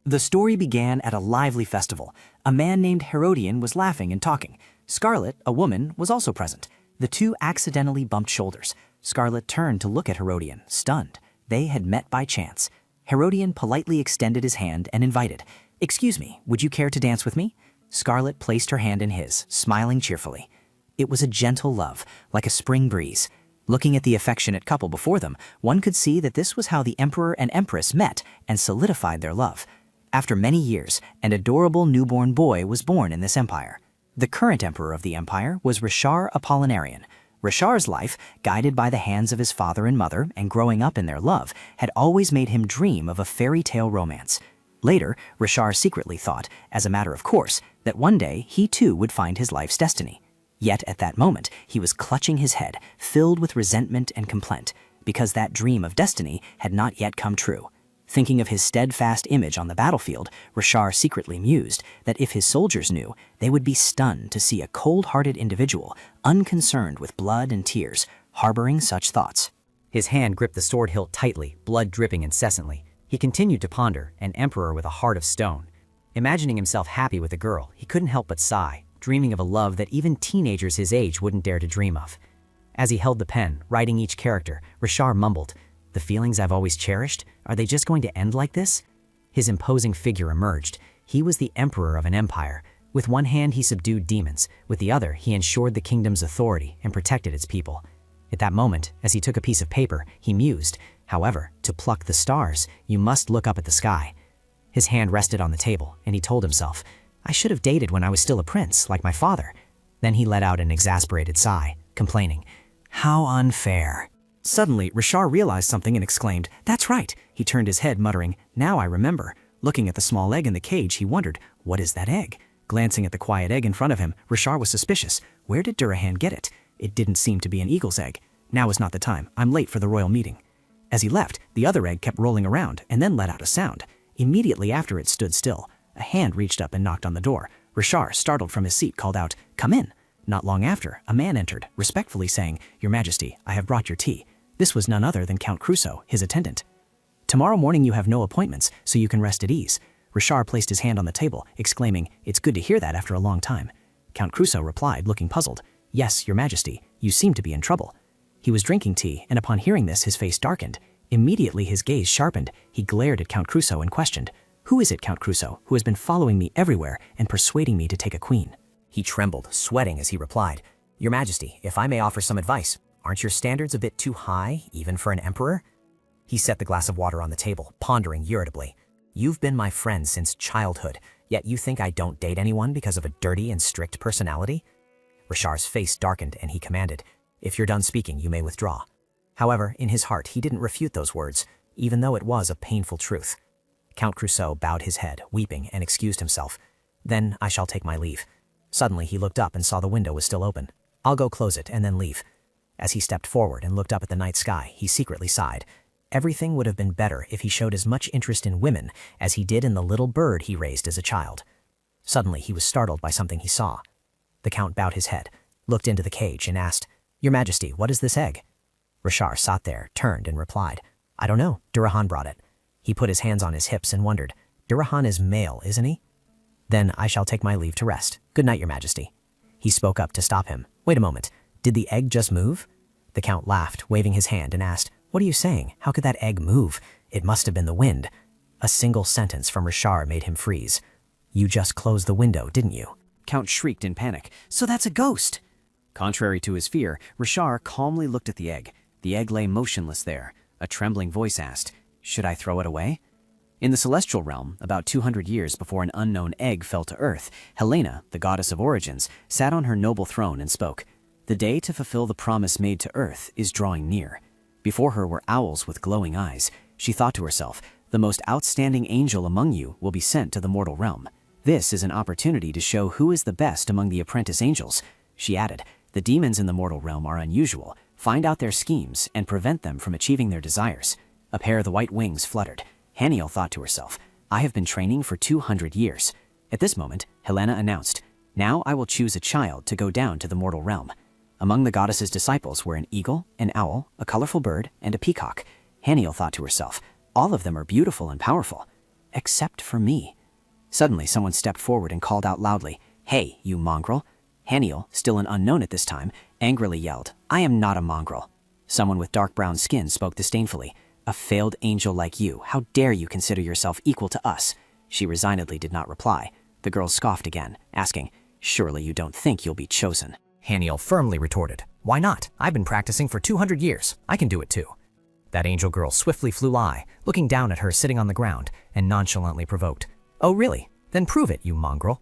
The story began at a lively festival. A man named Herodian was laughing and talking. Scarlet, a woman, was also present. The two accidentally bumped shoulders. Scarlet turned to look at Herodian, stunned. They had met by chance. Herodian politely extended his hand and invited, "Excuse me, would you care to dance with me?" Scarlet placed her hand in his, smiling cheerfully. It was a gentle love, like a spring breeze. Looking at the affectionate couple before them, one could see that this was how the Emperor and Empress met and solidified their love. After many years, an adorable newborn boy was born in this empire. The current emperor of the empire was Rishar Apollinarian. Rishar's life, guided by the hands of his father and mother and growing up in their love, had always made him dream of a fairy tale romance. Later, Rishar secretly thought, as a matter of course, that one day he too would find his life's destiny. Yet at that moment, he was clutching his head, filled with resentment and complaint, because that dream of destiny had not yet come true. Thinking of his steadfast image on the battlefield, Rishar secretly mused that if his soldiers knew, they would be stunned to see a cold-hearted individual, unconcerned with blood and tears, harboring such thoughts. His hand gripped the sword hilt tightly, blood dripping incessantly. He continued to ponder, an emperor with a heart of stone. Imagining himself happy with a girl, he couldn't help but sigh, dreaming of a love that even teenagers his age wouldn't dare to dream of. As he held the pen, writing each character, Rishar mumbled, "The feelings I've always cherished, are they just going to end like this?" His imposing figure emerged. He was the emperor of an empire. With one hand he subdued demons, with the other he ensured the kingdom's authority and protected its people. At that moment, as he took a piece of paper, he mused, "However, to pluck the stars, you must look up at the sky." His hand rested on the table, and he told himself, "I should have dated when I was still a prince, like my father." Then he let out an exasperated sigh, complaining, "How unfair." Suddenly, Rishar realized something and exclaimed, "That's right." He turned his head, muttering, "Now I remember." Looking at the small egg in the cage, he wondered, what is that egg? Glancing at the quiet egg in front of him, Rishar was suspicious. Where did Durahan get it? It didn't seem to be an eagle's egg. Now is not the time. I'm late for the royal meeting. As he left, the other egg kept rolling around and then let out a sound. Immediately after it stood still. A hand reached up and knocked on the door. Rishar, startled from his seat, called out, "Come in." Not long after, a man entered, respectfully saying, "Your Majesty, I have brought your tea." This was none other than Count Crusoe, his attendant. "Tomorrow morning you have no appointments, so you can rest at ease." Rishar placed his hand on the table, exclaiming, "It's good to hear that after a long time." Count Crusoe replied, looking puzzled, "Yes, Your Majesty, you seem to be in trouble." He was drinking tea, and upon hearing this his face darkened. Immediately his gaze sharpened. He glared at Count Crusoe and questioned, "Who is it, Count Crusoe, who has been following me everywhere and persuading me to take a queen?" He trembled, sweating as he replied, "Your Majesty, if I may offer some advice, aren't your standards a bit too high, even for an emperor?" He set the glass of water on the table, pondering irritably. "You've been my friend since childhood, yet you think I don't date anyone because of a dirty and strict personality?" Rishar's face darkened and he commanded, "If you're done speaking, you may withdraw." However, in his heart, he didn't refute those words, even though it was a painful truth. Count Crusoe bowed his head, weeping, and excused himself. "Then I shall take my leave." Suddenly, he looked up and saw the window was still open. "I'll go close it and then leave." As he stepped forward and looked up at the night sky, he secretly sighed. Everything would have been better if he showed as much interest in women as he did in the little bird he raised as a child. Suddenly, he was startled by something he saw. The Count bowed his head, looked into the cage, and asked, "Your Majesty, what is this egg?" Rishar sat there, turned, and replied, "I don't know. Durahan brought it." He put his hands on his hips and wondered, "Durahan is male, isn't he?" "Then I shall take my leave to rest. Good night, Your Majesty." He spoke up to stop him. "Wait a moment. Did the egg just move?" The Count laughed, waving his hand, and asked, "What are you saying? How could that egg move? It must have been the wind." A single sentence from Rishar made him freeze. "You just closed the window, didn't you?" Count shrieked in panic, "So that's a ghost!" Contrary to his fear, Rishar calmly looked at the egg. The egg lay motionless there. A trembling voice asked, "Should I throw it away?" In the celestial realm, about 200 years before an unknown egg fell to earth, Helena, the goddess of origins, sat on her noble throne and spoke. The day to fulfill the promise made to earth is drawing near. Before her were owls with glowing eyes. She thought to herself, the most outstanding angel among you will be sent to the mortal realm. This is an opportunity to show who is the best among the apprentice angels. She added, the demons in the mortal realm are unusual. Find out their schemes and prevent them from achieving their desires. A pair of the white wings fluttered. Haniel thought to herself, I have been training for 200 years. At this moment, Helena announced, now I will choose a child to go down to the mortal realm. Among the goddess's disciples were an eagle, an owl, a colorful bird, and a peacock. Haniel thought to herself, all of them are beautiful and powerful. except for me. Suddenly, someone stepped forward and called out loudly, "Hey, you mongrel!" Haniel, still an unknown at this time, angrily yelled, "I am not a mongrel." Someone with dark brown skin spoke disdainfully, "A failed angel like you, how dare you consider yourself equal to us?" She resignedly did not reply. The girl scoffed again, asking, "Surely you don't think you'll be chosen?" Haniel firmly retorted, "Why not? I've been practicing for 200 years. I can do it too." That angel girl swiftly flew by, looking down at her sitting on the ground, and nonchalantly provoked, "Oh really? Then prove it, you mongrel."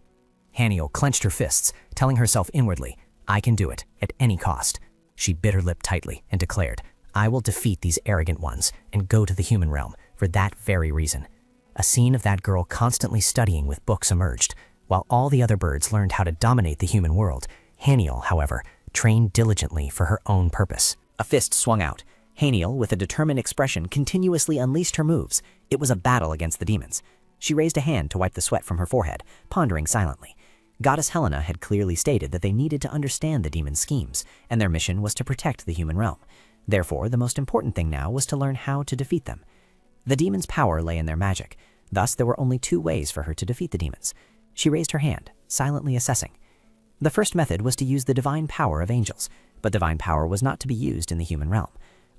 Haniel clenched her fists, telling herself inwardly, "I can do it, at any cost." She bit her lip tightly and declared, "I will defeat these arrogant ones and go to the human realm for that very reason." A scene of that girl constantly studying with books emerged. While all the other birds learned how to dominate the human world, Haniel, however, trained diligently for her own purpose. A fist swung out. Haniel, with a determined expression, continuously unleashed her moves. It was a battle against the demons. She raised a hand to wipe the sweat from her forehead, pondering silently. Goddess Helena had clearly stated that they needed to understand the demons' schemes, and their mission was to protect the human realm. Therefore, the most important thing now was to learn how to defeat them. The demons' power lay in their magic. Thus, there were only two ways for her to defeat the demons. She raised her hand, silently assessing. The first method was to use the divine power of angels, but divine power was not to be used in the human realm.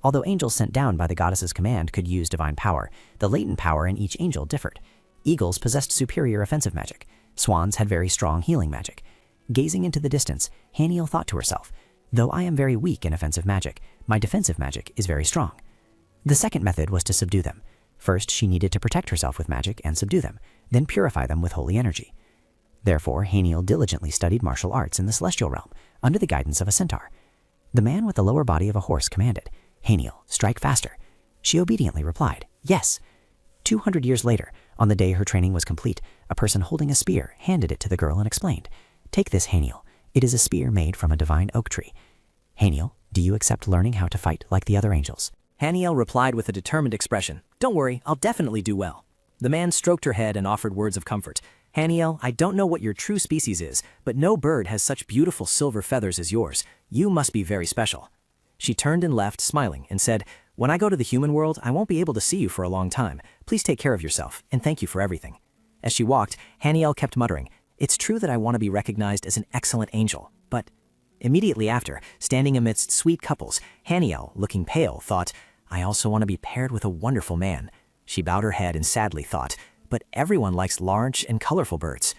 Although angels sent down by the goddess's command could use divine power, the latent power in each angel differed. Eagles possessed superior offensive magic. Swans had very strong healing magic. Gazing into the distance, Haniel thought to herself, "Though I am very weak in offensive magic, my defensive magic is very strong." The second method was to subdue them. First, she needed to protect herself with magic and subdue them, then purify them with holy energy. Therefore, Haniel diligently studied martial arts in the celestial realm, under the guidance of a centaur. The man with the lower body of a horse commanded, "Haniel, strike faster." She obediently replied, "Yes." 200 years later, on the day her training was complete, a person holding a spear handed it to the girl and explained, "Take this, Haniel. It is a spear made from a divine oak tree. Haniel, do you accept learning how to fight like the other angels?" Haniel replied with a determined expression, "Don't worry, I'll definitely do well." The man stroked her head and offered words of comfort. "Haniel, I don't know what your true species is, but no bird has such beautiful silver feathers as yours. You must be very special." She turned and left, smiling, and said, "When I go to the human world, I won't be able to see you for a long time. Please take care of yourself, and thank you for everything." As she walked, Haniel kept muttering, "It's true that I want to be recognized as an excellent angel, but..." Immediately after, standing amidst sweet couples, Haniel, looking pale, thought, "I also want to be paired with a wonderful man." She bowed her head and sadly thought, "But everyone likes large and colorful birds."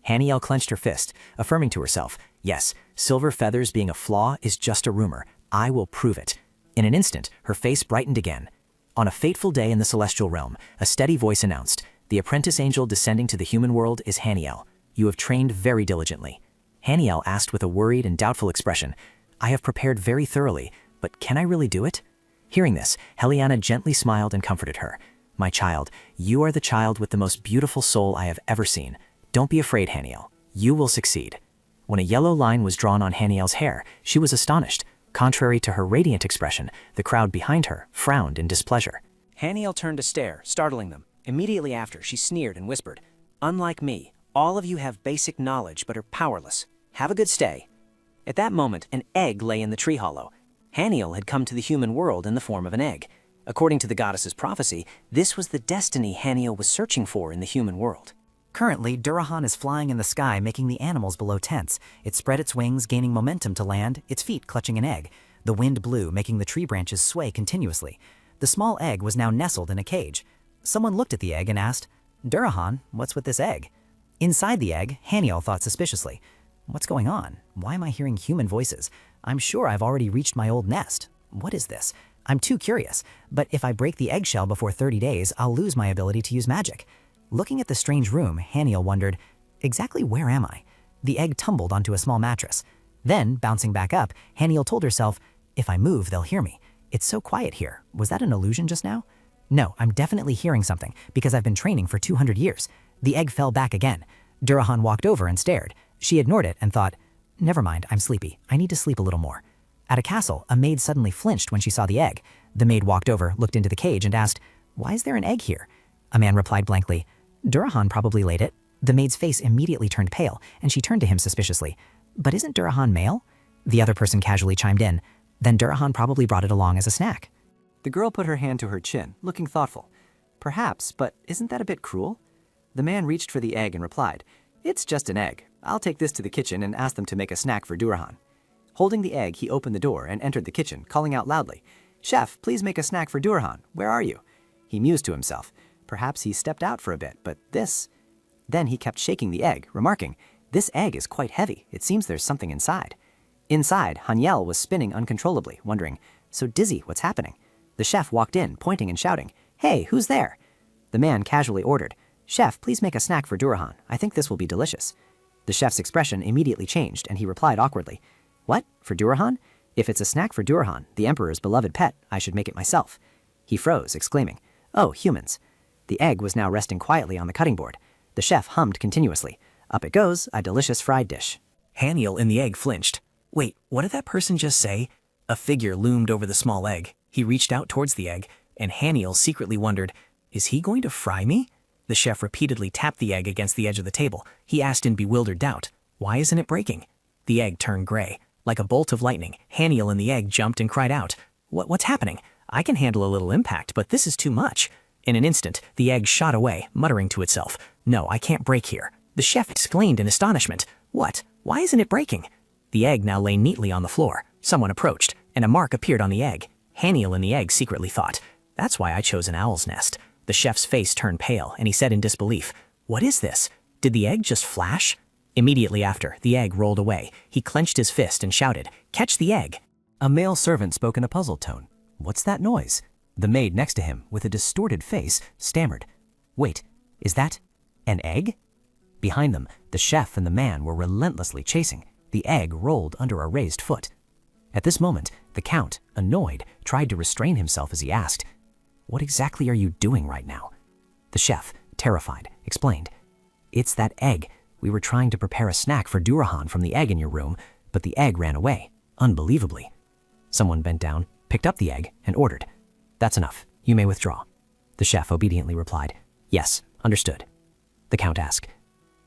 Haniel clenched her fist, affirming to herself, "Yes, silver feathers being a flaw is just a rumor. I will prove it." In an instant, her face brightened again. On a fateful day in the celestial realm, a steady voice announced, "The apprentice angel descending to the human world is Haniel. You have trained very diligently." Haniel asked with a worried and doubtful expression, "I have prepared very thoroughly, but can I really do it?" Hearing this, Heliana gently smiled and comforted her. "My child, you are the child with the most beautiful soul I have ever seen. Don't be afraid, Haniel. You will succeed." When a yellow line was drawn on Haniel's hair, she was astonished. Contrary to her radiant expression, the crowd behind her frowned in displeasure. Haniel turned to stare, startling them. Immediately after, she sneered and whispered, "Unlike me, all of you have basic knowledge but are powerless. Have a good stay." At that moment, an egg lay in the tree hollow. Haniel had come to the human world in the form of an egg. According to the goddess's prophecy, this was the destiny Haniel was searching for in the human world. Currently, Durahan is flying in the sky, making the animals below tense. It spread its wings, gaining momentum to land, its feet clutching an egg. The wind blew, making the tree branches sway continuously. The small egg was now nestled in a cage. Someone looked at the egg and asked, "Durahan, what's with this egg?" Inside the egg, Haniel thought suspiciously, "What's going on? Why am I hearing human voices? I'm sure I've already reached my old nest. What is this? I'm too curious, but if I break the eggshell before 30 days, I'll lose my ability to use magic." Looking at the strange room, Haniel wondered, exactly where am I? The egg tumbled onto a small mattress. Then, bouncing back up, Haniel told herself, if I move, they'll hear me. It's so quiet here. Was that an illusion just now? No, I'm definitely hearing something, because I've been training for 200 years. The egg fell back again. Durahan walked over and stared. She ignored it and thought, never mind, I'm sleepy. I need to sleep a little more. At a castle, a maid suddenly flinched when she saw the egg. The maid walked over, looked into the cage, and asked, why is there an egg here? A man replied blankly, Durahan probably laid it. The maid's face immediately turned pale, and she turned to him suspiciously. But isn't Durahan male? The other person casually chimed in, then Durahan probably brought it along as a snack. The girl put her hand to her chin, looking thoughtful. Perhaps, but isn't that a bit cruel? The man reached for the egg and replied, "It's just an egg. I'll take this to the kitchen and ask them to make a snack for Durahan." Holding the egg, he opened the door and entered the kitchen, calling out loudly, "Chef, please make a snack for Durahan. Where are you?" He mused to himself. Perhaps he stepped out for a bit, but this... Then he kept shaking the egg, remarking, "This egg is quite heavy. It seems there's something inside." Inside, Haniel was spinning uncontrollably, wondering, "So dizzy, what's happening?" The chef walked in, pointing and shouting, "Hey, who's there?" The man casually ordered, "Chef, please make a snack for Durahan. I think this will be delicious." The chef's expression immediately changed, and he replied awkwardly, "What? For Durahan? If it's a snack for Durahan, the Emperor's beloved pet, I should make it myself." He froze, exclaiming, "Oh, humans." The egg was now resting quietly on the cutting board. The chef hummed continuously, "Up it goes, a delicious fried dish." Haniel in the egg flinched. Wait, what did that person just say? A figure loomed over the small egg. He reached out towards the egg, and Haniel secretly wondered, is he going to fry me? The chef repeatedly tapped the egg against the edge of the table. He asked in bewildered doubt, "Why isn't it breaking?" The egg turned gray. Like a bolt of lightning, Haniel in the egg jumped and cried out, What's happening? I can handle a little impact, but this is too much." In an instant, the egg shot away, muttering to itself, "No, I can't break here." The chef exclaimed in astonishment, "What? Why isn't it breaking?" The egg now lay neatly on the floor. Someone approached, and a mark appeared on the egg. Haniel in the egg secretly thought, "That's why I chose an owl's nest." The chef's face turned pale, and he said in disbelief, "What is this? Did the egg just flash?" Immediately after, the egg rolled away. He clenched his fist and shouted, "Catch the egg!" A male servant spoke in a puzzled tone. "What's that noise?" The maid next to him, with a distorted face, stammered, "Wait, is that an egg?" Behind them, the chef and the man were relentlessly chasing. The egg rolled under a raised foot. At this moment, the Count, annoyed, tried to restrain himself as he asked, "What exactly are you doing right now?" The chef, terrified, explained, "It's that egg. We were trying to prepare a snack for Durahan from the egg in your room, but the egg ran away, unbelievably." Someone bent down, picked up the egg, and ordered, "That's enough. You may withdraw." The chef obediently replied, "Yes, understood." The Count asked,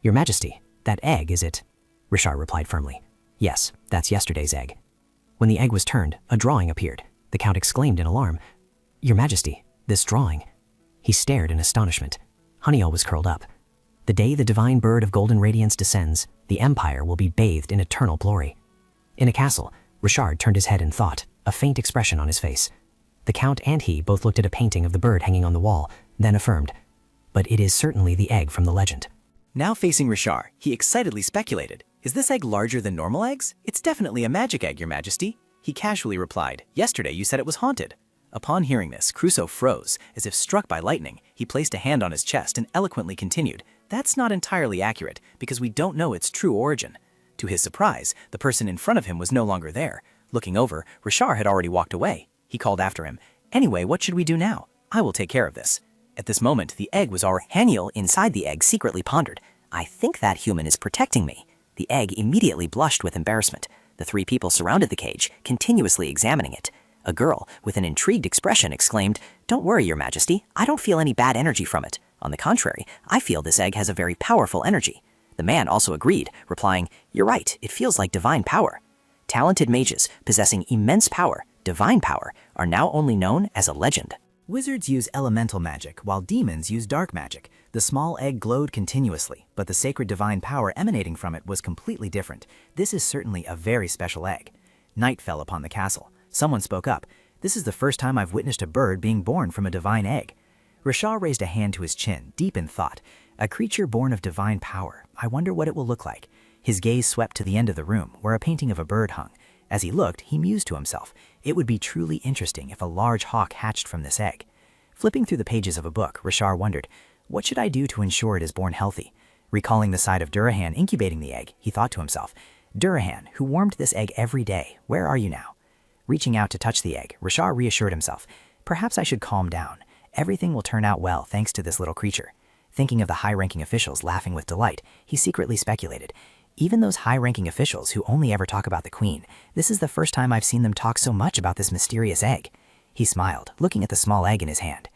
"Your Majesty, that egg, is it?" Richard replied firmly, "Yes, that's yesterday's egg." When the egg was turned, a drawing appeared. The Count exclaimed in alarm, "Your Majesty, this drawing." He stared in astonishment. Haniel was curled up. "The day the divine bird of golden radiance descends, the empire will be bathed in eternal glory." In a castle, Richard turned his head in thought, a faint expression on his face. The Count and he both looked at a painting of the bird hanging on the wall, then affirmed, "But it is certainly the egg from the legend." Now facing Richard, he excitedly speculated, "Is this egg larger than normal eggs? It's definitely a magic egg, Your Majesty." He casually replied, "Yesterday you said it was haunted." Upon hearing this, Crusoe froze, as if struck by lightning. He placed a hand on his chest and eloquently continued, "That's not entirely accurate, because we don't know its true origin." To his surprise, the person in front of him was no longer there. Looking over, Richard had already walked away. He called after him, "Anyway, what should we do now? I will take care of this." At this moment, the egg was already... Haniel inside the egg secretly pondered, "I think that human is protecting me." The egg immediately blushed with embarrassment. The three people surrounded the cage, continuously examining it. A girl, with an intrigued expression, exclaimed, "Don't worry, Your Majesty. I don't feel any bad energy from it. On the contrary, I feel this egg has a very powerful energy." The man also agreed, replying, "You're right, it feels like divine power." Talented mages possessing immense power, divine power, are now only known as a legend. Wizards use elemental magic, while demons use dark magic. The small egg glowed continuously, but the sacred divine power emanating from it was completely different. This is certainly a very special egg. Night fell upon the castle. Someone spoke up, "This is the first time I've witnessed a bird being born from a divine egg." Richard raised a hand to his chin, deep in thought. "A creature born of divine power. I wonder what it will look like." His gaze swept to the end of the room, where a painting of a bird hung. As he looked, he mused to himself, "It would be truly interesting if a large hawk hatched from this egg." Flipping through the pages of a book, Richard wondered, "What should I do to ensure it is born healthy?" Recalling the sight of Durahan incubating the egg, he thought to himself, "Durahan, who warmed this egg every day, where are you now?" Reaching out to touch the egg, Richard reassured himself, "Perhaps I should calm down. Everything will turn out well thanks to this little creature." Thinking of the high-ranking officials laughing with delight, he secretly speculated, "Even those high-ranking officials who only ever talk about the queen, this is the first time I've seen them talk so much about this mysterious egg." He smiled, looking at the small egg in his hand.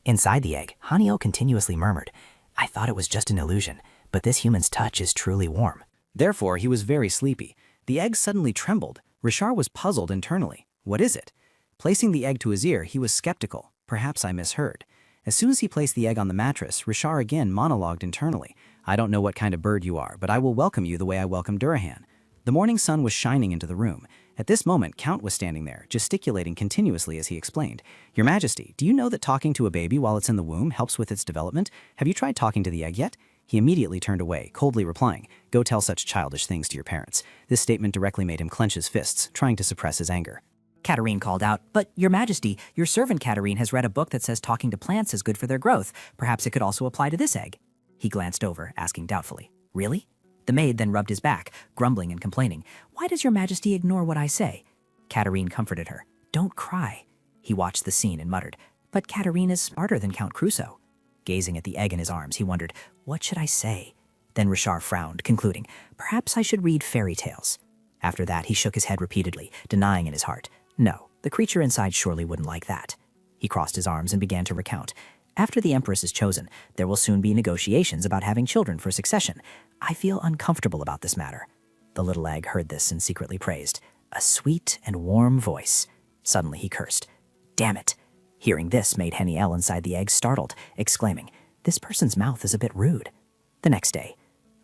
Inside the egg, Haniel continuously murmured, "I thought it was just an illusion, but this human's touch is truly warm." Therefore, he was very sleepy. The egg suddenly trembled. Richard was puzzled internally. What is it? Placing the egg to his ear, he was skeptical. Perhaps I misheard. As soon as he placed the egg on the mattress, Rishar again monologued internally. I don't know what kind of bird you are, but I will welcome you the way I welcome Durahan. The morning sun was shining into the room. At this moment, Count was standing there, gesticulating continuously as he explained. Your Majesty, do you know that talking to a baby while it's in the womb helps with its development? Have you tried talking to the egg yet? He immediately turned away, coldly replying, Go tell such childish things to your parents. This statement directly made him clench his fists, trying to suppress his anger. Katarine called out, But, Your Majesty, your servant Katarine has read a book that says talking to plants is good for their growth. Perhaps it could also apply to this egg. He glanced over, asking doubtfully, Really? The maid then rubbed his back, grumbling and complaining. Why does Your Majesty ignore what I say? Katarine comforted her. Don't cry. He watched the scene and muttered, But Katarine is smarter than Count Crusoe. Gazing at the egg in his arms, he wondered, What should I say? Then Rishar frowned, concluding, Perhaps I should read fairy tales. After that, he shook his head repeatedly, denying in his heart, No, the creature inside surely wouldn't like that. He crossed his arms and began to recount. After the Empress is chosen, there will soon be negotiations about having children for succession. I feel uncomfortable about this matter. The little egg heard this and secretly praised. A sweet and warm voice. Suddenly he cursed. Damn it. Hearing this made Henny L inside the egg startled, exclaiming, This person's mouth is a bit rude. The next day,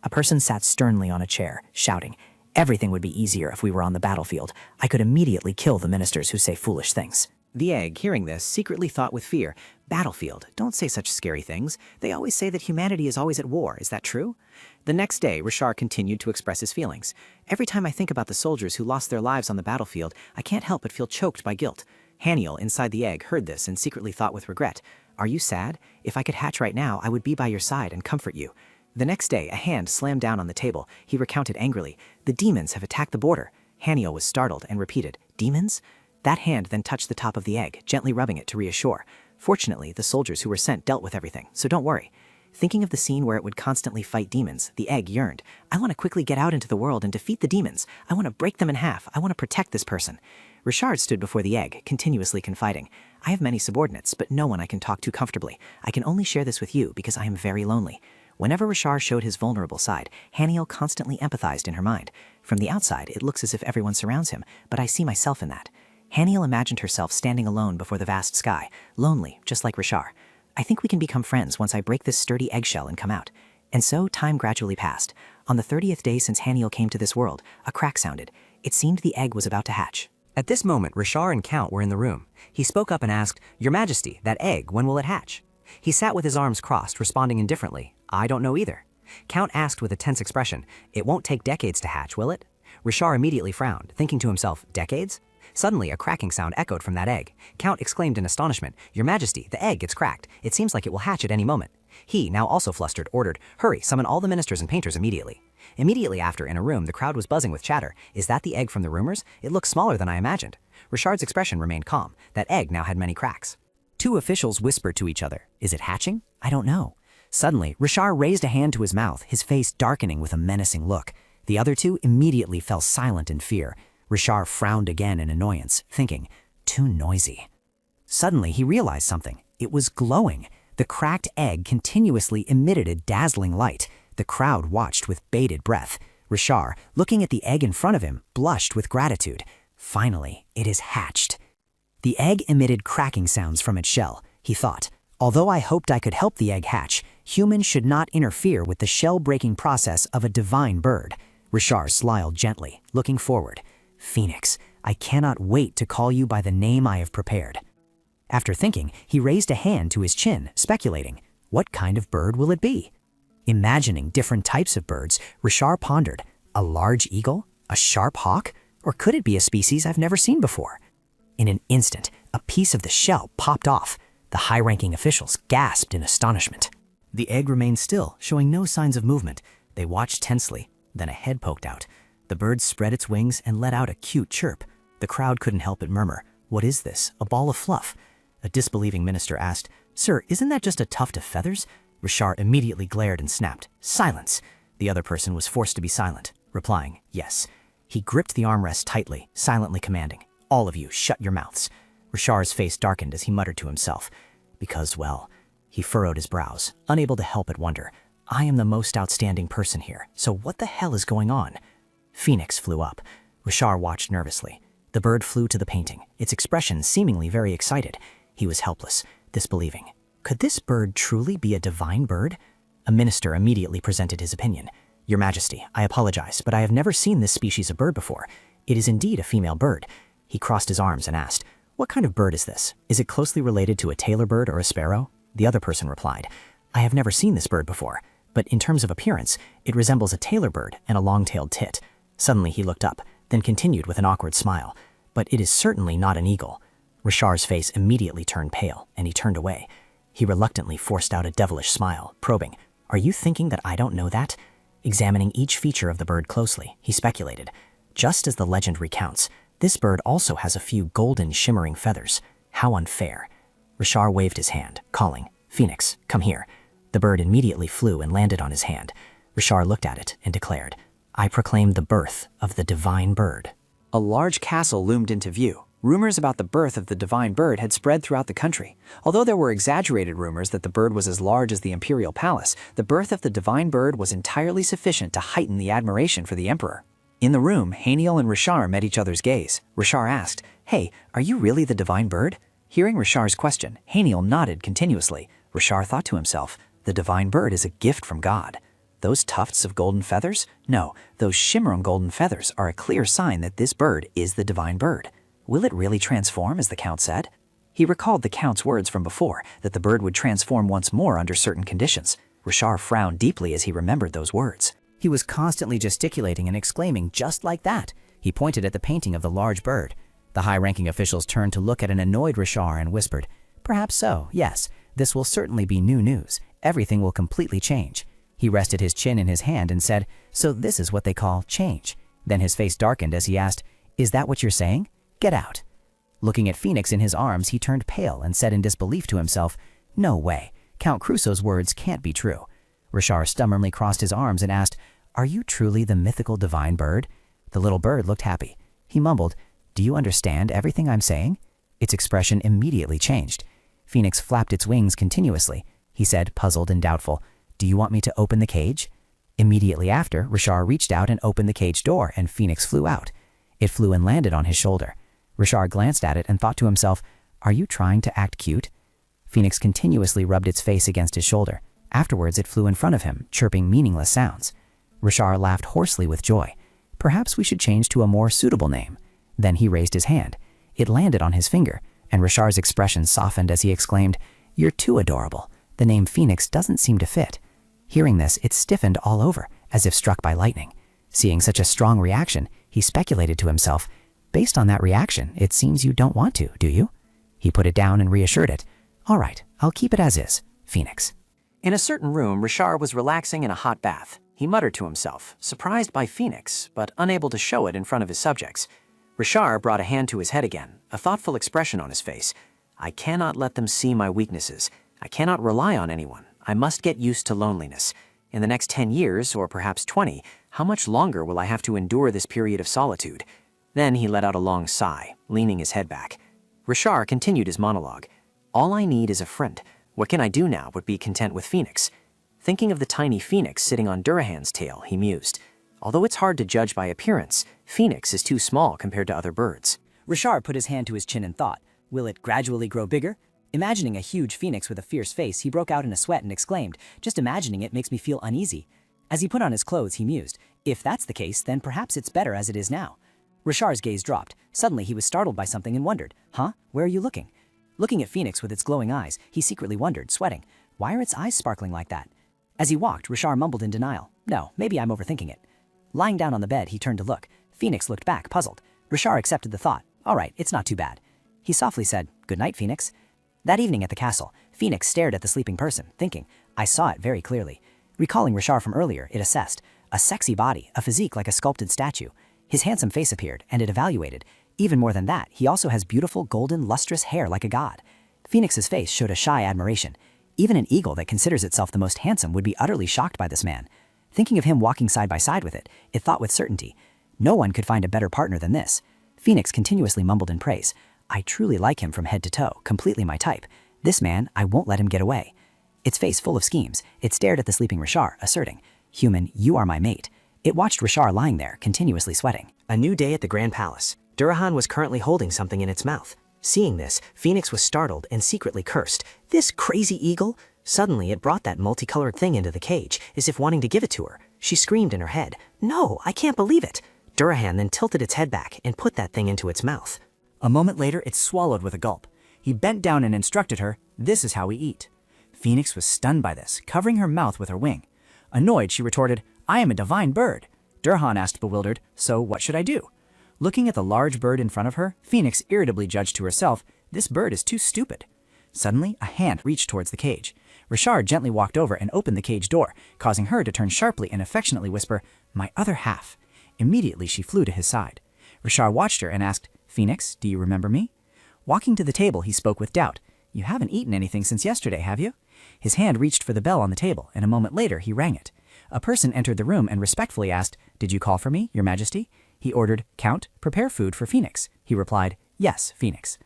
a person sat sternly on a chair, shouting, Everything would be easier if we were on the battlefield. I could immediately kill the ministers who say foolish things. The egg, hearing this, secretly thought with fear, Battlefield, don't say such scary things. They always say that humanity is always at war. Is that true? The next day, Rishar continued to express his feelings. Every time I think about the soldiers who lost their lives on the battlefield, I can't help but feel choked by guilt. Haniel, inside the egg, heard this and secretly thought with regret, Are you sad? If I could hatch right now, I would be by your side and comfort you. The next day, a hand slammed down on the table. He recounted angrily, The demons have attacked the border. Haniel was startled and repeated, Demons? That hand then touched the top of the egg, gently rubbing it to reassure. Fortunately, the soldiers who were sent dealt with everything, so don't worry. Thinking of the scene where it would constantly fight demons, the egg yearned. I want to quickly get out into the world and defeat the demons. I want to break them in half. I want to protect this person. Richard stood before the egg, continuously confiding. I have many subordinates, but no one I can talk to comfortably. I can only share this with you because I am very lonely. Whenever Richard showed his vulnerable side, Haniel constantly empathized in her mind. From the outside, it looks as if everyone surrounds him, but I see myself in that. Haniel imagined herself standing alone before the vast sky, lonely, just like Richard. I think we can become friends once I break this sturdy eggshell and come out. And so time gradually passed. On the 30th day since Haniel came to this world, a crack sounded. It seemed the egg was about to hatch. At this moment, Rishar and Count were in the room. He spoke up and asked, Your Majesty, that egg, when will it hatch? He sat with his arms crossed, responding indifferently, I don't know either. Count asked with a tense expression, It won't take decades to hatch, will it? Rishar immediately frowned, thinking to himself, Decades? Suddenly, a cracking sound echoed from that egg. Count exclaimed in astonishment, Your Majesty, the egg gets cracked. It seems like it will hatch at any moment. He, now also flustered, ordered, Hurry, summon all the ministers and painters immediately. Immediately after, in a room, the crowd was buzzing with chatter. Is that the egg from the rumors? It looks smaller than I imagined. Richard's expression remained calm. That egg now had many cracks. Two officials whispered to each other, Is it hatching? I don't know. Suddenly, Richard raised a hand to his mouth, his face darkening with a menacing look. The other two immediately fell silent in fear. Richard frowned again in annoyance, thinking, Too noisy. Suddenly, he realized something. It was glowing. The cracked egg continuously emitted a dazzling light. The crowd watched with bated breath. Richard, looking at the egg in front of him, blushed with gratitude. Finally, it is hatched. The egg emitted cracking sounds from its shell. He thought, Although I hoped I could help the egg hatch, humans should not interfere with the shell-breaking process of a divine bird. Richard smiled gently, looking forward. Phoenix, I cannot wait to call you by the name I have prepared. After thinking, he raised a hand to his chin, speculating, What kind of bird will it be? Imagining different types of birds, Richard pondered, A large eagle? A sharp hawk? Or could it be a species I've never seen before? In an instant, a piece of the shell popped off. The high-ranking officials gasped in astonishment. The egg remained still, showing no signs of movement. They watched tensely. Then a head poked out. The bird spread its wings and let out a cute chirp. The crowd couldn't help but murmur, What is this? A ball of fluff? A disbelieving minister asked, Sir, isn't that just a tuft of feathers? Richard immediately glared and snapped, Silence! The other person was forced to be silent, replying, Yes. He gripped the armrest tightly, silently commanding, All of you, shut your mouths. Richard's face darkened as he muttered to himself, Because, well, he furrowed his brows, unable to help but wonder, I am the most outstanding person here, so what the hell is going on? Phoenix flew up. Richard watched nervously. The bird flew to the painting, its expression seemingly very excited. He was helpless, disbelieving. Could this bird truly be a divine bird? A minister immediately presented his opinion. Your Majesty, I apologize, but I have never seen this species of bird before. It is indeed a female bird. He crossed his arms and asked, what kind of bird is this? Is it closely related to a tailor bird or a sparrow? The other person replied, I have never seen this bird before, but in terms of appearance, it resembles a tailor bird and a long-tailed tit. Suddenly he looked up, then continued with an awkward smile, but it is certainly not an eagle. Rishar's face immediately turned pale, and he turned away. He reluctantly forced out a devilish smile, probing, are you thinking that I don't know that? Examining each feature of the bird closely, he speculated. Just as the legend recounts, this bird also has a few golden shimmering feathers. How unfair. Rishar waved his hand, calling, Phoenix, come here. The bird immediately flew and landed on his hand. Rishar looked at it and declared, I proclaim the birth of the divine bird. A large castle loomed into view. Rumors about the birth of the divine bird had spread throughout the country. Although there were exaggerated rumors that the bird was as large as the imperial palace, the birth of the divine bird was entirely sufficient to heighten the admiration for the emperor. In the room, Haniel and Rishar met each other's gaze. Rishar asked, hey, are you really the divine bird? Hearing Rishar's question, Haniel nodded continuously. Rishar thought to himself, the divine bird is a gift from God. Those tufts of golden feathers? No, those shimmering golden feathers are a clear sign that this bird is the divine bird. Will it really transform, as the Count said? He recalled the Count's words from before, that the bird would transform once more under certain conditions. Rishar frowned deeply as he remembered those words. He was constantly gesticulating and exclaiming just like that. He pointed at the painting of the large bird. The high-ranking officials turned to look at an annoyed Rishar and whispered, perhaps so, yes, this will certainly be new news. Everything will completely change. He rested his chin in his hand and said, so this is what they call change. Then his face darkened as he asked, is that what you're saying? Get out. Looking at Phoenix in his arms, he turned pale and said in disbelief to himself, no way, Count Crusoe's words can't be true. Rishar stubbornly crossed his arms and asked, are you truly the mythical divine bird? The little bird looked happy. He mumbled, do you understand everything I'm saying? Its expression immediately changed. Phoenix flapped its wings continuously. He said, puzzled and doubtful, do you want me to open the cage? Immediately after, Rishar reached out and opened the cage door, and Phoenix flew out. It flew and landed on his shoulder. Rishar glanced at it and thought to himself, are you trying to act cute? Phoenix continuously rubbed its face against his shoulder. Afterwards, it flew in front of him, chirping meaningless sounds. Rishar laughed hoarsely with joy. Perhaps we should change to a more suitable name. Then he raised his hand. It landed on his finger, and Rishar's expression softened as he exclaimed, you're too adorable. The name Phoenix doesn't seem to fit. Hearing this, it stiffened all over, as if struck by lightning. Seeing such a strong reaction, he speculated to himself, based on that reaction, it seems you don't want to, do you? He put it down and reassured it. All right, I'll keep it as is, Phoenix. In a certain room, Rishar was relaxing in a hot bath. He muttered to himself, surprised by Phoenix, but unable to show it in front of his subjects. Rishar brought a hand to his head again, a thoughtful expression on his face. I cannot let them see my weaknesses. I cannot rely on anyone. I must get used to loneliness. In the next 10 years, or perhaps 20, how much longer will I have to endure this period of solitude? Then he let out a long sigh, leaning his head back. Rishar continued his monologue. All I need is a friend. What can I do now but be content with Phoenix? Thinking of the tiny Phoenix sitting on Durahan's tail, he mused. Although it's hard to judge by appearance, Phoenix is too small compared to other birds. Rishar put his hand to his chin and thought, will it gradually grow bigger? Imagining a huge phoenix with a fierce face, he broke out in a sweat and exclaimed, just imagining it makes me feel uneasy. As he put on his clothes, he mused, if that's the case, then perhaps it's better as it is now. Rishar's gaze dropped. Suddenly he was startled by something and wondered, huh, where are you looking? Looking at Phoenix with its glowing eyes, he secretly wondered, sweating, why are its eyes sparkling like that? As he walked, Rishar mumbled in denial, no, maybe I'm overthinking it. Lying down on the bed, he turned to look. Phoenix looked back, puzzled. Rishar accepted the thought, all right, it's not too bad. He softly said, good night, Phoenix. That evening at the castle, Phoenix stared at the sleeping person, thinking, I saw it very clearly. Recalling Rishar from earlier, it assessed. A sexy body, a physique like a sculpted statue. His handsome face appeared, and it evaluated. Even more than that, he also has beautiful, golden, lustrous hair like a god. Phoenix's face showed a shy admiration. Even an eagle that considers itself the most handsome would be utterly shocked by this man. Thinking of him walking side by side with it, it thought with certainty, no one could find a better partner than this. Phoenix continuously mumbled in praise. I truly like him from head to toe, completely my type. This man, I won't let him get away. Its face full of schemes, it stared at the sleeping Rishar, asserting, human, you are my mate. It watched Rishar lying there, continuously sweating. A new day at the Grand Palace. Durahan was currently holding something in its mouth. Seeing this, Phoenix was startled and secretly cursed. This crazy eagle? Suddenly, it brought that multicolored thing into the cage, as if wanting to give it to her. She screamed in her head, "No, I can't believe it." Durahan then tilted its head back and put that thing into its mouth. A moment later, it swallowed with a gulp. He bent down and instructed her, "This is how we eat." Phoenix was stunned by this, covering her mouth with her wing. Annoyed, she retorted, "I am a divine bird." Durahan asked, bewildered, "So what should I do?" Looking at the large bird in front of her, Phoenix irritably judged to herself, "This bird is too stupid." Suddenly, a hand reached towards the cage. Richard gently walked over and opened the cage door, causing her to turn sharply and affectionately whisper, "My other half." Immediately, she flew to his side. Richard watched her and asked, "Phoenix, do you remember me?" Walking to the table, he spoke with doubt. "You haven't eaten anything since yesterday, have you?" His hand reached for the bell on the table, and a moment later, he rang it. A person entered the room and respectfully asked, "Did you call for me, Your Majesty?" He ordered, "Count, prepare food for Phoenix." He replied, "Yes, Phoenix."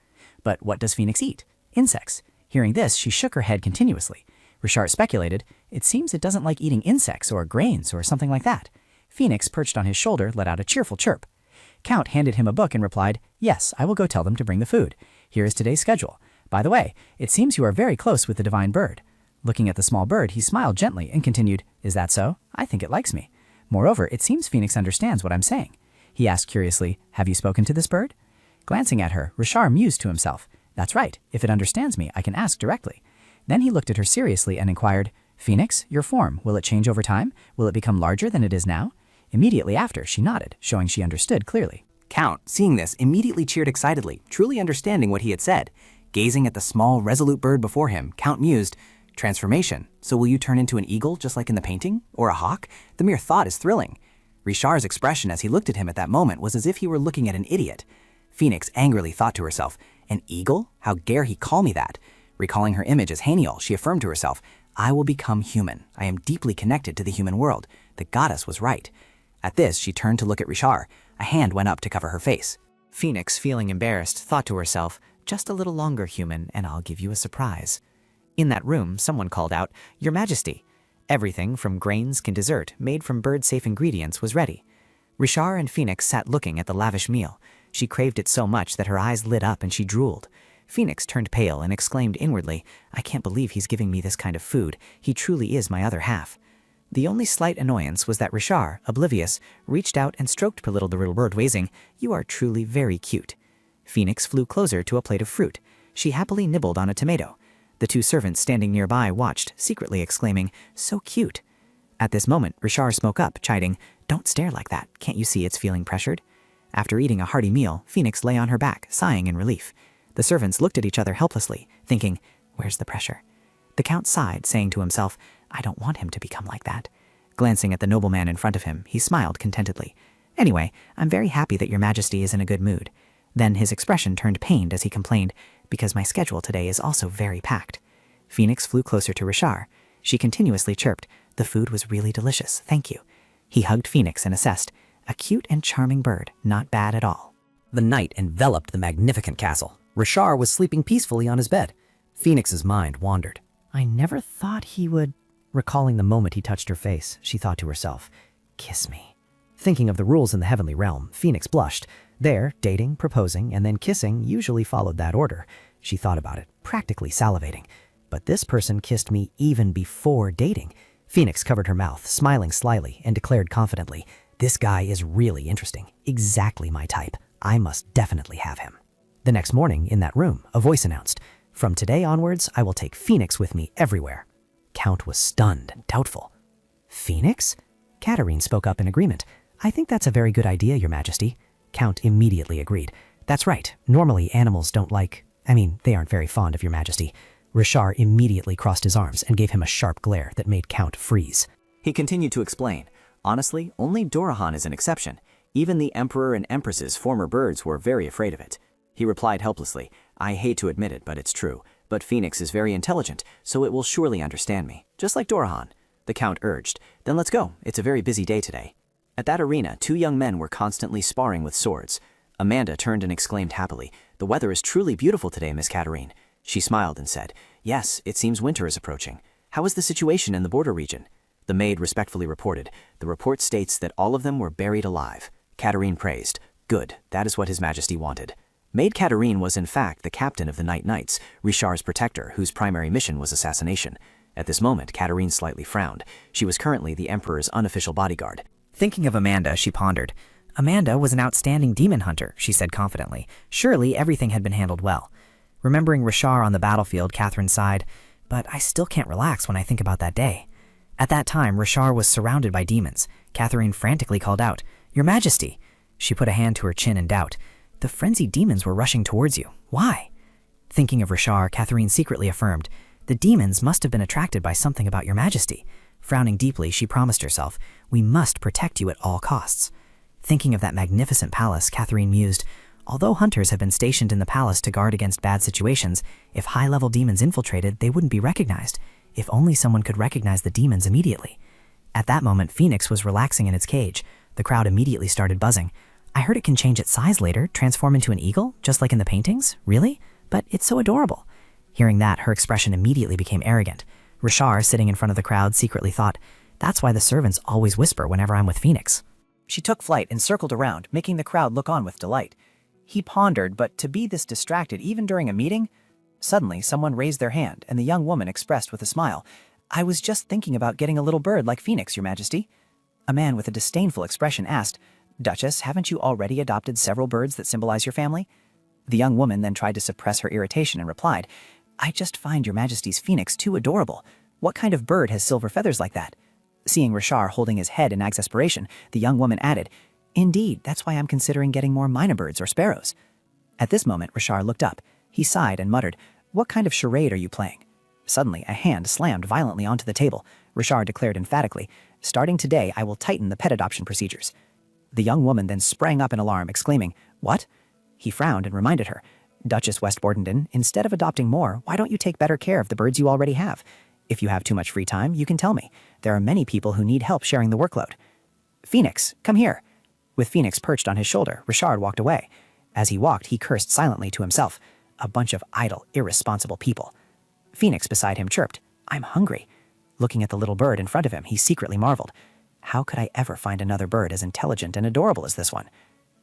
"But what does Phoenix eat?" "Insects." Hearing this, she shook her head continuously. Richard speculated, "It seems it doesn't like eating insects or grains or something like that." Phoenix, perched on his shoulder, let out a cheerful chirp. Count handed him a book and replied, "Yes, I will go tell them to bring the food. Here is today's schedule. By the way, it seems you are very close with the divine bird." Looking at the small bird, he smiled gently and continued, "Is that so? I think it likes me. Moreover, it seems Phoenix understands what I'm saying." He asked curiously, "Have you spoken to this bird?" Glancing at her, Richard mused to himself, "That's right. If it understands me, I can ask directly." Then he looked at her seriously and inquired, "Phoenix, your form, will it change over time? Will it become larger than it is now?" Immediately after, she nodded, showing she understood clearly. Count, seeing this, immediately cheered excitedly, truly understanding what he had said. Gazing at the small, resolute bird before him, Count mused, "Transformation. So will you turn into an eagle just like in the painting? Or a hawk? The mere thought is thrilling." Richard's expression as he looked at him at that moment was as if he were looking at an idiot. Phoenix angrily thought to herself, "An eagle? How dare he call me that?" Recalling her image as Haniel, she affirmed to herself, "I will become human. I am deeply connected to the human world. The goddess was right." At this, she turned to look at Richard. A hand went up to cover her face. Phoenix, feeling embarrassed, thought to herself, "Just a little longer, human, and I'll give you a surprise." In that room, someone called out, "Your Majesty." Everything from grains and dessert, made from bird-safe ingredients, was ready. Richard and Phoenix sat looking at the lavish meal. She craved it so much that her eyes lit up and she drooled. Phoenix turned pale and exclaimed inwardly, "I can't believe he's giving me this kind of food. He truly is my other half." The only slight annoyance was that Richard, oblivious, reached out and stroked the little bird, wheezing, "You are truly very cute." Phoenix flew closer to a plate of fruit. She happily nibbled on a tomato. The two servants standing nearby watched, secretly exclaiming, "So cute." At this moment, Richard spoke up, chiding, "Don't stare like that. Can't you see it's feeling pressured?" After eating a hearty meal, Phoenix lay on her back, sighing in relief. The servants looked at each other helplessly, thinking, "Where's the pressure?" The Count sighed, saying to himself, "I don't want him to become like that." Glancing at the nobleman in front of him, he smiled contentedly. "Anyway, I'm very happy that Your Majesty is in a good mood." Then his expression turned pained as he complained, "Because my schedule today is also very packed." Phoenix flew closer to Richard. She continuously chirped, "The food was really delicious, thank you." He hugged Phoenix and assessed, "A cute and charming bird, not bad at all." The night enveloped the magnificent castle. Richard was sleeping peacefully on his bed. Phoenix's mind wandered. "I never thought he would..." Recalling the moment he touched her face, she thought to herself, "Kiss me." Thinking of the rules in the heavenly realm, Phoenix blushed. There, dating, proposing, and then kissing usually followed that order. She thought about it, practically salivating. But this person kissed me even before dating. Phoenix covered her mouth, smiling slyly, and declared confidently, "This guy is really interesting. Exactly my type. I must definitely have him." The next morning, in that room, a voice announced, "From today onwards, I will take Phoenix with me everywhere." Count was stunned and doubtful. "Phoenix?" Katerine spoke up in agreement. "I think that's a very good idea, Your Majesty." Count immediately agreed. "That's right. Normally, animals don't they aren't very fond of Your Majesty." Richard immediately crossed his arms and gave him a sharp glare that made Count freeze. He continued to explain, "Honestly, only Durahan is an exception. Even the Emperor and Empress's former birds were very afraid of it." He replied helplessly, "I hate to admit it, but it's true. But Phoenix is very intelligent, so it will surely understand me, just like Durahan." The Count urged, "Then let's go. It's a very busy day today." At that arena, two young men were constantly sparring with swords. Amanda turned and exclaimed happily, "The weather is truly beautiful today, Miss Katerine." She smiled and said, "Yes, it seems winter is approaching. How is the situation in the border region?" The maid respectfully reported, "The report states that all of them were buried alive." Katerine praised, "Good, that is what His Majesty wanted." Maid Katerine was in fact the captain of the Night Knights, Richard's protector, whose primary mission was assassination. At this moment, Katerine slightly frowned. She was currently the Emperor's unofficial bodyguard. Thinking of Amanda, she pondered. Amanda was an outstanding demon hunter, she said confidently. Surely everything had been handled well. Remembering Richard on the battlefield, Catherine sighed, but I still can't relax when I think about that day. At that time, Richard was surrounded by demons. Catherine frantically called out, "Your Majesty!" She put a hand to her chin in doubt. The frenzied demons were rushing towards you. Why? Thinking of Richard, Catherine secretly affirmed, "The demons must have been attracted by something about Your Majesty." Frowning deeply, she promised herself, "We must protect you at all costs." Thinking of that magnificent palace, Catherine mused, although hunters have been stationed in the palace to guard against bad situations, if high-level demons infiltrated, they wouldn't be recognized. If only someone could recognize the demons immediately. At that moment, Phoenix was relaxing in its cage. The crowd immediately started buzzing. "I heard it can change its size later, transform into an eagle, just like in the paintings? Really? But it's so adorable." Hearing that, her expression immediately became arrogant. Richard, sitting in front of the crowd, secretly thought, "That's why the servants always whisper whenever I'm with Phoenix." She took flight and circled around, making the crowd look on with delight. He pondered, but to be this distracted even during a meeting? Suddenly, someone raised their hand, and the young woman expressed with a smile, "I was just thinking about getting a little bird like Phoenix, Your Majesty." A man with a disdainful expression asked, "Duchess, haven't you already adopted several birds that symbolize your family?" The young woman then tried to suppress her irritation and replied, "I just find Your Majesty's Phoenix too adorable. What kind of bird has silver feathers like that?" Seeing Richard holding his head in exasperation, the young woman added, "Indeed, that's why I'm considering getting more mynah birds or sparrows." At this moment, Richard looked up. He sighed and muttered, "What kind of charade are you playing?" Suddenly, a hand slammed violently onto the table. Richard declared emphatically, "Starting today, I will tighten the pet adoption procedures." The young woman then sprang up in alarm, exclaiming, "What?" He frowned and reminded her, "Duchess Westbordenden, instead of adopting more, why don't you take better care of the birds you already have? If you have too much free time, you can tell me. There are many people who need help sharing the workload." "Phoenix, come here." With Phoenix perched on his shoulder, Richard walked away. As he walked, he cursed silently to himself. A bunch of idle, irresponsible people. Phoenix beside him chirped, "I'm hungry." Looking at the little bird in front of him, he secretly marveled. How could I ever find another bird as intelligent and adorable as this one?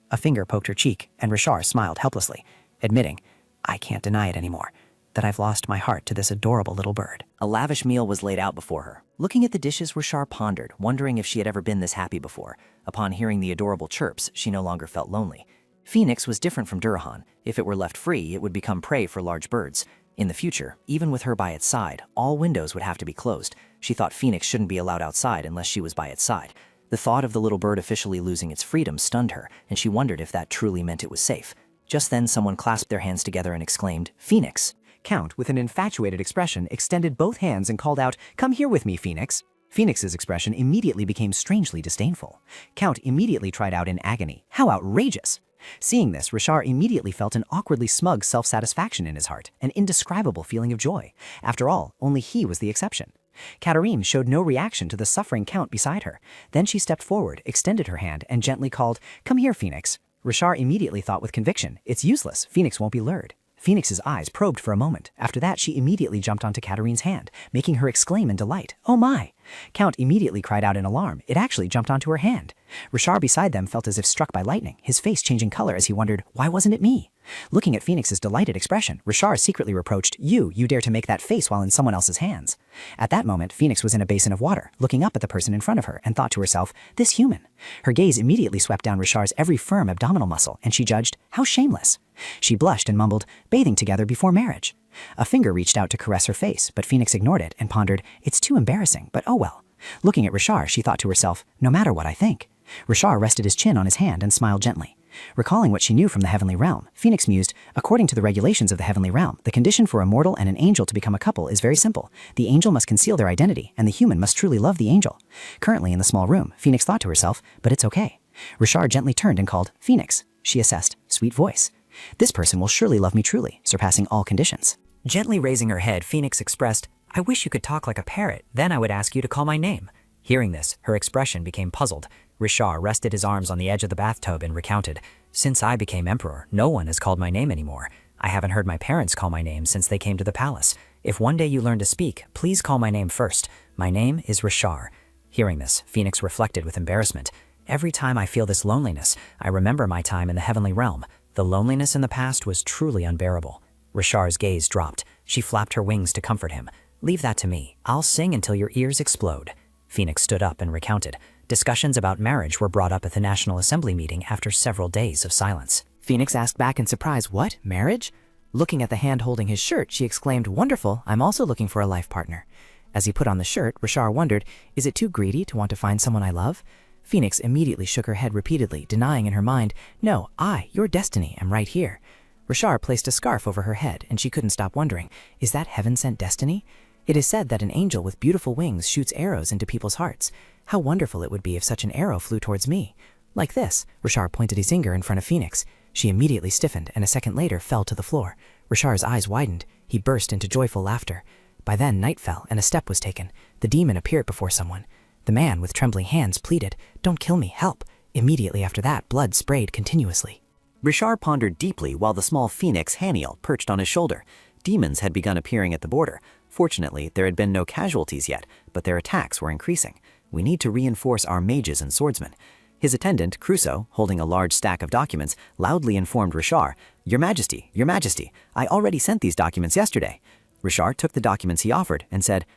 A finger poked her cheek, and Richard smiled helplessly, admitting, "I can't deny it anymore, that I've lost my heart to this adorable little bird." A lavish meal was laid out before her. Looking at the dishes, Richard pondered, wondering if she had ever been this happy before. Upon hearing the adorable chirps, she no longer felt lonely. Phoenix was different from Durahan. If it were left free, it would become prey for large birds. In the future, even with her by its side, all windows would have to be closed. She thought Phoenix shouldn't be allowed outside unless she was by its side. The thought of the little bird officially losing its freedom stunned her, and she wondered if that truly meant it was safe. Just then, someone clasped their hands together and exclaimed, "Phoenix!" Count, with an infatuated expression, extended both hands and called out, "Come here with me, Phoenix." Phoenix's expression immediately became strangely disdainful. Count immediately tried out in agony, "How outrageous!" Seeing this, Richard immediately felt an awkwardly smug self-satisfaction in his heart, an indescribable feeling of joy. After all, only he was the exception. Katerine showed no reaction to the suffering Count beside her. Then she stepped forward, extended her hand, and gently called, "Come here, Phoenix." Richard immediately thought with conviction, "It's useless, Phoenix won't be lured." Phoenix's eyes probed for a moment. After that, she immediately jumped onto Katerine's hand, making her exclaim in delight, "Oh my!" Count immediately cried out in alarm. It actually jumped onto her hand. Richard beside them felt as if struck by lightning, his face changing color as he wondered, why wasn't it me? Looking at Phoenix's delighted expression, Richard secretly reproached, You dare to make that face while in someone else's hands." At that moment, Phoenix was in a basin of water, looking up at the person in front of her, and thought to herself, "This human." Her gaze immediately swept down Richard's every firm abdominal muscle, and she judged, "How shameless." She blushed and mumbled, "Bathing together before marriage." A finger reached out to caress her face, but Phoenix ignored it and pondered, "It's too embarrassing, but oh well." Looking at Richard, she thought to herself, "No matter what I think." Richard rested his chin on his hand and smiled gently. Recalling what she knew from the heavenly realm, Phoenix mused, "According to the regulations of the heavenly realm, the condition for a mortal and an angel to become a couple is very simple. The angel must conceal their identity, and the human must truly love the angel." Currently in the small room, Phoenix thought to herself, "But it's okay." Richard gently turned and called, "Phoenix." She assessed, "Sweet voice. This person will surely love me truly, surpassing all conditions." Gently raising her head, Phoenix expressed, "I wish you could talk like a parrot, then I would ask you to call my name." Hearing this, her expression became puzzled. Richard rested his arms on the edge of the bathtub and recounted, "Since I became emperor, no one has called my name anymore. I haven't heard my parents call my name since they came to the palace. If one day you learn to speak, please call my name first. My name is Richard." Hearing this, Phoenix reflected with embarrassment. "Every time I feel this loneliness, I remember my time in the heavenly realm. The loneliness in the past was truly unbearable. Rishar's gaze dropped. She flapped her wings to comfort him. "Leave that to me. I'll sing until your ears explode." Phoenix stood up and recounted. Discussions about marriage were brought up at the National Assembly meeting after several days of silence. Phoenix asked back in surprise, "What? Marriage?" Looking at the hand holding his shirt, she exclaimed, "Wonderful, I'm also looking for a life partner." As he put on the shirt, Rishar wondered, "Is it too greedy to want to find someone I love?" Phoenix immediately shook her head repeatedly, denying in her mind, "No, your destiny, am right here." Rishar placed a scarf over her head, and she couldn't stop wondering, is that heaven-sent destiny? It is said that an angel with beautiful wings shoots arrows into people's hearts. How wonderful it would be if such an arrow flew towards me. Like this, Rishar pointed his finger in front of Phoenix. She immediately stiffened and a second later fell to the floor. Rishar's eyes widened. He burst into joyful laughter. By then, night fell and a step was taken. The demon appeared before someone. The man, with trembling hands, pleaded, "Don't kill me, help." Immediately after that, blood sprayed continuously. Rishar pondered deeply while the small phoenix Haniel perched on his shoulder. Demons had begun appearing at the border. Fortunately, there had been no casualties yet, but their attacks were increasing. We need to reinforce our mages and swordsmen. His attendant, Crusoe, holding a large stack of documents, loudly informed Rishar, Your Majesty, I already sent these documents yesterday." Rishar took the documents he offered and said,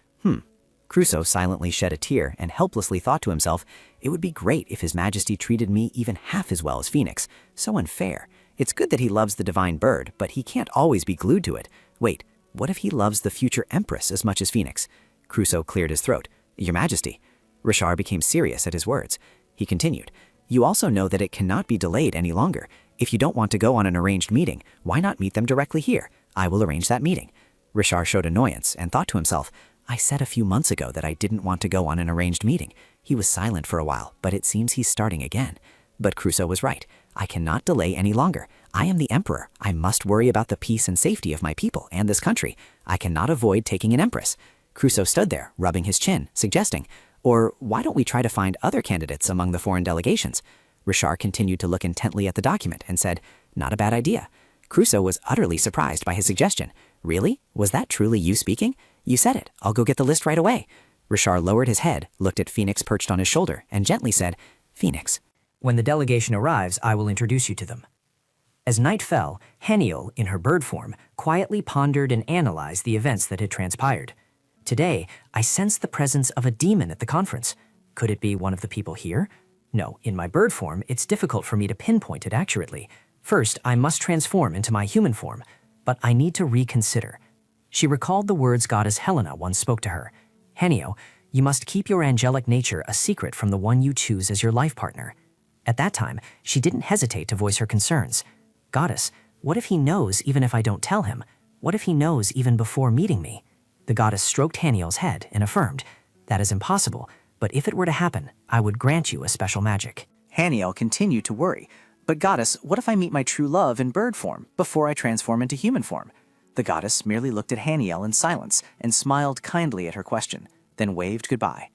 Crusoe silently shed a tear and helplessly thought to himself, "It would be great if His Majesty treated me even half as well as Phoenix. So unfair. It's good that he loves the divine bird, but he can't always be glued to it. Wait, what if he loves the future Empress as much as Phoenix?" Crusoe cleared his throat. "Your Majesty." Rishar became serious at his words. He continued, "You also know that it cannot be delayed any longer. If you don't want to go on an arranged meeting, why not meet them directly here? I will arrange that meeting." Rishar showed annoyance and thought to himself, "I said a few months ago that I didn't want to go on an arranged meeting." He was silent for a while, but it seems he's starting again. But Crusoe was right. I cannot delay any longer. I am the Emperor. I must worry about the peace and safety of my people and this country. I cannot avoid taking an Empress. Crusoe stood there, rubbing his chin, suggesting, "Or why don't we try to find other candidates among the foreign delegations?" Rishar continued to look intently at the document and said, "Not a bad idea." Crusoe was utterly surprised by his suggestion. "Really? Was that truly you speaking? You said it. I'll go get the list right away." Rishar lowered his head, looked at Phoenix perched on his shoulder, and gently said, "Phoenix, when the delegation arrives, I will introduce you to them." As night fell, Haniel, in her bird form, quietly pondered and analyzed the events that had transpired. "Today, I sensed the presence of a demon at the conference. Could it be one of the people here? No, in my bird form, it's difficult for me to pinpoint it accurately. First, I must transform into my human form, but I need to reconsider." She recalled the words goddess Helena once spoke to her. "Haniel, you must keep your angelic nature a secret from the one you choose as your life partner." At that time, she didn't hesitate to voice her concerns. "Goddess, what if he knows even if I don't tell him? What if he knows even before meeting me?" The goddess stroked Haniel's head and affirmed, "That is impossible, but if it were to happen, I would grant you a special magic." Haniel continued to worry. "But goddess, what if I meet my true love in bird form before I transform into human form?" The goddess merely looked at Haniel in silence and smiled kindly at her question, then waved goodbye.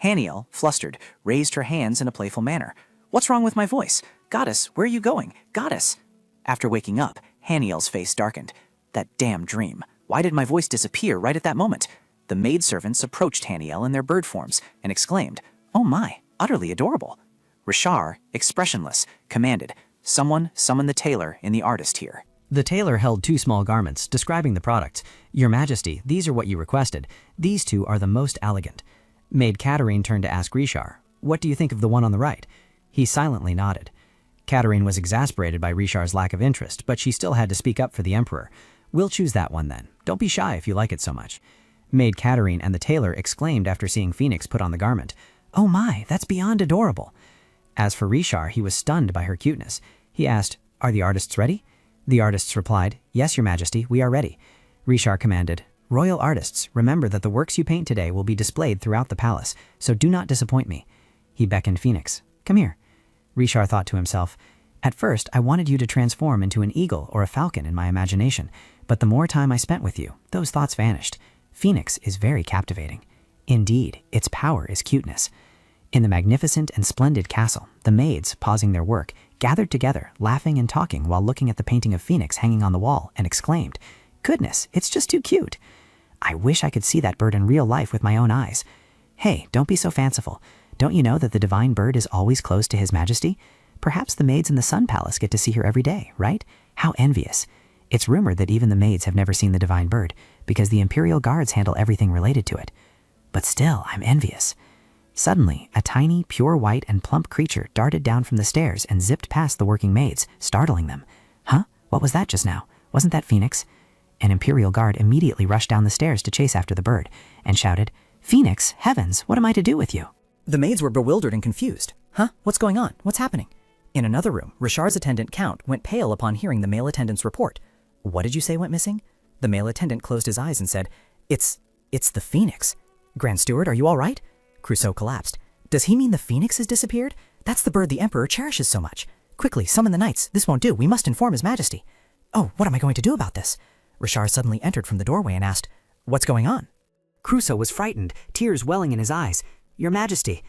Haniel, flustered, raised her hands in a playful manner. "What's wrong with my voice? Goddess, where are you going? Goddess!" After waking up, Haniel's face darkened. That damn dream. Why did my voice disappear right at that moment? The maidservants approached Haniel in their bird forms and exclaimed, "Oh my, utterly adorable." Rishar, expressionless, commanded, "Someone summon the tailor and the artist here." The tailor held 2 small garments, describing the products. "Your Majesty, these are what you requested. These 2 are the most elegant." Maid Katerine turned to ask Rishar, "What do you think of the one on the right?" He silently nodded. Katerine was exasperated by Rishar's lack of interest, but she still had to speak up for the Emperor. "We'll choose that one then. Don't be shy if you like it so much." Maid Katerine and the tailor exclaimed after seeing Phoenix put on the garment, "Oh my, that's beyond adorable." As for Rishar, he was stunned by her cuteness. He asked, "Are the artists ready?" The artists replied, "Yes, Your Majesty, we are ready." Rishar commanded, "Royal artists, remember that the works you paint today will be displayed throughout the palace, so do not disappoint me." He beckoned Phoenix. "Come here." Rishar thought to himself, "At first, I wanted you to transform into an eagle or a falcon in my imagination, but the more time I spent with you, those thoughts vanished. Phoenix is very captivating. Indeed, its power is cuteness." In the magnificent and splendid castle, the maids, pausing their work, gathered together, laughing and talking while looking at the painting of Phoenix hanging on the wall, and exclaimed, "Goodness, it's just too cute. I wish I could see that bird in real life with my own eyes. Hey, don't be so fanciful. Don't you know that the divine bird is always close to His Majesty? Perhaps the maids in the Sun Palace get to see her every day, right? How envious. It's rumored that even the maids have never seen the divine bird, because the imperial guards handle everything related to it. But still, I'm envious. Suddenly, a tiny, pure white and plump creature darted down from the stairs and zipped past the working maids, startling them. Huh? What was that just now? Wasn't that Phoenix? An imperial guard immediately rushed down the stairs to chase after the bird and shouted, "Phoenix, heavens, what am I to do with you?" The maids were bewildered and confused. Huh? What's going on? What's happening? In another room, Richard's attendant, Count, went pale upon hearing the male attendant's report. What did you say went missing? The male attendant closed his eyes and said, It's the Phoenix. Grand Steward, are you all right? Crusoe collapsed. Does he mean the Phoenix has disappeared? That's the bird the Emperor cherishes so much. Quickly, summon the knights. This won't do. We must inform His Majesty. Oh, what am I going to do about this? Richard suddenly entered from the doorway and asked, What's going on? Crusoe was frightened, tears welling in his eyes. Your Majesty,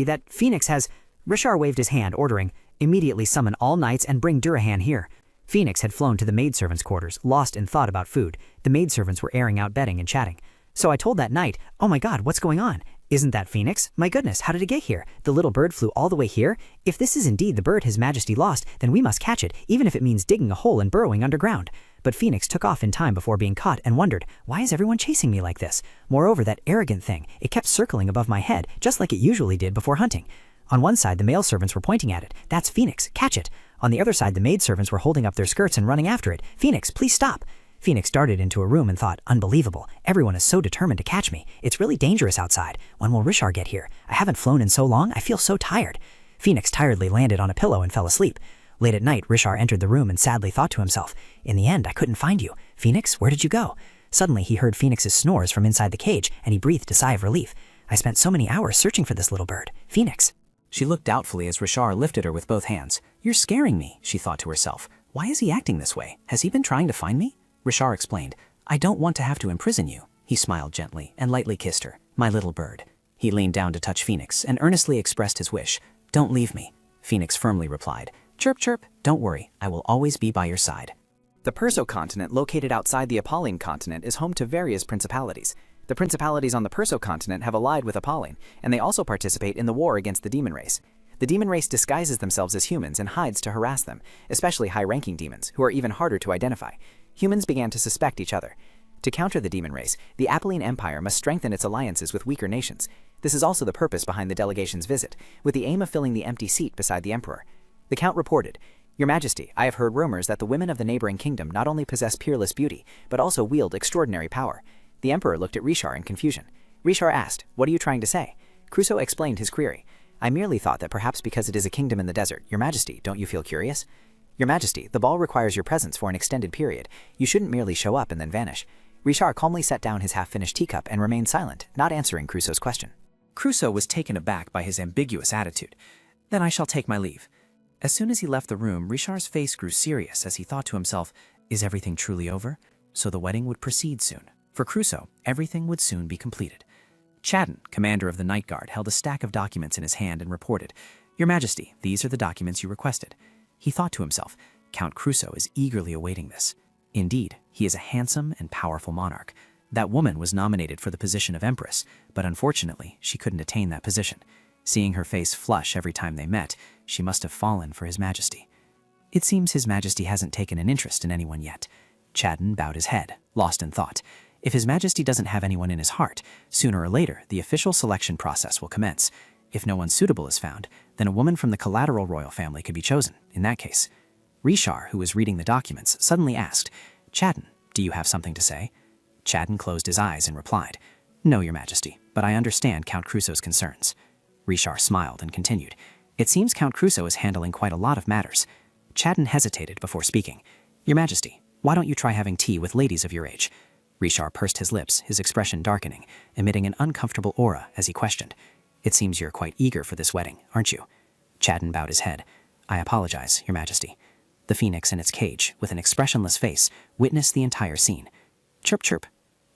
that Phoenix has... Richard waved his hand, ordering, "Immediately summon all knights and bring Durahan here." Phoenix had flown to the maidservants' quarters, lost in thought about food. The maidservants were airing out bedding and chatting. So I told that knight, "Oh my God, what's going on? Isn't that Phoenix? My goodness, how did it get here? The little bird flew all the way here? If this is indeed the bird His Majesty lost, then we must catch it, even if it means digging a hole and burrowing underground." But Phoenix took off in time before being caught and wondered, why is everyone chasing me like this? Moreover, that arrogant thing, it kept circling above my head, just like it usually did before hunting. On one side, the male servants were pointing at it. "That's Phoenix, catch it." On the other side, the maidservants were holding up their skirts and running after it. "Phoenix, please stop." Phoenix darted into a room and thought, unbelievable. Everyone is so determined to catch me. It's really dangerous outside. When will Richard get here? I haven't flown in so long. I feel so tired. Phoenix tiredly landed on a pillow and fell asleep. Late at night, Richard entered the room and sadly thought to himself, "In the end, I couldn't find you. Phoenix, where did you go?" Suddenly, he heard Phoenix's snores from inside the cage, and he breathed a sigh of relief. "I spent so many hours searching for this little bird. Phoenix." She looked doubtfully as Richard lifted her with both hands. "You're scaring me," she thought to herself. "Why is he acting this way? Has he been trying to find me?" Richard explained, "I don't want to have to imprison you." He smiled gently and lightly kissed her. "My little bird." He leaned down to touch Phoenix and earnestly expressed his wish. "Don't leave me." Phoenix firmly replied, "Chirp, chirp, don't worry. I will always be by your side." The Perso continent, located outside the Apolline continent, is home to various principalities. The principalities on the Perso continent have allied with Apolline, and they also participate in the war against the demon race. The demon race disguises themselves as humans and hides to harass them, especially high-ranking demons, who are even harder to identify. Humans began to suspect each other. To counter the demon race, the Apolline Empire must strengthen its alliances with weaker nations. This is also the purpose behind the delegation's visit, with the aim of filling the empty seat beside the Emperor. The Count reported, "Your Majesty, I have heard rumors that the women of the neighboring kingdom not only possess peerless beauty, but also wield extraordinary power." The Emperor looked at Richard in confusion. Richard asked, "What are you trying to say?" Crusoe explained his query. "I merely thought that perhaps because it is a kingdom in the desert, Your Majesty, don't you feel curious?" "Your Majesty, the ball requires your presence for an extended period. You shouldn't merely show up and then vanish." Richard calmly set down his half-finished teacup and remained silent, not answering Crusoe's question. Crusoe was taken aback by his ambiguous attitude. "Then I shall take my leave." As soon as he left the room, Richard's face grew serious as he thought to himself, is everything truly over? So the wedding would proceed soon. For Crusoe, everything would soon be completed. Chadden, commander of the Night Guard, held a stack of documents in his hand and reported, "Your Majesty, these are the documents you requested." He thought to himself, Count Crusoe is eagerly awaiting this. Indeed, he is a handsome and powerful monarch. That woman was nominated for the position of Empress, but unfortunately, she couldn't attain that position. Seeing her face flush every time they met, she must have fallen for His Majesty. It seems His Majesty hasn't taken an interest in anyone yet. Chadden bowed his head, lost in thought. If His Majesty doesn't have anyone in his heart, sooner or later, the official selection process will commence. If no one suitable is found, then a woman from the collateral royal family could be chosen, in that case. Richard, who was reading the documents, suddenly asked, "Chadden, do you have something to say?" Chadden closed his eyes and replied, "No, Your Majesty, but I understand Count Crusoe's concerns." Richard smiled and continued, "It seems Count Crusoe is handling quite a lot of matters." Chadden hesitated before speaking. "Your Majesty, why don't you try having tea with ladies of your age?" Richard pursed his lips, his expression darkening, emitting an uncomfortable aura as he questioned, "It seems you're quite eager for this wedding, aren't you?" Chadden bowed his head. "I apologize, Your Majesty." The phoenix in its cage, with an expressionless face, witnessed the entire scene. Chirp, chirp.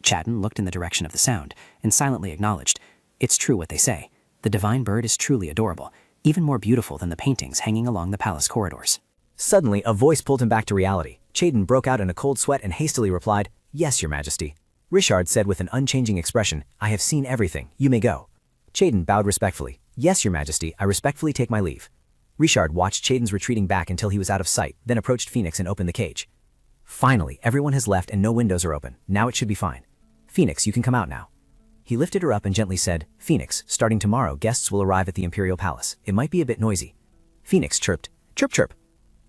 Chadden looked in the direction of the sound and silently acknowledged, "It's true what they say. The divine bird is truly adorable, even more beautiful than the paintings hanging along the palace corridors." Suddenly, a voice pulled him back to reality. Chadden broke out in a cold sweat and hastily replied, "Yes, Your Majesty." Richard said with an unchanging expression, "I have seen everything. You may go." Chadden bowed respectfully. "Yes, Your Majesty, I respectfully take my leave." Richard watched Chaiden's retreating back until he was out of sight, then approached Phoenix and opened the cage. Finally, everyone has left and no windows are open. Now it should be fine. Phoenix, you can come out now. He lifted her up and gently said, Phoenix, starting tomorrow, guests will arrive at the Imperial Palace. It might be a bit noisy. Phoenix chirped, chirp chirp.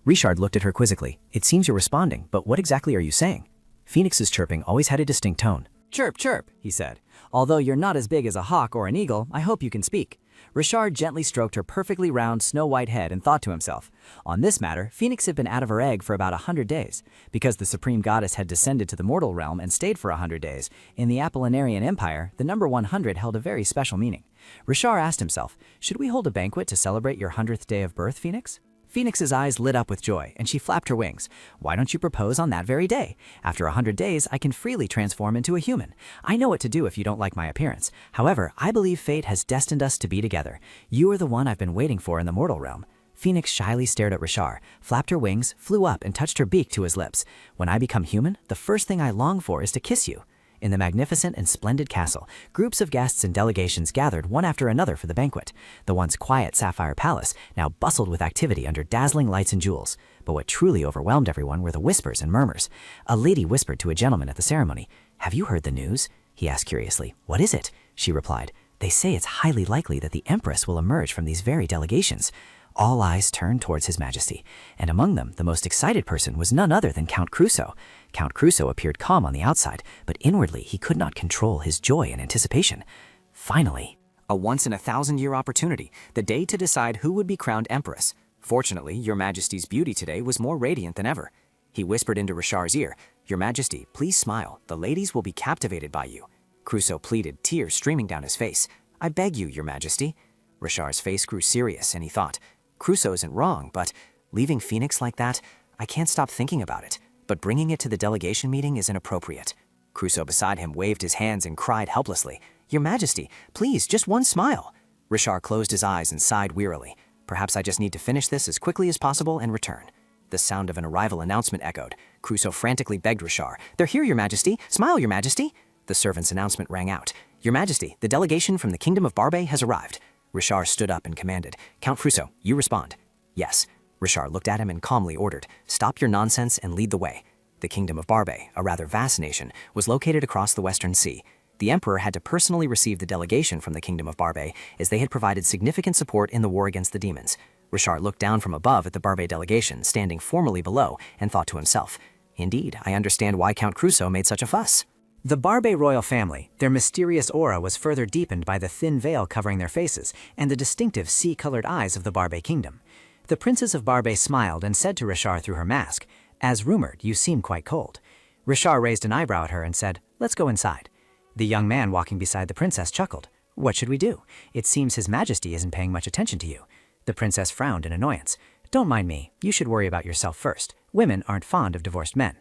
Richard looked at her quizzically. It seems you're responding, but what exactly are you saying? Phoenix's chirping always had a distinct tone. Chirp, chirp, he said. Although you're not as big as a hawk or an eagle, I hope you can speak. Richard gently stroked her perfectly round, snow-white head and thought to himself, on this matter, Phoenix had been out of her egg for about 100 days. Because the supreme goddess had descended to the mortal realm and stayed for 100 days, in the Apollinarian Empire, the number 100 held a very special meaning. Richard asked himself, should we hold a banquet to celebrate your 100th day of birth, Phoenix? Phoenix's eyes lit up with joy, and she flapped her wings. Why don't you propose on that very day? After 100 days, I can freely transform into a human. I know what to do if you don't like my appearance. However, I believe fate has destined us to be together. You are the one I've been waiting for in the mortal realm. Phoenix shyly stared at Richard, flapped her wings, flew up, and touched her beak to his lips. When I become human, the first thing I long for is to kiss you. In the magnificent and splendid castle, groups of guests and delegations gathered one after another for the banquet. The once quiet Sapphire Palace now bustled with activity under dazzling lights and jewels. But what truly overwhelmed everyone were the whispers and murmurs. A lady whispered to a gentleman at the ceremony. Have you heard the news? He asked curiously. What is it? She replied. They say it's highly likely that the Empress will emerge from these very delegations. All eyes turned towards His Majesty, and among them, the most excited person was none other than Count Crusoe. Count Crusoe appeared calm on the outside, but inwardly he could not control his joy and anticipation. Finally, A once-in-a-thousand-year opportunity, the day to decide who would be crowned Empress. Fortunately, Your Majesty's beauty today was more radiant than ever. He whispered into Richard's ear, Your Majesty, please smile. The ladies will be captivated by you. Crusoe pleaded, tears streaming down his face. I beg you, Your Majesty. Richard's face grew serious, and he thought, Crusoe isn't wrong, but leaving Phoenix like that, I can't stop thinking about it. But bringing it to the delegation meeting is inappropriate. Crusoe beside him waved his hands and cried helplessly, Your Majesty, please, just one smile. Richard closed his eyes and sighed wearily. Perhaps I just need to finish this as quickly as possible and return. The sound of an arrival announcement echoed. Crusoe frantically begged Richard, They're here, Your Majesty. Smile, Your Majesty. The servant's announcement rang out. Your Majesty, the delegation from the Kingdom of Barbet has arrived. Richard stood up and commanded, Count Crusoe, you respond. Yes. Richard looked at him and calmly ordered, Stop your nonsense and lead the way. The Kingdom of Barbet, a rather vast nation, was located across the Western Sea. The Emperor had to personally receive the delegation from the Kingdom of Barbet as they had provided significant support in the war against the demons. Richard looked down from above at the Barbet delegation, standing formally below, and thought to himself, Indeed, I understand why Count Crusoe made such a fuss. The Barbet royal family, their mysterious aura was further deepened by the thin veil covering their faces and the distinctive sea-colored eyes of the Barbet kingdom. The Princess of Barbet smiled and said to Richard through her mask, As rumored, you seem quite cold. Richard raised an eyebrow at her and said, Let's go inside. The young man walking beside the princess chuckled. What should we do? It seems His Majesty isn't paying much attention to you. The princess frowned in annoyance. Don't mind me. You should worry about yourself first. Women aren't fond of divorced men.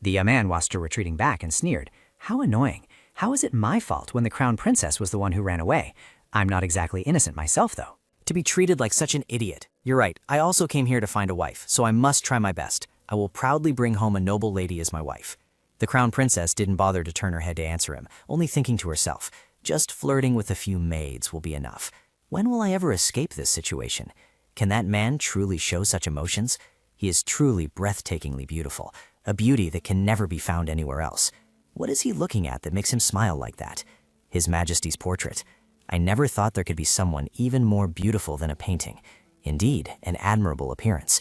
The young man watched her retreating back and sneered. How annoying. How is it my fault when the crown princess was the one who ran away? I'm not exactly innocent myself, though. To be treated like such an idiot. You're right, I also came here to find a wife, so I must try my best. I will proudly bring home a noble lady as my wife. The crown princess didn't bother to turn her head to answer him, only thinking to herself, just flirting with a few maids will be enough. When will I ever escape this situation? Can that man truly show such emotions? He is truly breathtakingly beautiful, a beauty that can never be found anywhere else. What is he looking at that makes him smile like that? His Majesty's portrait. I never thought there could be someone even more beautiful than a painting. Indeed, an admirable appearance.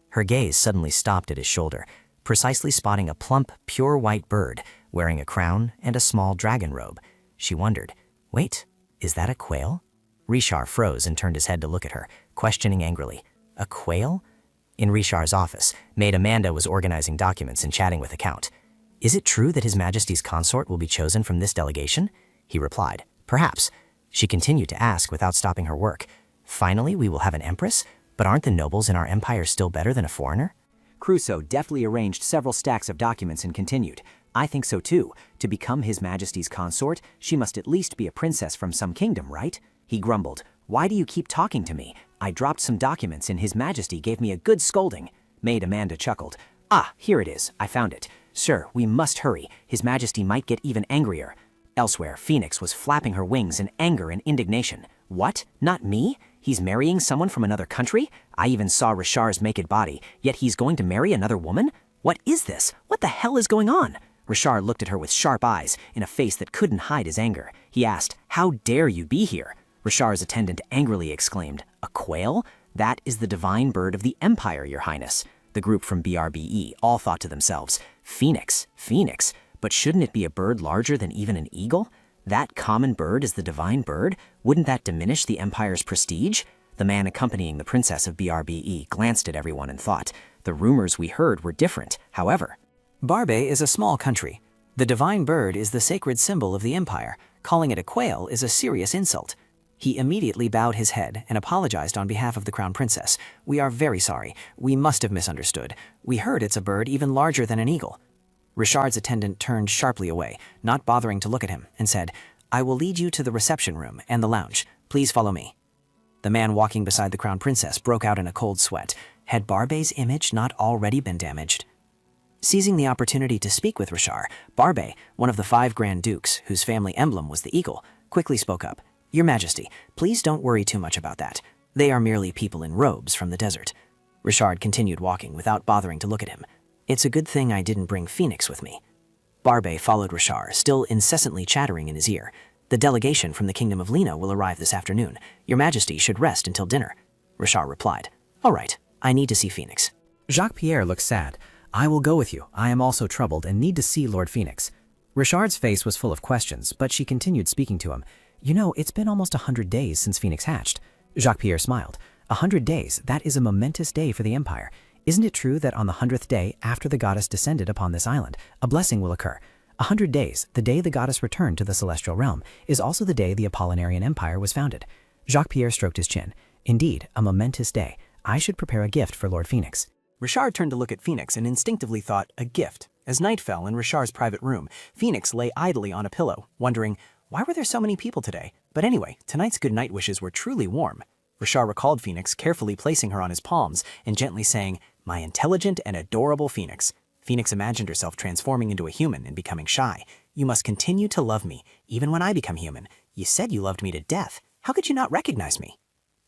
Her gaze suddenly stopped at his shoulder, precisely spotting a plump, pure white bird, wearing a crown and a small dragon robe. She wondered, wait, is that a quail? Richard froze and turned his head to look at her, questioning angrily, a quail? In Richard's office, maid Amanda was organizing documents and chatting with the Count. Is it true that His Majesty's consort will be chosen from this delegation? He replied, Perhaps. She continued to ask without stopping her work. Finally, we will have an empress? But aren't the nobles in our empire still better than a foreigner? Crusoe deftly arranged several stacks of documents and continued, I think so too. To become His Majesty's consort, she must at least be a princess from some kingdom, right? He grumbled, Why do you keep talking to me? I dropped some documents and His Majesty gave me a good scolding. Maid Amanda chuckled, Ah, here it is. I found it. Sir, we must hurry. His Majesty might get even angrier. Elsewhere, Phoenix was flapping her wings in anger and indignation. What? Not me? He's marrying someone from another country? I even saw Rishar's naked body, yet he's going to marry another woman? What is this? What the hell is going on? Rishar looked at her with sharp eyes, in a face that couldn't hide his anger. He asked, "How dare you be here?" Rishar's attendant angrily exclaimed, "A quail? That is the divine bird of the Empire, Your Highness." The group from BRBE all thought to themselves, "Phoenix, phoenix, but shouldn't it be a bird larger than even an eagle? That common bird is the divine bird? Wouldn't that diminish the Empire's prestige?" The man accompanying the princess of BRBE glanced at everyone and thought, the rumors we heard were different. However, Barbe is a small country. The divine bird is the sacred symbol of the empire. Calling it a quail is a serious insult. He immediately bowed his head and apologized on behalf of the crown princess. "We are very sorry. We must have misunderstood. We heard it's a bird even larger than an eagle." Richard's attendant turned sharply away, not bothering to look at him, and said, "I will lead you to the reception room and the lounge. Please follow me." The man walking beside the crown princess broke out in a cold sweat. Had Barbe's image not already been damaged? Seizing the opportunity to speak with Richard, Barbe, one of the 5 Grand Dukes, whose family emblem was the eagle, quickly spoke up. "Your Majesty, please don't worry too much about that. They are merely people in robes from the desert." Richard continued walking without bothering to look at him. "It's a good thing I didn't bring Phoenix with me." Barbe followed Richard, still incessantly chattering in his ear. "The delegation from the Kingdom of Lena will arrive this afternoon. Your Majesty should rest until dinner." Richard replied, "All right, I need to see Phoenix." Jacques-Pierre looked sad. "I will go with you. I am also troubled and need to see Lord Phoenix." Richard's face was full of questions, but she continued speaking to him. "You know, it's been almost 100 days since Phoenix hatched." Jacques-Pierre smiled. 100 days, that is a momentous day for the Empire. Isn't it true that on the 100th day after the goddess descended upon this island, a blessing will occur? 100 days, the day the goddess returned to the celestial realm, is also the day the Apollinarian Empire was founded. Jacques-Pierre stroked his chin. "Indeed, a momentous day. I should prepare a gift for Lord Phoenix." Richard turned to look at Phoenix and instinctively thought, a gift. As night fell in Richard's private room, Phoenix lay idly on a pillow, wondering, why were there so many people today? But anyway, tonight's good night wishes were truly warm. Richard recalled Phoenix, carefully placing her on his palms and gently saying, "My intelligent and adorable Phoenix." Phoenix imagined herself transforming into a human and becoming shy. "You must continue to love me, even when I become human. You said you loved me to death. How could you not recognize me?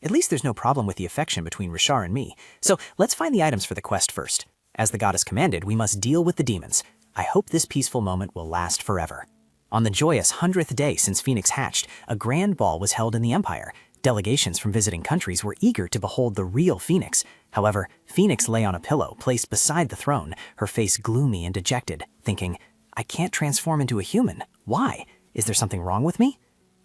At least there's no problem with the affection between Richard and me. So let's find the items for the quest first. As the goddess commanded, we must deal with the demons. I hope this peaceful moment will last forever." On the joyous 100th day since Phoenix hatched, a grand ball was held in the Empire. Delegations from visiting countries were eager to behold the real Phoenix. However, Phoenix lay on a pillow placed beside the throne, her face gloomy and dejected, thinking, "I can't transform into a human. Why? Is there something wrong with me?"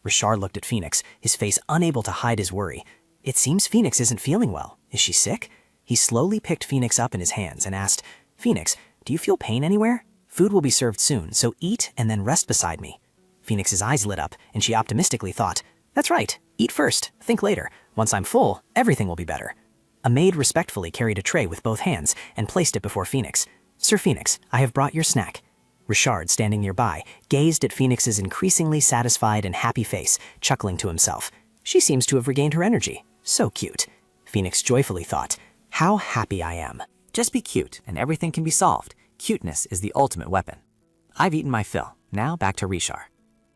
Richard looked at Phoenix, his face unable to hide his worry. "It seems Phoenix isn't feeling well. Is she sick?" He slowly picked Phoenix up in his hands and asked, "Phoenix, do you feel pain anywhere? Food will be served soon, so eat and then rest beside me." Phoenix's eyes lit up, and she optimistically thought, "That's right. Eat first, think later. Once I'm full, everything will be better." A maid respectfully carried a tray with both hands and placed it before Phoenix. "Sir Phoenix, I have brought your snack." Richard, standing nearby, gazed at Phoenix's increasingly satisfied and happy face, chuckling to himself. "She seems to have regained her energy. So cute." Phoenix joyfully thought, "How happy I am." Just be cute and everything can be solved. Cuteness is the ultimate weapon. I've eaten my fill. Now back to Richard.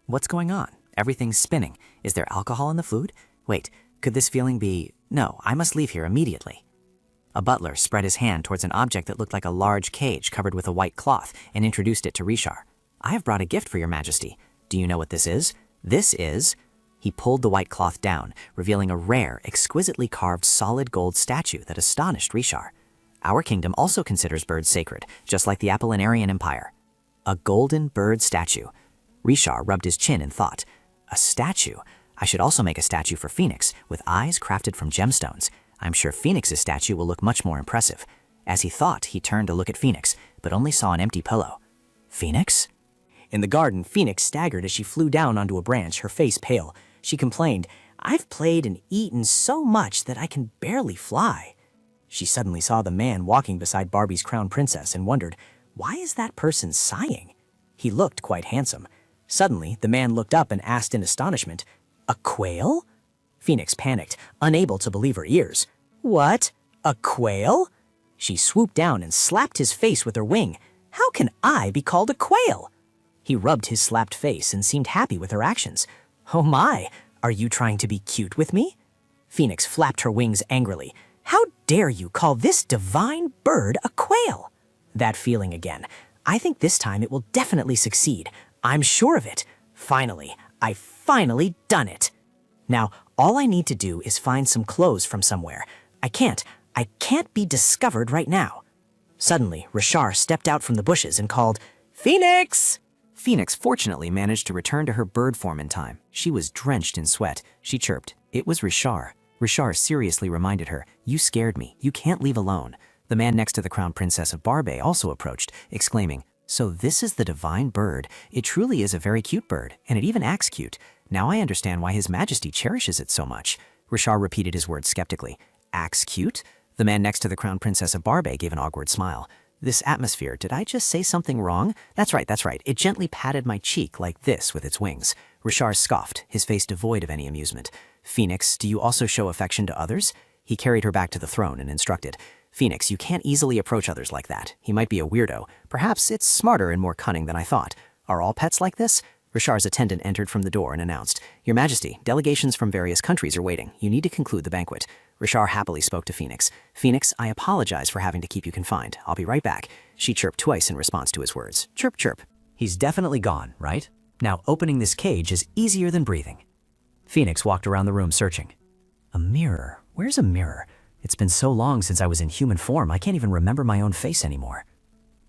What's going on? Everything's spinning. Is there alcohol in the food? Wait, could this feeling be... No, I must leave here immediately. A butler spread his hand towards an object that looked like a large cage covered with a white cloth and introduced it to Richard. "I have brought a gift for your Majesty. Do you know what this is? This is..." He pulled the white cloth down, revealing a rare, exquisitely carved solid gold statue that astonished Richard. Our kingdom also considers birds sacred, just like the Apollinarian Empire. A golden bird statue. Richard rubbed his chin and thought, "A statue? I should also make a statue for Phoenix, with eyes crafted from gemstones. I'm sure Phoenix's statue will look much more impressive." As he thought, he turned to look at Phoenix, but only saw an empty pillow. "Phoenix?" In the garden, Phoenix staggered as she flew down onto a branch, her face pale. She complained, "I've played and eaten so much that I can barely fly." She suddenly saw the man walking beside Barbie's crown princess and wondered, why is that person sighing? He looked quite handsome. Suddenly, the man looked up and asked in astonishment, "A quail?" Phoenix panicked, unable to believe her ears. "What? A quail?" She swooped down and slapped his face with her wing. "How can I be called a quail?" He rubbed his slapped face and seemed happy with her actions. "Oh my, are you trying to be cute with me?" Phoenix flapped her wings angrily. How dare you call this divine bird a quail? That feeling again. I think this time it will definitely succeed. I'm sure of it. Finally, I finally done it. Now, all I need to do is find some clothes from somewhere. I can't be discovered right now. Suddenly, Rashar stepped out from the bushes and called, "Phoenix!" Phoenix fortunately managed to return to her bird form in time. She was drenched in sweat. She chirped. It was Rashar. Rashar seriously reminded her, "You scared me. You can't leave alone." The man next to the crown princess of Barbey also approached, exclaiming, "So this is the divine bird. It truly is a very cute bird, and it even acts cute. Now I understand why His Majesty cherishes it so much." Rashar repeated his words skeptically. "Acts cute?" The man next to the crown princess of Barbey gave an awkward smile. "This atmosphere, did I just say something wrong?" That's right. It gently patted my cheek like this with its wings." Rashar scoffed, his face devoid of any amusement. "Phoenix, do you also show affection to others?" He carried her back to the throne and instructed, "Phoenix, you can't easily approach others like that. He might be a weirdo. Perhaps it's smarter and more cunning than I thought. Are all pets like this?" Rashar's attendant entered from the door and announced, "Your Majesty, delegations from various countries are waiting. You need to conclude the banquet." Rashar happily spoke to Phoenix. "Phoenix, I apologize for having to keep you confined. I'll be right back." She chirped twice in response to his words. Chirp, chirp. He's definitely gone, right? Now opening this cage is easier than breathing. Phoenix walked around the room searching. A mirror. Where's a mirror? It's been so long since I was in human form, I can't even remember my own face anymore.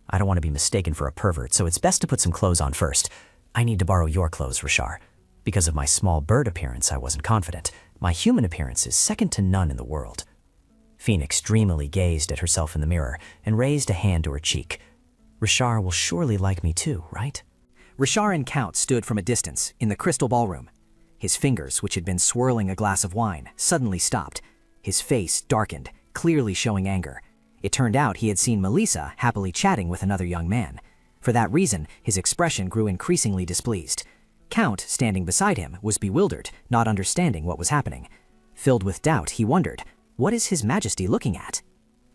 I don't want to be mistaken for a pervert, so it's best to put some clothes on first. I need to borrow your clothes, Rashar. Because of my small bird appearance, I wasn't confident. My human appearance is second to none in the world. Phoenix dreamily gazed at herself in the mirror and raised a hand to her cheek. Rashar will surely like me too, right? Rashar and Count stood from a distance in the crystal ballroom. His fingers, which had been swirling a glass of wine, suddenly stopped. His face darkened, clearly showing anger. It turned out he had seen Melissa happily chatting with another young man. For that reason, his expression grew increasingly displeased. Count, standing beside him, was bewildered, not understanding what was happening. Filled with doubt, he wondered, what is His Majesty looking at?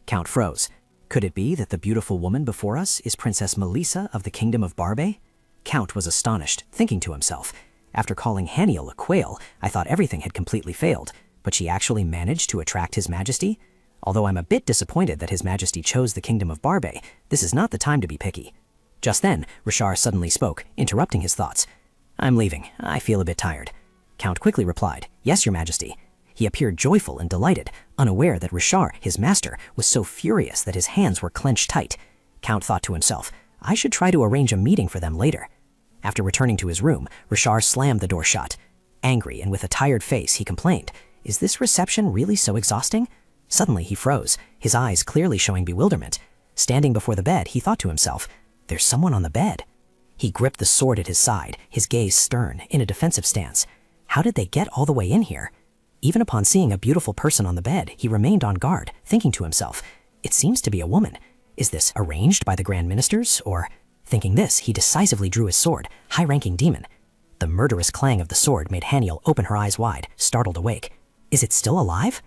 Count froze. Could it be that the beautiful woman before us is Princess Melissa of the Kingdom of Barbey? Count was astonished, thinking to himself, after calling Haniel a quail, I thought everything had completely failed, but she actually managed to attract His Majesty? Although I'm a bit disappointed that His Majesty chose the Kingdom of Barbey, this is not the time to be picky. Just then, Rashar suddenly spoke, interrupting his thoughts. I'm leaving. I feel a bit tired. Count quickly replied, Yes, Your Majesty. He appeared joyful and delighted, unaware that Rashar, his master, was so furious that his hands were clenched tight. Count thought to himself, I should try to arrange a meeting for them later. After returning to his room, Rashar slammed the door shut. Angry and with a tired face, he complained, Is this reception really so exhausting? Suddenly he froze, his eyes clearly showing bewilderment. Standing before the bed, he thought to himself, There's someone on the bed. He gripped the sword at his side, his gaze stern, in a defensive stance. How did they get all the way in here? Even upon seeing a beautiful person on the bed, he remained on guard, thinking to himself, It seems to be a woman. Is this arranged by the Grand Ministers, or... Thinking this, he decisively drew his sword, high-ranking demon. The murderous clang of the sword made Haniel open her eyes wide, startled awake. Is it still alive?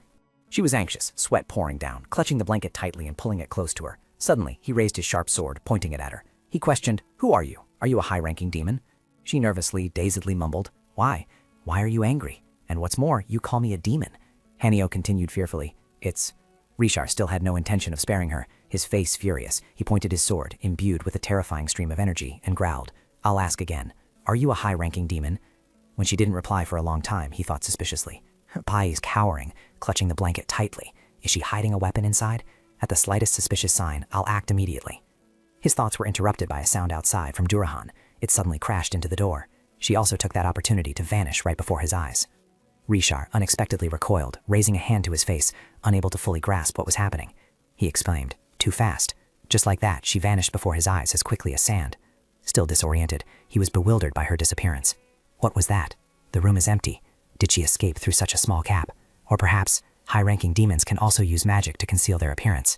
She was anxious, sweat pouring down, clutching the blanket tightly and pulling it close to her. Suddenly, he raised his sharp sword, pointing it at her. He questioned, Who are you? Are you a high-ranking demon? She nervously, dazedly mumbled, Why? Why are you angry? And what's more, you call me a demon. Hanio continued fearfully, It's... Rishar still had no intention of sparing her, his face furious. He pointed his sword, imbued with a terrifying stream of energy, and growled, I'll ask again. Are you a high-ranking demon? When she didn't reply for a long time, he thought suspiciously. Her eyes cowering, clutching the blanket tightly. Is she hiding a weapon inside? At the slightest suspicious sign, I'll act immediately. His thoughts were interrupted by a sound outside from Durahan. It suddenly crashed into the door. She also took that opportunity to vanish right before his eyes. Rishar unexpectedly recoiled, raising a hand to his face, unable to fully grasp what was happening. He exclaimed, Too fast. Just like that, she vanished before his eyes as quickly as sand. Still disoriented, he was bewildered by her disappearance. What was that? The room is empty. Did she escape through such a small gap? Or perhaps, high-ranking demons can also use magic to conceal their appearance.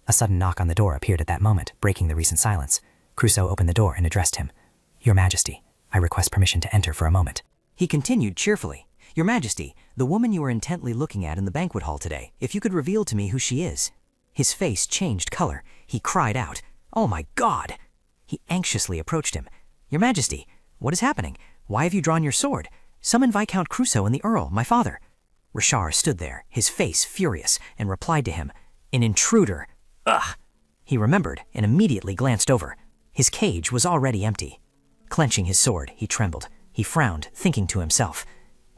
A sudden knock on the door appeared at that moment, breaking the recent silence. Crusoe opened the door and addressed him. Your Majesty, I request permission to enter for a moment. He continued cheerfully, Your Majesty, the woman you were intently looking at in the banquet hall today, if you could reveal to me who she is. His face changed color. He cried out, Oh my God! He anxiously approached him. Your Majesty, what is happening? Why have you drawn your sword? Summon Viscount Crusoe and the Earl, my father. Richard stood there, his face furious, and replied to him, "An intruder! Ugh!" He remembered and immediately glanced over. His cage was already empty. Clenching his sword, he trembled. He frowned, thinking to himself,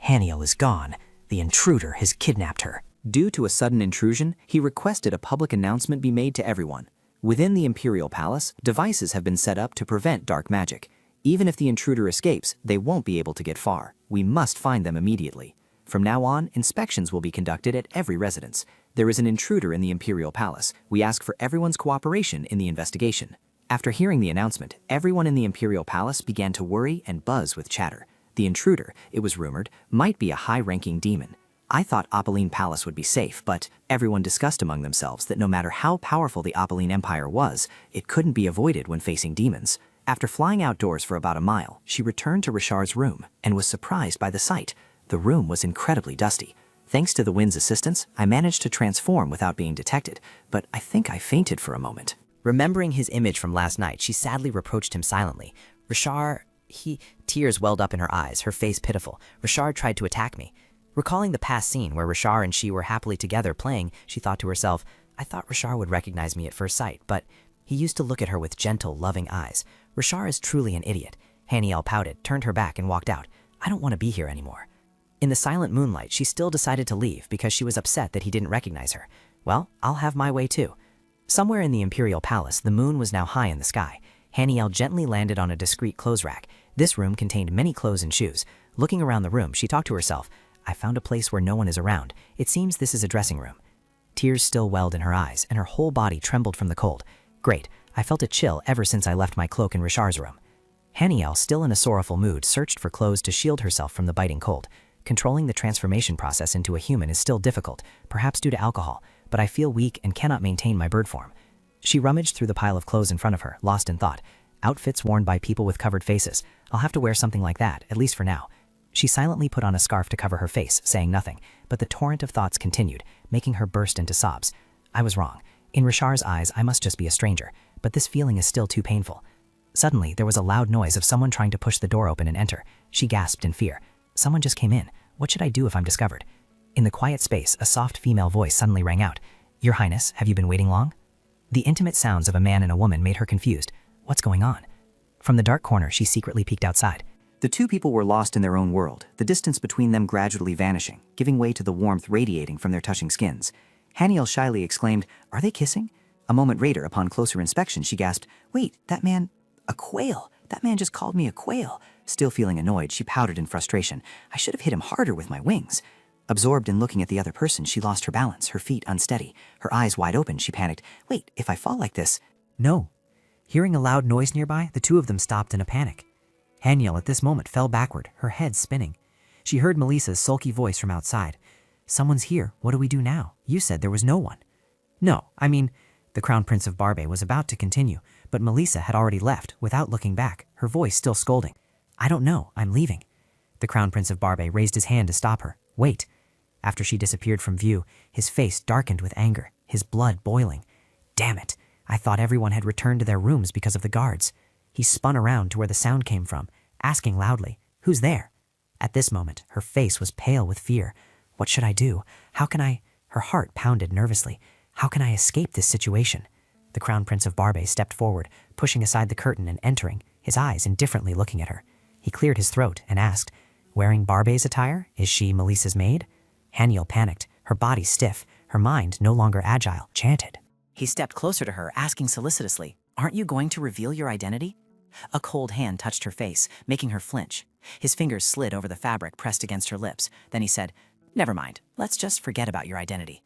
Haniel is gone. The intruder has kidnapped her. Due to a sudden intrusion, he requested a public announcement be made to everyone. Within the Imperial Palace, devices have been set up to prevent dark magic. Even if the intruder escapes, they won't be able to get far. We must find them immediately. From now on, inspections will be conducted at every residence. There is an intruder in the Imperial Palace. We ask for everyone's cooperation in the investigation. After hearing the announcement, everyone in the Imperial Palace began to worry and buzz with chatter. The intruder, it was rumored, might be a high-ranking demon. I thought Opaline Palace would be safe, but everyone discussed among themselves that no matter how powerful the Opaline Empire was, it couldn't be avoided when facing demons. After flying outdoors for about a mile, she returned to Richard's room and was surprised by the sight. The room was incredibly dusty. Thanks to the wind's assistance, I managed to transform without being detected, but I think I fainted for a moment. Remembering his image from last night, she sadly reproached him silently. Richard, Tears welled up in her eyes, her face pitiful. Richard tried to attack me. Recalling the past scene where Richard and she were happily together playing, she thought to herself, I thought Richard would recognize me at first sight, but he used to look at her with gentle, loving eyes. Richard is truly an idiot. Haniel pouted, turned her back, and walked out. I don't want to be here anymore. In the silent moonlight, she still decided to leave because she was upset that he didn't recognize her. Well, I'll have my way too. Somewhere in the Imperial Palace, the moon was now high in the sky. Haniel gently landed on a discreet clothes rack. This room contained many clothes and shoes. Looking around the room, she talked to herself. I found a place where no one is around. It seems this is a dressing room. Tears still welled in her eyes, and her whole body trembled from the cold. Great, I felt a chill ever since I left my cloak in Richard's room. Haniel, still in a sorrowful mood, searched for clothes to shield herself from the biting cold. Controlling the transformation process into a human is still difficult, perhaps due to alcohol, but I feel weak and cannot maintain my bird form. She rummaged through the pile of clothes in front of her, lost in thought. Outfits worn by people with covered faces. I'll have to wear something like that, at least for now. She silently put on a scarf to cover her face, saying nothing, but the torrent of thoughts continued, making her burst into sobs. I was wrong. In Richard's eyes, I must just be a stranger, but this feeling is still too painful. Suddenly, there was a loud noise of someone trying to push the door open and enter. She gasped in fear. Someone just came in. What should I do if I'm discovered? In the quiet space, a soft female voice suddenly rang out. Your Highness, have you been waiting long? The intimate sounds of a man and a woman made her confused. What's going on? From the dark corner, she secretly peeked outside. The two people were lost in their own world, the distance between them gradually vanishing, giving way to the warmth radiating from their touching skins. Haniel shyly exclaimed, Are they kissing? A moment later, upon closer inspection, she gasped, Wait, that man, a quail. That man just called me a quail. Still feeling annoyed, she pouted in frustration. I should have hit him harder with my wings. Absorbed in looking at the other person, she lost her balance, her feet unsteady. Her eyes wide open, she panicked. Wait, if I fall like this... No. Hearing a loud noise nearby, the two of them stopped in a panic. Haniel at this moment fell backward, her head spinning. She heard Melissa's sulky voice from outside. Someone's here. What do we do now? You said there was no one. No, I mean... The Crown Prince of Barbet was about to continue, but Melissa had already left without looking back, her voice still scolding. I don't know. I'm leaving. The Crown Prince of Barbet raised his hand to stop her. Wait. After she disappeared from view, his face darkened with anger, his blood boiling. Damn it. I thought everyone had returned to their rooms because of the guards. He spun around to where the sound came from, asking loudly, Who's there? At this moment, her face was pale with fear. What should I do? How can I... Her heart pounded nervously. How can I escape this situation? The Crown Prince of Barbet stepped forward, pushing aside the curtain and entering, his eyes indifferently looking at her. He cleared his throat and asked, Wearing Barbet's attire? Is she Melissa's maid? Haniel panicked, her body stiff, her mind no longer agile, chanted. He stepped closer to her, asking solicitously, Aren't you going to reveal your identity? A cold hand touched her face, making her flinch. His fingers slid over the fabric pressed against her lips. Then he said, Never mind, let's just forget about your identity.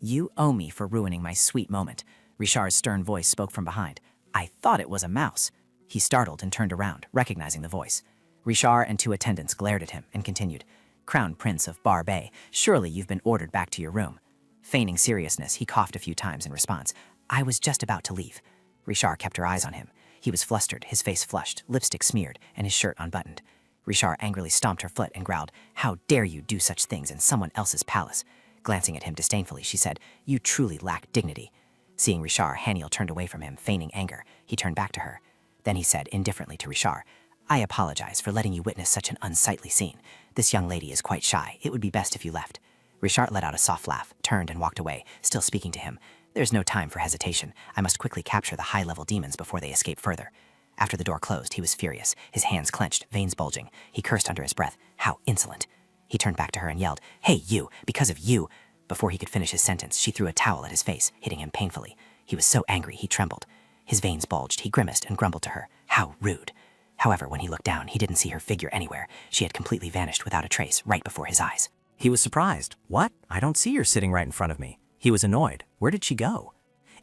You owe me for ruining my sweet moment. Richard's stern voice spoke from behind. I thought it was a mouse. He startled and turned around, recognizing the voice. Richard and two attendants glared at him and continued, Crown Prince of Barbet, surely you've been ordered back to your room. Feigning seriousness, he coughed a few times in response. I was just about to leave. Richard kept her eyes on him. He was flustered, his face flushed, lipstick smeared, and his shirt unbuttoned. Richard angrily stomped her foot and growled, How dare you do such things in someone else's palace? Glancing at him disdainfully, she said, You truly lack dignity. Seeing Richard, Haniel turned away from him, feigning anger. He turned back to her. Then he said, indifferently to Richard, I apologize for letting you witness such an unsightly scene. This young lady is quite shy. It would be best if you left. Richard let out a soft laugh, turned and walked away, still speaking to him. There's no time for hesitation. I must quickly capture the high-level demons before they escape further. After the door closed, he was furious, his hands clenched, veins bulging. He cursed under his breath. How insolent. He turned back to her and yelled, "Hey, you! Because of you!" Before he could finish his sentence, she threw a towel at his face, hitting him painfully. He was so angry, he trembled. His veins bulged, he grimaced and grumbled to her. How rude. However, when he looked down, he didn't see her figure anywhere. She had completely vanished without a trace, right before his eyes. He was surprised. What? I don't see her sitting right in front of me. He was annoyed. Where did she go?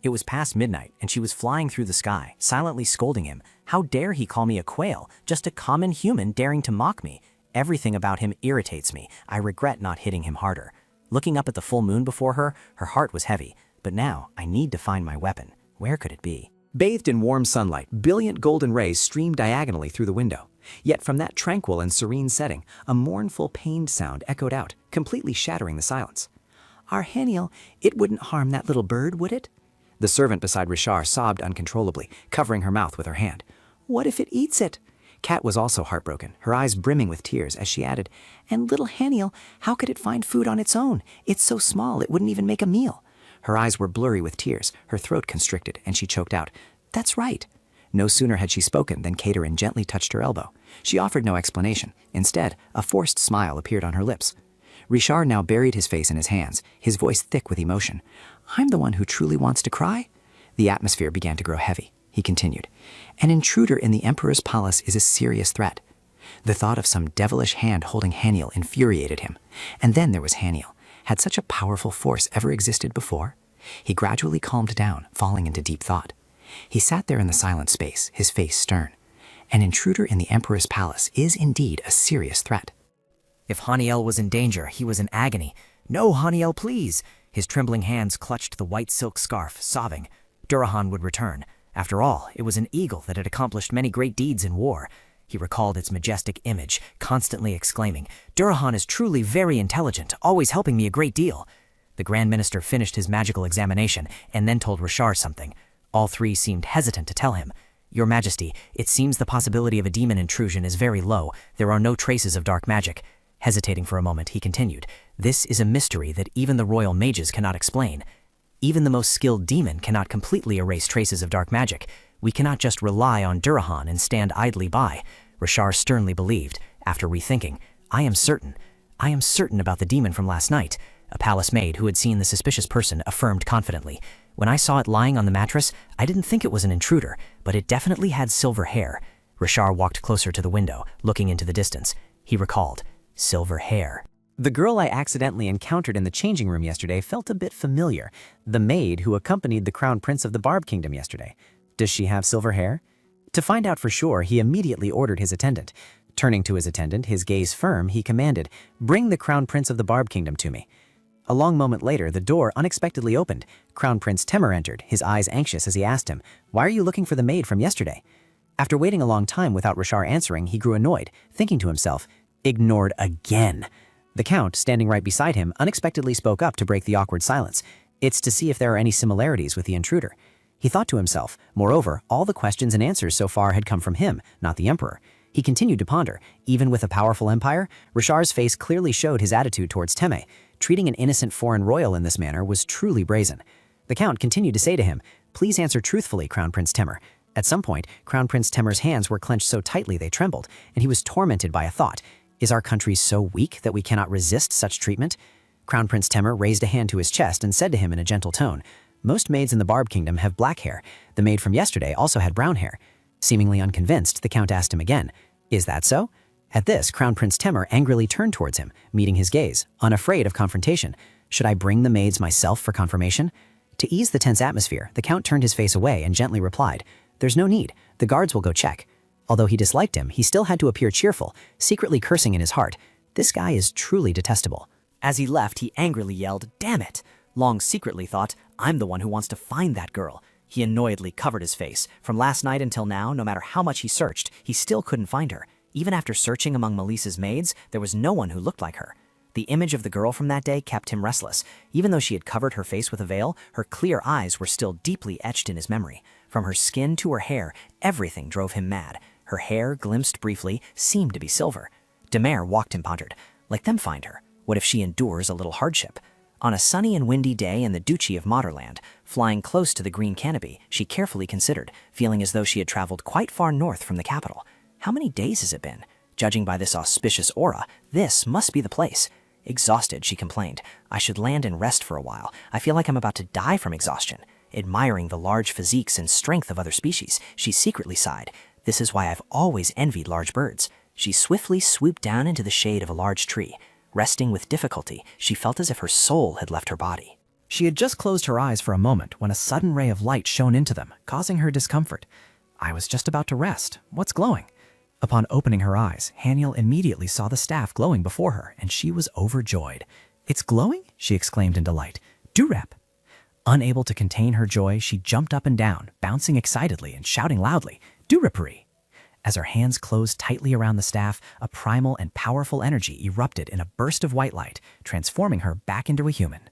It was past midnight, and she was flying through the sky, silently scolding him. How dare he call me a quail, just a common human daring to mock me? Everything about him irritates me. I regret not hitting him harder. Looking up at the full moon before her, her heart was heavy. But now, I need to find my weapon. Where could it be? Bathed in warm sunlight, brilliant golden rays streamed diagonally through the window. Yet from that tranquil and serene setting, a mournful, pained sound echoed out, completely shattering the silence. Arhaniel, it wouldn't harm that little bird, would it? The servant beside Richard sobbed uncontrollably, covering her mouth with her hand. What if it eats it? Kat was also heartbroken, her eyes brimming with tears as she added, And little Haniel, how could it find food on its own? It's so small, it wouldn't even make a meal. Her eyes were blurry with tears, her throat constricted, and she choked out, That's right. No sooner had she spoken than Caterin gently touched her elbow. She offered no explanation. Instead, a forced smile appeared on her lips. Richard now buried his face in his hands, his voice thick with emotion. I'm the one who truly wants to cry? The atmosphere began to grow heavy. He continued, An intruder in the Emperor's palace is a serious threat. The thought of some devilish hand holding Haniel infuriated him. And then there was Haniel. Had such a powerful force ever existed before? He gradually calmed down, falling into deep thought. He sat there in the silent space, his face stern. An intruder in the Emperor's palace is indeed a serious threat. If Haniel was in danger, he was in agony. No, Haniel, please! His trembling hands clutched the white silk scarf, sobbing. Durahan would return. After all, it was an eagle that had accomplished many great deeds in war. He recalled its majestic image, constantly exclaiming, Durahan is truly very intelligent, always helping me a great deal. The Grand Minister finished his magical examination and then told Richard something. All three seemed hesitant to tell him. Your Majesty, it seems the possibility of a demon intrusion is very low. There are no traces of dark magic. Hesitating for a moment, he continued, This is a mystery that even the royal mages cannot explain. Even the most skilled demon cannot completely erase traces of dark magic. We cannot just rely on Durahan and stand idly by. Richard sternly believed, after rethinking, I am certain about the demon from last night. A palace maid who had seen the suspicious person affirmed confidently. When I saw it lying on the mattress, I didn't think it was an intruder, but it definitely had silver hair. Richard walked closer to the window, looking into the distance. He recalled, silver hair. The girl I accidentally encountered in the changing room yesterday felt a bit familiar. The maid who accompanied the crown prince of the Barb Kingdom yesterday. Does she have silver hair? To find out for sure, he immediately ordered his attendant. Turning to his attendant, his gaze firm, he commanded, Bring the crown prince of the Barb Kingdom to me. A long moment later, the door unexpectedly opened. Crown Prince Temur entered, his eyes anxious as he asked him, Why are you looking for the maid from yesterday? After waiting a long time without Richard answering, he grew annoyed, thinking to himself, Ignored again. The Count, standing right beside him, unexpectedly spoke up to break the awkward silence. It's to see if there are any similarities with the intruder. He thought to himself, moreover, all the questions and answers so far had come from him, not the Emperor. He continued to ponder. Even with a powerful empire, Richard's face clearly showed his attitude towards Temur. Treating an innocent foreign royal in this manner was truly brazen. The Count continued to say to him, Please answer truthfully, Crown Prince Temur. At some point, Crown Prince Temur's hands were clenched so tightly they trembled, and he was tormented by a thought. Is our country so weak that we cannot resist such treatment? Crown Prince Temur raised a hand to his chest and said to him in a gentle tone, Most maids in the Barb Kingdom have black hair. The maid from yesterday also had brown hair. Seemingly unconvinced, the Count asked him again, Is that so? At this, Crown Prince Temur angrily turned towards him, meeting his gaze, unafraid of confrontation. Should I bring the maids myself for confirmation? To ease the tense atmosphere, the Count turned his face away and gently replied, There's no need. The guards will go check. Although he disliked him, he still had to appear cheerful, secretly cursing in his heart. This guy is truly detestable. As he left, he angrily yelled, Damn it! Long secretly thought, I'm the one who wants to find that girl. He annoyedly covered his face. From last night until now, no matter how much he searched, he still couldn't find her. Even after searching among Melissa's maids, there was no one who looked like her. The image of the girl from that day kept him restless. Even though she had covered her face with a veil, her clear eyes were still deeply etched in his memory. From her skin to her hair, everything drove him mad. Her hair, glimpsed briefly, seemed to be silver. Demer walked and pondered. Let them find her. What if she endures a little hardship? On a sunny and windy day in the Duchy of Moderland, flying close to the green canopy, she carefully considered, feeling as though she had traveled quite far north from the capital. How many days has it been? Judging by this auspicious aura, this must be the place. Exhausted, she complained. I should land and rest for a while. I feel like I'm about to die from exhaustion. Admiring the large physiques and strength of other species, she secretly sighed. This is why I've always envied large birds. She swiftly swooped down into the shade of a large tree. Resting with difficulty, she felt as if her soul had left her body. She had just closed her eyes for a moment when a sudden ray of light shone into them, causing her discomfort. I was just about to rest. What's glowing? Upon opening her eyes, Haniel immediately saw the staff glowing before her, and she was overjoyed. It's glowing? She exclaimed in delight. Durep! Unable to contain her joy, she jumped up and down, bouncing excitedly and shouting loudly, Durepari! As her hands closed tightly around the staff, a primal and powerful energy erupted in a burst of white light, transforming her back into a human.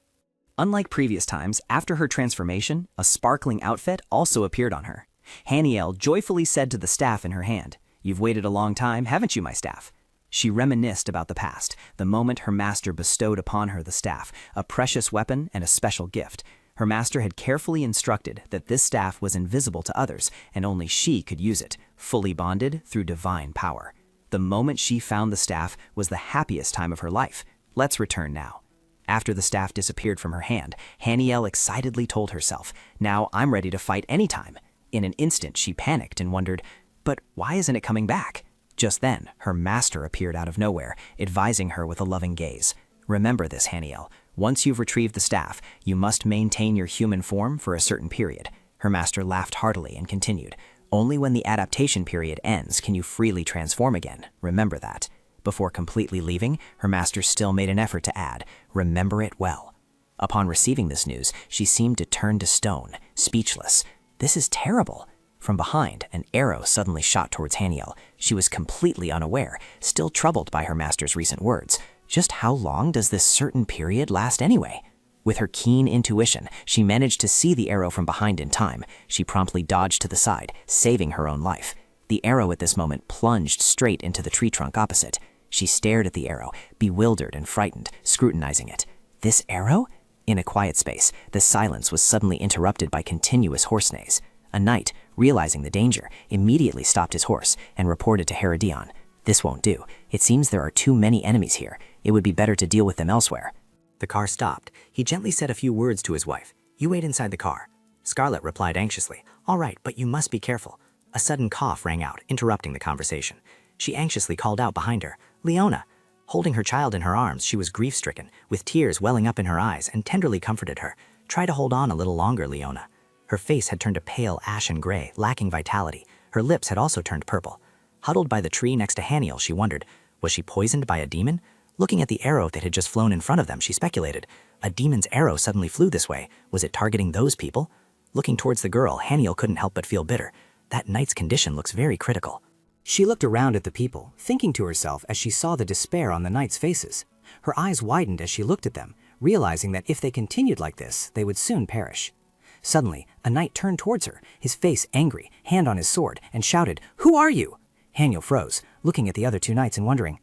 Unlike previous times, after her transformation, a sparkling outfit also appeared on her. Haniel joyfully said to the staff in her hand, "You've waited a long time, haven't you, my staff?" She reminisced about the past, the moment her master bestowed upon her the staff, a precious weapon and a special gift. Her master had carefully instructed that this staff was invisible to others, and only she could use it, fully bonded through divine power. The moment she found the staff was the happiest time of her life. Let's return now. After the staff disappeared from her hand, Haniel excitedly told herself, "Now I'm ready to fight anytime." In an instant, she panicked and wondered, but why isn't it coming back? Just then, her master appeared out of nowhere, advising her with a loving gaze. "Remember this, Haniel. Once you've retrieved the staff, you must maintain your human form for a certain period." Her master laughed heartily and continued, "Only when the adaptation period ends can you freely transform again. Remember that." Before completely leaving, her master still made an effort to add, "Remember it well." Upon receiving this news, she seemed to turn to stone, speechless. This is terrible. From behind, an arrow suddenly shot towards Haniel. She was completely unaware, still troubled by her master's recent words. Just how long does this certain period last anyway? With her keen intuition, she managed to see the arrow from behind in time. She promptly dodged to the side, saving her own life. The arrow at this moment plunged straight into the tree trunk opposite. She stared at the arrow, bewildered and frightened, scrutinizing it. This arrow? In a quiet space, the silence was suddenly interrupted by continuous horse neighs. A knight, realizing the danger, immediately stopped his horse and reported to Herodion. "This won't do. It seems there are too many enemies here. It would be better to deal with them elsewhere." The car stopped. He gently said a few words to his wife. "You wait inside the car." Scarlet replied anxiously, "All right, but you must be careful." A sudden cough rang out, interrupting the conversation. She anxiously called out behind her, "Leona!" Holding her child in her arms, she was grief-stricken, with tears welling up in her eyes, and tenderly comforted her. "Try to hold on a little longer, Leona." Her face had turned a pale ashen gray, lacking vitality. Her lips had also turned purple. Huddled by the tree next to Haniel, she wondered, was she poisoned by a demon? Looking at the arrow that had just flown in front of them, she speculated. A demon's arrow suddenly flew this way. Was it targeting those people? Looking towards the girl, Haniel couldn't help but feel bitter. That knight's condition looks very critical. She looked around at the people, thinking to herself as she saw the despair on the knights' faces. Her eyes widened as she looked at them, realizing that if they continued like this, they would soon perish. Suddenly, a knight turned towards her, his face angry, hand on his sword, and shouted, "Who are you?" Haniel froze, looking at the other two knights and wondering,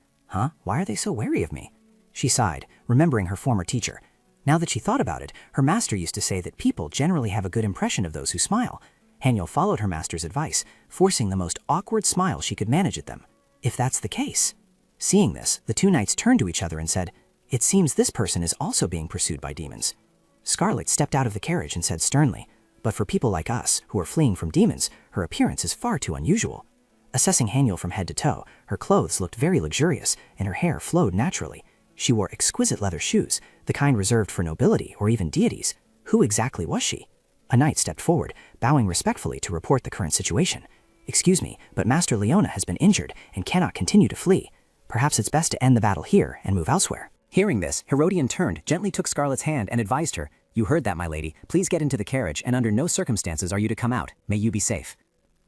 why are they so wary of me? She sighed, remembering her former teacher. Now that she thought about it, her master used to say that people generally have a good impression of those who smile. Haniel followed her master's advice, forcing the most awkward smile she could manage at them. If that's the case. Seeing this, the two knights turned to each other and said, "It seems this person is also being pursued by demons." Scarlet stepped out of the carriage and said sternly, "But for people like us, who are fleeing from demons, her appearance is far too unusual." Assessing Haniel from head to toe, her clothes looked very luxurious, and her hair flowed naturally. She wore exquisite leather shoes, the kind reserved for nobility or even deities. Who exactly was she? A knight stepped forward, bowing respectfully to report the current situation. "Excuse me, but Master Leona has been injured and cannot continue to flee. Perhaps it's best to end the battle here and move elsewhere." Hearing this, Herodion turned, gently took Scarlet's hand, and advised her, "You heard that, my lady. Please get into the carriage, and under no circumstances are you to come out. May you be safe."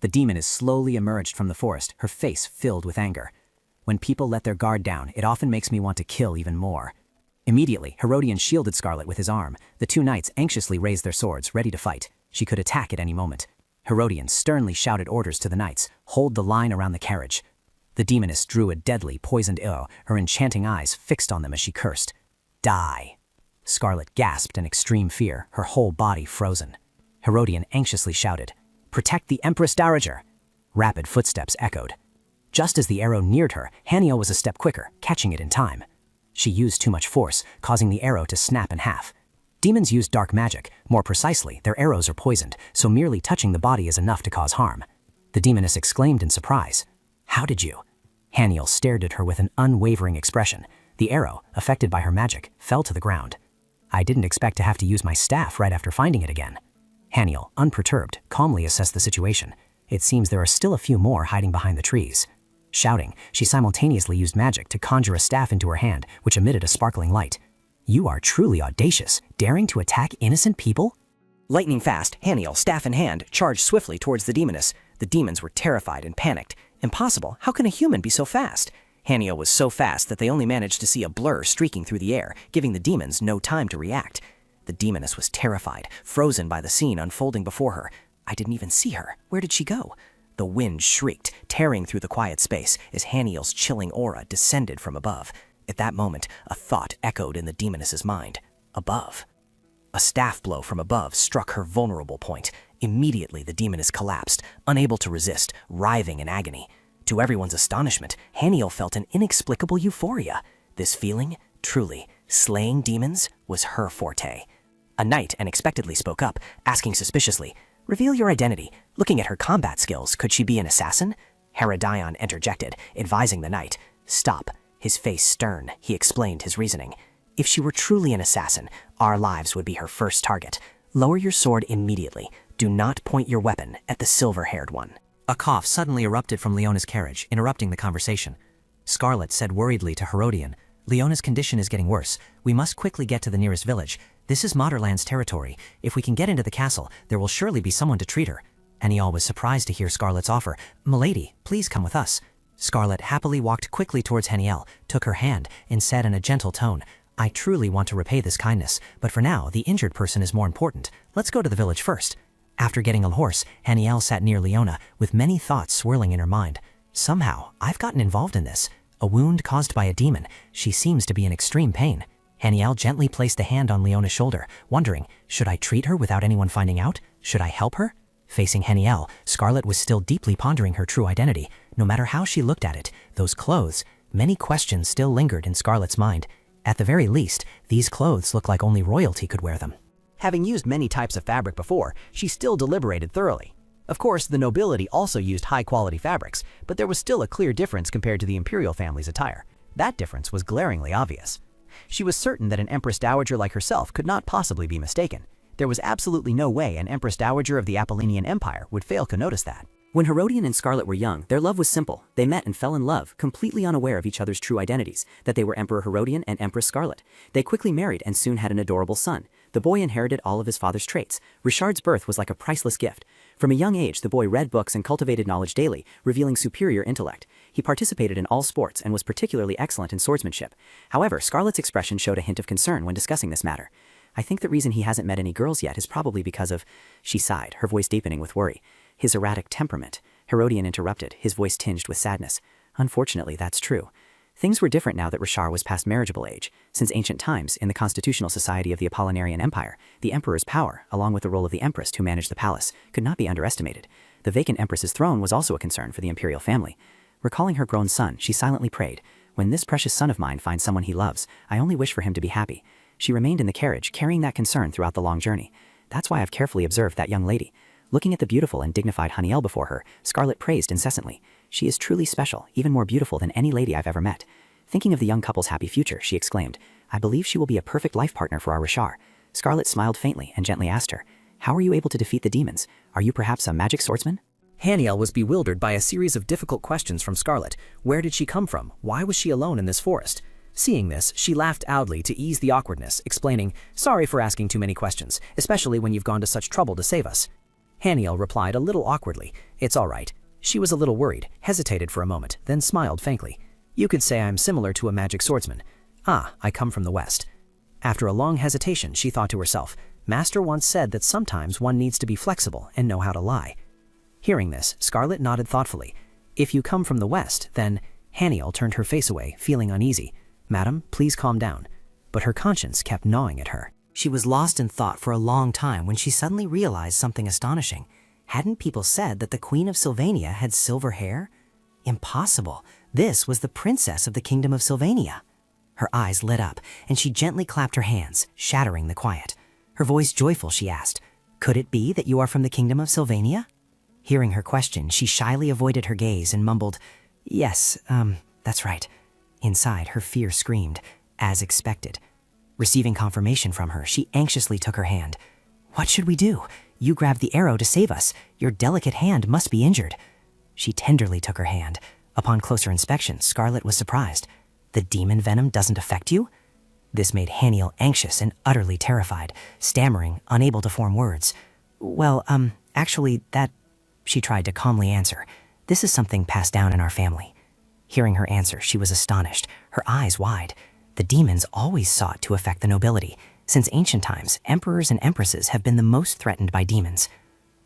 The demon is slowly emerged from the forest, her face filled with anger. When people let their guard down, it often makes me want to kill even more. Immediately, Herodion shielded Scarlet with his arm. The two knights anxiously raised their swords, ready to fight. She could attack at any moment. Herodion sternly shouted orders to the knights, "Hold the line around the carriage." The demoness drew a deadly, poisoned arrow, her enchanting eyes fixed on them as she cursed. Die. Scarlet gasped in extreme fear, her whole body frozen. Herodian anxiously shouted, "Protect the Empress Dowager!" Rapid footsteps echoed. Just as the arrow neared her, Haniel was a step quicker, catching it in time. She used too much force, causing the arrow to snap in half. Demons use dark magic. More precisely, their arrows are poisoned, so merely touching the body is enough to cause harm. The demoness exclaimed in surprise. "How did you?" Haniel stared at her with an unwavering expression. The arrow, affected by her magic, fell to the ground. "I didn't expect to have to use my staff right after finding it again." Haniel, unperturbed, calmly assessed the situation. It seems there are still a few more hiding behind the trees. Shouting, she simultaneously used magic to conjure a staff into her hand, which emitted a sparkling light. "You are truly audacious, daring to attack innocent people?" Lightning fast, Haniel, staff in hand, charged swiftly towards the demoness. The demons were terrified and panicked. Impossible, how can a human be so fast? Haniel was so fast that they only managed to see a blur streaking through the air, giving the demons no time to react. The demoness was terrified, frozen by the scene unfolding before her. I didn't even see her. Where did she go? The wind shrieked, tearing through the quiet space as Haniel's chilling aura descended from above. At that moment, a thought echoed in the demoness's mind. Above. A staff blow from above struck her vulnerable point. Immediately, the demoness collapsed, unable to resist, writhing in agony. To everyone's astonishment, Haniel felt an inexplicable euphoria. This feeling, truly, slaying demons, was her forte. A knight unexpectedly spoke up, asking suspiciously, "Reveal your identity. Looking at her combat skills, could she be an assassin?" Herodion interjected, advising the knight. "Stop." His face stern, he explained his reasoning. "If she were truly an assassin, our lives would be her first target. Lower your sword immediately. Do not point your weapon at the silver-haired one." A cough suddenly erupted from Leona's carriage, interrupting the conversation. Scarlet said worriedly to Herodian, "Leona's condition is getting worse. We must quickly get to the nearest village. This is Moderland's territory. If we can get into the castle, there will surely be someone to treat her." Aniel was surprised to hear Scarlet's offer. "Milady, please come with us." Scarlet happily walked quickly towards Haniel, took her hand, and said in a gentle tone, "I truly want to repay this kindness, but for now, the injured person is more important. Let's go to the village first." After getting a horse, Haniel sat near Leona, with many thoughts swirling in her mind. "Somehow, I've gotten involved in this. A wound caused by a demon. She seems to be in extreme pain." Haniel gently placed a hand on Leona's shoulder, wondering, should I treat her without anyone finding out? Should I help her? Facing Haniel, Scarlet was still deeply pondering her true identity. No matter how she looked at it, those clothes, many questions still lingered in Scarlet's mind. At the very least, these clothes look like only royalty could wear them. Having used many types of fabric before, she still deliberated thoroughly. Of course, the nobility also used high-quality fabrics, but there was still a clear difference compared to the imperial family's attire. That difference was glaringly obvious. She was certain that an Empress Dowager like herself could not possibly be mistaken. There was absolutely no way an Empress Dowager of the Apollonian Empire would fail to notice that. When Herodian and Scarlet were young, their love was simple. They met and fell in love, completely unaware of each other's true identities, that they were Emperor Herodian and Empress Scarlet. They quickly married and soon had an adorable son. The boy inherited all of his father's traits. Richard's birth was like a priceless gift. From a young age, the boy read books and cultivated knowledge daily, revealing superior intellect. He participated in all sports and was particularly excellent in swordsmanship. However, Scarlet's expression showed a hint of concern when discussing this matter. "I think the reason he hasn't met any girls yet is probably because of," she sighed, her voice deepening with worry, "his erratic temperament." Herodian interrupted, his voice tinged with sadness. "Unfortunately, that's true. Things were different now that Richard was past marriageable age. Since ancient times, in the constitutional society of the Apollinarian Empire, the emperor's power, along with the role of the empress who managed the palace, could not be underestimated. The vacant empress's throne was also a concern for the imperial family. Recalling her grown son, she silently prayed, "When this precious son of mine finds someone he loves, I only wish for him to be happy." She remained in the carriage, carrying that concern throughout the long journey. That's why I've carefully observed that young lady. Looking at the beautiful and dignified Haniel before her, Scarlet praised incessantly. "She is truly special, even more beautiful than any lady I've ever met." Thinking of the young couple's happy future, she exclaimed, "I believe she will be a perfect life partner for our Richard." Scarlet smiled faintly and gently asked her, "How are you able to defeat the demons? Are you perhaps a magic swordsman?" Haniel was bewildered by a series of difficult questions from Scarlet. Where did she come from? Why was she alone in this forest? Seeing this, she laughed loudly to ease the awkwardness, explaining, "Sorry for asking too many questions, especially when you've gone to such trouble to save us." Haniel replied a little awkwardly, "It's all right." She was a little worried, hesitated for a moment, then smiled faintly. "You could say I'm similar to a magic swordsman. Ah, I come from the West." After a long hesitation, she thought to herself, "Master once said that sometimes one needs to be flexible and know how to lie." Hearing this, Scarlet nodded thoughtfully. "If you come from the West, then—" Haniel turned her face away, feeling uneasy. "Madam, please calm down." but her conscience kept gnawing at her. She was lost in thought for a long time when she suddenly realized something astonishing. Hadn't people said that the Queen of Sylvania had silver hair? Impossible. This was the princess of the Kingdom of Sylvania. Her eyes lit up, and she gently clapped her hands, shattering the quiet. Her voice joyful, she asked, "Could it be that you are from the Kingdom of Sylvania?" Hearing her question, she shyly avoided her gaze and mumbled, "Yes, that's right." Inside, her fear screamed, as expected. Receiving confirmation from her, she anxiously took her hand. "What should we do? You grabbed the arrow to save us. Your delicate hand must be injured." She tenderly took her hand. Upon closer inspection, Scarlet was surprised. "The demon venom doesn't affect you?" This made Haniel anxious and utterly terrified, stammering, unable to form words. "Well, actually, that..." She tried to calmly answer. "This is something passed down in our family." Hearing her answer, she was astonished, her eyes wide. The demons always sought to affect the nobility. Since ancient times, emperors and empresses have been the most threatened by demons.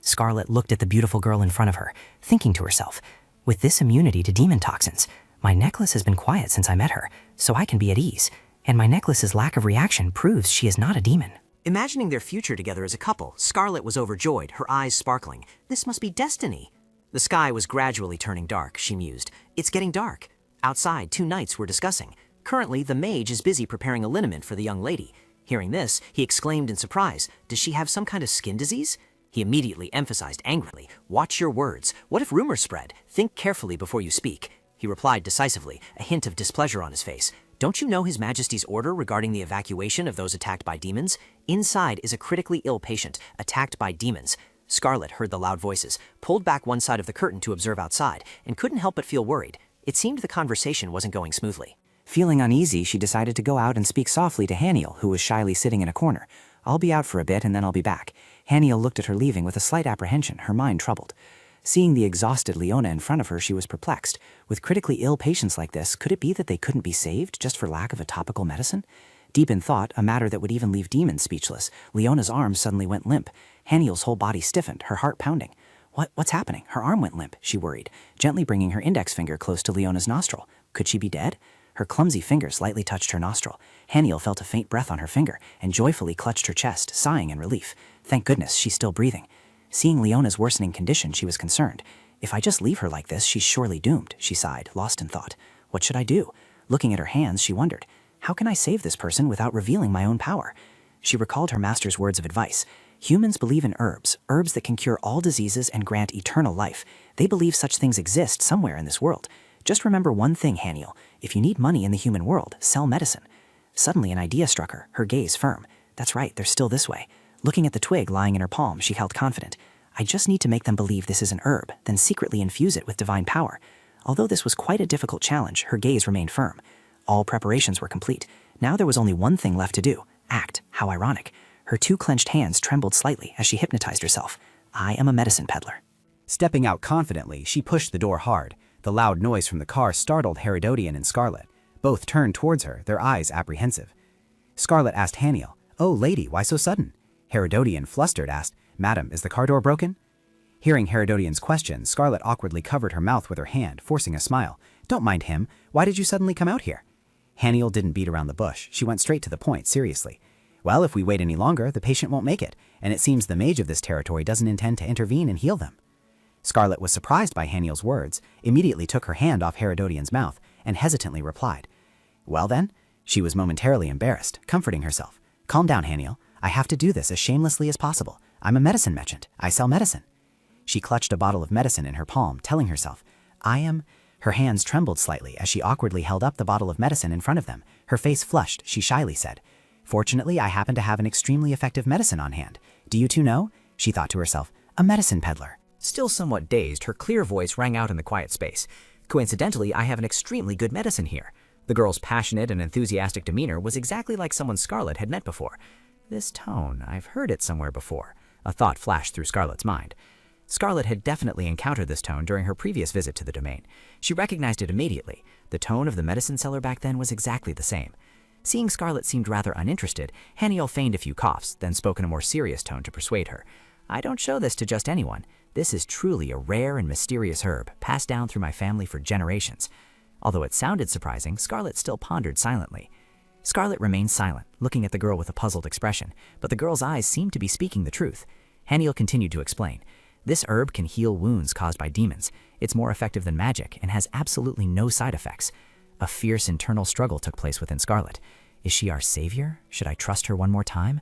Scarlet looked at the beautiful girl in front of her, thinking to herself, "With this immunity to demon toxins, my necklace has been quiet since I met her, so I can be at ease. And my necklace's lack of reaction proves she is not a demon." Imagining their future together as a couple, Scarlet was overjoyed, her eyes sparkling. This must be destiny. The sky was gradually turning dark, she mused. It's getting dark. Outside, two knights were discussing. Currently, the mage is busy preparing a liniment for the young lady. Hearing this, he exclaimed in surprise, "Does she have some kind of skin disease?" He immediately emphasized angrily, "Watch your words. What if rumors spread? Think carefully before you speak." He replied decisively, a hint of displeasure on his face. "Don't you know His Majesty's order regarding the evacuation of those attacked by demons? Inside is a critically ill patient, attacked by demons." Scarlet heard the loud voices, pulled back one side of the curtain to observe outside, and couldn't help but feel worried. It seemed the conversation wasn't going smoothly. Feeling uneasy, she decided to go out and speak softly to Haniel, who was shyly sitting in a corner. "I'll be out for a bit and then I'll be back." Haniel looked at her leaving with a slight apprehension, her mind troubled. Seeing the exhausted Leona in front of her, she was perplexed. With critically ill patients like this, could it be that they couldn't be saved just for lack of a topical medicine? Deep in thought, a matter that would even leave demons speechless, Leona's arm suddenly went limp. Haniel's whole body stiffened, her heart pounding. What's happening? Her arm went limp, she worried, gently bringing her index finger close to Leona's nostril. Could she be dead? Her clumsy fingers lightly touched her nostril. Haniel felt a faint breath on her finger and joyfully clutched her chest, sighing in relief. Thank goodness, she's still breathing. Seeing Leona's worsening condition, she was concerned. "If I just leave her like this, she's surely doomed," she sighed, lost in thought. "What should I do?" Looking at her hands, she wondered, "How can I save this person without revealing my own power?" She recalled her master's words of advice. "Humans believe in herbs that can cure all diseases and grant eternal life. They believe such things exist somewhere in this world. Just remember one thing, Haniel. If you need money in the human world, sell medicine." Suddenly an idea struck her, her gaze firm. "That's right, they're still this way." Looking at the twig lying in her palm, she held confident. "I just need to make them believe this is an herb, then secretly infuse it with divine power." Although this was quite a difficult challenge, her gaze remained firm. All preparations were complete. Now there was only one thing left to do. Act. How ironic. Her two clenched hands trembled slightly as she hypnotized herself. "I am a medicine peddler." Stepping out confidently, she pushed the door hard. The loud noise from the car startled Herododian and Scarlet. Both turned towards her, their eyes apprehensive. Scarlet asked Haniel, "Oh, lady, why so sudden?" Herododian, flustered, asked, "Madam, is the car door broken?" Hearing Herododian's question, Scarlet awkwardly covered her mouth with her hand, forcing a smile. "Don't mind him. Why did you suddenly come out here?" Haniel didn't beat around the bush. She went straight to the point, seriously. "Well, if we wait any longer, the patient won't make it, and it seems the mage of this territory doesn't intend to intervene and heal them." Scarlet was surprised by Haniel's words, immediately took her hand off Herododian's mouth, and hesitantly replied, "Well then?" She was momentarily embarrassed, comforting herself. "Calm down, Haniel. I have to do this as shamelessly as possible. I'm a medicine merchant. I sell medicine." She clutched a bottle of medicine in her palm, telling herself, "I am..." Her hands trembled slightly as she awkwardly held up the bottle of medicine in front of them. Her face flushed, she shyly said, "Fortunately, I happen to have an extremely effective medicine on hand. Do you two know?" She thought to herself, "A medicine peddler." Still somewhat dazed, her clear voice rang out in the quiet space. "Coincidentally, I have an extremely good medicine here." The girl's passionate and enthusiastic demeanor was exactly like someone Scarlet had met before. This tone, I've heard it somewhere before. A thought flashed through Scarlet's mind. Scarlet had definitely encountered this tone during her previous visit to the domain. She recognized it immediately. The tone of the medicine seller back then was exactly the same. Seeing Scarlet seemed rather uninterested, Haniel feigned a few coughs, then spoke in a more serious tone to persuade her. "I don't show this to just anyone. This is truly a rare and mysterious herb, passed down through my family for generations." Although it sounded surprising, Scarlet still pondered silently. Scarlet remained silent, looking at the girl with a puzzled expression, but the girl's eyes seemed to be speaking the truth. Haniel continued to explain. This herb can heal wounds caused by demons. It's more effective than magic and has absolutely no side effects. A fierce internal struggle took place within Scarlet. Is she our savior? Should I trust her one more time?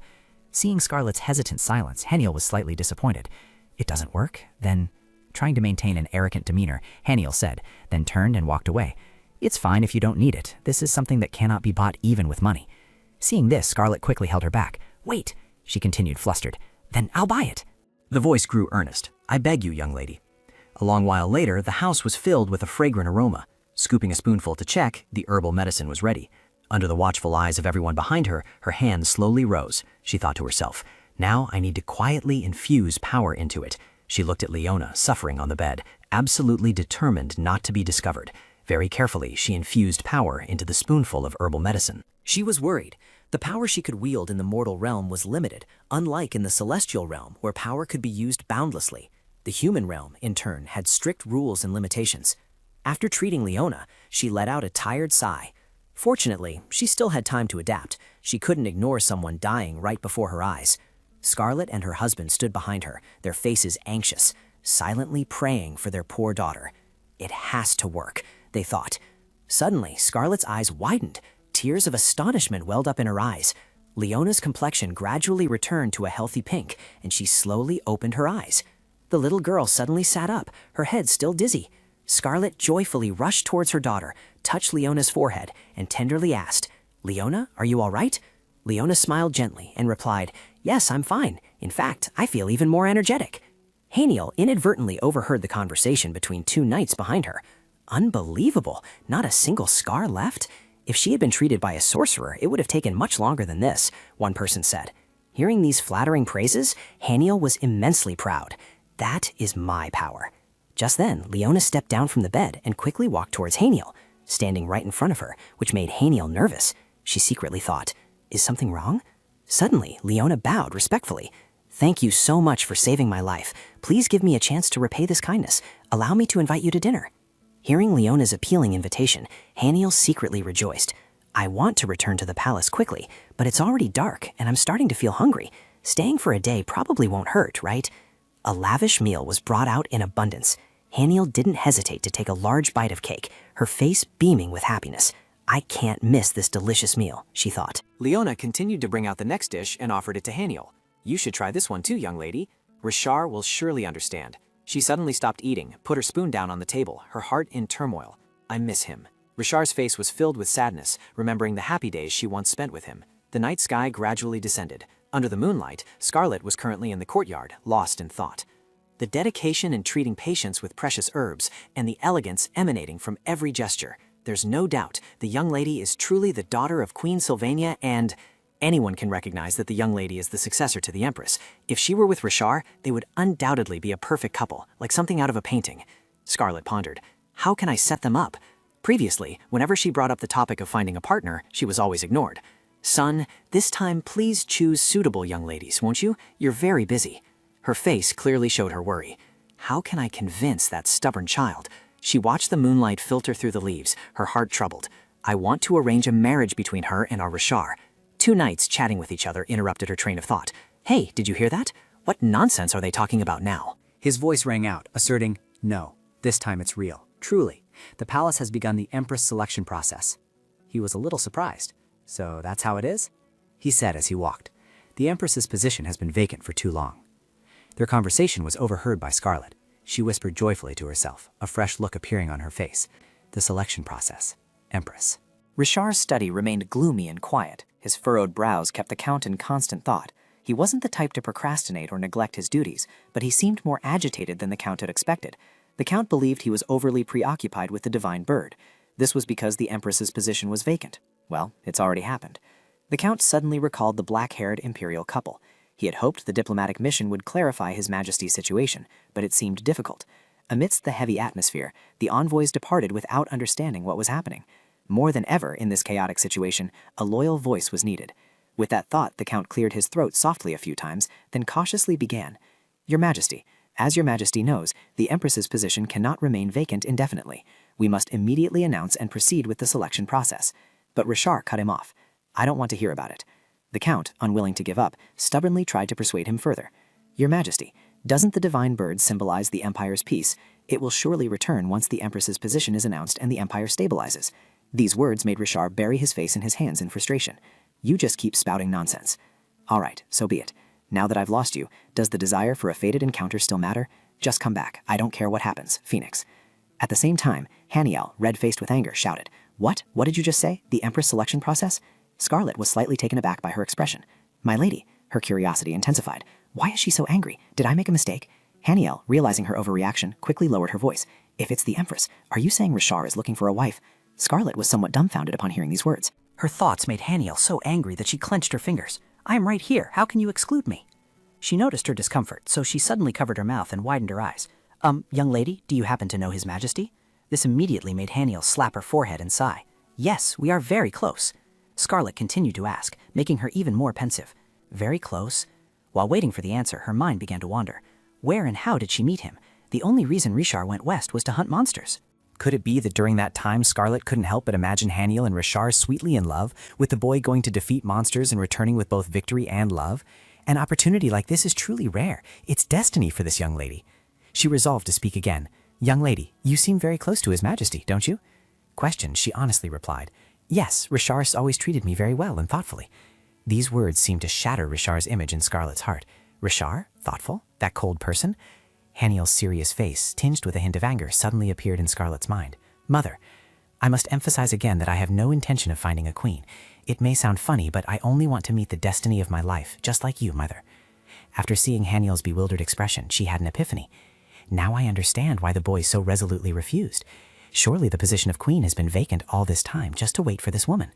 Seeing Scarlet's hesitant silence, Haniel was slightly disappointed. It doesn't work? Then, trying to maintain an arrogant demeanor, Haniel said, then turned and walked away. It's fine if you don't need it. This is something that cannot be bought even with money. Seeing this, Scarlet quickly held her back. Wait, she continued, flustered. Then I'll buy it. The voice grew earnest. I beg you, young lady. A long while later, the house was filled with a fragrant aroma. Scooping a spoonful to check, the herbal medicine was ready. Under the watchful eyes of everyone behind her, her hand slowly rose. She thought to herself, now I need to quietly infuse power into it. She looked at Leona, suffering on the bed, absolutely determined not to be discovered. Very carefully, she infused power into the spoonful of herbal medicine. She was worried. The power she could wield in the mortal realm was limited, unlike in the celestial realm where power could be used boundlessly. The human realm, in turn, had strict rules and limitations. After treating Leona, she let out a tired sigh. Fortunately, she still had time to adapt. She couldn't ignore someone dying right before her eyes. Scarlet and her husband stood behind her, their faces anxious, silently praying for their poor daughter. It has to work, they thought. Suddenly, Scarlet's eyes widened. Tears of astonishment welled up in her eyes. Leona's complexion gradually returned to a healthy pink, and she slowly opened her eyes. The little girl suddenly sat up, her head still dizzy. Scarlet joyfully rushed towards her daughter, touched Leona's forehead, and tenderly asked, "Leona, are you all right?" Leona smiled gently and replied, "Yes, I'm fine. In fact, I feel even more energetic." Haniel inadvertently overheard the conversation between two knights behind her. Unbelievable, not a single scar left? If she had been treated by a sorcerer, it would have taken much longer than this, one person said. Hearing these flattering praises, Haniel was immensely proud. That is my power. Just then, Leona stepped down from the bed and quickly walked towards Haniel, standing right in front of her, which made Haniel nervous. She secretly thought, is something wrong? Suddenly, Leona bowed respectfully. "Thank you so much for saving my life. Please give me a chance to repay this kindness. Allow me to invite you to dinner." Hearing Leona's appealing invitation, Haniel secretly rejoiced. "I want to return to the palace quickly, but it's already dark and I'm starting to feel hungry. Staying for a day probably won't hurt, right?" A lavish meal was brought out in abundance. Haniel didn't hesitate to take a large bite of cake, her face beaming with happiness. "I can't miss this delicious meal," she thought. Leona continued to bring out the next dish and offered it to Haniel. "You should try this one too, young lady. Rishar will surely understand." She suddenly stopped eating, put her spoon down on the table, her heart in turmoil. "I miss him." Rishar's face was filled with sadness, remembering the happy days she once spent with him. The night sky gradually descended. Under the moonlight, Scarlet was currently in the courtyard, lost in thought. The dedication in treating patients with precious herbs and the elegance emanating from every gesture. There's no doubt the young lady is truly the daughter of Queen Sylvania, and anyone can recognize that the young lady is the successor to the Empress. If she were with Rishar, they would undoubtedly be a perfect couple, like something out of a painting. Scarlet pondered, how can I set them up? Previously, whenever she brought up the topic of finding a partner, she was always ignored. "Son, this time please choose suitable young ladies, won't you? You're very busy." Her face clearly showed her worry. How can I convince that stubborn child? She watched the moonlight filter through the leaves, her heart troubled. I want to arrange a marriage between her and our Rishar. Two knights chatting with each other interrupted her train of thought. "Hey, did you hear that? What nonsense are they talking about now?" His voice rang out, asserting, "No, this time it's real. Truly, the palace has begun the Empress selection process." He was a little surprised. "So that's how it is?" he said as he walked. "The Empress's position has been vacant for too long." Their conversation was overheard by Scarlet. She whispered joyfully to herself, a fresh look appearing on her face. The selection process. Empress. Rishar's study remained gloomy and quiet. His furrowed brows kept the Count in constant thought. He wasn't the type to procrastinate or neglect his duties, but he seemed more agitated than the Count had expected. The Count believed he was overly preoccupied with the divine bird. This was because the Empress's position was vacant. Well, it's already happened. The Count suddenly recalled the black-haired imperial couple. He had hoped the diplomatic mission would clarify His Majesty's situation, but it seemed difficult. Amidst the heavy atmosphere, the envoys departed without understanding what was happening. More than ever in this chaotic situation, a loyal voice was needed. With that thought, the Count cleared his throat softly a few times, then cautiously began. "Your Majesty, as your Majesty knows, the Empress's position cannot remain vacant indefinitely. We must immediately announce and proceed with the selection process." But Rishar cut him off. I don't want to hear about it. The Count, unwilling to give up, stubbornly tried to persuade him further. Your Majesty, doesn't the divine bird symbolize the Empire's peace? It will surely return once the Empress's position is announced and the Empire stabilizes. These words made Richard bury his face in his hands in frustration. You just keep spouting nonsense. All right, so be it. Now that I've lost you, does the desire for a fated encounter still matter? Just come back. I don't care what happens, Phoenix. At the same time, Haniel, red-faced with anger, shouted, What? What did you just say? The Empress selection process? Scarlet was slightly taken aback by her expression. My lady, her curiosity intensified. Why is she so angry? Did I make a mistake? Haniel, realizing her overreaction, quickly lowered her voice. If it's the Empress, are you saying Richard is looking for a wife? Scarlet was somewhat dumbfounded upon hearing these words. Her thoughts made Haniel so angry that she clenched her fingers. I am right here. How can you exclude me? She noticed her discomfort, so she suddenly covered her mouth and widened her eyes. Young lady, do you happen to know His Majesty? This immediately made Haniel slap her forehead and sigh. Yes, we are very close. Scarlet continued to ask, making her even more pensive. Very close? While waiting for the answer, her mind began to wander. Where and how did she meet him? The only reason Richard went west was to hunt monsters. Could it be that during that time Scarlet couldn't help but imagine Haniel and Richard sweetly in love, with the boy going to defeat monsters and returning with both victory and love? An opportunity like this is truly rare. It's destiny for this young lady. She resolved to speak again. Young lady, you seem very close to His Majesty, don't you? Questioned, she honestly replied. Yes, Richard's always treated me very well and thoughtfully. These words seemed to shatter Richard's image in Scarlet's heart. Richard? Thoughtful? That cold person? Haniel's serious face, tinged with a hint of anger, suddenly appeared in Scarlet's mind. Mother, I must emphasize again that I have no intention of finding a queen. It may sound funny, but I only want to meet the destiny of my life, just like you, Mother. After seeing Haniel's bewildered expression, she had an epiphany. Now I understand why the boy so resolutely refused. Surely the position of queen has been vacant all this time just to wait for this woman.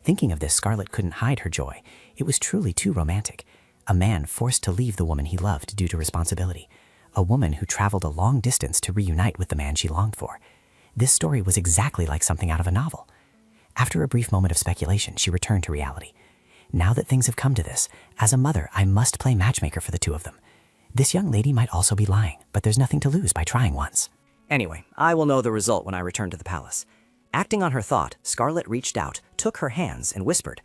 Thinking of this, Scarlet couldn't hide her joy. It was truly too romantic. A man forced to leave the woman he loved due to responsibility. A woman who traveled a long distance to reunite with the man she longed for. This story was exactly like something out of a novel. After a brief moment of speculation, she returned to reality. Now that things have come to this, as a mother, I must play matchmaker for the two of them. This young lady might also be lying, but there's nothing to lose by trying once. Anyway, I will know the result when I return to the palace. Acting on her thought, Scarlet reached out, took her hands, and whispered,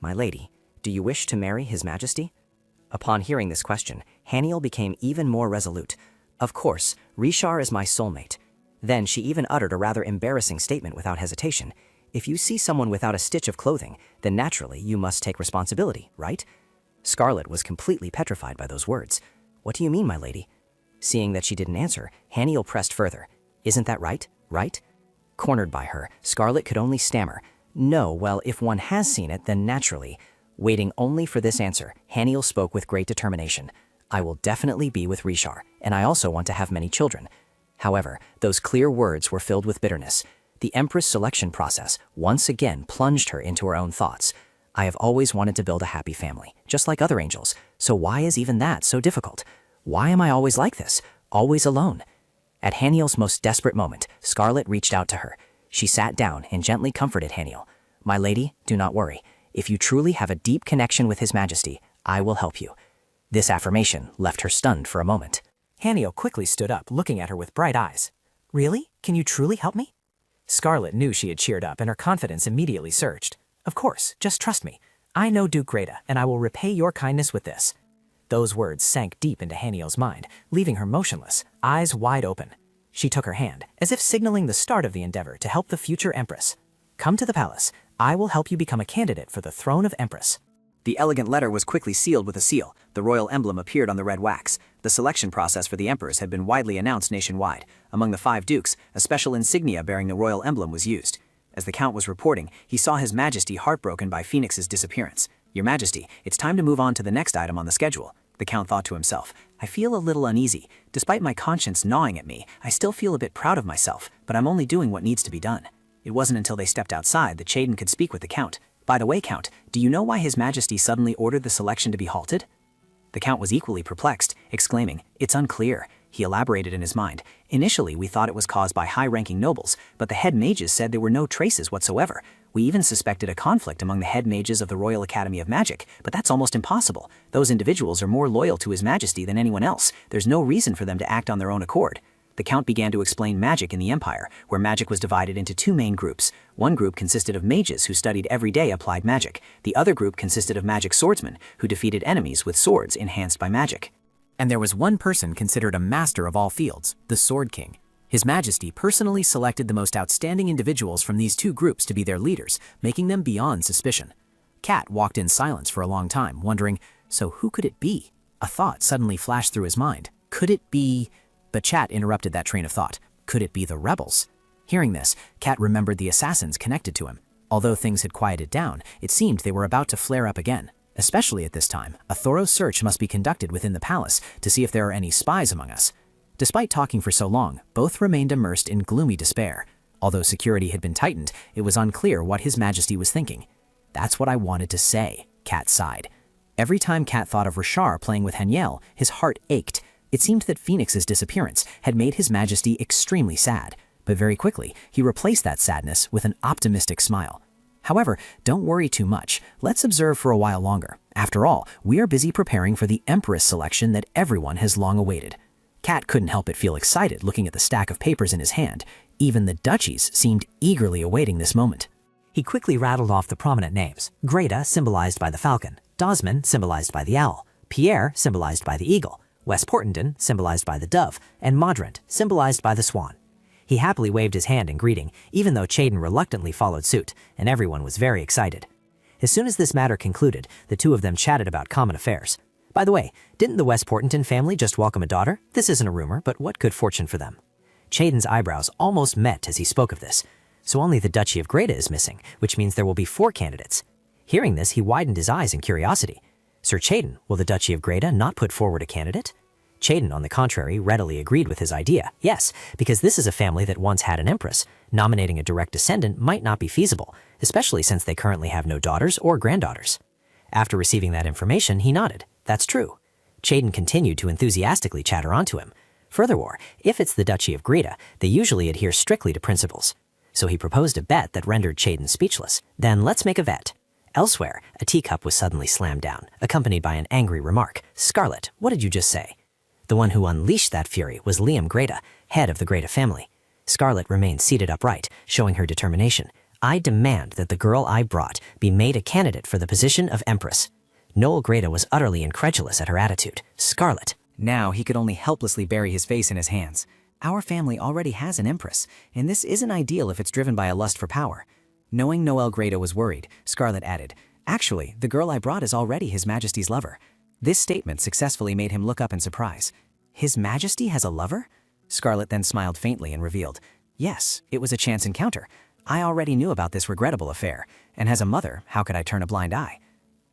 My lady, do you wish to marry His Majesty? Upon hearing this question, Haniel became even more resolute. Of course, Richard is my soulmate. Then she even uttered a rather embarrassing statement without hesitation. If you see someone without a stitch of clothing, then naturally you must take responsibility, right? Scarlet was completely petrified by those words. What do you mean, my lady? Seeing that she didn't answer, Haniel pressed further. Isn't that right? Right? Cornered by her, Scarlet could only stammer. No, well, if one has seen it, then naturally. Waiting only for this answer, Haniel spoke with great determination. I will definitely be with Richard, and I also want to have many children. However, those clear words were filled with bitterness. The Empress selection process once again plunged her into her own thoughts. I have always wanted to build a happy family, just like other angels. So why is even that so difficult? Why am I always like this? Always alone? At Haniel's most desperate moment, Scarlet reached out to her. She sat down and gently comforted Haniel. My lady, do not worry. If you truly have a deep connection with His Majesty, I will help you. This affirmation left her stunned for a moment. Haniel quickly stood up, looking at her with bright eyes. Really? Can you truly help me? Scarlet knew she had cheered up, and her confidence immediately surged. Of course, just trust me. I know Duke Greta, and I will repay your kindness with this. Those words sank deep into Haniel's mind, leaving her motionless, eyes wide open. She took her hand, as if signaling the start of the endeavor to help the future Empress. Come to the palace. I will help you become a candidate for the throne of Empress. The elegant letter was quickly sealed with a seal. The royal emblem appeared on the red wax. The selection process for the emperors had been widely announced nationwide. Among the 5 dukes, a special insignia bearing the royal emblem was used. As the Count was reporting, he saw His Majesty heartbroken by Phoenix's disappearance. Your Majesty, it's time to move on to the next item on the schedule. The Count thought to himself. I feel a little uneasy. Despite my conscience gnawing at me, I still feel a bit proud of myself, but I'm only doing what needs to be done. It wasn't until they stepped outside that Chayden could speak with the Count. By the way, Count, do you know why His Majesty suddenly ordered the selection to be halted? The Count was equally perplexed, exclaiming, It's unclear. He elaborated in his mind. Initially, we thought it was caused by high-ranking nobles, but the head mages said there were no traces whatsoever. We even suspected a conflict among the head mages of the Royal Academy of Magic, but that's almost impossible. Those individuals are more loyal to His Majesty than anyone else. There's no reason for them to act on their own accord. The Count began to explain magic in the Empire, where magic was divided into two main groups. One group consisted of mages who studied everyday applied magic. The other group consisted of magic swordsmen who defeated enemies with swords enhanced by magic. And there was one person considered a master of all fields, the Sword King. His Majesty personally selected the most outstanding individuals from these two groups to be their leaders, making them beyond suspicion. Kat walked in silence for a long time, wondering, so who could it be? A thought suddenly flashed through his mind. Could it be... But Chat interrupted that train of thought. Could it be the rebels? Hearing this, Kat remembered the assassins connected to him. Although things had quieted down, it seemed they were about to flare up again. Especially at this time, a thorough search must be conducted within the palace to see if there are any spies among us. Despite talking for so long, both remained immersed in gloomy despair. Although security had been tightened, it was unclear what His Majesty was thinking. That's what I wanted to say, Kat sighed. Every time Kat thought of Rashar playing with Haniel, his heart ached. It seemed that Phoenix's disappearance had made His Majesty extremely sad, but very quickly he replaced that sadness with an optimistic smile. However, don't worry too much. Let's observe for a while longer. After all, we are busy preparing for the Empress selection that everyone has long awaited. Kat couldn't help but feel excited looking at the stack of papers in his hand. Even the duchies seemed eagerly awaiting this moment. He quickly rattled off the prominent names. Greta, symbolized by the falcon. Dosman, symbolized by the owl. Pierre, symbolized by the eagle. West Portendon, symbolized by the dove. And Modrant, symbolized by the swan. He happily waved his hand in greeting, even though Chaden reluctantly followed suit, and everyone was very excited. As soon as this matter concluded, the two of them chatted about common affairs. By the way, didn't the West Portendon family just welcome a daughter? This isn't a rumor, but what good fortune for them. Chaden's eyebrows almost met as he spoke of this. So only the Duchy of Greta is missing, which means there will be 4 candidates. Hearing this, he widened his eyes in curiosity. Sir Chaden, will the Duchy of Greta not put forward a candidate? Chaden, on the contrary, readily agreed with his idea. Yes, because this is a family that once had an empress. Nominating a direct descendant might not be feasible, especially since they currently have no daughters or granddaughters. After receiving that information, he nodded. That's true. Chaden continued to enthusiastically chatter onto him. Furthermore, if it's the Duchy of Greta, they usually adhere strictly to principles. So he proposed a bet that rendered Chaden speechless. Then let's make a bet. Elsewhere, a teacup was suddenly slammed down, accompanied by an angry remark. Scarlet, what did you just say? The one who unleashed that fury was Liam Greta, head of the Greta family. Scarlet remained seated upright, showing her determination. I demand that the girl I brought be made a candidate for the position of Empress. Noel Greta was utterly incredulous at her attitude. Scarlet. Now he could only helplessly bury his face in his hands. Our family already has an Empress, and this isn't ideal if it's driven by a lust for power. Knowing Noel Greta was worried, Scarlet added, Actually, the girl I brought is already His Majesty's lover. This statement successfully made him look up in surprise. His Majesty has a lover? Scarlet then smiled faintly and revealed, Yes, it was a chance encounter. I already knew about this regrettable affair, and as a mother, how could I turn a blind eye?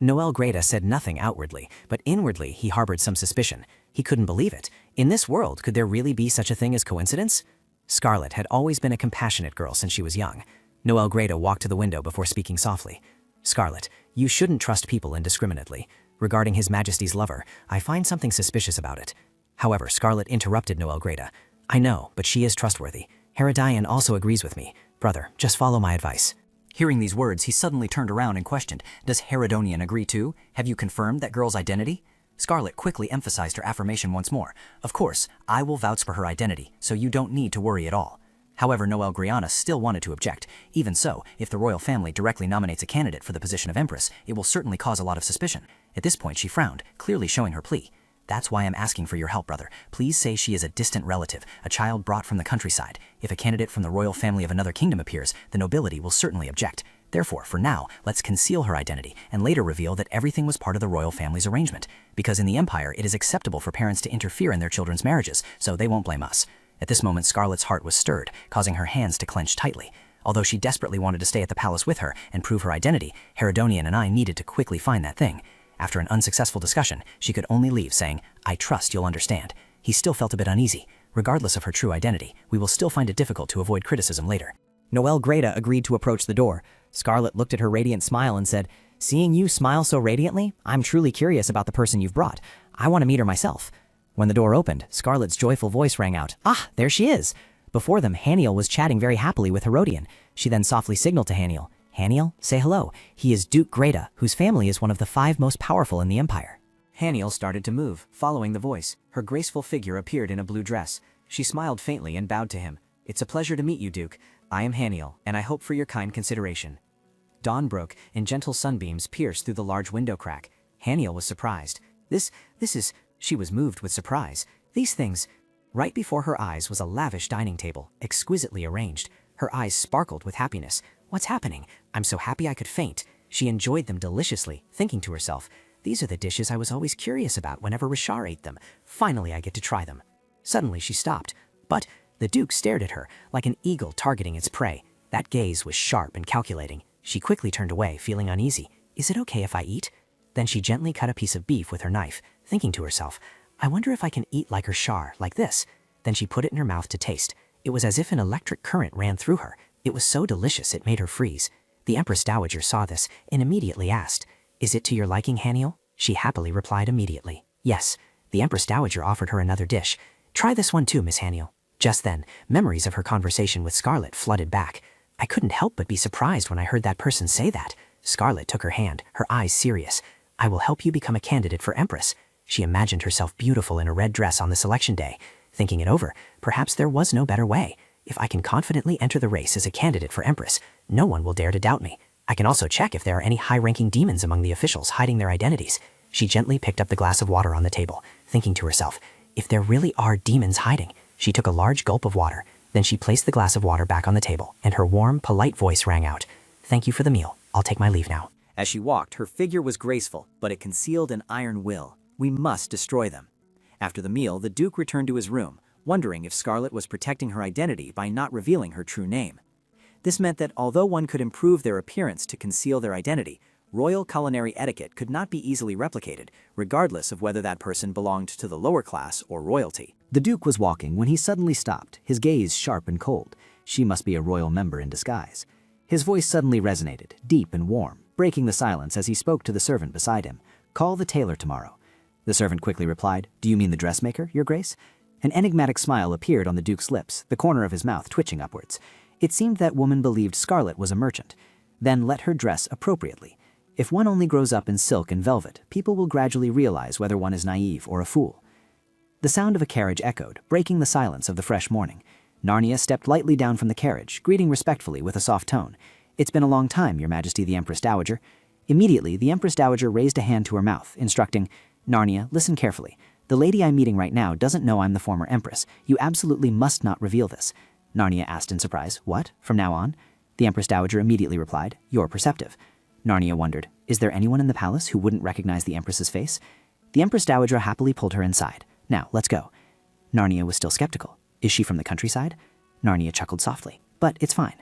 Noel Greta said nothing outwardly, but inwardly he harbored some suspicion. He couldn't believe it. In this world, could there really be such a thing as coincidence? Scarlet had always been a compassionate girl since she was young. Noel Greta walked to the window before speaking softly. Scarlet, you shouldn't trust people indiscriminately. Regarding His Majesty's lover, I find something suspicious about it. However, Scarlet interrupted Noel Greta. I know, but she is trustworthy. Herodian also agrees with me. Brother, just follow my advice. Hearing these words, he suddenly turned around and questioned, Does Herodonian agree too? Have you confirmed that girl's identity? Scarlet quickly emphasized her affirmation once more. Of course, I will vouch for her identity, so you don't need to worry at all. However, Noel Griana still wanted to object. Even so, if the royal family directly nominates a candidate for the position of Empress, it will certainly cause a lot of suspicion. At this point, she frowned, clearly showing her plea. That's why I'm asking for your help, brother. Please say she is a distant relative, a child brought from the countryside. If a candidate from the royal family of another kingdom appears, the nobility will certainly object. Therefore, for now, let's conceal her identity and later reveal that everything was part of the royal family's arrangement. Because in the Empire, it is acceptable for parents to interfere in their children's marriages, so they won't blame us. At this moment, Scarlet's heart was stirred, causing her hands to clench tightly. Although she desperately wanted to stay at the palace with her and prove her identity, Herodonian and I needed to quickly find that thing. After an unsuccessful discussion, she could only leave, saying, I trust you'll understand. He still felt a bit uneasy. Regardless of her true identity, we will still find it difficult to avoid criticism later. Noel Greta agreed to approach the door. Scarlet looked at her radiant smile and said, Seeing you smile so radiantly, I'm truly curious about the person you've brought. I want to meet her myself. When the door opened, Scarlet's joyful voice rang out. Ah, there she is! Before them, Haniel was chatting very happily with Herodian. She then softly signaled to Haniel. Haniel, say hello. He is Duke Greta, whose family is one of the 5 most powerful in the Empire. Haniel started to move, following the voice. Her graceful figure appeared in a blue dress. She smiled faintly and bowed to him. "It's a pleasure to meet you, Duke. I am Haniel, and I hope for your kind consideration." Dawn broke, and gentle sunbeams pierced through the large window crack. Haniel was surprised. This is... She was moved with surprise. These things... Right before her eyes was a lavish dining table, exquisitely arranged. Her eyes sparkled with happiness. "What's happening? I'm so happy I could faint." She enjoyed them deliciously, thinking to herself, "These are the dishes I was always curious about whenever Rashar ate them. Finally, I get to try them." Suddenly, she stopped. But the Duke stared at her, like an eagle targeting its prey. That gaze was sharp and calculating. She quickly turned away, feeling uneasy. "Is it okay if I eat?" Then she gently cut a piece of beef with her knife, thinking to herself, "I wonder if I can eat like Rashar, like this." Then she put it in her mouth to taste. It was as if an electric current ran through her. It was so delicious it made her freeze. The Empress Dowager saw this and immediately asked, "Is it to your liking, Haniel?" She happily replied immediately, "Yes." The Empress Dowager offered her another dish. "Try this one too, Miss Haniel." Just then, memories of her conversation with Scarlet flooded back. "I couldn't help but be surprised when I heard that person say that." Scarlet took her hand, her eyes serious. "I will help you become a candidate for Empress." She imagined herself beautiful in a red dress on the selection day. Thinking it over, perhaps there was no better way. If I can confidently enter the race as a candidate for Empress, no one will dare to doubt me. I can also check if there are any high-ranking demons among the officials hiding their identities. She gently picked up the glass of water on the table, thinking to herself, if there really are demons hiding. She took a large gulp of water. Then she placed the glass of water back on the table, and her warm, polite voice rang out, "Thank you for the meal. I'll take my leave now." As she walked, her figure was graceful, but it concealed an iron will. We must destroy them. After the meal, the Duke returned to his room, wondering if Scarlet was protecting her identity by not revealing her true name. This meant that although one could improve their appearance to conceal their identity, royal culinary etiquette could not be easily replicated, regardless of whether that person belonged to the lower class or royalty. The Duke was walking when he suddenly stopped, his gaze sharp and cold. She must be a royal member in disguise. His voice suddenly resonated, deep and warm, breaking the silence as he spoke to the servant beside him. "Call the tailor tomorrow." The servant quickly replied, "Do you mean the dressmaker, Your Grace?" An enigmatic smile appeared on the Duke's lips, the corner of his mouth twitching upwards. It seemed that woman believed Scarlet was a merchant. Then let her dress appropriately. If one only grows up in silk and velvet, people will gradually realize whether one is naive or a fool. The sound of a carriage echoed, breaking the silence of the fresh morning. Narnia stepped lightly down from the carriage, greeting respectfully with a soft tone. "It's been a long time, Your Majesty the Empress Dowager." Immediately, the Empress Dowager raised a hand to her mouth, instructing, "Narnia, listen carefully. The lady I'm meeting right now doesn't know I'm the former Empress. You absolutely must not reveal this." Narnia asked in surprise, "What? From now on?" The Empress Dowager immediately replied, "You're perceptive." Narnia wondered, is there anyone in the palace who wouldn't recognize the Empress's face? The Empress Dowager happily pulled her inside. "Now, let's go." Narnia was still skeptical. "Is she from the countryside?" Narnia chuckled softly. "But it's fine."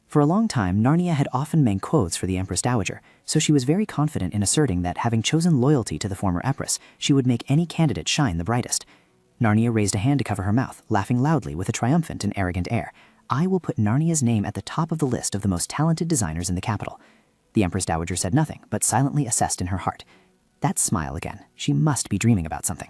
For a long time, Narnia had often made quotes for the Empress Dowager, so she was very confident in asserting that having chosen loyalty to the former Empress, she would make any candidate shine the brightest. Narnia raised a hand to cover her mouth, laughing loudly with a triumphant and arrogant air. "I will put Narnia's name at the top of the list of the most talented designers in the capital." The Empress Dowager said nothing, but silently assessed in her heart. That smile again. She must be dreaming about something.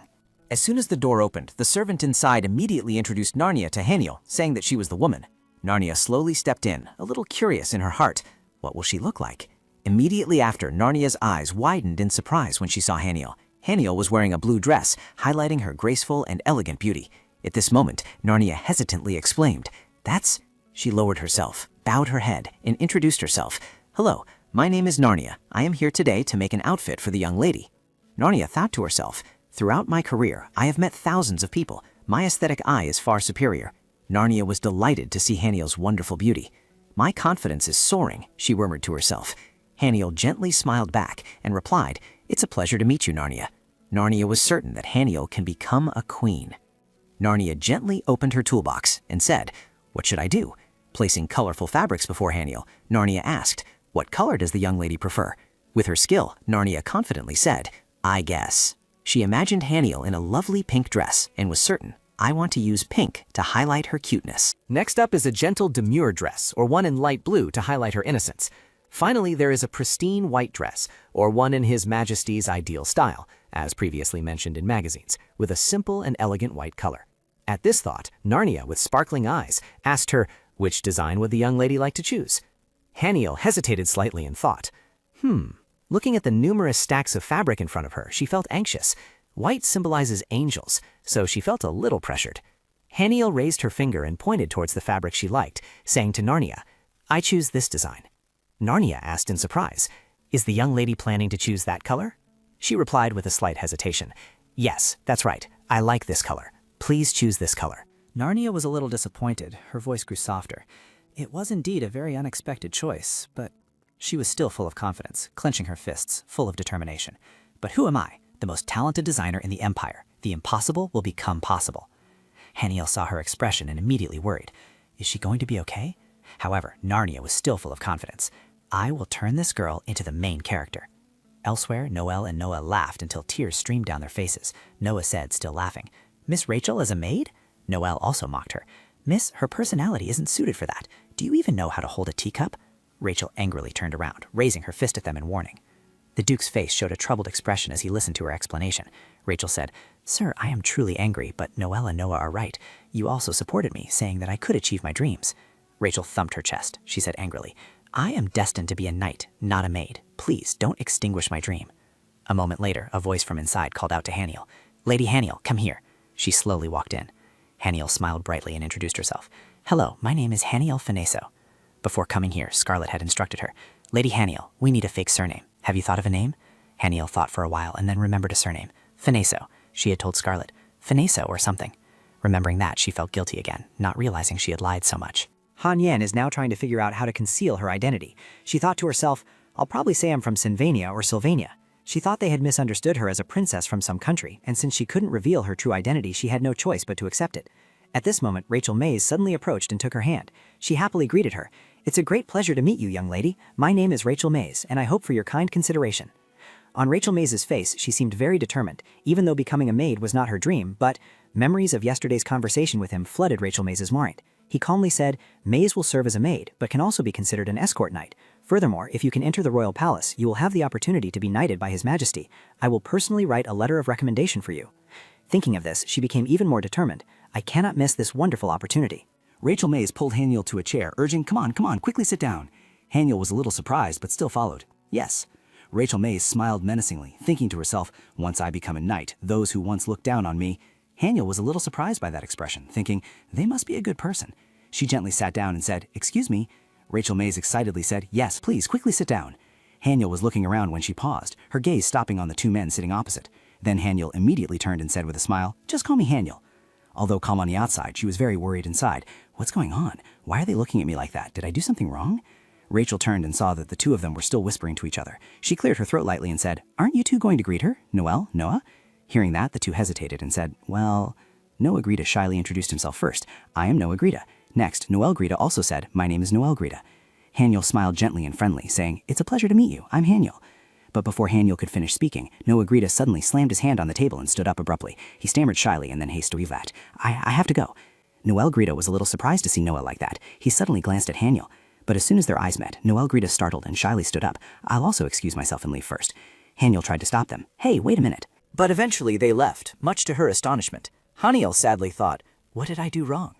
As soon as the door opened, the servant inside immediately introduced Narnia to Haniel, saying that she was the woman. Narnia slowly stepped in, a little curious in her heart. What will she look like? Immediately after, Narnia's eyes widened in surprise when she saw Haniel. Haniel was wearing a blue dress, highlighting her graceful and elegant beauty. At this moment, Narnia hesitantly exclaimed, "That's..." She lowered herself, bowed her head, and introduced herself. "Hello, my name is Narnia. I am here today to make an outfit for the young lady." Narnia thought to herself, "Throughout my career, I have met thousands of people. My aesthetic eye is far superior." Narnia was delighted to see Haniel's wonderful beauty. "My confidence is soaring," she murmured to herself. Haniel gently smiled back and replied, "It's a pleasure to meet you, Narnia." Narnia was certain that Haniel can become a queen. Narnia gently opened her toolbox and said, "What should I do?" Placing colorful fabrics before Haniel, Narnia asked, "What color does the young lady prefer?" With her skill, Narnia confidently said, "I guess." She imagined Haniel in a lovely pink dress and was certain, "I want to use pink to highlight her cuteness." Next up is a gentle demure dress, or one in light blue to highlight her innocence. Finally, there is a pristine white dress, or one in His Majesty's ideal style, as previously mentioned in magazines, with a simple and elegant white color. At this thought, Narnia, with sparkling eyes, asked her, which design would the young lady like to choose? Haniel hesitated slightly and thought, Looking at the numerous stacks of fabric in front of her, she felt anxious. White symbolizes angels, so she felt a little pressured. Haniel raised her finger and pointed towards the fabric she liked, saying to Narnia, "I choose this design." Narnia asked in surprise, "Is the young lady planning to choose that color?" She replied with a slight hesitation, "Yes, that's right. I like this color. Please choose this color." Narnia was a little disappointed. Her voice grew softer. It was indeed a very unexpected choice, but she was still full of confidence, clenching her fists, full of determination. But who am I? The most talented designer in the Empire. The impossible will become possible. Haniel saw her expression and immediately worried. Is she going to be okay? However, Narnia was still full of confidence. I will turn this girl into the main character. Elsewhere, Noelle and Noah laughed until tears streamed down their faces. Noah said, still laughing, "Miss Rachel as a maid?" Noelle also mocked her. "Miss, her personality isn't suited for that. Do you even know how to hold a teacup?" Rachel angrily turned around, raising her fist at them in warning. The Duke's face showed a troubled expression as he listened to her explanation. Rachel said, "Sir, I am truly angry, but Noelle and Noah are right. You also supported me, saying that I could achieve my dreams." Rachel thumped her chest. She said angrily, "I am destined to be a knight, not a maid. Please don't extinguish my dream." A moment later, a voice from inside called out to Haniel, "Lady Haniel, come here." She slowly walked in. Haniel smiled brightly and introduced herself. "Hello, my name is Haniel Fineso." Before coming here, Scarlet had instructed her, "Lady Haniel, we need a fake surname. Have you thought of a name?" Haniel thought for a while and then remembered a surname. Fineso. She had told Scarlet. Fineso or something. Remembering that, she felt guilty again, not realizing she had lied so much. Han Yan is now trying to figure out how to conceal her identity. She thought to herself, I'll probably say I'm from Sylvania or Sylvania. She thought they had misunderstood her as a princess from some country, and since she couldn't reveal her true identity, she had no choice but to accept it. At this moment, Rachel Mays suddenly approached and took her hand. She happily greeted her. "It's a great pleasure to meet you, young lady. My name is Rachel Mays, and I hope for your kind consideration." On Rachel Mays's face, she seemed very determined, even though becoming a maid was not her dream, but memories of yesterday's conversation with him flooded Rachel Mays's mind. He calmly said, "Mays will serve as a maid, but can also be considered an escort knight. Furthermore, if you can enter the royal palace, you will have the opportunity to be knighted by His Majesty. I will personally write a letter of recommendation for you." Thinking of this, she became even more determined. "I cannot miss this wonderful opportunity." Rachel Mays pulled Haniel to a chair, urging, come on, quickly sit down." Haniel was a little surprised, but still followed. "Yes." Rachel Mays smiled menacingly, thinking to herself, once I become a knight, those who once looked down on me. Haniel was a little surprised by that expression, thinking, they must be a good person. She gently sat down and said, "Excuse me." Rachel Mays excitedly said, "Yes, please, quickly sit down." Haniel was looking around when she paused, her gaze stopping on the two men sitting opposite. Then Haniel immediately turned and said with a smile, "Just call me Haniel." Although calm on the outside, she was very worried inside. What's going on? Why are they looking at me like that? Did I do something wrong? Rachel turned and saw that the two of them were still whispering to each other. She cleared her throat lightly and said, "Aren't you two going to greet her? Noelle? Noah?" Hearing that, the two hesitated and said, "Well..." Noah Greta shyly introduced himself first. "I am Noah Greta." Next, Noelle Greta also said, "My name is Noelle Greta." Haniel smiled gently and friendly, saying, "It's a pleasure to meet you. I'm Haniel." But before Haniel could finish speaking, Noah Greta suddenly slammed his hand on the table and stood up abruptly. He stammered shyly and then hastily that. I have to go." Noelle Greta was a little surprised to see Noah like that. He suddenly glanced at Haniel. But as soon as their eyes met, Noelle Greta startled and shyly stood up. "I'll also excuse myself and leave first." Haniel tried to stop them. "Hey, wait a minute." But eventually they left, much to her astonishment. Haniel sadly thought, "What did I do wrong?"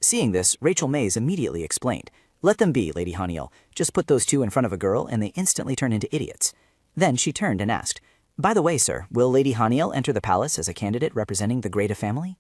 Seeing this, Rachel Mays immediately explained, "Let them be, Lady Haniel. Just put those two in front of a girl and they instantly turn into idiots." Then she turned and asked, "By the way, sir, will Lady Haniel enter the palace as a candidate representing the Greta family?"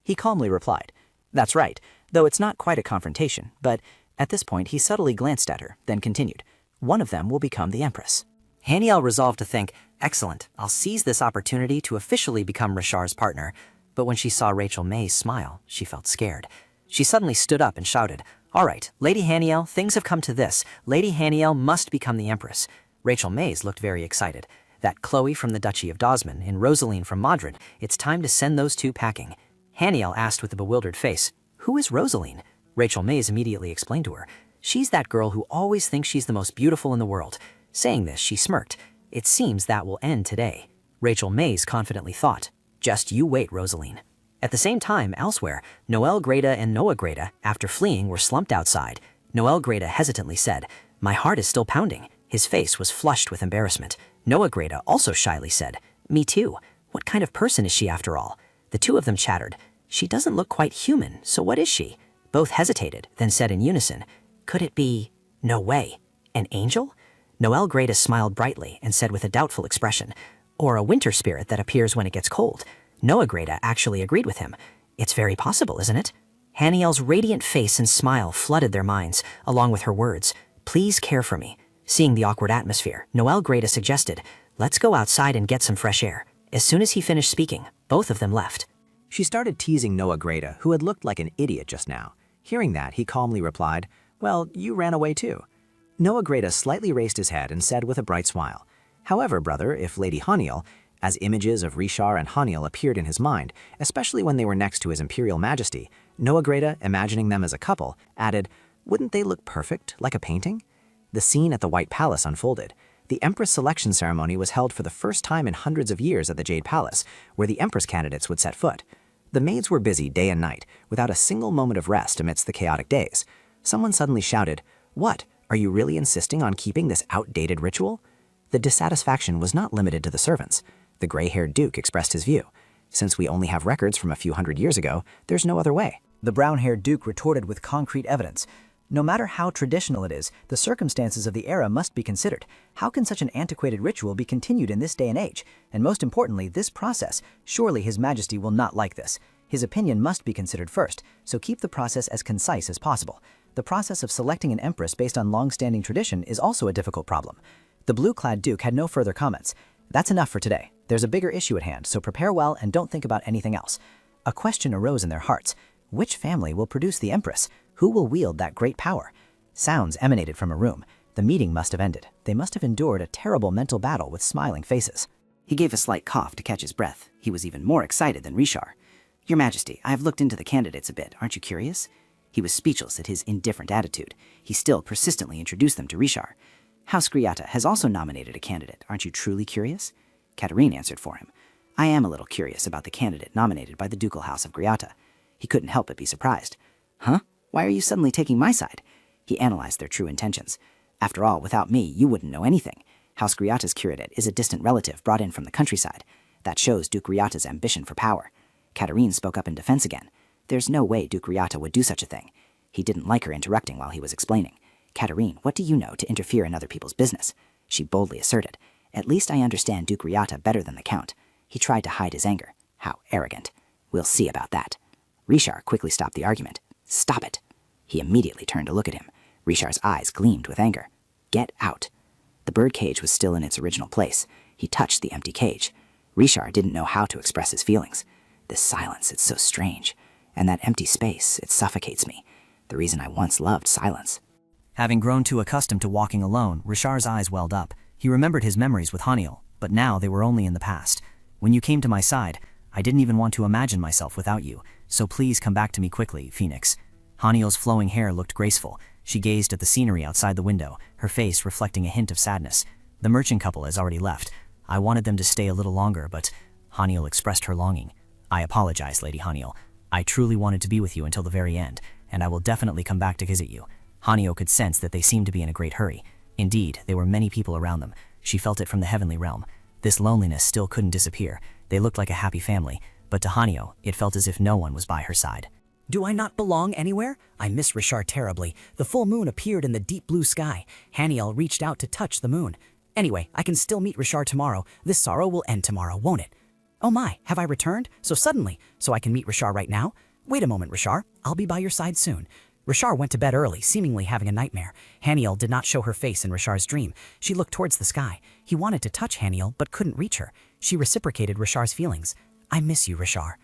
He calmly replied, "That's right, though it's not quite a confrontation, but..." At this point, he subtly glanced at her, then continued, "One of them will become the Empress." Haniel resolved to think, excellent, I'll seize this opportunity to officially become Rashar's partner. But when she saw Rachel Mays smile, she felt scared. She suddenly stood up and shouted, "All right, Lady Haniel, things have come to this. Lady Haniel must become the Empress." Rachel Mays looked very excited. That Chloe from the Duchy of Dosman and Rosaline from Madrid, it's time to send those two packing. Haniel asked with a bewildered face, "Who is Rosaline?" Rachel Mays immediately explained to her, "She's that girl who always thinks she's the most beautiful in the world." Saying this, she smirked. It seems that will end today. Rachel Mays confidently thought, "Just you wait, Rosaline." At the same time, elsewhere, Noelle Greta and Noah Greta, after fleeing, were slumped outside. Noelle Greta hesitantly said, "My heart is still pounding." His face was flushed with embarrassment. Noah Greta also shyly said, "Me too. What kind of person is she after all?" The two of them chattered. "She doesn't look quite human, so what is she?" Both hesitated, then said in unison, "Could it be... no way. An angel?" Noelle Greta smiled brightly and said with a doubtful expression, "Or a winter spirit that appears when it gets cold." Noah Greta actually agreed with him. It's very possible, isn't it? Haniel's radiant face and smile flooded their minds, along with her words, "Please care for me." Seeing the awkward atmosphere, Noel Greta suggested, "Let's go outside and get some fresh air." As soon as he finished speaking, both of them left. She started teasing Noah Greta, who had looked like an idiot just now. Hearing that, he calmly replied, "Well, you ran away too." Noah Greta slightly raised his head and said with a bright smile, "However, brother, if Lady Haniel," as images of Rishar and Haniel appeared in his mind, especially when they were next to his Imperial Majesty, Noah Greta, imagining them as a couple, added, "Wouldn't they look perfect, like a painting?" The scene at the White Palace unfolded. The Empress selection ceremony was held for the first time in hundreds of years at the Jade Palace, where the Empress candidates would set foot. The maids were busy day and night, without a single moment of rest amidst the chaotic days. Someone suddenly shouted, "What? Are you really insisting on keeping this outdated ritual?" The dissatisfaction was not limited to the servants. The gray-haired Duke expressed his view. "Since we only have records from a few hundred years ago, there's no other way." The brown-haired Duke retorted with concrete evidence. No matter how traditional it is, the circumstances of the era must be considered. How can such an antiquated ritual be continued in this day and age? And most importantly, this process. Surely His Majesty will not like this. His opinion must be considered first, so keep the process as concise as possible. The process of selecting an empress based on long-standing tradition is also a difficult problem. The blue-clad Duke had no further comments. That's enough for today. There's a bigger issue at hand, so prepare well and don't think about anything else. A question arose in their hearts. Which family will produce the empress? Who will wield that great power? Sounds emanated from a room. The meeting must have ended. They must have endured a terrible mental battle with smiling faces. He gave a slight cough to catch his breath. He was even more excited than Rishar. "Your Majesty, I have looked into the candidates a bit. Aren't you curious?" He was speechless at his indifferent attitude. He still persistently introduced them to Rishar. "House Griata has also nominated a candidate. Aren't you truly curious?" Katerine answered for him. "I am a little curious about the candidate nominated by the Ducal House of Griata." He couldn't help but be surprised. "Huh? Why are you suddenly taking my side?" He analyzed their true intentions. "After all, without me, you wouldn't know anything. House Griata's curatate is a distant relative brought in from the countryside. That shows Duke Griata's ambition for power." Katerine spoke up in defense again. "There's no way Duke Griata would do such a thing." He didn't like her interrupting while he was explaining. "Katerine, what do you know to interfere in other people's business?" She boldly asserted. "At least I understand Duke Griata better than the Count." He tried to hide his anger. How arrogant. "We'll see about that." Rishar quickly stopped the argument. "Stop it." He immediately turned to look at him. Rishar's eyes gleamed with anger. "Get out." The bird cage was still in its original place. He touched the empty cage. Rishar didn't know how to express his feelings. "This silence, it's so strange. And that empty space, it suffocates me. The reason I once loved silence." Having grown too accustomed to walking alone, Rishar's eyes welled up. He remembered his memories with Haniel, but now they were only in the past. "When you came to my side, I didn't even want to imagine myself without you, so please come back to me quickly, Phoenix." Haniel's flowing hair looked graceful. She gazed at the scenery outside the window, her face reflecting a hint of sadness. "The merchant couple has already left. I wanted them to stay a little longer, but..." Haniel expressed her longing. "I apologize, Lady Haniel. I truly wanted to be with you until the very end, and I will definitely come back to visit you." Haniel could sense that they seemed to be in a great hurry. Indeed, there were many people around them. She felt it from the heavenly realm. This loneliness still couldn't disappear. They looked like a happy family, but to Haniel, it felt as if no one was by her side. "Do I not belong anywhere? I miss Rishar terribly. The full moon appeared in the deep blue sky. Haniel reached out to touch the moon. Anyway, I can still meet Rishar tomorrow. This sorrow will end tomorrow, won't it? Oh my, have I returned? So suddenly? So I can meet Rishar right now? Wait a moment, Rishar. I'll be by your side soon." Rishar went to bed early, seemingly having a nightmare. Haniel did not show her face in Rishar's dream. She looked towards the sky. He wanted to touch Haniel, but couldn't reach her. She reciprocated Rishar's feelings. "I miss you, Rishar."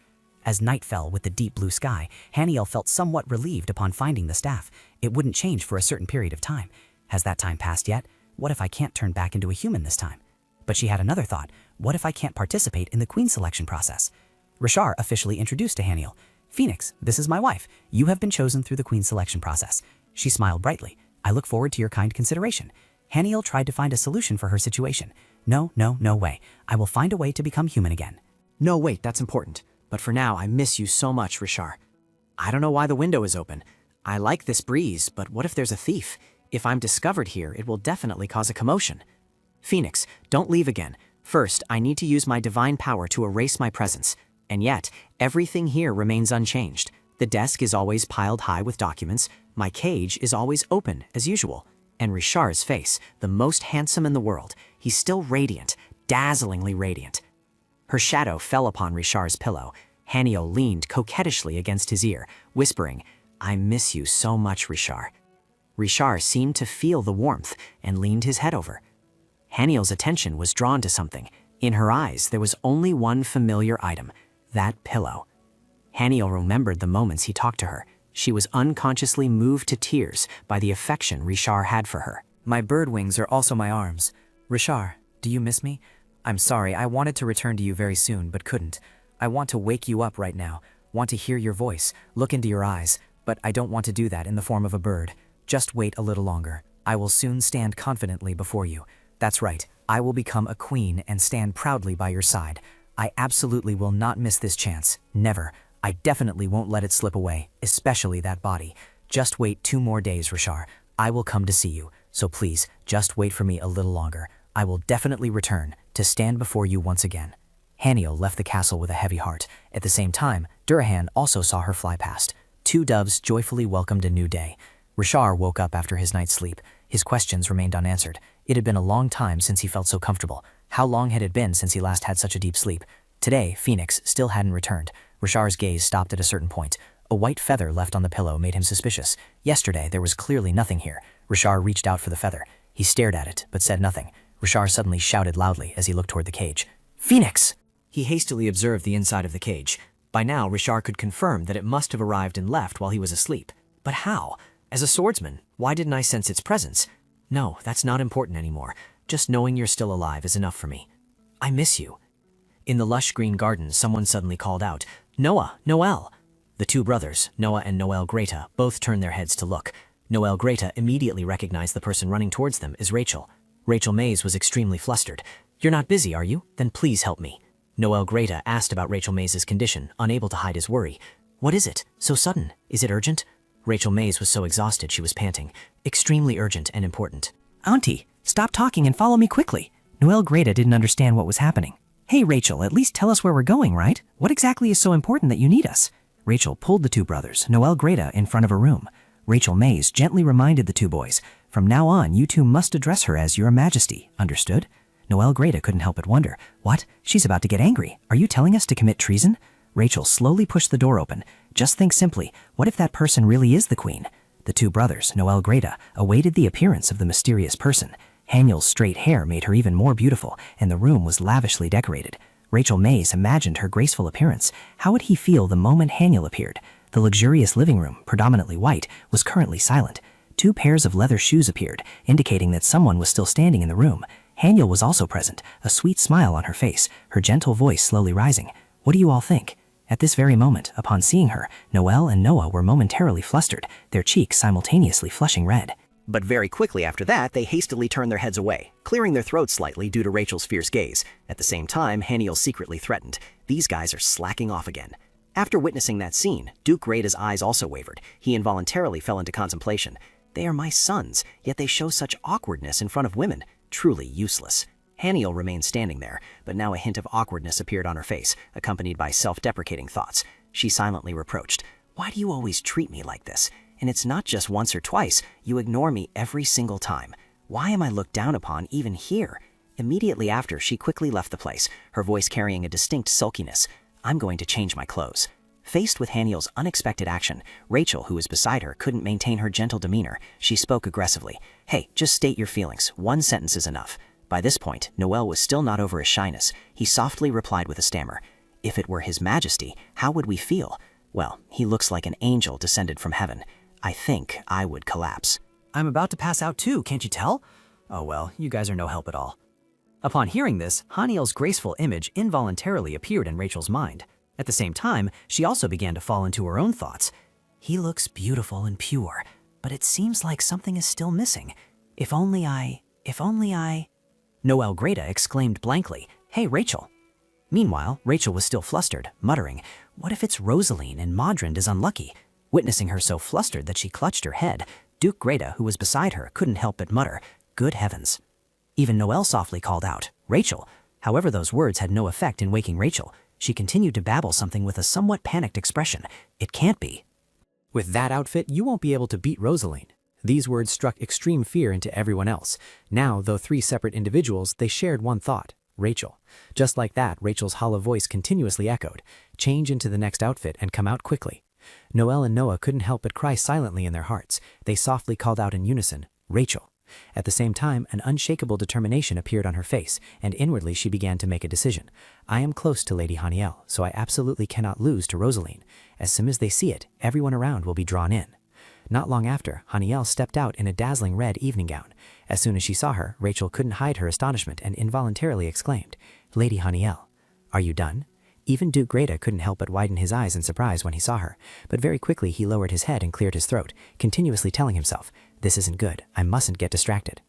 As night fell with the deep blue sky, Haniel felt somewhat relieved upon finding the staff. It wouldn't change for a certain period of time. Has that time passed yet? What if I can't turn back into a human this time? But she had another thought. What if I can't participate in the queen selection process? Rishar officially introduced to Haniel. "Phoenix, this is my wife. You have been chosen through the queen selection process." She smiled brightly. "I look forward to your kind consideration." Haniel tried to find a solution for her situation. No way. I will find a way to become human again." No, wait, that's important. But for now, I miss you so much, Rishar. I don't know why the window is open. I like this breeze, but what if there's a thief? If I'm discovered here, it will definitely cause a commotion. Phoenix, don't leave again. First, I need to use my divine power to erase my presence. And yet, everything here remains unchanged. The desk is always piled high with documents. My cage is always open, as usual. And Rishar's face, the most handsome in the world, he's still radiant, dazzlingly radiant. Her shadow fell upon Rishar's pillow. Haniel leaned coquettishly against his ear, whispering, "I miss you so much, Richard." Richard seemed to feel the warmth and leaned his head over. Haniel's attention was drawn to something. In her eyes, there was only one familiar item, that pillow. Haniel remembered the moments he talked to her. She was unconsciously moved to tears by the affection Richard had for her. My bird wings are also my arms. Richard, do you miss me? I'm sorry, I wanted to return to you very soon, but couldn't. I want to wake you up right now, want to hear your voice, look into your eyes, but I don't want to do that in the form of a bird. Just wait a little longer. I will soon stand confidently before you. That's right, I will become a queen and stand proudly by your side. I absolutely will not miss this chance. Never. I definitely won't let it slip away, especially that body. Just wait 2 more days, Richard. I will come to see you, so please, just wait for me a little longer. I will definitely return to stand before you once again. Haniel left the castle with a heavy heart. At the same time, Durahan also saw her fly past. 2 doves joyfully welcomed a new day. Richard woke up after his night's sleep. His questions remained unanswered. It had been a long time since he felt so comfortable. How long had it been since he last had such a deep sleep? Today, Phoenix still hadn't returned. Richard's gaze stopped at a certain point. A white feather left on the pillow made him suspicious. Yesterday, there was clearly nothing here. Richard reached out for the feather. He stared at it, but said nothing. Richard suddenly shouted loudly as he looked toward the cage. "Phoenix!" He hastily observed the inside of the cage. By now, Richard could confirm that it must have arrived and left while he was asleep. But how? As a swordsman, why didn't I sense its presence? No, that's not important anymore. Just knowing you're still alive is enough for me. I miss you. In the lush green garden, someone suddenly called out, "Noah, Noel!" The 2 brothers, Noah and Noel Greta, both turned their heads to look. Noel Greta immediately recognized the person running towards them as Rachel. Rachel Mays was extremely flustered. "You're not busy, are you? Then please help me." Noel Greta asked about Rachel Mays' condition, unable to hide his worry. "What is it? So sudden? Is it urgent?" Rachel Mays was so exhausted she was panting. "Extremely urgent and important." "Auntie, stop talking and follow me quickly." Noel Greta didn't understand what was happening. "Hey Rachel, at least tell us where we're going, right? What exactly is so important that you need us?" Rachel pulled the 2 brothers, Noel Greta, in front of a room. Rachel Mays gently reminded the 2 boys, "From now on, you 2 must address her as Your Majesty, understood?" Noel Greta couldn't help but wonder, "What? She's about to get angry. Are you telling us to commit treason?" Rachel slowly pushed the door open. Just think simply, what if that person really is the queen? The 2 brothers, Noel Greta, awaited the appearance of the mysterious person. Haniel's straight hair made her even more beautiful, and the room was lavishly decorated. Rachel Mays imagined her graceful appearance. How would he feel the moment Haniel appeared? The luxurious living room, predominantly white, was currently silent. 2 pairs of leather shoes appeared, indicating that someone was still standing in the room. Haniel was also present, a sweet smile on her face, her gentle voice slowly rising. "What do you all think?" At this very moment, upon seeing her, Noel and Noah were momentarily flustered, their cheeks simultaneously flushing red. But very quickly after that, they hastily turned their heads away, clearing their throats slightly due to Rachel's fierce gaze. At the same time, Haniel secretly threatened, "These guys are slacking off again." After witnessing that scene, Duke Greta's eyes also wavered. He involuntarily fell into contemplation. They are my sons, yet they show such awkwardness in front of women. Truly useless. Haniel remained standing there, but now a hint of awkwardness appeared on her face, accompanied by self-deprecating thoughts. She silently reproached, "Why do you always treat me like this? And it's not just once or twice, you ignore me every single time. Why am I looked down upon even here?" Immediately after, she quickly left the place, her voice carrying a distinct sulkiness. "I'm going to change my clothes." Faced with Haniel's unexpected action, Rachel, who was beside her, couldn't maintain her gentle demeanor. She spoke aggressively. "Hey, just state your feelings. 1 sentence is enough." By this point, Noel was still not over his shyness. He softly replied with a stammer, "If it were His Majesty, how would we feel? Well, he looks like an angel descended from heaven. I think I would collapse." "I'm about to pass out too, can't you tell?" "Oh well, you guys are no help at all." Upon hearing this, Haniel's graceful image involuntarily appeared in Rachel's mind. At the same time, she also began to fall into her own thoughts. "He looks beautiful and pure, but it seems like something is still missing. If only I... Noel Greta exclaimed blankly, "Hey, Rachel." Meanwhile, Rachel was still flustered, muttering, "What if it's Rosaline and Modrond is unlucky?" Witnessing her so flustered that she clutched her head, Duke Greta, who was beside her, couldn't help but mutter, "Good heavens." Even Noel softly called out, "Rachel." However, those words had no effect in waking Rachel. She continued to babble something with a somewhat panicked expression. "It can't be." "With that outfit, you won't be able to beat Rosaline." These words struck extreme fear into everyone else. Now, though 3 separate individuals, they shared one thought. Rachel. Just like that, Rachel's hollow voice continuously echoed, change into the next outfit and come out quickly. Noelle and Noah couldn't help but cry silently in their hearts. They softly called out in unison, Rachel. At the same time, an unshakable determination appeared on her face, and inwardly she began to make a decision. I am close to Lady Haniel, so I absolutely cannot lose to Rosaline. As soon as they see it, everyone around will be drawn in. Not long after, Haniel stepped out in a dazzling red evening gown. As soon as she saw her, Rachel couldn't hide her astonishment and involuntarily exclaimed, Lady Haniel, are you done? Even Duke Greta couldn't help but widen his eyes in surprise when he saw her, but very quickly he lowered his head and cleared his throat, continuously telling himself, this isn't good, I mustn't get distracted.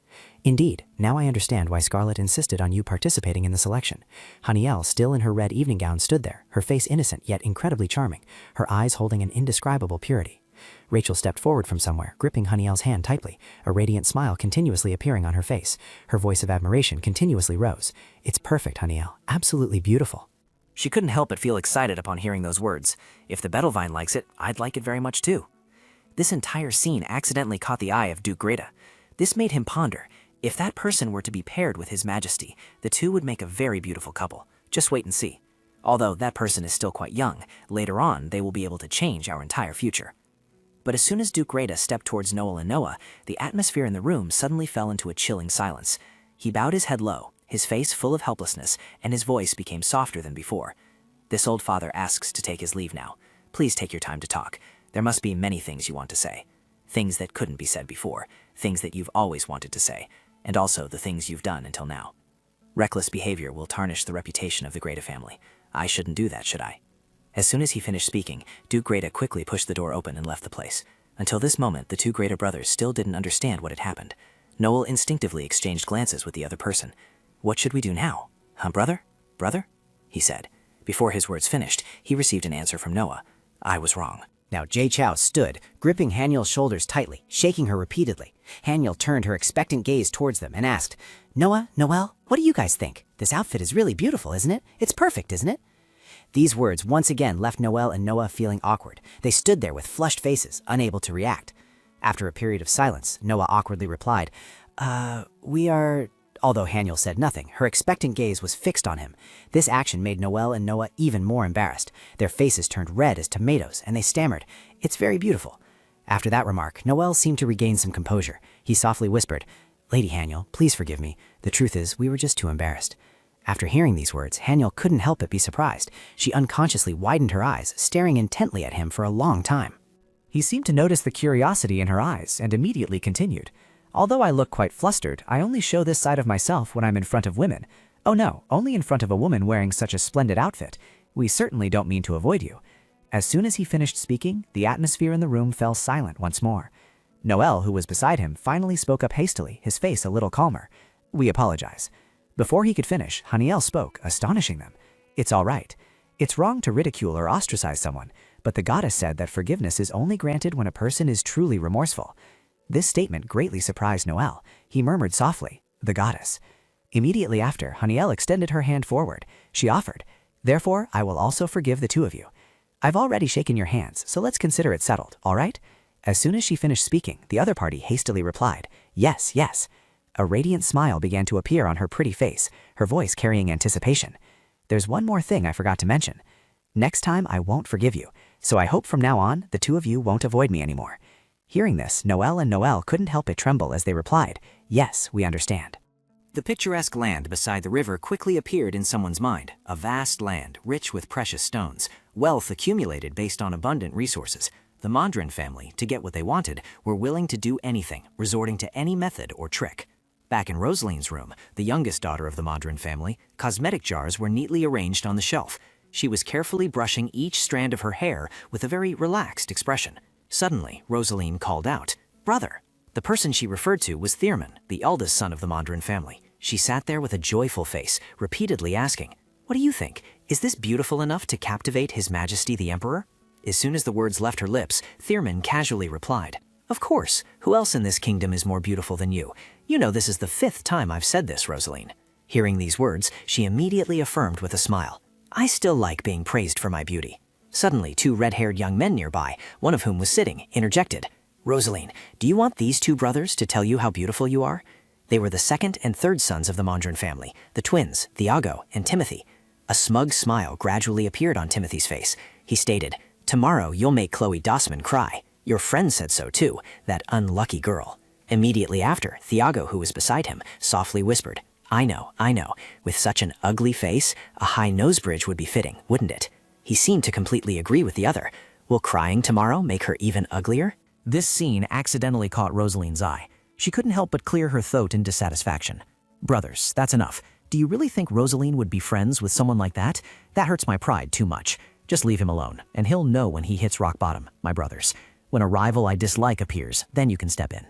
Indeed, now I understand why Scarlet insisted on you participating in the selection. Haniel, still in her red evening gown, stood there, her face innocent yet incredibly charming, her eyes holding an indescribable purity. Rachel stepped forward from somewhere, gripping Haniel's hand tightly, a radiant smile continuously appearing on her face. Her voice of admiration continuously rose. It's perfect, Haniel, absolutely beautiful. She couldn't help but feel excited upon hearing those words. If the Betelvine likes it, I'd like it very much too. This entire scene accidentally caught the eye of Duke Greta. This made him ponder. If that person were to be paired with His Majesty, the two would make a very beautiful couple. Just wait and see. Although that person is still quite young, later on they will be able to change our entire future. But as soon as Duke Greta stepped towards Noel and Noah, the atmosphere in the room suddenly fell into a chilling silence. He bowed his head low, his face full of helplessness, and his voice became softer than before. This old father asks to take his leave now. Please take your time to talk. There must be many things you want to say. Things that couldn't be said before, things that you've always wanted to say, and also the things you've done until now. Reckless behavior will tarnish the reputation of the Greta family. I shouldn't do that, should I? As soon as he finished speaking, Duke Greta quickly pushed the door open and left the place. Until this moment, the two Greta brothers still didn't understand what had happened. Noel instinctively exchanged glances with the other person. What should we do now? Huh, brother? Brother? He said. Before his words finished, he received an answer from Noah. I was wrong. Now Jay Chow stood, gripping Haniel's shoulders tightly, shaking her repeatedly. Haniel turned her expectant gaze towards them and asked, Noah, Noelle, what do you guys think? This outfit is really beautiful, isn't it? It's perfect, isn't it? These words once again left Noelle and Noah feeling awkward. They stood there with flushed faces, unable to react. After a period of silence, Noah awkwardly replied, we are... Although Haniel said nothing, her expectant gaze was fixed on him. This action made Noelle and Noah even more embarrassed. Their faces turned red as tomatoes, and they stammered, It's very beautiful. After that remark, Noelle seemed to regain some composure. He softly whispered, Lady Haniel, please forgive me. The truth is, we were just too embarrassed. After hearing these words, Haniel couldn't help but be surprised. She unconsciously widened her eyes, staring intently at him for a long time. He seemed to notice the curiosity in her eyes and immediately continued. Although I look quite flustered, I only show this side of myself when I'm in front of women. Oh no, only in front of a woman wearing such a splendid outfit. We certainly don't mean to avoid you. As soon as he finished speaking, the atmosphere in the room fell silent once more. Noel, who was beside him, finally spoke up hastily, his face a little calmer. We apologize. Before he could finish, Haniel spoke, astonishing them. It's all right. It's wrong to ridicule or ostracize someone, but the goddess said that forgiveness is only granted when a person is truly remorseful. This statement greatly surprised Noel. He murmured softly, the goddess. Immediately after, Haniel extended her hand forward. She offered, Therefore, I will also forgive the two of you. I've already shaken your hands, so let's consider it settled, all right? As soon as she finished speaking, the other party hastily replied, Yes, yes. A radiant smile began to appear on her pretty face, her voice carrying anticipation. There's one more thing I forgot to mention. Next time I won't forgive you, so I hope from now on the two of you won't avoid me anymore. Hearing this, Noel and Noelle couldn't help but tremble as they replied, Yes, we understand. The picturesque land beside the river quickly appeared in someone's mind, a vast land rich with precious stones, wealth accumulated based on abundant resources. The Mondrian family, to get what they wanted, were willing to do anything, resorting to any method or trick. Back in Rosaline's room, the youngest daughter of the Mondrian family, cosmetic jars were neatly arranged on the shelf. She was carefully brushing each strand of her hair with a very relaxed expression. Suddenly, Rosaline called out, Brother! The person she referred to was Thierman, the eldest son of the Mondrian family. She sat there with a joyful face, repeatedly asking, What do you think? Is this beautiful enough to captivate His Majesty the Emperor? As soon as the words left her lips, Thierman casually replied, Of course, who else in this kingdom is more beautiful than you? You know this is the 5th time I've said this, Rosaline. Hearing these words, she immediately affirmed with a smile, I still like being praised for my beauty. Suddenly, 2 red-haired young men nearby, one of whom was sitting, interjected, Rosaline, do you want these 2 brothers to tell you how beautiful you are? They were the second and third sons of the Mondrian family, the twins, Thiago and Timothy. A smug smile gradually appeared on Timothy's face. He stated, "Tomorrow you'll make Chloe Dossman cry. Your friend said so too, that unlucky girl." Immediately after, Thiago, who was beside him, softly whispered, I know. With such an ugly face, a high nose bridge would be fitting, wouldn't it?" He seemed to completely agree with the other. Will crying tomorrow make her even uglier? This scene accidentally caught Rosaline's eye. She couldn't help but clear her throat in dissatisfaction. Brothers, that's enough. Do you really think Rosaline would be friends with someone like that? That hurts my pride too much. Just leave him alone, and he'll know when he hits rock bottom, my brothers. When a rival I dislike appears, then you can step in.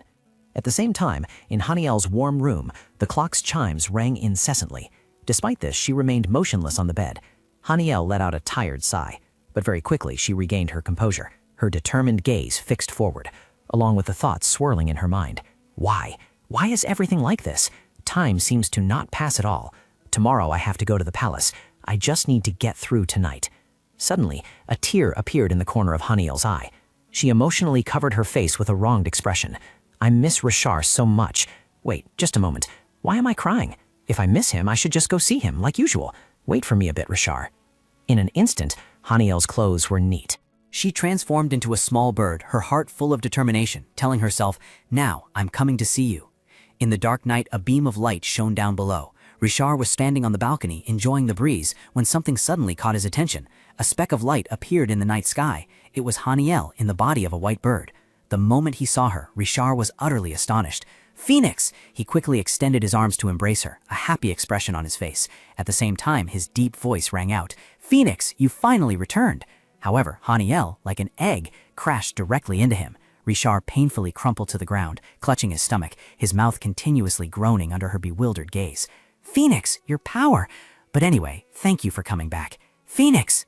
At the same time, in Haniel's warm room, the clock's chimes rang incessantly. Despite this, she remained motionless on the bed. Haniel let out a tired sigh, but very quickly she regained her composure, her determined gaze fixed forward, along with the thoughts swirling in her mind. Why? Why is everything like this? Time seems to not pass at all. Tomorrow I have to go to the palace. I just need to get through tonight. Suddenly, a tear appeared in the corner of Haniel's eye. She emotionally covered her face with a wronged expression. I miss Richard so much. Wait, just a moment. Why am I crying? If I miss him, I should just go see him, like usual. Wait for me a bit, Richard. In an instant, Haniel's clothes were neat. She transformed into a small bird, her heart full of determination, telling herself, "Now, I'm coming to see you." In the dark night, a beam of light shone down below. Richard was standing on the balcony, enjoying the breeze, when something suddenly caught his attention. A speck of light appeared in the night sky. It was Haniel in the body of a white bird. The moment he saw her, Richard was utterly astonished. "Phoenix!" He quickly extended his arms to embrace her, a happy expression on his face. At the same time, his deep voice rang out, "Phoenix, you finally returned!" However, Haniel, like an egg, crashed directly into him. Richard painfully crumpled to the ground, clutching his stomach, his mouth continuously groaning under her bewildered gaze. "Phoenix, your power! But anyway, thank you for coming back. Phoenix!"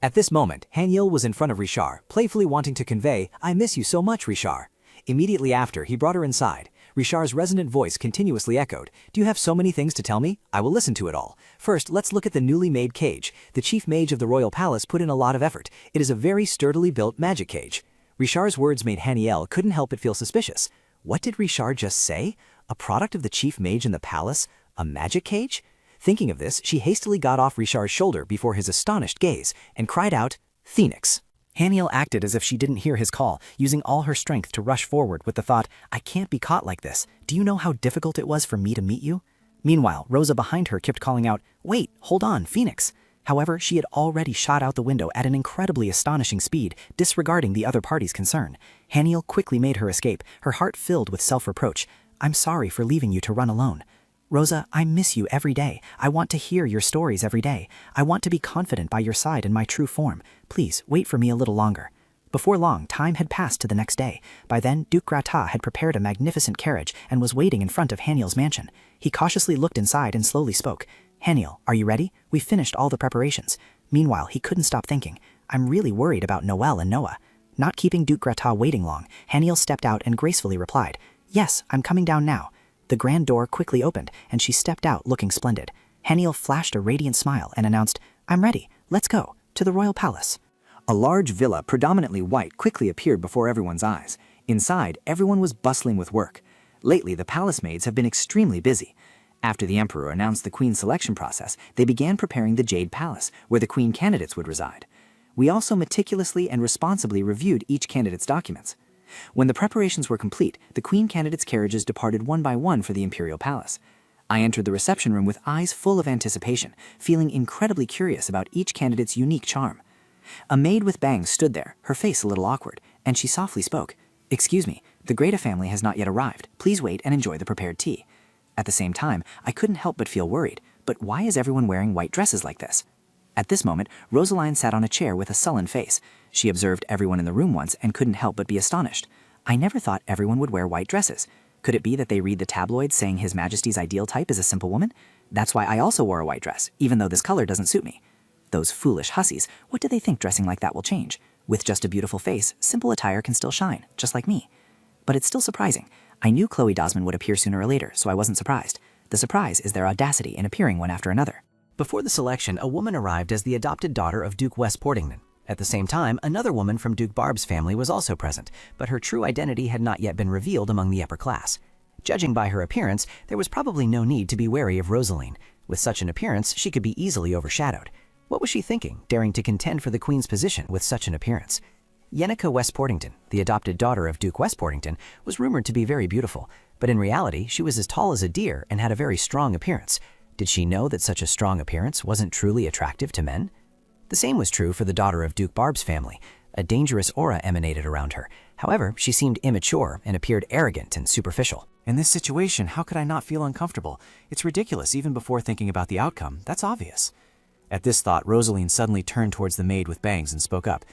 At this moment, Haniel was in front of Richard, playfully wanting to convey, "I miss you so much, Richard." Immediately after, he brought her inside. Richard's resonant voice continuously echoed, "Do you have so many things to tell me? I will listen to it all. First, let's look at the newly made cage. The chief mage of the royal palace put in a lot of effort. It is a very sturdily built magic cage." Richard's words made Haniel couldn't help but feel suspicious. What did Richard just say? A product of the chief mage in the palace? A magic cage? Thinking of this, she hastily got off Richard's shoulder before his astonished gaze and cried out, "Phoenix." Haniel acted as if she didn't hear his call, using all her strength to rush forward with the thought, "I can't be caught like this. Do you know how difficult it was for me to meet you?" Meanwhile, Rosa behind her kept calling out, "Wait, hold on, Phoenix." However, she had already shot out the window at an incredibly astonishing speed, disregarding the other party's concern. Haniel quickly made her escape, her heart filled with self-reproach. "I'm sorry for leaving you to run alone. Rosa, I miss you every day. I want to hear your stories every day. I want to be confident by your side in my true form. Please, wait for me a little longer." Before long, time had passed to the next day. By then, Duke Gratat had prepared a magnificent carriage and was waiting in front of Haniel's mansion. He cautiously looked inside and slowly spoke. "Haniel, are you ready? We've finished all the preparations." Meanwhile, he couldn't stop thinking. "I'm really worried about Noelle and Noah." Not keeping Duke Gratat waiting long, Haniel stepped out and gracefully replied, "Yes, I'm coming down now." The grand door quickly opened, and she stepped out looking splendid. Haniel flashed a radiant smile and announced, "I'm ready. Let's go. To the royal palace." A large villa, predominantly white, quickly appeared before everyone's eyes. Inside, everyone was bustling with work. Lately, the palace maids have been extremely busy. After the emperor announced the queen's selection process, they began preparing the Jade Palace, where the queen candidates would reside. We also meticulously and responsibly reviewed each candidate's documents. When the preparations were complete, the queen candidates' carriages departed one by one for the imperial palace. I entered the reception room with eyes full of anticipation, feeling incredibly curious about each candidate's unique charm. A maid with bangs stood there, her face a little awkward, and she softly spoke, "Excuse me, the Greta family has not yet arrived. Please wait and enjoy the prepared tea." At the same time, I couldn't help but feel worried. But why is everyone wearing white dresses like this? At this moment, Rosaline sat on a chair with a sullen face. She observed everyone in the room once and couldn't help but be astonished. I never thought everyone would wear white dresses. Could it be that they read the tabloids saying His Majesty's ideal type is a simple woman? That's why I also wore a white dress, even though this color doesn't suit me. Those foolish hussies, what do they think dressing like that will change? With just a beautiful face, simple attire can still shine, just like me. But it's still surprising. I knew Chloe Dossman would appear sooner or later, so I wasn't surprised. The surprise is their audacity in appearing one after another. Before the selection, a woman arrived as the adopted daughter of Duke West Portington. At the same time, another woman from Duke Barb's family was also present, but her true identity had not yet been revealed among the upper class. Judging by her appearance, there was probably no need to be wary of Rosaline. With such an appearance, she could be easily overshadowed. What was she thinking, daring to contend for the queen's position with such an appearance? Yenica Westportington, the adopted daughter of Duke Westportington, was rumored to be very beautiful, but in reality, she was as tall as a deer and had a very strong appearance. Did she know that such a strong appearance wasn't truly attractive to men? The same was true for the daughter of Duke Barb's family. A dangerous aura emanated around her. However, she seemed immature and appeared arrogant and superficial. In this situation, how could I not feel uncomfortable? It's ridiculous even before thinking about the outcome. That's obvious. At this thought, Rosaline suddenly turned towards the maid with bangs and spoke up.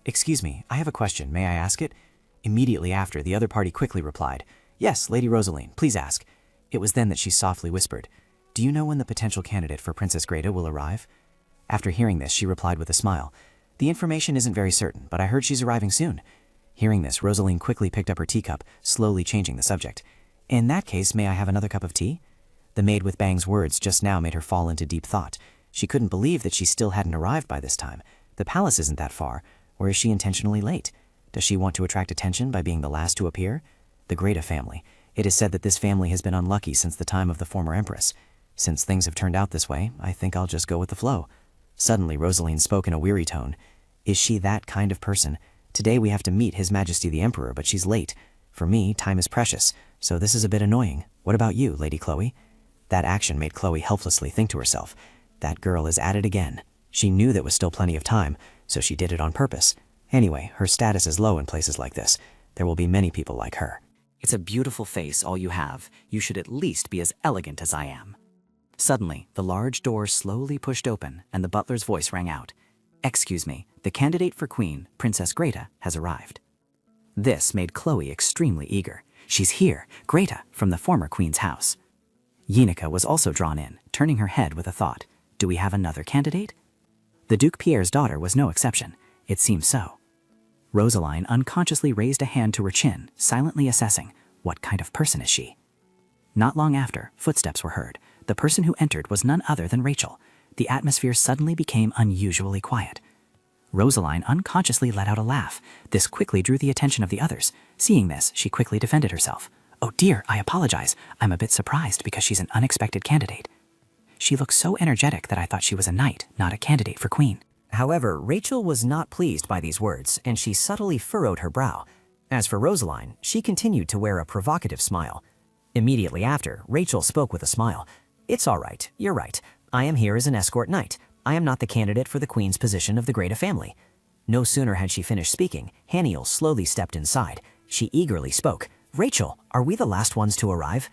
Excuse me, I have a question. May I ask it? Immediately after, the other party quickly replied, Yes, Lady Rosaline, please ask. It was then that she softly whispered, Do you know when the potential candidate for Princess Greta will arrive? After hearing this, she replied with a smile, The information isn't very certain, but I heard she's arriving soon. Hearing this, Rosaline quickly picked up her teacup, slowly changing the subject. In that case, may I have another cup of tea? The maid with Bang's words just now made her fall into deep thought. She couldn't believe that she still hadn't arrived by this time. The palace isn't that far. Or is she intentionally late? Does she want to attract attention by being the last to appear? The Greta family. It is said that this family has been unlucky since the time of the former Empress. Since things have turned out this way, I think I'll just go with the flow. Suddenly, Rosaline spoke in a weary tone. Is she that kind of person? Today we have to meet His Majesty the Emperor, but she's late. For me, time is precious, so this is a bit annoying. What about you, Lady Chloe? That action made Chloe helplessly think to herself. That girl is at it again. She knew there was still plenty of time, so she did it on purpose. Anyway, her status is low in places like this. There will be many people like her. It's a beautiful face, all you have. You should at least be as elegant as I am. Suddenly, the large door slowly pushed open, and the butler's voice rang out. Excuse me, the candidate for queen, Princess Greta, has arrived. This made Chloe extremely eager. She's here, Greta, from the former queen's house. Yenica was also drawn in, turning her head with a thought. Do we have another candidate? The Duke Pierre's daughter was no exception. It seems so. Rosaline unconsciously raised a hand to her chin, silently assessing, what kind of person is she? Not long after, footsteps were heard. The person who entered was none other than Rachel. The atmosphere suddenly became unusually quiet. Rosaline unconsciously let out a laugh. This quickly drew the attention of the others. Seeing this, she quickly defended herself. Oh dear, I apologize. I'm a bit surprised because she's an unexpected candidate. She looked so energetic that I thought she was a knight, not a candidate for queen. However, Rachel was not pleased by these words, and she subtly furrowed her brow. As for Rosaline, she continued to wear a provocative smile. Immediately after, Rachel spoke with a smile. It's all right, you're right. I am here as an escort knight. I am not the candidate for the queen's position of the Greta family. No sooner had she finished speaking, Haniel slowly stepped inside. She eagerly spoke. Rachel, are we the last ones to arrive?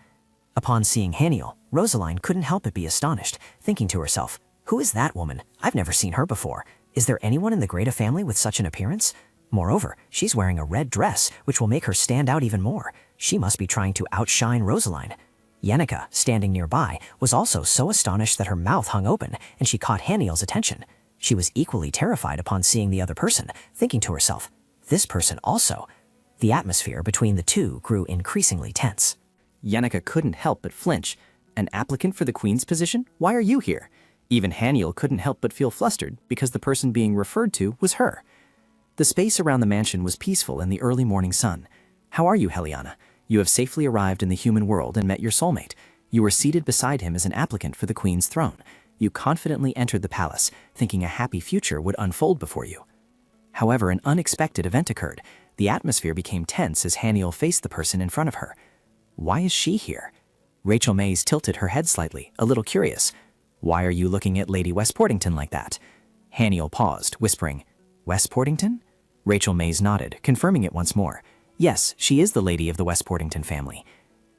Upon seeing Haniel, Rosaline couldn't help but be astonished, thinking to herself, who is that woman? I've never seen her before. Is there anyone in the Greta family with such an appearance? Moreover, she's wearing a red dress, which will make her stand out even more. She must be trying to outshine Rosaline. Yenica, standing nearby, was also so astonished that her mouth hung open, and she caught Haniel's attention. She was equally terrified upon seeing the other person, thinking to herself, this person also. The atmosphere between the two grew increasingly tense. Yenica couldn't help but flinch. An applicant for the queen's position? Why are you here? Even Haniel couldn't help but feel flustered because the person being referred to was her. The space around the mansion was peaceful in the early morning sun. How are you, Heliana? You have safely arrived in the human world and met your soulmate. You were seated beside him as an applicant for the queen's throne. You confidently entered the palace, thinking a happy future would unfold before you. However, an unexpected event occurred. The atmosphere became tense as Haniel faced the person in front of her. Why is she here? Rachel Mays tilted her head slightly, a little curious. Why are you looking at Lady Westportington like that? Haniel paused, whispering, Westportington? Rachel Mays nodded, confirming it once more. Yes, she is the lady of the Westportington family.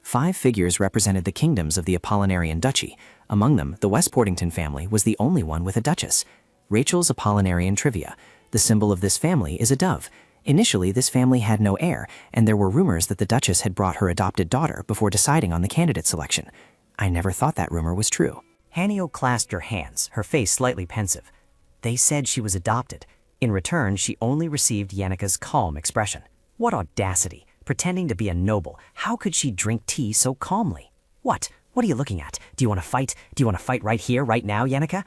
5 figures represented the kingdoms of the Apollinarian Duchy. Among them, the Westportington family was the only one with a duchess. Rachel's Apollinarian trivia. The symbol of this family is a dove. Initially, this family had no heir, and there were rumors that the duchess had brought her adopted daughter before deciding on the candidate selection. I never thought that rumor was true. Haniel clasped her hands, her face slightly pensive. They said she was adopted. In return, she only received Yenica's calm expression. What audacity! Pretending to be a noble, how could she drink tea so calmly? What? What are you looking at? Do you want to fight? Do you want to fight right here, right now, Yenica?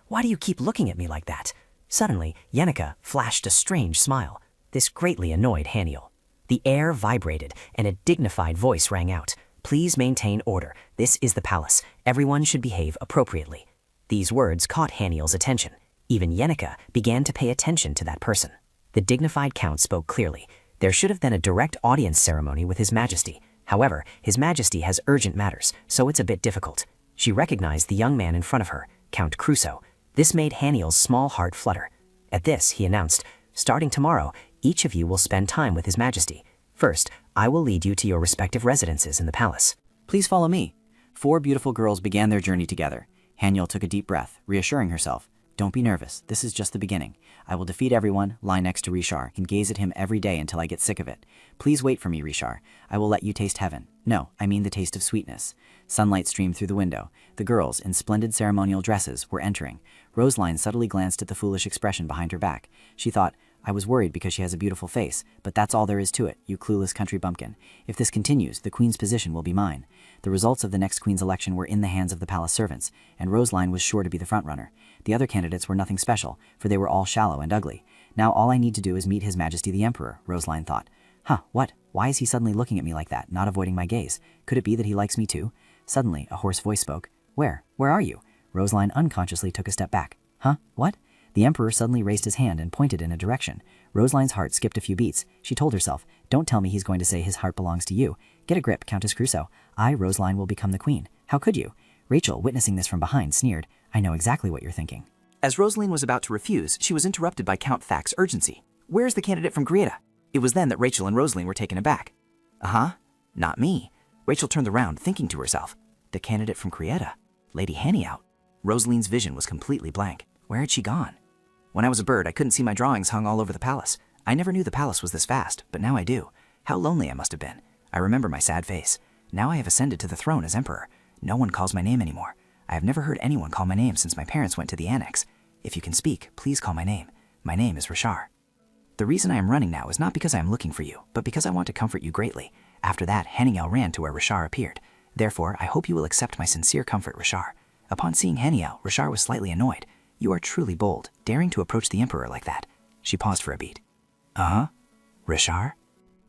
Why do you keep looking at me like that? Suddenly, Yenica flashed a strange smile. This greatly annoyed Haniel. The air vibrated, and a dignified voice rang out. Please maintain order. This is the palace. Everyone should behave appropriately. These words caught Haniel's attention. Even Yenica began to pay attention to that person. The dignified count spoke clearly. There should have been a direct audience ceremony with His Majesty. However, His Majesty has urgent matters, so it's a bit difficult. She recognized the young man in front of her, Count Crusoe. This made Haniel's small heart flutter. At this, he announced, "Starting tomorrow, each of you will spend time with His Majesty. First, I will lead you to your respective residences in the palace." Please follow me. 4 beautiful girls began their journey together. Haniel took a deep breath, reassuring herself. Don't be nervous. This is just the beginning. I will defeat everyone, lie next to Richard, and gaze at him every day until I get sick of it. Please wait for me, Richard. I will let you taste heaven. No, I mean the taste of sweetness. Sunlight streamed through the window. The girls, in splendid ceremonial dresses, were entering. Rosaline subtly glanced at the foolish expression behind her back. She thought, I was worried because she has a beautiful face, but that's all there is to it, you clueless country bumpkin. If this continues, the queen's position will be mine. The results of the next queen's election were in the hands of the palace servants, and Rosaline was sure to be the frontrunner. The other candidates were nothing special, for they were all shallow and ugly. Now all I need to do is meet His Majesty the Emperor, Rosaline thought. What? Why is he suddenly looking at me like that, not avoiding my gaze? Could it be that he likes me too? Suddenly, a hoarse voice spoke. Where are you? Rosaline unconsciously took a step back. What? The Emperor suddenly raised his hand and pointed in a direction. Rosaline's heart skipped a few beats. She told herself, don't tell me he's going to say his heart belongs to you. Get a grip, Countess Crusoe. I, Rosaline, will become the queen. How could you? Rachel, witnessing this from behind, sneered. I know exactly what you're thinking. As Rosaline was about to refuse, she was interrupted by Count Thak's urgency. Where's the candidate from Grieta? It was then that Rachel and Rosaline were taken aback. Not me. Rachel turned around, thinking to herself, the candidate from Grieta, Lady Haniel. Rosaline's vision was completely blank. Where had she gone? When I was a bird, I couldn't see my drawings hung all over the palace. I never knew the palace was this vast, but now I do. How lonely I must have been. I remember my sad face. Now I have ascended to the throne as emperor. No one calls my name anymore. I have never heard anyone call my name since my parents went to the annex. If you can speak, please call my name. My name is Richard. The reason I am running now is not because I am looking for you, but because I want to comfort you greatly. After that, Haniel ran to where Richard appeared. Therefore, I hope you will accept my sincere comfort, Richard. Upon seeing Haniel, Richard was slightly annoyed. You are truly bold, daring to approach the emperor like that. She paused for a beat. Richard?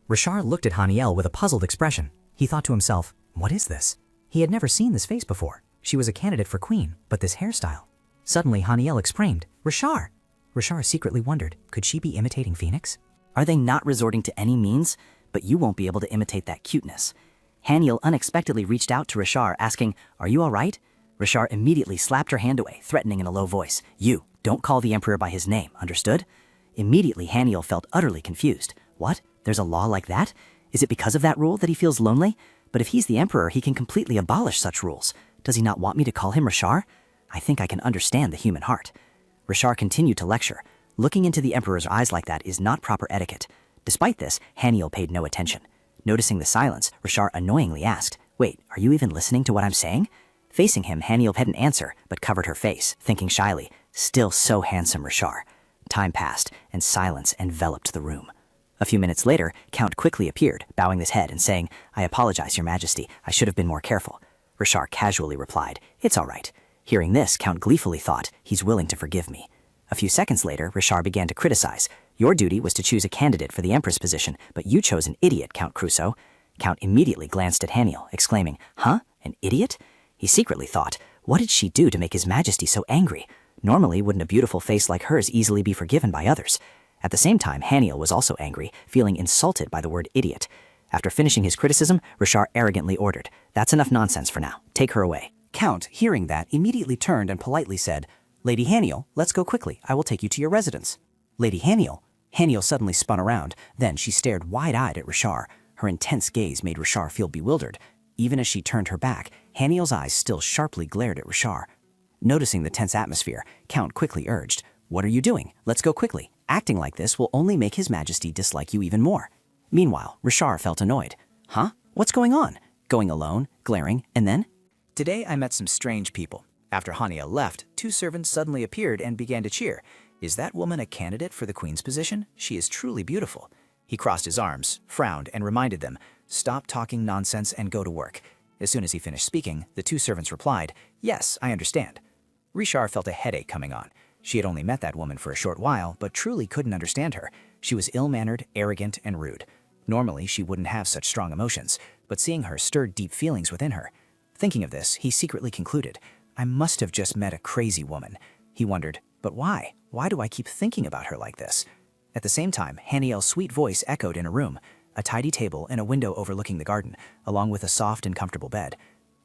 Richard looked at Haniel with a puzzled expression. He thought to himself, what is this? He had never seen this face before. She was a candidate for queen, but this hairstyle. Suddenly, Haniel exclaimed, Richard! Richard secretly wondered, could she be imitating Phoenix? Are they not resorting to any means? But you won't be able to imitate that cuteness. Haniel unexpectedly reached out to Richard, asking, are you all right? Richard immediately slapped her hand away, threatening in a low voice, you, don't call the emperor by his name, understood? Immediately, Haniel felt utterly confused. What? There's a law like that? Is it because of that rule that he feels lonely? But if he's the emperor, he can completely abolish such rules. Does he not want me to call him Richard? I think I can understand the human heart. Richard continued to lecture. Looking into the emperor's eyes like that is not proper etiquette. Despite this, Haniel paid no attention. Noticing the silence, Richard annoyingly asked, wait, are you even listening to what I'm saying? Facing him, Haniel hadn't answer, but covered her face, thinking shyly, still so handsome, Richard. Time passed, and silence enveloped the room. A few minutes later, Count quickly appeared, bowing his head and saying, I apologize, Your Majesty, I should have been more careful. Richard casually replied, it's all right. Hearing this, Count gleefully thought, he's willing to forgive me. A few seconds later, Richard began to criticize. Your duty was to choose a candidate for the Empress position, but you chose an idiot, Count Crusoe. Count immediately glanced at Haniel, exclaiming, an idiot? He secretly thought, what did she do to make His Majesty so angry? Normally, wouldn't a beautiful face like hers easily be forgiven by others? At the same time, Haniel was also angry, feeling insulted by the word idiot. After finishing his criticism, Richard arrogantly ordered, that's enough nonsense for now. Take her away. Count, hearing that, immediately turned and politely said, Lady Haniel, let's go quickly. I will take you to your residence. Lady Haniel? Haniel suddenly spun around. Then she stared wide-eyed at Richard. Her intense gaze made Richard feel bewildered. Even as she turned her back, Haniel's eyes still sharply glared at Richard. Noticing the tense atmosphere, Count quickly urged, what are you doing? Let's go quickly. Acting like this will only make His Majesty dislike you even more. Meanwhile, Richard felt annoyed. What's going on? Going alone, glaring, and then? Today I met some strange people. After Haniel left, 2 servants suddenly appeared and began to cheer. Is that woman a candidate for the queen's position? She is truly beautiful. He crossed his arms, frowned, and reminded them, stop talking nonsense and go to work. As soon as he finished speaking, the 2 servants replied, yes, I understand. Richard felt a headache coming on. She had only met that woman for a short while, but truly couldn't understand her. She was ill-mannered, arrogant, and rude. Normally, she wouldn't have such strong emotions, but seeing her stirred deep feelings within her. Thinking of this, he secretly concluded, I must have just met a crazy woman. He wondered, but why? Why do I keep thinking about her like this? At the same time, Haniel's sweet voice echoed in a room, a tidy table and a window overlooking the garden, along with a soft and comfortable bed.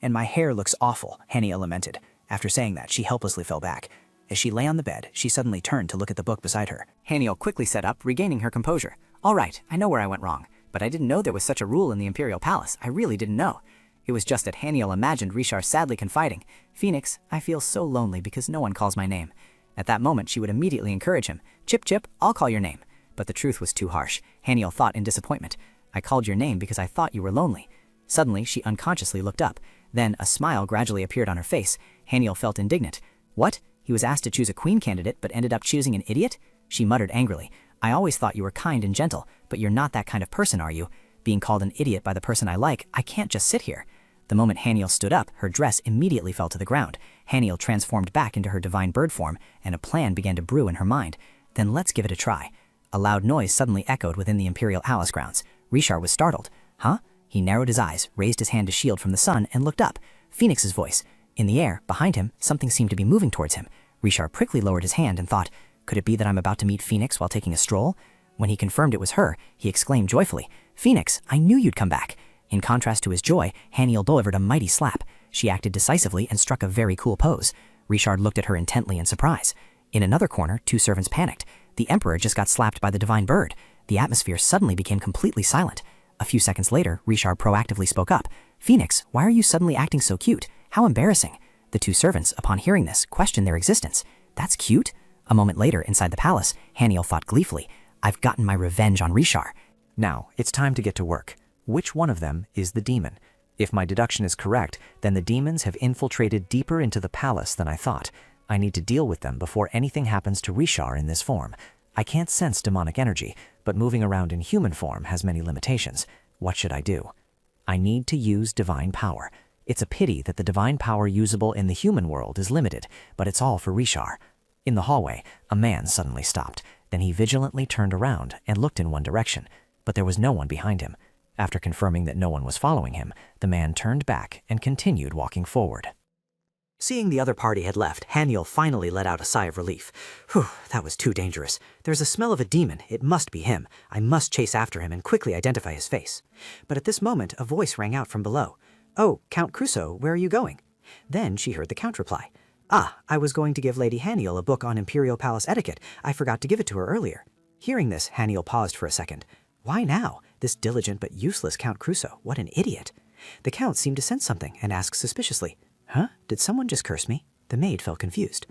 And my hair looks awful, Haniel lamented. After saying that, she helplessly fell back. As she lay on the bed, she suddenly turned to look at the book beside her. Haniel quickly sat up, regaining her composure. All right, I know where I went wrong, but I didn't know there was such a rule in the Imperial Palace. I really didn't know. It was just that Haniel imagined Richard sadly confiding, Phoenix, I feel so lonely because no one calls my name. At that moment, she would immediately encourage him. Chip, Chip, I'll call your name. But the truth was too harsh. Haniel thought in disappointment. I called your name because I thought you were lonely. Suddenly, she unconsciously looked up. Then, a smile gradually appeared on her face. Haniel felt indignant. What? He was asked to choose a queen candidate but ended up choosing an idiot? She muttered angrily. I always thought you were kind and gentle, but you're not that kind of person, are you? Being called an idiot by the person I like, I can't just sit here. The moment Haniel stood up, her dress immediately fell to the ground. Haniel transformed back into her divine bird form, and a plan began to brew in her mind. Then let's give it a try. A loud noise suddenly echoed within the Imperial Palace grounds. Richard was startled. Huh? He narrowed his eyes, raised his hand to shield from the sun, and looked up. Phoenix's voice. In the air, behind him, something seemed to be moving towards him. Richard prickly lowered his hand and thought, could it be that I'm about to meet Phoenix while taking a stroll? When he confirmed it was her, he exclaimed joyfully, Phoenix, I knew you'd come back. In contrast to his joy, Haniel delivered a mighty slap. She acted decisively and struck a very cool pose. Richard looked at her intently in surprise. In another corner, two servants panicked. The Emperor just got slapped by the divine bird. The atmosphere suddenly became completely silent. A few seconds later, Richard proactively spoke up. Phoenix, why are you suddenly acting so cute? How embarrassing. The two servants, upon hearing this, questioned their existence. That's cute? A moment later, inside the palace, Haniel thought gleefully, I've gotten my revenge on Richard. Now, it's time to get to work. Which one of them is the demon? If my deduction is correct, then the demons have infiltrated deeper into the palace than I thought. I need to deal with them before anything happens to Richard in this form. I can't sense demonic energy, but moving around in human form has many limitations. What should I do? I need to use divine power. It's a pity that the divine power usable in the human world is limited, but it's all for Richard. In the hallway, a man suddenly stopped. Then he vigilantly turned around and looked in one direction, but there was no one behind him. After confirming that no one was following him, the man turned back and continued walking forward. Seeing the other party had left, Haniel finally let out a sigh of relief. Whew, that was too dangerous. There's a smell of a demon. It must be him. I must chase after him and quickly identify his face. But at this moment, a voice rang out from below. Oh, Count Crusoe, where are you going? Then she heard the Count reply. Ah, I was going to give Lady Haniel a book on Imperial Palace etiquette. I forgot to give it to her earlier. Hearing this, Haniel paused for a second. Why now? This diligent but useless Count Crusoe, what an idiot. The Count seemed to sense something and asked suspiciously, Huh? Did someone just curse me? The maid felt confused.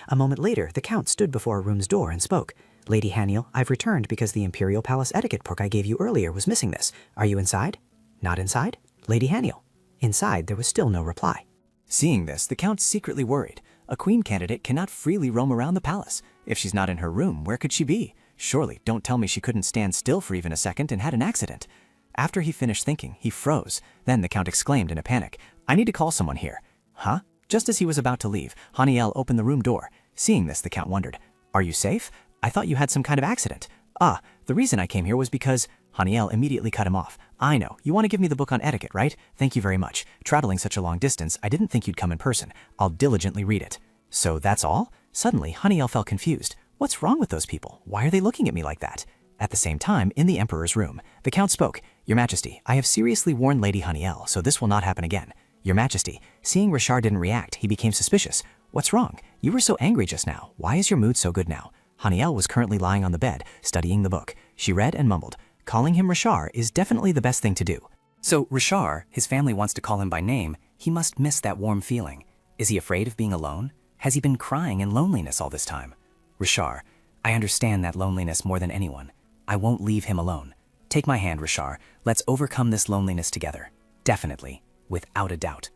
A moment later, the Count stood before a room's door and spoke. Lady Haniel, I've returned because the Imperial Palace etiquette book I gave you earlier was missing this. Are you inside? Not inside? Lady Haniel. Inside, there was still no reply. Seeing this, the Count secretly worried. A queen candidate cannot freely roam around the palace. If she's not in her room, where could she be? Surely, don't tell me she couldn't stand still for even a second and had an accident. After he finished thinking, he froze. Then the Count exclaimed in a panic, I need to call someone here. Huh? Just as he was about to leave, Haniel opened the room door. Seeing this, the Count wondered, Are you safe? I thought you had some kind of accident. Ah, the reason I came here was because... Haniel immediately cut him off. I know, you want to give me the book on etiquette, right? Thank you very much. Traveling such a long distance, I didn't think you'd come in person. I'll diligently read it. So that's all? Suddenly, Haniel felt confused. What's wrong with those people? Why are they looking at me like that? At the same time, in the Emperor's room, the Count spoke. Your Majesty, I have seriously warned Lady Haniel, so this will not happen again. Your Majesty, seeing Richard didn't react, he became suspicious. What's wrong? You were so angry just now. Why is your mood so good now? Haniel was currently lying on the bed, studying the book. She read and mumbled. Calling him Richard is definitely the best thing to do. So Richard, his family wants to call him by name. He must miss that warm feeling. Is he afraid of being alone? Has he been crying in loneliness all this time? Richard, I understand that loneliness more than anyone. I won't leave him alone. Take my hand, Richard. Let's overcome this loneliness together. Definitely, without a doubt.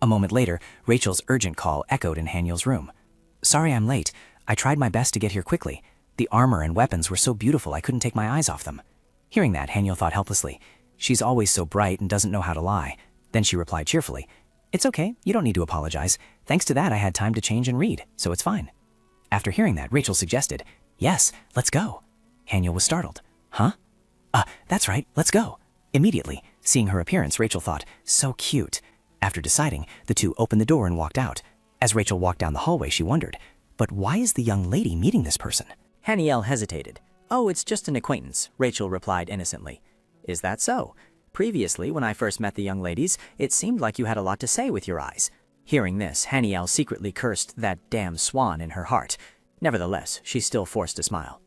A moment later, Rachel's urgent call echoed in Haniel's room. Sorry I'm late. I tried my best to get here quickly. The armor and weapons were so beautiful I couldn't take my eyes off them. Hearing that, Haniel thought helplessly. She's always so bright and doesn't know how to lie. Then she replied cheerfully. It's okay, you don't need to apologize. Thanks to that, I had time to change and read, so it's fine. After hearing that, Rachel suggested, Yes, let's go. Haniel was startled. Huh? That's right, let's go. Immediately, Seeing her appearance, Rachel thought, so cute. After deciding, the two opened the door and walked out. As Rachel walked down the hallway, she wondered, but why is the young lady meeting this person? Haniel hesitated. Oh, it's just an acquaintance, Rachel replied innocently. Is that so? Previously, when I first met the young ladies, it seemed like you had a lot to say with your eyes. Hearing this, Haniel secretly cursed that damn swan in her heart. Nevertheless, she still forced a smile.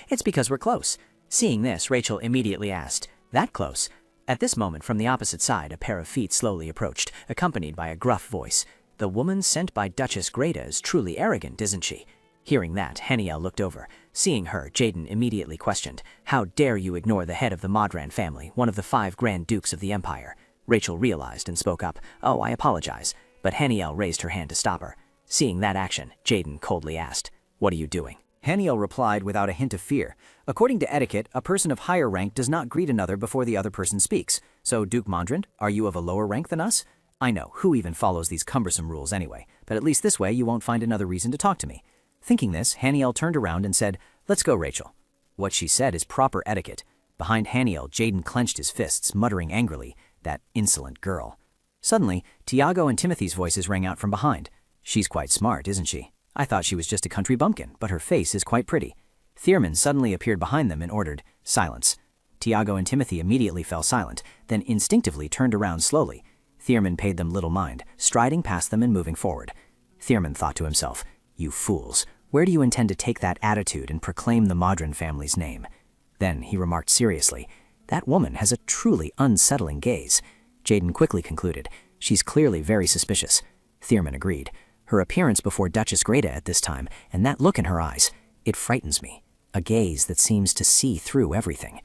It's because we're close. Seeing this, Rachel immediately asked, that close? At this moment, from the opposite side, a pair of feet slowly approached, accompanied by a gruff voice. The woman sent by Duchess Greta is truly arrogant, isn't she? Hearing that, Haniel looked over. Seeing her, Jaden immediately questioned, how dare you ignore the head of the Modran family, one of the 5 Grand Dukes of the Empire? Rachel realized and spoke up, oh, I apologize. But Haniel raised her hand to stop her. Seeing that action, Jaden coldly asked, what are you doing? Haniel replied without a hint of fear. According to etiquette, a person of higher rank does not greet another before the other person speaks. So, Duke Mondrian, are you of a lower rank than us? I know, who even follows these cumbersome rules anyway, but at least this way you won't find another reason to talk to me. Thinking this, Haniel turned around and said, let's go, Rachel. What she said is proper etiquette. Behind Haniel, Jaden clenched his fists, muttering angrily, that insolent girl. Suddenly, Tiago and Timothy's voices rang out from behind. She's quite smart, isn't she? I thought she was just a country bumpkin, but her face is quite pretty. Thierman suddenly appeared behind them and ordered, silence. Tiago and Timothy immediately fell silent, then instinctively turned around slowly. Thierman paid them little mind, striding past them and moving forward. Thierman thought to himself, you fools, where do you intend to take that attitude and proclaim the Modran family's name? Then he remarked seriously, that woman has a truly unsettling gaze. Jaden quickly concluded, she's clearly very suspicious. Thierman agreed. Her appearance before Duchess Greta at this time, and that look in her eyes, it frightens me. A gaze that seems to see through everything.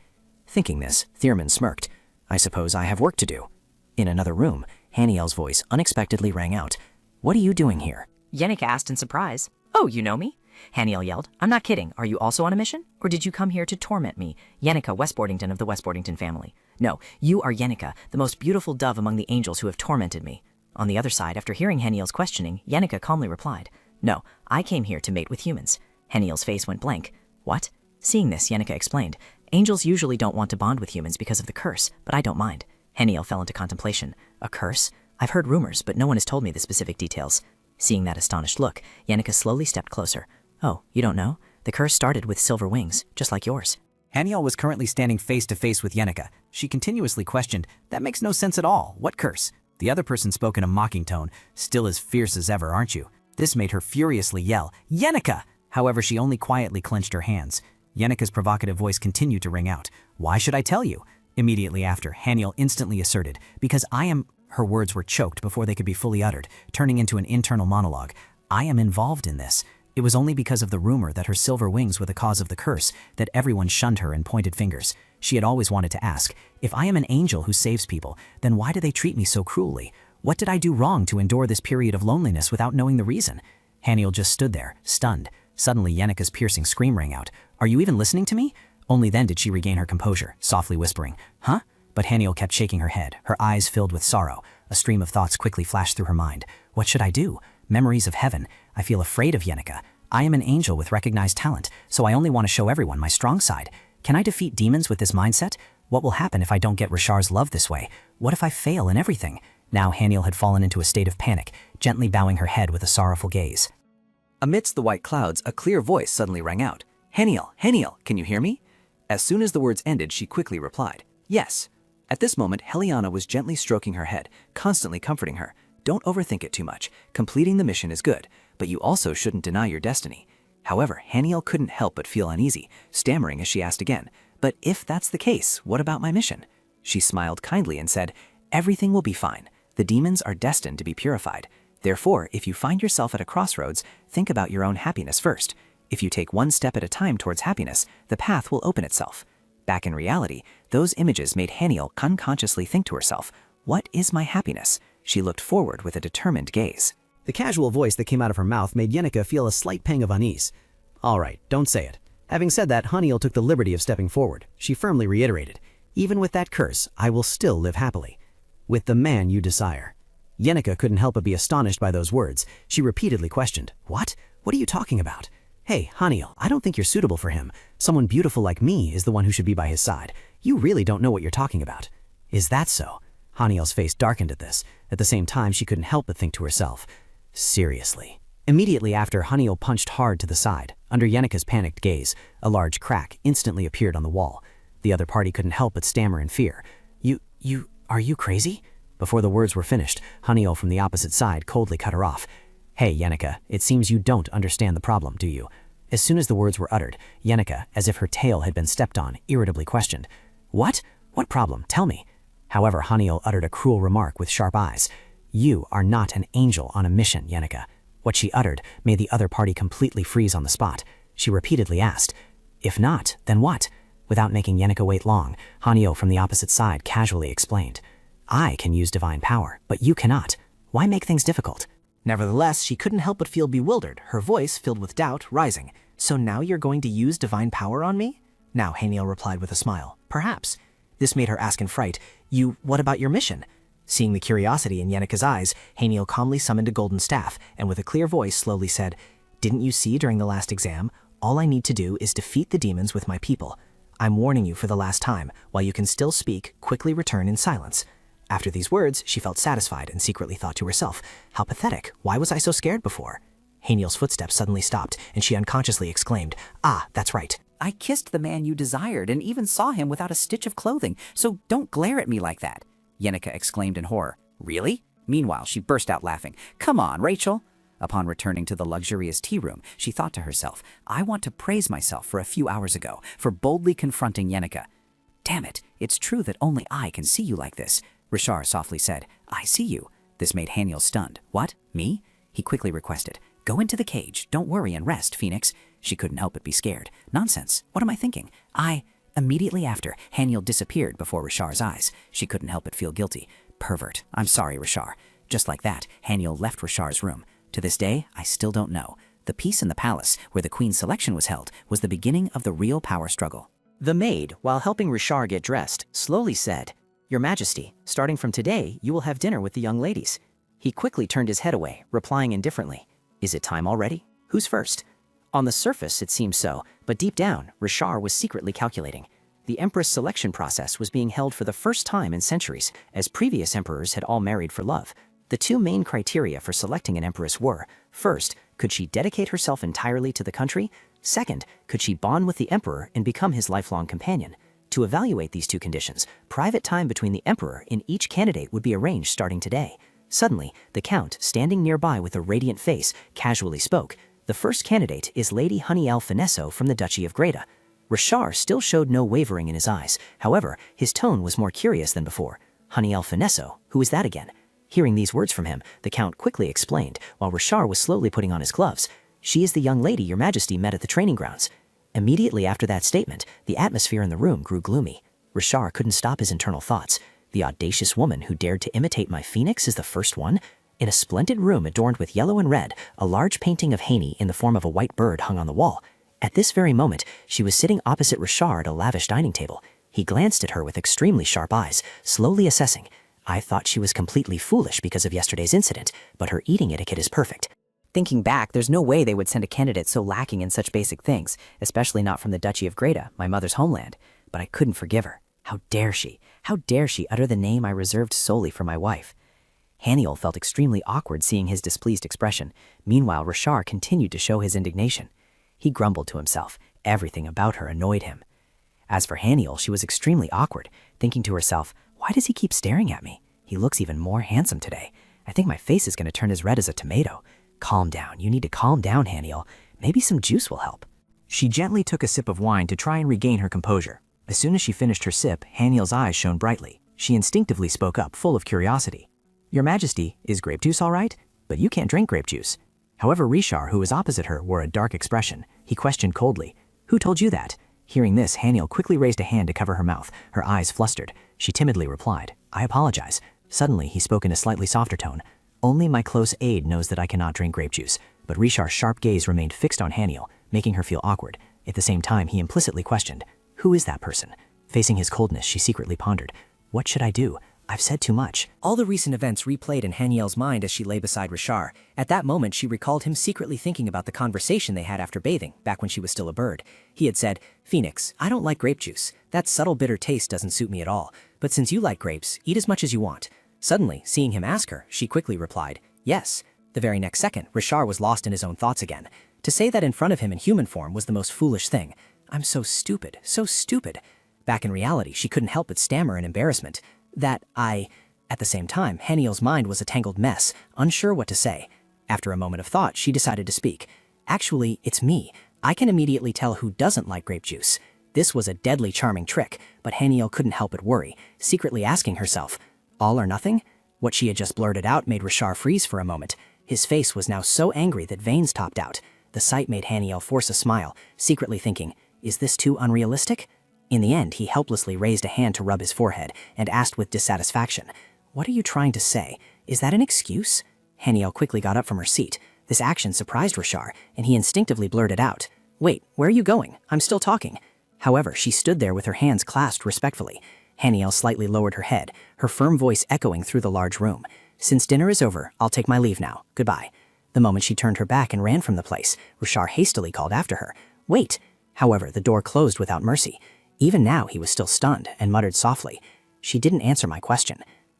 Thinking this, Thierman smirked. I suppose I have work to do. In another room, Haniel's voice unexpectedly rang out. What are you doing here? Yenneker asked in surprise. Oh, you know me? Haniel yelled. I'm not kidding. Are you also on a mission? Or did you come here to torment me, Yenneker Westboardington of the Westboardington family? No, you are Yenneker, the most beautiful dove among the angels who have tormented me. On the other side, after hearing Haniel's questioning, Yenneker calmly replied, no, I came here to mate with humans. Haniel's face went blank. What? Seeing this, Yenneker explained, angels usually don't want to bond with humans because of the curse, but I don't mind. Haniel fell into contemplation. A curse? I've heard rumors, but no one has told me the specific details. Seeing that astonished look, Yenneker slowly stepped closer. Oh, you don't know? The curse started with silver wings, just like yours. Haniel was currently standing face to face with Yenneker. She continuously questioned, that makes no sense at all. What curse? The other person spoke in a mocking tone, still as fierce as ever, aren't you? This made her furiously yell, Yenneker! However, she only quietly clenched her hands. Yenneker's provocative voice continued to ring out. Why should I tell you? Immediately after, Haniel instantly asserted, because I am... Her words were choked before they could be fully uttered, turning into an internal monologue. I am involved in this. It was only because of the rumor that her silver wings were the cause of the curse that everyone shunned her and pointed fingers. She had always wanted to ask, if I am an angel who saves people, then why do they treat me so cruelly? What did I do wrong to endure this period of loneliness without knowing the reason? Haniel just stood there, stunned. Suddenly, Yenneker's piercing scream rang out. Are you even listening to me? Only then did she regain her composure, softly whispering, huh? But Haniel kept shaking her head, her eyes filled with sorrow. A stream of thoughts quickly flashed through her mind. What should I do? Memories of heaven. I feel afraid of Yenneker. I am an angel with recognized talent, so I only want to show everyone my strong side. Can I defeat demons with this mindset? What will happen if I don't get Rishar's love this way? What if I fail in everything? Now Haniel had fallen into a state of panic, gently bowing her head with a sorrowful gaze. Amidst the white clouds, a clear voice suddenly rang out. Haniel, Haniel, can you hear me? As soon as the words ended, she quickly replied, yes. At this moment, Heliana was gently stroking her head, constantly comforting her. Don't overthink it too much. Completing the mission is good, but you also shouldn't deny your destiny. However, Haniel couldn't help but feel uneasy, stammering as she asked again, but if that's the case, what about my mission? She smiled kindly and said, everything will be fine. The demons are destined to be purified. Therefore, if you find yourself at a crossroads, think about your own happiness first. If you take one step at a time towards happiness, the path will open itself. Back in reality, those images made Haniel unconsciously think to herself, what is my happiness? She looked forward with a determined gaze. The casual voice that came out of her mouth made Yenneker feel a slight pang of unease. All right, don't say it. Having said that, Haniel took the liberty of stepping forward. She firmly reiterated, even with that curse, I will still live happily. With the man you desire. Yenneker couldn't help but be astonished by those words. She repeatedly questioned, what? What are you talking about? Hey, Haniel, I don't think you're suitable for him. Someone beautiful like me is the one who should be by his side. You really don't know what you're talking about. Is that so? Haniel's face darkened at this. At the same time, she couldn't help but think to herself, seriously. Immediately after, Haniel punched hard to the side. Under Yenika's panicked gaze, a large crack instantly appeared on the wall. The other party couldn't help but stammer in fear. Are you crazy? Before the words were finished, Haniel from the opposite side coldly cut her off. Hey, Yenika, it seems you don't understand the problem, do you? As soon as the words were uttered, Yenika, as if her tail had been stepped on, irritably questioned. What? What problem? Tell me. However, Haniel uttered a cruel remark with sharp eyes. You are not an angel on a mission, Yenika. What she uttered made the other party completely freeze on the spot. She repeatedly asked, if not, then what? Without making Yenika wait long, Haniel from the opposite side casually explained. I can use divine power, but you cannot. Why make things difficult? Nevertheless, she couldn't help but feel bewildered, her voice filled with doubt rising. So now you're going to use divine power on me? Now, Haniel replied with a smile. Perhaps. This made her ask in fright, what about your mission? Seeing the curiosity in Yenika's eyes, Haniel calmly summoned a golden staff, and with a clear voice slowly said, didn't you see during the last exam? All I need to do is defeat the demons with my people. I'm warning you for the last time. While you can still speak, quickly return in silence. After these words, she felt satisfied and secretly thought to herself, how pathetic, why was I so scared before? Haniel's footsteps suddenly stopped, and she unconsciously exclaimed, ah, that's right. I kissed the man you desired and even saw him without a stitch of clothing, so don't glare at me like that, Yenika exclaimed in horror. Really? Meanwhile, she burst out laughing. Come on, Rachel. Upon returning to the luxurious tea room, she thought to herself, I want to praise myself for a few hours ago for boldly confronting Yenika. Damn it, it's true that only I can see you like this, Rishar softly said. I see you. This made Haniel stunned. What? Me? He quickly requested. Go into the cage. Don't worry and rest, Phoenix. She couldn't help but be scared. Nonsense. What am I thinking? Immediately after, Haniel disappeared before Rishar's eyes. She couldn't help but feel guilty. Pervert. I'm sorry, Rishar. Just like that, Haniel left Rishar's room. To this day, I still don't know. The peace in the palace, where the queen's selection was held, was the beginning of the real power struggle. The maid, while helping Rishar get dressed, slowly said, Your Majesty, starting from today, you will have dinner with the young ladies. He quickly turned his head away, replying indifferently, Is it time already? Who's first? On the surface, it seemed so, but deep down, Rishar was secretly calculating. The Empress selection process was being held for the first time in centuries, as previous emperors had all married for love. The two main criteria for selecting an empress were, first, could she dedicate herself entirely to the country? Second, could she bond with the emperor and become his lifelong companion? To evaluate these two conditions, private time between the emperor and each candidate would be arranged starting today. Suddenly, the count, standing nearby with a radiant face, casually spoke. The first candidate is Lady Haniel Finesso from the Duchy of Greta. Rishar still showed no wavering in his eyes. However, his tone was more curious than before. Haniel Finesso? Who is that again? Hearing these words from him, the Count quickly explained, while Rishar was slowly putting on his gloves. She is the young lady your Majesty met at the training grounds. Immediately after that statement, the atmosphere in the room grew gloomy. Rishar couldn't stop his internal thoughts. The audacious woman who dared to imitate my phoenix is the first one? In a splendid room adorned with yellow and red, a large painting of Haney in the form of a white bird hung on the wall. At this very moment, she was sitting opposite Rishar at a lavish dining table. He glanced at her with extremely sharp eyes, slowly assessing. I thought she was completely foolish because of yesterday's incident, but her eating etiquette is perfect. Thinking back, there's no way they would send a candidate so lacking in such basic things, especially not from the Duchy of Greta, my mother's homeland. But I couldn't forgive her. How dare she? How dare she utter the name I reserved solely for my wife? Haniel felt extremely awkward seeing his displeased expression. Meanwhile, Rishar continued to show his indignation. He grumbled to himself. Everything about her annoyed him. As for Haniel, she was extremely awkward, thinking to herself, why does he keep staring at me? He looks even more handsome today. I think my face is going to turn as red as a tomato. Calm down. You need to calm down, Haniel. Maybe some juice will help. She gently took a sip of wine to try and regain her composure. As soon as she finished her sip, Haniel's eyes shone brightly. She instinctively spoke up, full of curiosity. Your Majesty, is grape juice all right? But you can't drink grape juice. However, Rishar, who was opposite her, wore a dark expression. He questioned coldly, Who told you that? Hearing this, Haniel quickly raised a hand to cover her mouth, her eyes flustered. She timidly replied, I apologize. Suddenly, he spoke in a slightly softer tone. Only my close aide knows that I cannot drink grape juice. But Rishar's sharp gaze remained fixed on Haniel, making her feel awkward. At the same time, he implicitly questioned, Who is that person? Facing his coldness, she secretly pondered, What should I do? I've said too much. All the recent events replayed in Haniel's mind as she lay beside Rashar. At that moment, she recalled him secretly thinking about the conversation they had after bathing, back when she was still a bird. He had said, "Phoenix, I don't like grape juice. That subtle bitter taste doesn't suit me at all. But since you like grapes, eat as much as you want." Suddenly, seeing him ask her, she quickly replied, "Yes." The very next second, Rashar was lost in his own thoughts again. To say that in front of him in human form was the most foolish thing. "I'm so stupid, so stupid." Back in reality, she couldn't help but stammer in embarrassment. At the same time, Haniel's mind was a tangled mess, unsure what to say. After a moment of thought, she decided to speak. "Actually, it's me. I can immediately tell who doesn't like grape juice." This was a deadly charming trick, but Haniel couldn't help but worry, secretly asking herself, all or nothing? What she had just blurted out made Rashar freeze for a moment. His face was now so angry that veins topped out. The sight made Haniel force a smile, secretly thinking, is this too unrealistic? In the end, he helplessly raised a hand to rub his forehead and asked with dissatisfaction, "What are you trying to say? Is that an excuse?" Haniel quickly got up from her seat. This action surprised Rashar, and he instinctively blurted out, "Wait, where are you going? I'm still talking." However, she stood there with her hands clasped respectfully. Haniel slightly lowered her head, her firm voice echoing through the large room. "Since dinner is over, I'll take my leave now. Goodbye." The moment she turned her back and ran from the place, Rashar hastily called after her, "Wait!" However, the door closed without mercy. Even now, he was still stunned and muttered softly, "She didn't answer my question."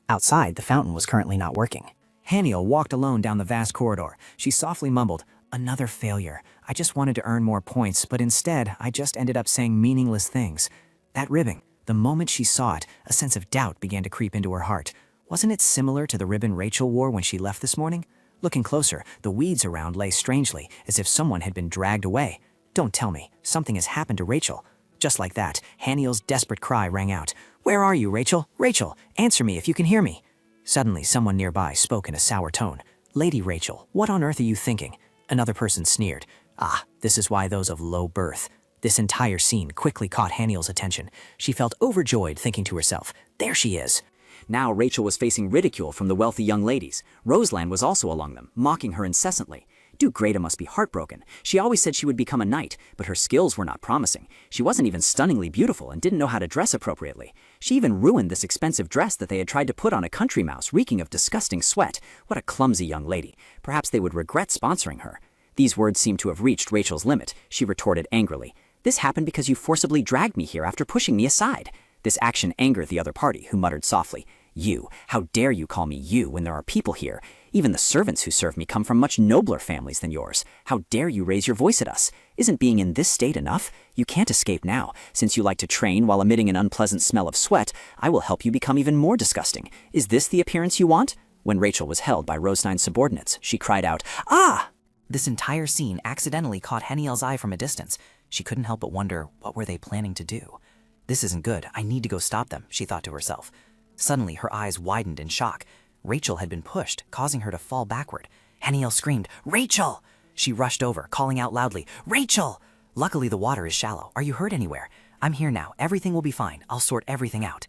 Outside, the fountain was currently not working. Haniel walked alone down the vast corridor. She softly mumbled, "Another failure. I just wanted to earn more points, but instead, I just ended up saying meaningless things." That ribbon, the moment she saw it, a sense of doubt began to creep into her heart. Wasn't it similar to the ribbon Rachel wore when she left this morning? Looking closer, the weeds around lay strangely, as if someone had been dragged away. Don't tell me, something has happened to Rachel. Just like that, Haniel's desperate cry rang out. "Where are you, Rachel? Rachel, answer me if you can hear me." Suddenly, someone nearby spoke in a sour tone. "Lady Rachel, what on earth are you thinking?" Another person sneered. "Ah, this is why those of low birth." This entire scene quickly caught Haniel's attention. She felt overjoyed, thinking to herself, "There she is." Now Rachel was facing ridicule from the wealthy young ladies. Roseland was also among them, mocking her incessantly. Duke Greta must be heartbroken. She always said she would become a knight, but her skills were not promising. She wasn't even stunningly beautiful and didn't know how to dress appropriately. She even ruined this expensive dress that they had tried to put on a country mouse, reeking of disgusting sweat. What a clumsy young lady. Perhaps they would regret sponsoring her. These words seemed to have reached Rachel's limit. She retorted angrily, "This happened because you forcibly dragged me here after pushing me aside." This action angered the other party, who muttered softly, "You, how dare you call me you when there are people here? Even the servants who serve me come from much nobler families than yours. How dare you raise your voice at us? Isn't being in this state enough? You can't escape now. Since you like to train while emitting an unpleasant smell of sweat, I will help you become even more disgusting. Is this the appearance you want?" When Rachel was held by Rosenine's subordinates, she cried out, "Ah!" This entire scene accidentally caught Haniel's eye from a distance. She couldn't help but wonder, what were they planning to do? "This isn't good. I need to go stop them," she thought to herself. Suddenly, her eyes widened in shock. Rachel had been pushed, causing her to fall backward. Haniel screamed, "Rachel!" She rushed over, calling out loudly, "Rachel!" Luckily, the water is shallow. "Are you hurt anywhere?" "I'm here now. Everything will be fine. I'll sort everything out."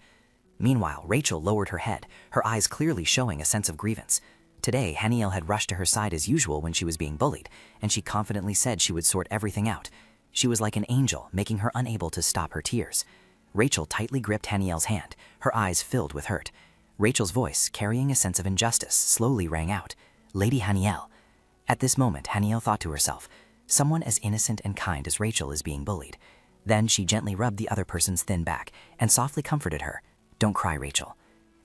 Meanwhile, Rachel lowered her head, her eyes clearly showing a sense of grievance. Today, Haniel had rushed to her side as usual when she was being bullied, and she confidently said she would sort everything out. She was like an angel, making her unable to stop her tears. Rachel tightly gripped Haniel's hand, her eyes filled with hurt. Rachel's voice, carrying a sense of injustice, slowly rang out, "Lady Haniel." At this moment, Haniel thought to herself, someone as innocent and kind as Rachel is being bullied. Then she gently rubbed the other person's thin back and softly comforted her. "Don't cry, Rachel."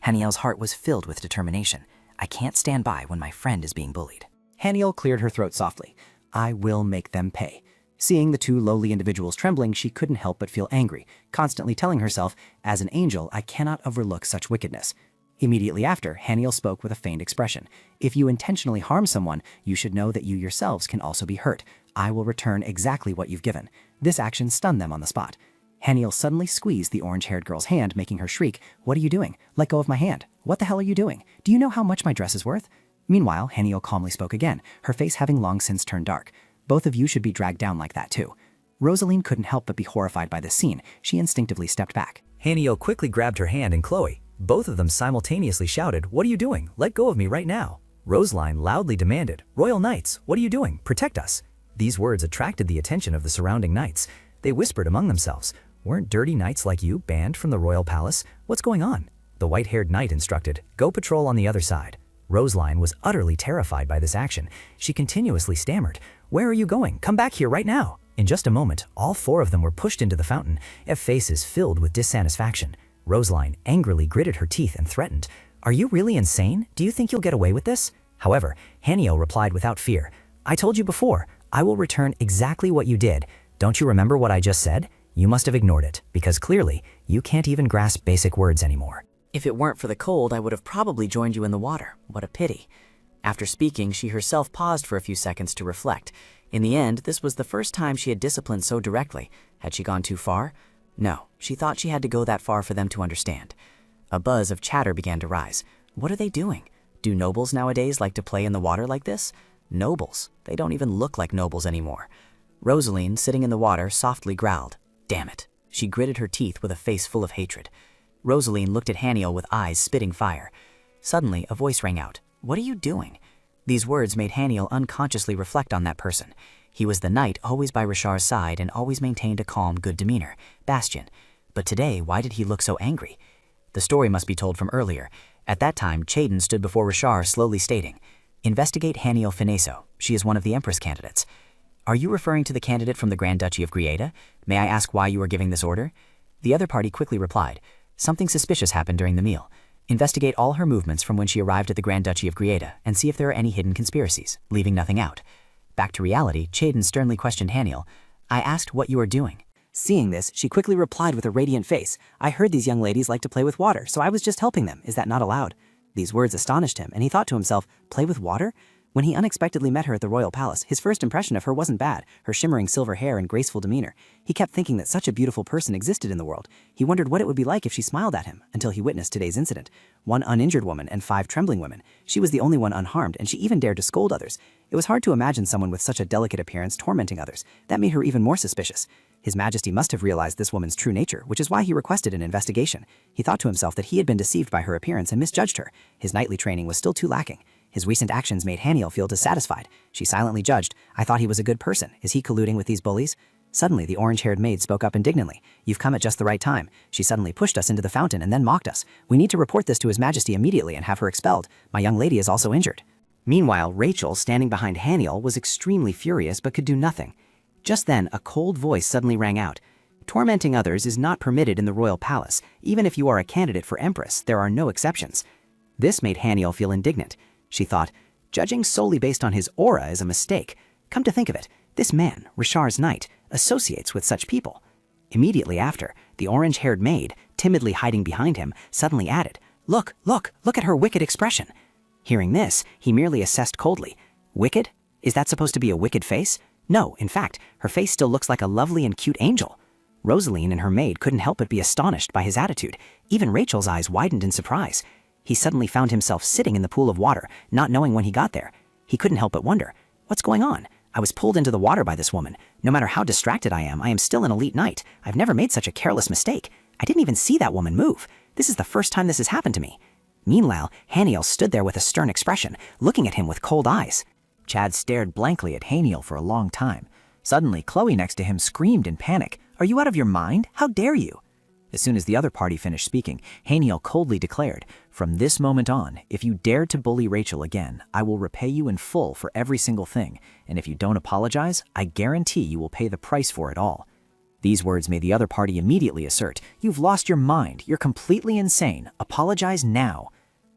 Haniel's heart was filled with determination. "I can't stand by when my friend is being bullied." Haniel cleared her throat softly. "I will make them pay." Seeing the two lowly individuals trembling, she couldn't help but feel angry, constantly telling herself, "As an angel, I cannot overlook such wickedness." Immediately after, Haniel spoke with a feigned expression. "If you intentionally harm someone, you should know that you yourselves can also be hurt. I will return exactly what you've given." This action stunned them on the spot. Haniel suddenly squeezed the orange-haired girl's hand, making her shriek, "What are you doing? Let go of my hand. What the hell are you doing? Do you know how much my dress is worth?" Meanwhile, Haniel calmly spoke again, her face having long since turned dark. "Both of you should be dragged down like that too." Rosaline couldn't help but be horrified by this scene. She instinctively stepped back. Haniel quickly grabbed her hand and Chloe. Both of them simultaneously shouted, "What are you doing? Let go of me right now." Rosaline loudly demanded, "Royal Knights, what are you doing? Protect us." These words attracted the attention of the surrounding knights. They whispered among themselves, "Weren't dirty knights like you banned from the royal palace? What's going on?" The white-haired knight instructed, "Go patrol on the other side." Rosaline was utterly terrified by this action. She continuously stammered, "Where are you going? Come back here right now." In just a moment, all 4 of them were pushed into the fountain, their faces filled with dissatisfaction. Rosaline angrily gritted her teeth and threatened, "Are you really insane? Do you think you'll get away with this?" However, Haniel replied without fear, "I told you before, I will return exactly what you did. Don't you remember what I just said? You must have ignored it, because clearly, you can't even grasp basic words anymore." If it weren't for the cold, I would have probably joined you in the water. What a pity. After speaking, she herself paused for a few seconds to reflect. In the end, this was the first time she had disciplined so directly. Had she gone too far? No, she thought she had to go that far for them to understand. A buzz of chatter began to rise. What are they doing? Do nobles nowadays like to play in the water like this? Nobles. They don't even look like nobles anymore. Rosaline, sitting in the water, softly growled, "Damn it." She gritted her teeth with a face full of hatred. Rosaline looked at Haniel with eyes spitting fire. Suddenly, a voice rang out, "What are you doing?" These words made Haniel unconsciously reflect on that person. He was the knight always by Richard's side and always maintained a calm, good demeanor, Bastian. But today, why did he look so angry? The story must be told from earlier. At that time, Chaden stood before Richard slowly stating, "Investigate Haniel Fineso. She is one of the Empress candidates." "Are you referring to the candidate from the Grand Duchy of Grieta? May I ask why you are giving this order?" The other party quickly replied, "Something suspicious happened during the meal. Investigate all her movements from when she arrived at the Grand Duchy of Grieta and see if there are any hidden conspiracies, leaving nothing out." Back to reality, Chaden sternly questioned Haniel, "I asked what you are doing." Seeing this, she quickly replied with a radiant face, "I heard these young ladies like to play with water, so I was just helping them. Is that not allowed?" These words astonished him, and he thought to himself, play with water? When he unexpectedly met her at the royal palace, his first impression of her wasn't bad, her shimmering silver hair and graceful demeanor. He kept thinking that such a beautiful person existed in the world. He wondered what it would be like if she smiled at him, until he witnessed today's incident. 1 uninjured woman and 5 trembling women. She was the only one unharmed, and she even dared to scold others. It was hard to imagine someone with such a delicate appearance tormenting others. That made her even more suspicious. His Majesty must have realized this woman's true nature, which is why he requested an investigation. He thought to himself that he had been deceived by her appearance and misjudged her. His knightly training was still too lacking. His recent actions made Haniel feel dissatisfied. She silently judged, "I thought he was a good person. Is he colluding with these bullies?" Suddenly, the orange-haired maid spoke up indignantly. "You've come at just the right time. She suddenly pushed us into the fountain and then mocked us. We need to report this to His Majesty immediately and have her expelled. My young lady is also injured." Meanwhile, Rachel, standing behind Haniel, was extremely furious but could do nothing. Just then, a cold voice suddenly rang out. "Tormenting others is not permitted in the royal palace. Even if you are a candidate for Empress, there are no exceptions." This made Haniel feel indignant. She thought, judging solely based on his aura is a mistake. Come to think of it, this man, Richard's knight, associates with such people. Immediately after, the orange-haired maid, timidly hiding behind him, suddenly added, look at her wicked expression." Hearing this, he merely assessed coldly. Wicked? Is that supposed to be a wicked face? No, in fact, her face still looks like a lovely and cute angel. Rosaline and her maid couldn't help but be astonished by his attitude. Even Rachel's eyes widened in surprise. He suddenly found himself sitting in the pool of water, not knowing when he got there. He couldn't help but wonder, what's going on? I was pulled into the water by this woman. No matter how distracted I am still an elite knight. I've never made such a careless mistake. I didn't even see that woman move. This is the first time this has happened to me. Meanwhile, Haniel stood there with a stern expression, looking at him with cold eyes. Chad stared blankly at Haniel for a long time. Suddenly, Chloe next to him screamed in panic, "Are you out of your mind? How dare you?" As soon as the other party finished speaking, Haniel coldly declared, "From this moment on, if you dare to bully Rachel again, I will repay you in full for every single thing, and if you don't apologize, I guarantee you will pay the price for it all." These words made the other party immediately assert, "You've lost your mind. You're completely insane. Apologize now."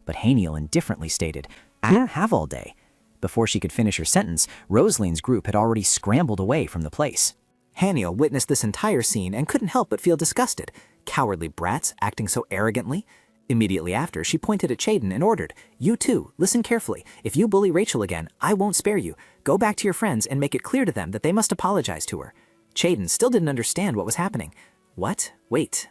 But Haniel indifferently stated, "I don't have all day." Before she could finish her sentence, Rosaline's group had already scrambled away from the place. Haniel witnessed this entire scene and couldn't help but feel disgusted. Cowardly brats, acting so arrogantly. Immediately after, she pointed at Chaden and ordered, "You too, listen carefully. If you bully Rachel again, I won't spare you. Go back to your friends and make it clear to them that they must apologize to her." Chaden still didn't understand what was happening. "What? Wait,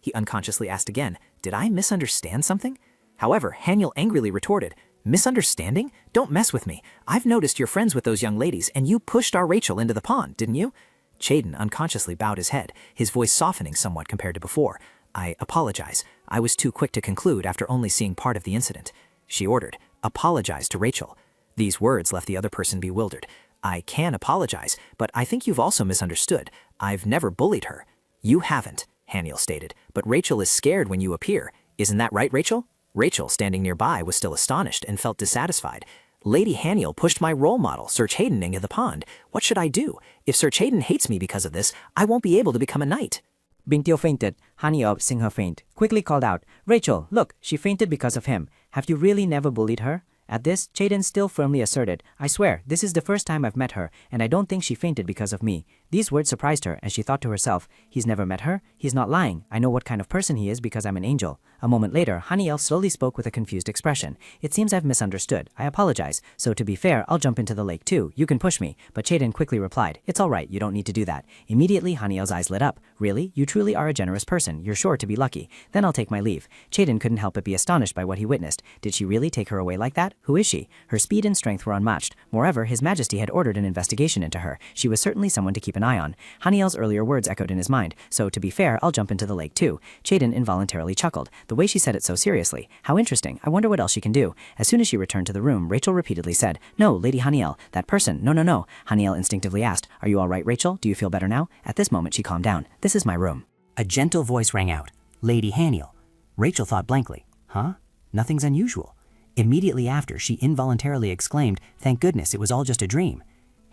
he unconsciously asked again, "Did I misunderstand something?" However, Haniel angrily retorted, "Misunderstanding? Don't mess with me. I've noticed you're friends with those young ladies, and you pushed our Rachel into the pond, didn't you?" Chaden unconsciously bowed his head, his voice softening somewhat compared to before. "I apologize. I was too quick to conclude after only seeing part of the incident." She ordered, "Apologize to Rachel." These words left the other person bewildered. "I can apologize, but I think you've also misunderstood. I've never bullied her." "You haven't," Haniel stated, "but Rachel is scared when you appear. Isn't that right, Rachel? Rachel, standing nearby, was still astonished and felt dissatisfied. Lady Haniel pushed my role model, Sir Chaden, into the pond. What should I do? If Sir Chaden hates me because of this, I won't be able to become a knight. Bintio fainted. Haniel, seeing her faint, quickly called out, Rachel, look, she fainted because of him. Have you really never bullied her? At this, Chaden still firmly asserted, I swear, this is the first time I've met her, and I don't think she fainted because of me. These words surprised her, and she thought to herself, he's never met her? He's not lying. I know what kind of person he is because I'm an angel. A moment later, Haniel slowly spoke with a confused expression. It seems I've misunderstood. I apologize. So to be fair, I'll jump into the lake too. You can push me. But Chaden quickly replied, it's all right. You don't need to do that. Immediately, Haniel's eyes lit up. Really? You truly are a generous person. You're sure to be lucky. Then I'll take my leave. Chaden couldn't help but be astonished by what he witnessed. Did she really take her away like that? Who is she? Her speed and strength were unmatched. Moreover, His Majesty had ordered an investigation into her. She was certainly someone to keep an eye on. Haniel's earlier words echoed in his mind. So to be fair, I'll jump into the lake too. Chaden involuntarily chuckled. The way she said it so seriously. How interesting. I wonder what else she can do. As soon as she returned to the room, Rachel repeatedly said, No, Lady Haniel, that person. No, no, no. Haniel instinctively asked, Are you all right, Rachel? Do you feel better now? At this moment, she calmed down. This is my room. A gentle voice rang out. Lady Haniel. Rachel thought blankly. Huh? Nothing's unusual. Immediately after, she involuntarily exclaimed, Thank goodness, it was all just a dream.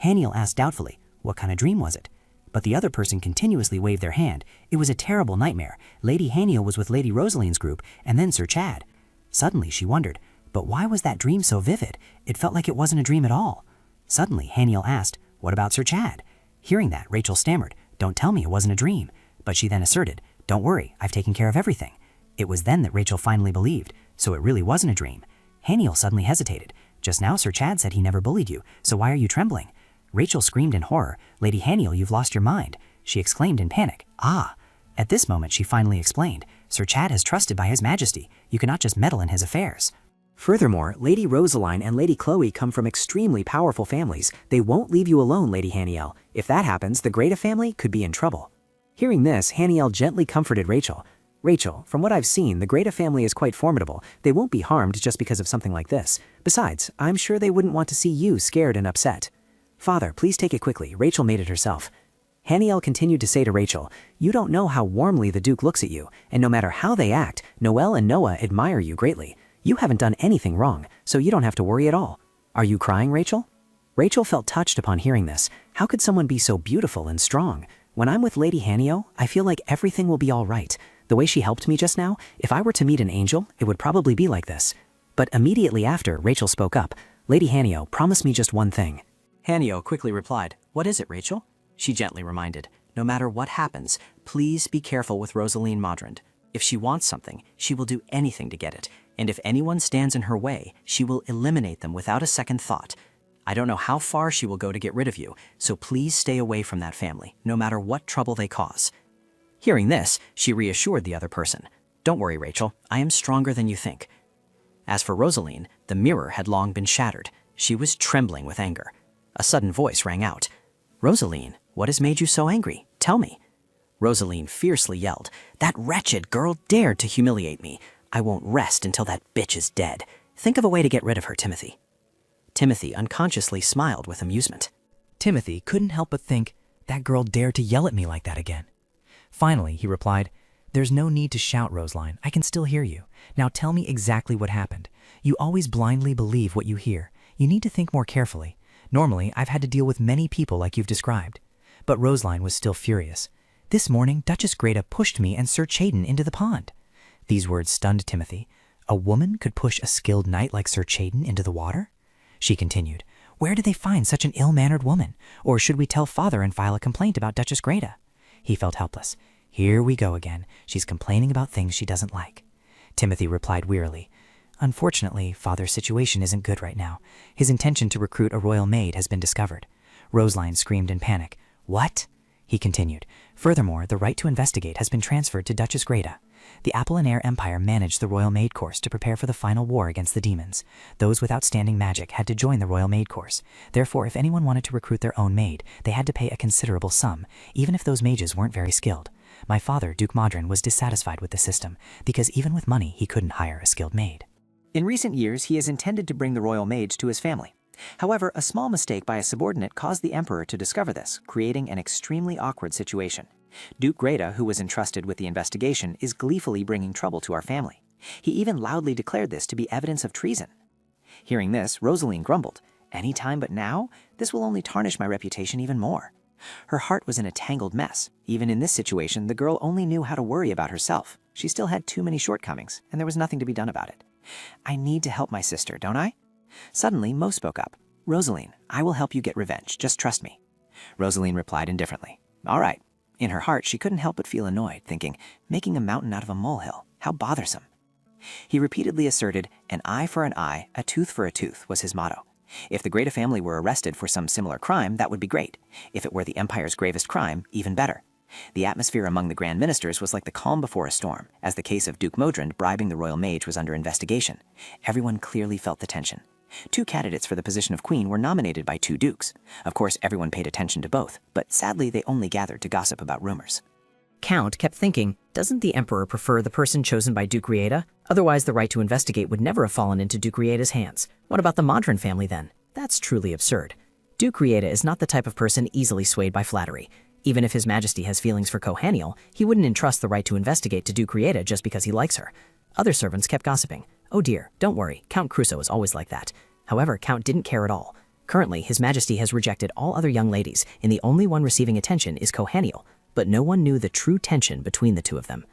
Haniel asked doubtfully, What kind of dream was it? But the other person continuously waved their hand. It was a terrible nightmare. Lady Haniel was with Lady Rosaline's group, and then Sir Chad. Suddenly, she wondered, but why was that dream so vivid? It felt like it wasn't a dream at all. Suddenly, Haniel asked, What about Sir Chad? Hearing that, Rachel stammered, Don't tell me it wasn't a dream. But she then asserted, Don't worry, I've taken care of everything. It was then that Rachel finally believed, so it really wasn't a dream. Haniel suddenly hesitated. Just now Sir Chad said he never bullied you, so why are you trembling? Rachel screamed in horror. Lady Haniel, you've lost your mind. She exclaimed in panic. Ah! At this moment she finally explained. Sir Chad is trusted by His Majesty. You cannot just meddle in his affairs. Furthermore, Lady Rosaline and Lady Chloe come from extremely powerful families. They won't leave you alone, Lady Haniel. If that happens, the Greta family could be in trouble. Hearing this, Haniel gently comforted Rachel. Rachel, from what I've seen, the Greta family is quite formidable. They won't be harmed just because of something like this. Besides, I'm sure they wouldn't want to see you scared and upset. Father, please take it quickly. Rachel made it herself. Haniel continued to say to Rachel, You don't know how warmly the Duke looks at you, and no matter how they act, Noelle and Noah admire you greatly. You haven't done anything wrong, so you don't have to worry at all. Are you crying, Rachel? Rachel felt touched upon hearing this. How could someone be so beautiful and strong? When I'm with Lady Haniel, I feel like everything will be all right. The way she helped me just now, if I were to meet an angel, it would probably be like this. But immediately after, Rachel spoke up. Lady Haniel, promise me just one thing. Haniel quickly replied, What is it, Rachel? She gently reminded, No matter what happens, please be careful with Rosaline Maudrand. If she wants something, she will do anything to get it, and if anyone stands in her way, she will eliminate them without a second thought. I don't know how far she will go to get rid of you, so please stay away from that family, no matter what trouble they cause. Hearing this, she reassured the other person. Don't worry, Rachel, I am stronger than you think. As for Rosaline, the mirror had long been shattered. She was trembling with anger. A sudden voice rang out. Rosaline, what has made you so angry? Tell me. Rosaline fiercely yelled, That wretched girl dared to humiliate me. I won't rest until that bitch is dead. Think of a way to get rid of her, Timothy. Timothy unconsciously smiled with amusement. Timothy couldn't help but think, That girl dared to yell at me like that again. Finally, he replied, There's no need to shout, Rosaline. I can still hear you. Now tell me exactly what happened. You always blindly believe what you hear. You need to think more carefully. Normally, I've had to deal with many people like you've described. But Rosaline was still furious. This morning, Duchess Greta pushed me and Sir Chaden into the pond. These words stunned Timothy. A woman could push a skilled knight like Sir Chaden into the water? She continued, Where did they find such an ill-mannered woman? Or should we tell father and file a complaint about Duchess Greta? He felt helpless. Here we go again. She's complaining about things she doesn't like. Timothy replied wearily, Unfortunately, father's situation isn't good right now. His intention to recruit a royal maid has been discovered. Rosaline screamed in panic. What? He continued. Furthermore, the right to investigate has been transferred to Duchess Greta. The Apollinaire Empire managed the Royal Maid Course to prepare for the final war against the demons. Those with outstanding magic had to join the Royal Maid Course. Therefore, if anyone wanted to recruit their own maid, they had to pay a considerable sum, even if those mages weren't very skilled. My father, Duke Maudrand, was dissatisfied with the system, because even with money, he couldn't hire a skilled maid. In recent years, he has intended to bring the royal maids to his family. However, a small mistake by a subordinate caused the emperor to discover this, creating an extremely awkward situation. Duke Greta, who was entrusted with the investigation, is gleefully bringing trouble to our family. He even loudly declared this to be evidence of treason. Hearing this, Rosaline grumbled, "Any time but now? This will only tarnish my reputation even more." Her heart was in a tangled mess. Even in this situation, the girl only knew how to worry about herself. She still had too many shortcomings, and there was nothing to be done about it. "I need to help my sister, don't I?" Suddenly, Mo spoke up. "Rosaline, I will help you get revenge. Just trust me." Rosaline replied indifferently. "All right." In her heart, she couldn't help but feel annoyed, thinking, making a mountain out of a molehill. How bothersome. He repeatedly asserted, "An eye for an eye, a tooth for a tooth," was his motto. If the Greta family were arrested for some similar crime, that would be great. If it were the Empire's gravest crime, even better. The atmosphere among the Grand Ministers was like the calm before a storm, as the case of Duke Modron bribing the royal mage was under investigation. Everyone clearly felt the tension. 2 candidates for the position of queen were nominated by 2 dukes. Of course, everyone paid attention to both, but sadly they only gathered to gossip about rumors. Count kept thinking, doesn't the Emperor prefer the person chosen by Duke Rieta? Otherwise, the right to investigate would never have fallen into Duke Rieta's hands. What about the Modron family then? That's truly absurd. Duke Rieta is not the type of person easily swayed by flattery. Even if His Majesty has feelings for Kohaniel, he wouldn't entrust the right to investigate to Duke Rieta just because he likes her. Other servants kept gossiping. Oh dear, don't worry, Count Crusoe is always like that. However, Count didn't care at all. Currently, His Majesty has rejected all other young ladies, and the only one receiving attention is Kohaniel, but no one knew the true tension between the two of them.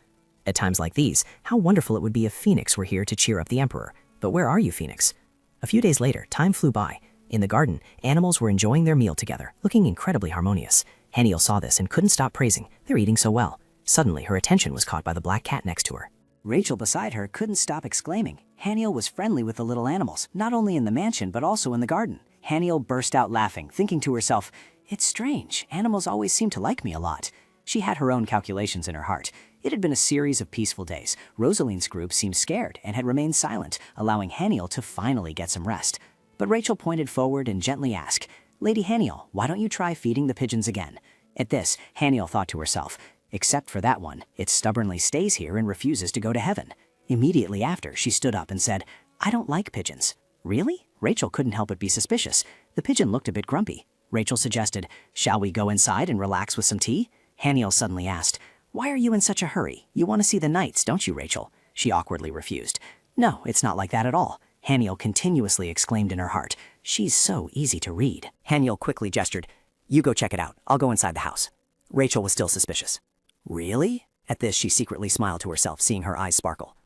At times like these, how wonderful it would be if Phoenix were here to cheer up the Emperor. But where are you, Phoenix? A few days later, time flew by. In the garden, animals were enjoying their meal together, looking incredibly harmonious. Haniel saw this and couldn't stop praising. They're eating so well. Suddenly, her attention was caught by the black cat next to her. Rachel beside her couldn't stop exclaiming. Haniel was friendly with the little animals, not only in the mansion but also in the garden. Haniel burst out laughing, thinking to herself, "It's strange, animals always seem to like me a lot." She had her own calculations in her heart. It had been a series of peaceful days. Rosaline's group seemed scared and had remained silent, allowing Haniel to finally get some rest. But Rachel pointed forward and gently asked, "Lady Haniel, why don't you try feeding the pigeons again?" At this, Haniel thought to herself, "Except for that one, it stubbornly stays here and refuses to go to heaven." Immediately after, she stood up and said, "I don't like pigeons." "Really?" Rachel couldn't help but be suspicious. The pigeon looked a bit grumpy. Rachel suggested, "Shall we go inside and relax with some tea?" Haniel suddenly asked, "Why are you in such a hurry? You want to see the knights, don't you, Rachel?" She awkwardly refused. "No, it's not like that at all." Haniel continuously exclaimed in her heart, "She's so easy to read." Haniel quickly gestured, "You go check it out. I'll go inside the house." Rachel was still suspicious. "Really?" At this, she secretly smiled to herself, seeing her eyes sparkle.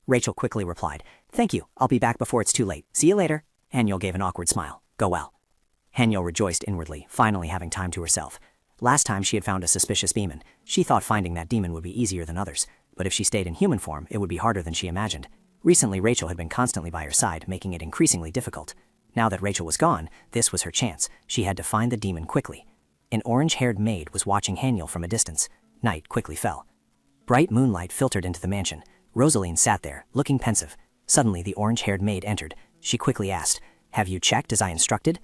Rachel quickly replied, "Thank you. I'll be back before it's too late. See you later." Haniel gave an awkward smile. "Go well." Haniel rejoiced inwardly, finally having time to herself. Last time she had found a suspicious demon. She thought finding that demon would be easier than others, but if she stayed in human form, it would be harder than she imagined. Recently, Rachel had been constantly by her side, making it increasingly difficult. Now that Rachel was gone, this was her chance. She had to find the demon quickly. An orange-haired maid was watching Haniel from a distance. Night quickly fell. Bright moonlight filtered into the mansion. Rosaline sat there, looking pensive. Suddenly, the orange-haired maid entered. She quickly asked, "Have you checked as I instructed?"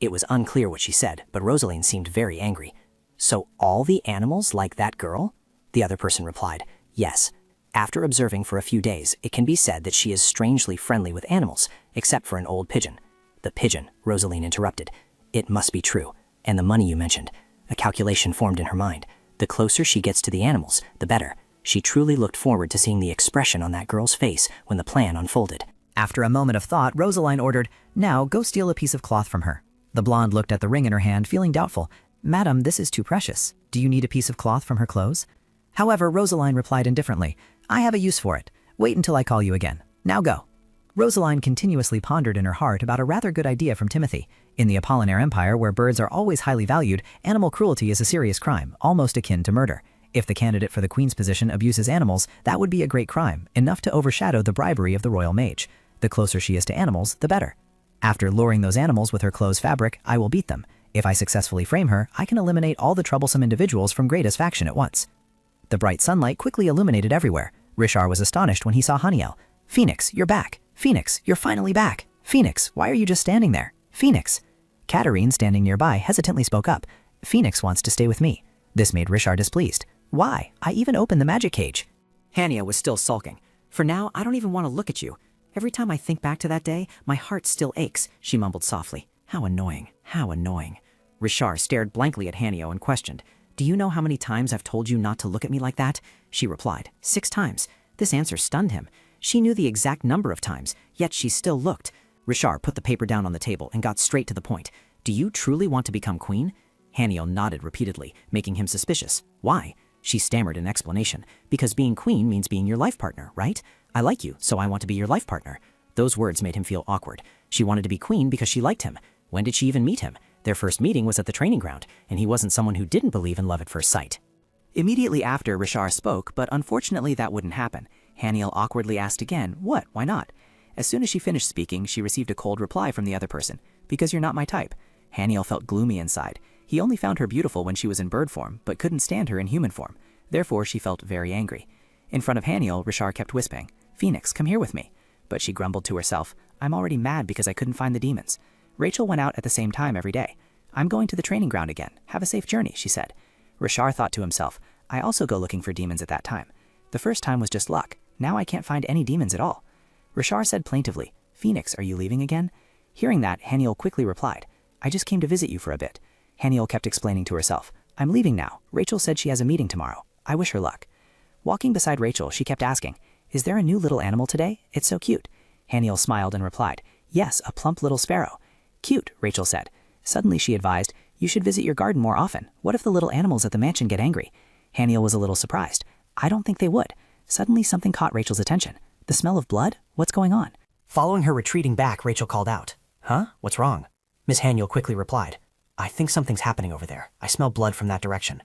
It was unclear what she said, but Rosaline seemed very angry. "So all the animals like that girl?" The other person replied, "Yes. After observing for a few days, it can be said that she is strangely friendly with animals, except for an old pigeon." "The pigeon," Rosaline interrupted. "It must be true. And the money you mentioned." A calculation formed in her mind. The closer she gets to the animals, the better. She truly looked forward to seeing the expression on that girl's face when the plan unfolded. After a moment of thought, Rosaline ordered, "Now go steal a piece of cloth from her." The blonde looked at the ring in her hand, feeling doubtful. "Madam, this is too precious. Do you need a piece of cloth from her clothes?" However, Rosaline replied indifferently, "I have a use for it. Wait until I call you again. Now go." Rosaline continuously pondered in her heart about a rather good idea from Timothy. In the Apollinaire Empire, where birds are always highly valued, animal cruelty is a serious crime, almost akin to murder. If the candidate for the queen's position abuses animals, that would be a great crime, enough to overshadow the bribery of the royal mage. The closer she is to animals, the better. After luring those animals with her clothes fabric, I will beat them. If I successfully frame her, I can eliminate all the troublesome individuals from Greta's faction at once. The bright sunlight quickly illuminated everywhere. Richard was astonished when he saw Haniel. "Phoenix, you're back. Phoenix, you're finally back. Phoenix, why are you just standing there? Phoenix." Katerine, standing nearby, hesitantly spoke up. "Phoenix wants to stay with me." This made Richard displeased. "Why? I even opened the magic cage." Hania was still sulking. "For now, I don't even want to look at you. Every time I think back to that day, my heart still aches," she mumbled softly. "How annoying, how annoying." Richard stared blankly at Hanio and questioned, "Do you know how many times I've told you not to look at me like that?" She replied, 6 times. This answer stunned him. She knew the exact number of times, yet she still looked. Richard put the paper down on the table and got straight to the point. Do you truly want to become queen? Haniel nodded repeatedly, making him suspicious. Why? She stammered an explanation. Because being queen means being your life partner, right? I like you, so I want to be your life partner. Those words made him feel awkward. She wanted to be queen because she liked him. When did she even meet him? Their first meeting was at the training ground, and he wasn't someone who didn't believe in love at first sight. Immediately after, Richard spoke, but unfortunately that wouldn't happen. Haniel awkwardly asked again, what, why not? As soon as she finished speaking, she received a cold reply from the other person, because you're not my type. Haniel felt gloomy inside. He only found her beautiful when she was in bird form, but couldn't stand her in human form. Therefore, she felt very angry. In front of Haniel, Richard kept whispering, Phoenix, come here with me. But she grumbled to herself, I'm already mad because I couldn't find the demons. Rachel went out at the same time every day. I'm going to the training ground again. Have a safe journey, she said. Richard thought to himself, I also go looking for demons at that time. The first time was just luck. Now I can't find any demons at all. Richard said plaintively, Phoenix, are you leaving again? Hearing that, Haniel quickly replied, I just came to visit you for a bit. Haniel kept explaining to herself, I'm leaving now. Rachel said she has a meeting tomorrow. I wish her luck. Walking beside Rachel, she kept asking, Is there a new little animal today? It's so cute. Haniel smiled and replied, Yes, a plump little sparrow. Cute, Rachel said. Suddenly she advised, You should visit your garden more often. What if the little animals at the mansion get angry? Haniel was a little surprised. I don't think they would. Suddenly something caught Rachel's attention. The smell of blood? What's going on? Following her retreating back, Rachel called out, Huh? What's wrong? Miss Haniel quickly replied, I think something's happening over there. I smell blood from that direction.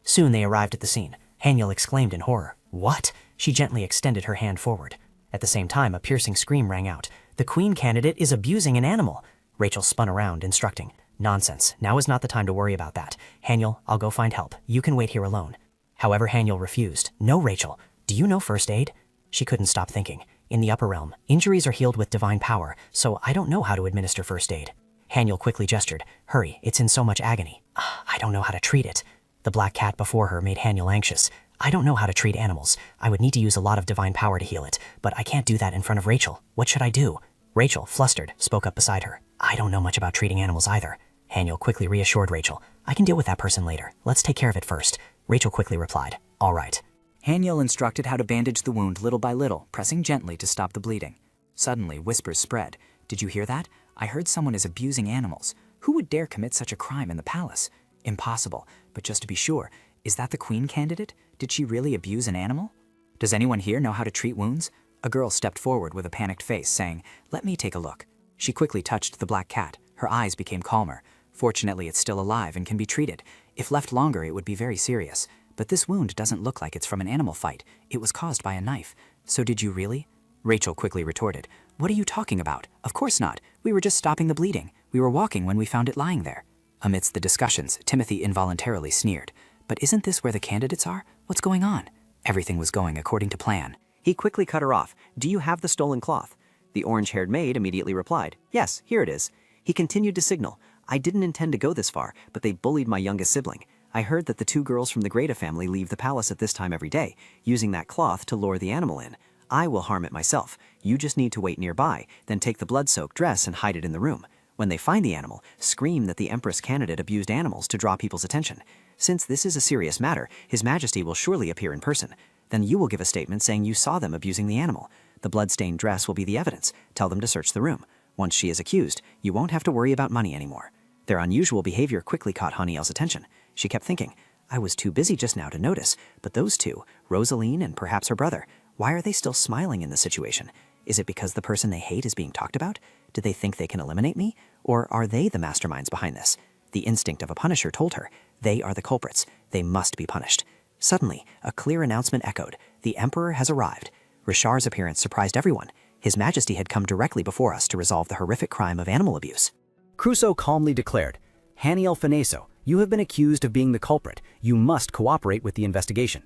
Soon they arrived at the scene. Haniel exclaimed in horror. What? She gently extended her hand forward. At the same time, a piercing scream rang out. The queen candidate is abusing an animal. Rachel spun around, instructing. Nonsense. Now is not the time to worry about that. Haniel, I'll go find help. You can wait here alone. However, Haniel refused. No, Rachel. Do you know first aid? She couldn't stop thinking. In the upper realm, injuries are healed with divine power, so I don't know how to administer first aid. Haniel quickly gestured. Hurry, it's in so much agony. I don't know how to treat it. The black cat before her made Haniel anxious. I don't know how to treat animals. I would need to use a lot of divine power to heal it, but I can't do that in front of Rachel. What should I do? Rachel, flustered, spoke up beside her. I don't know much about treating animals either. Haniel quickly reassured Rachel. I can deal with that person later. Let's take care of it first. Rachel quickly replied. All right. Haniel instructed how to bandage the wound little by little, pressing gently to stop the bleeding. Suddenly, whispers spread. Did you hear that? I heard someone is abusing animals. Who would dare commit such a crime in the palace? Impossible. But just to be sure, is that the queen candidate? Did she really abuse an animal? Does anyone here know how to treat wounds? A girl stepped forward with a panicked face, saying, Let me take a look. She quickly touched the black cat. Her eyes became calmer. Fortunately, it's still alive and can be treated. If left longer, it would be very serious. But this wound doesn't look like it's from an animal fight. It was caused by a knife. So did you really? Rachel quickly retorted. What are you talking about? Of course not. We were just stopping the bleeding. We were walking when we found it lying there. Amidst the discussions, Timothy involuntarily sneered. But isn't this where the candidates are? What's going on? Everything was going according to plan. He quickly cut her off. Do you have the stolen cloth? The orange-haired maid immediately replied, Yes, here it is. He continued to signal. I didn't intend to go this far, but they bullied my youngest sibling. I heard that the two girls from the Greta family leave the palace at this time every day, using that cloth to lure the animal in. I will harm it myself. You just need to wait nearby, then take the blood-soaked dress and hide it in the room. When they find the animal, scream that the Empress candidate abused animals to draw people's attention. Since this is a serious matter, His Majesty will surely appear in person. Then you will give a statement saying you saw them abusing the animal. The blood-stained dress will be the evidence. Tell them to search the room. Once she is accused, you won't have to worry about money anymore. Their unusual behavior quickly caught Haniel's attention. She kept thinking, I was too busy just now to notice, but those two, Rosaline and perhaps her brother, why are they still smiling in this situation? Is it because the person they hate is being talked about? Do they think they can eliminate me? Or are they the masterminds behind this? The instinct of a punisher told her, they are the culprits. They must be punished. Suddenly, a clear announcement echoed. The Emperor has arrived. Richard's appearance surprised everyone. His Majesty had come directly before us to resolve the horrific crime of animal abuse. Crusoe calmly declared, Haniel Fineso, you have been accused of being the culprit. You must cooperate with the investigation.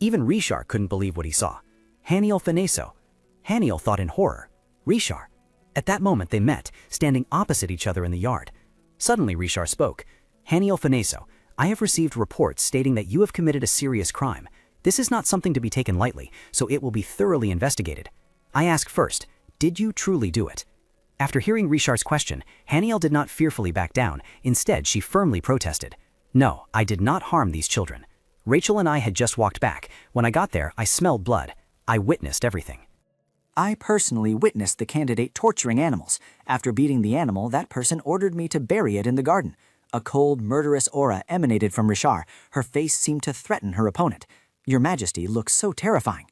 Even Richard couldn't believe what he saw. Haniel Fineso. Haniel thought in horror. Richard. At that moment they met, standing opposite each other in the yard. Suddenly Richard spoke. Haniel Fineso, I have received reports stating that you have committed a serious crime. This is not something to be taken lightly, so it will be thoroughly investigated. I ask first, did you truly do it? After hearing Richard's question, Haniel did not fearfully back down. Instead, she firmly protested. No, I did not harm these children. Rachel and I had just walked back. When I got there, I smelled blood. I witnessed everything. I personally witnessed the candidate torturing animals. After beating the animal, that person ordered me to bury it in the garden. A cold, murderous aura emanated from Rishar. Her face seemed to threaten her opponent. Your Majesty looks so terrifying.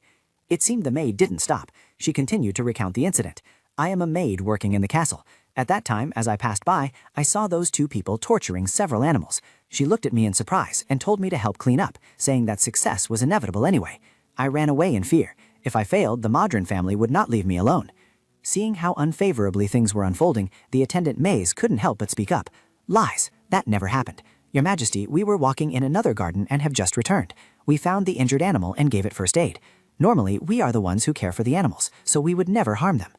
It seemed the maid didn't stop. She continued to recount the incident. I am a maid working in the castle. At that time, as I passed by, I saw those two people torturing several animals. She looked at me in surprise and told me to help clean up, saying that success was inevitable anyway. I ran away in fear. If I failed, the Modron family would not leave me alone. Seeing how unfavorably things were unfolding, the attendant Mays couldn't help but speak up. Lies. That never happened. Your Majesty, we were walking in another garden and have just returned. We found the injured animal and gave it first aid. Normally, we are the ones who care for the animals, so we would never harm them.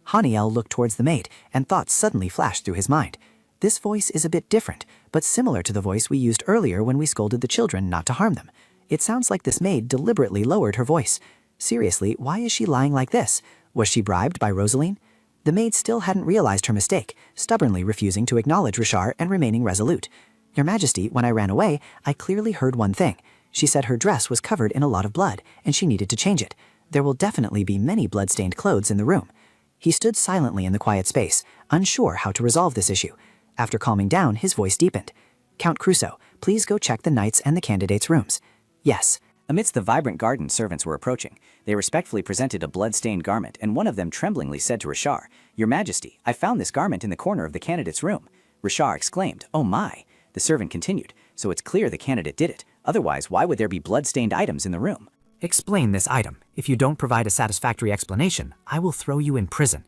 Haniel looked towards the maid, and thoughts suddenly flashed through his mind. This voice is a bit different, but similar to the voice we used earlier when we scolded the children not to harm them. It sounds like this maid deliberately lowered her voice. Seriously, why is she lying like this? Was she bribed by Rosaline? The maid still hadn't realized her mistake, stubbornly refusing to acknowledge Rishar and remaining resolute. Your Majesty, when I ran away, I clearly heard one thing. She said her dress was covered in a lot of blood, and she needed to change it. There will definitely be many blood-stained clothes in the room. He stood silently in the quiet space, unsure how to resolve this issue. After calming down, his voice deepened. Count Crusoe, please go check the knights and the candidates' rooms. Yes. Amidst the vibrant garden, servants were approaching. They respectfully presented a blood-stained garment, and one of them tremblingly said to Rishar, "Your Majesty, I found this garment in the corner of the candidate's room." Rishar exclaimed, "Oh my!" The servant continued, "So it's clear the candidate did it. Otherwise, why would there be blood-stained items in the room?" Explain this item. If you don't provide a satisfactory explanation, I will throw you in prison.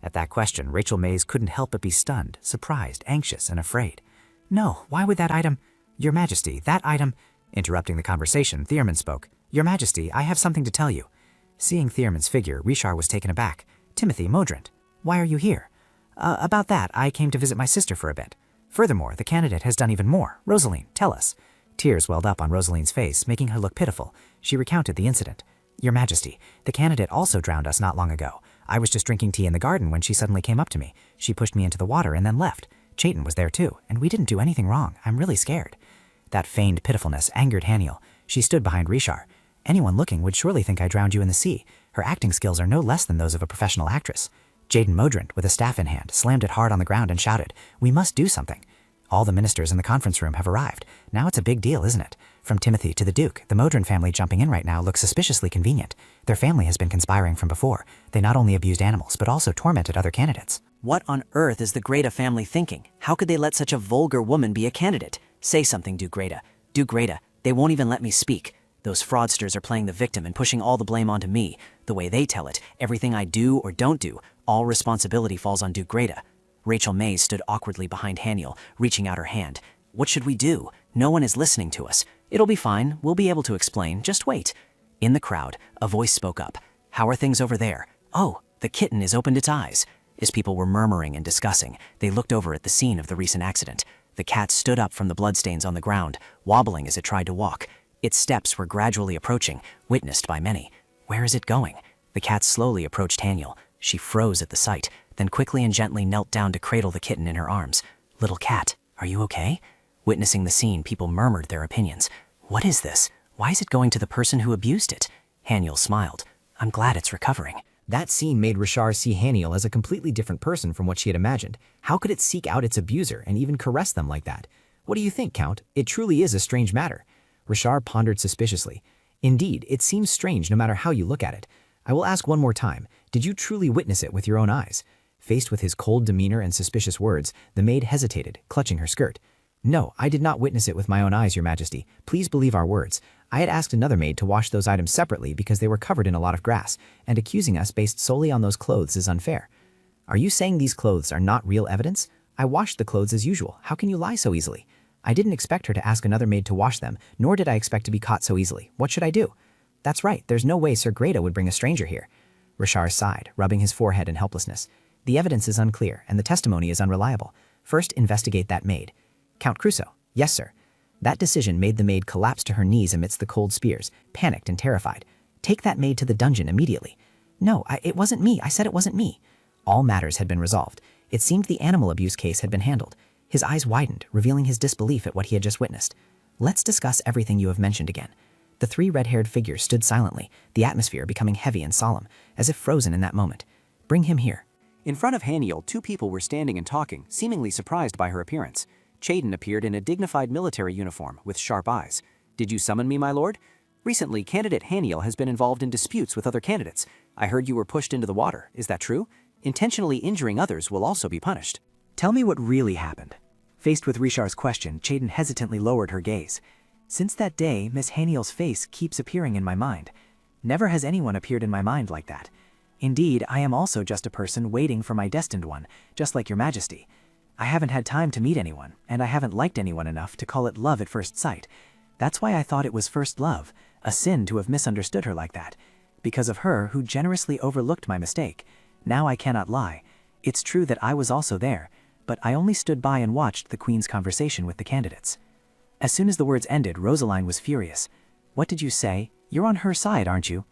At that question, Rachel Mays couldn't help but be stunned, surprised, anxious, and afraid. No, why would that item? Your Majesty, that item... Interrupting the conversation, Thierman spoke. Your Majesty, I have something to tell you. Seeing Thierman's figure, Rishar was taken aback. Timothy, Modrant, why are you here? About that, I came to visit my sister for a bit. Furthermore, the candidate has done even more. Rosaline, tell us. Tears welled up on Rosaline's face, making her look pitiful. She recounted the incident. Your Majesty, the candidate also drowned us not long ago. I was just drinking tea in the garden when she suddenly came up to me. She pushed me into the water and then left. Chayton was there too, and we didn't do anything wrong. I'm really scared. That feigned pitifulness angered Haniel. She stood behind Rishar. Anyone looking would surely think I drowned you in the sea. Her acting skills are no less than those of a professional actress. Jaden Modrant, with a staff in hand, slammed it hard on the ground and shouted, "We must do something." All the ministers in the conference room have arrived. Now it's a big deal, isn't it? From Timothy to the Duke, the Modron family jumping in right now looks suspiciously convenient. Their family has been conspiring from before. They not only abused animals, but also tormented other candidates. What on earth is the Greta family thinking? How could they let such a vulgar woman be a candidate? Say something, Duke Greta. Duke Greta, they won't even let me speak. Those fraudsters are playing the victim and pushing all the blame onto me. The way they tell it, everything I do or don't do, all responsibility falls on Duke Greta. Rachel Mays stood awkwardly behind Haniel, reaching out her hand. What should we do? No one is listening to us. It'll be fine. We'll be able to explain. Just wait. In the crowd, a voice spoke up. How are things over there? Oh, the kitten has opened its eyes. As people were murmuring and discussing, they looked over at the scene of the recent accident. The cat stood up from the bloodstains on the ground, wobbling as it tried to walk. Its steps were gradually approaching, witnessed by many. Where is it going? The cat slowly approached Haniel. She froze at the sight, then quickly and gently knelt down to cradle the kitten in her arms. Little cat, are you okay? Witnessing the scene, people murmured their opinions. What is this? Why is it going to the person who abused it? Haniel smiled. I'm glad it's recovering. That scene made Rishar see Haniel as a completely different person from what she had imagined. How could it seek out its abuser and even caress them like that? What do you think, Count? It truly is a strange matter. Rishar pondered suspiciously. Indeed, it seems strange no matter how you look at it. I will ask one more time. Did you truly witness it with your own eyes? Faced with his cold demeanor and suspicious words, the maid hesitated, clutching her skirt. No, I did not witness it with my own eyes, Your Majesty. Please believe our words. I had asked another maid to wash those items separately because they were covered in a lot of grass, and accusing us based solely on those clothes is unfair. Are you saying these clothes are not real evidence? I washed the clothes as usual. How can you lie so easily? I didn't expect her to ask another maid to wash them, nor did I expect to be caught so easily. What should I do? That's right, there's no way Sir Greta would bring a stranger here. Rishar sighed, rubbing his forehead in helplessness. The evidence is unclear, and the testimony is unreliable. First, investigate that maid. Count Crusoe. Yes, sir. That decision made the maid collapse to her knees amidst the cold spears, panicked and terrified. Take that maid to the dungeon immediately. No, it wasn't me. I said it wasn't me. All matters had been resolved. It seemed the animal abuse case had been handled. His eyes widened, revealing his disbelief at what he had just witnessed. Let's discuss everything you have mentioned again. The three red-haired figures stood silently, the atmosphere becoming heavy and solemn, as if frozen in that moment. Bring him here. In front of Haniel, two people were standing and talking, seemingly surprised by her appearance. Chaden appeared in a dignified military uniform with sharp eyes. Did you summon me, my lord? Recently, candidate Haniel has been involved in disputes with other candidates. I heard you were pushed into the water. Is that true? Intentionally injuring others will also be punished. Tell me what really happened. Faced with Richard's question, Chaden hesitantly lowered her gaze. Since that day, Miss Haniel's face keeps appearing in my mind. Never has anyone appeared in my mind like that. Indeed, I am also just a person waiting for my destined one, just like your majesty. I haven't had time to meet anyone, and I haven't liked anyone enough to call it love at first sight. That's why I thought it was first love, a sin to have misunderstood her like that. Because of her who generously overlooked my mistake. Now I cannot lie. It's true that I was also there, but I only stood by and watched the Queen's conversation with the candidates. As soon as the words ended, Rosaline was furious. What did you say? You're on her side, aren't you?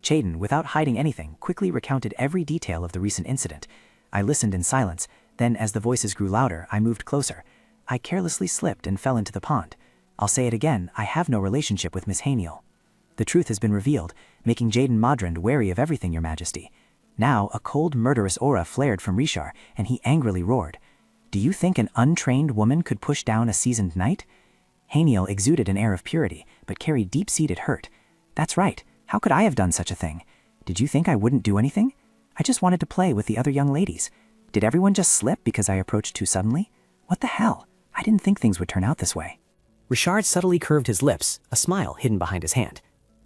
Chaden, without hiding anything, quickly recounted every detail of the recent incident. I listened in silence, then as the voices grew louder, I moved closer. I carelessly slipped and fell into the pond. I'll say it again, I have no relationship with Miss Haniel. The truth has been revealed, making Jaden Modrand wary of everything, your majesty. Now, a cold, murderous aura flared from Richard, and he angrily roared. Do you think an untrained woman could push down a seasoned knight? Haniel exuded an air of purity, but carried deep-seated hurt. That's right. How could I have done such a thing? Did you think I wouldn't do anything? I just wanted to play with the other young ladies. Did everyone just slip because I approached too suddenly? What the hell? I didn't think things would turn out this way. Richard subtly curved his lips, a smile hidden behind his hand.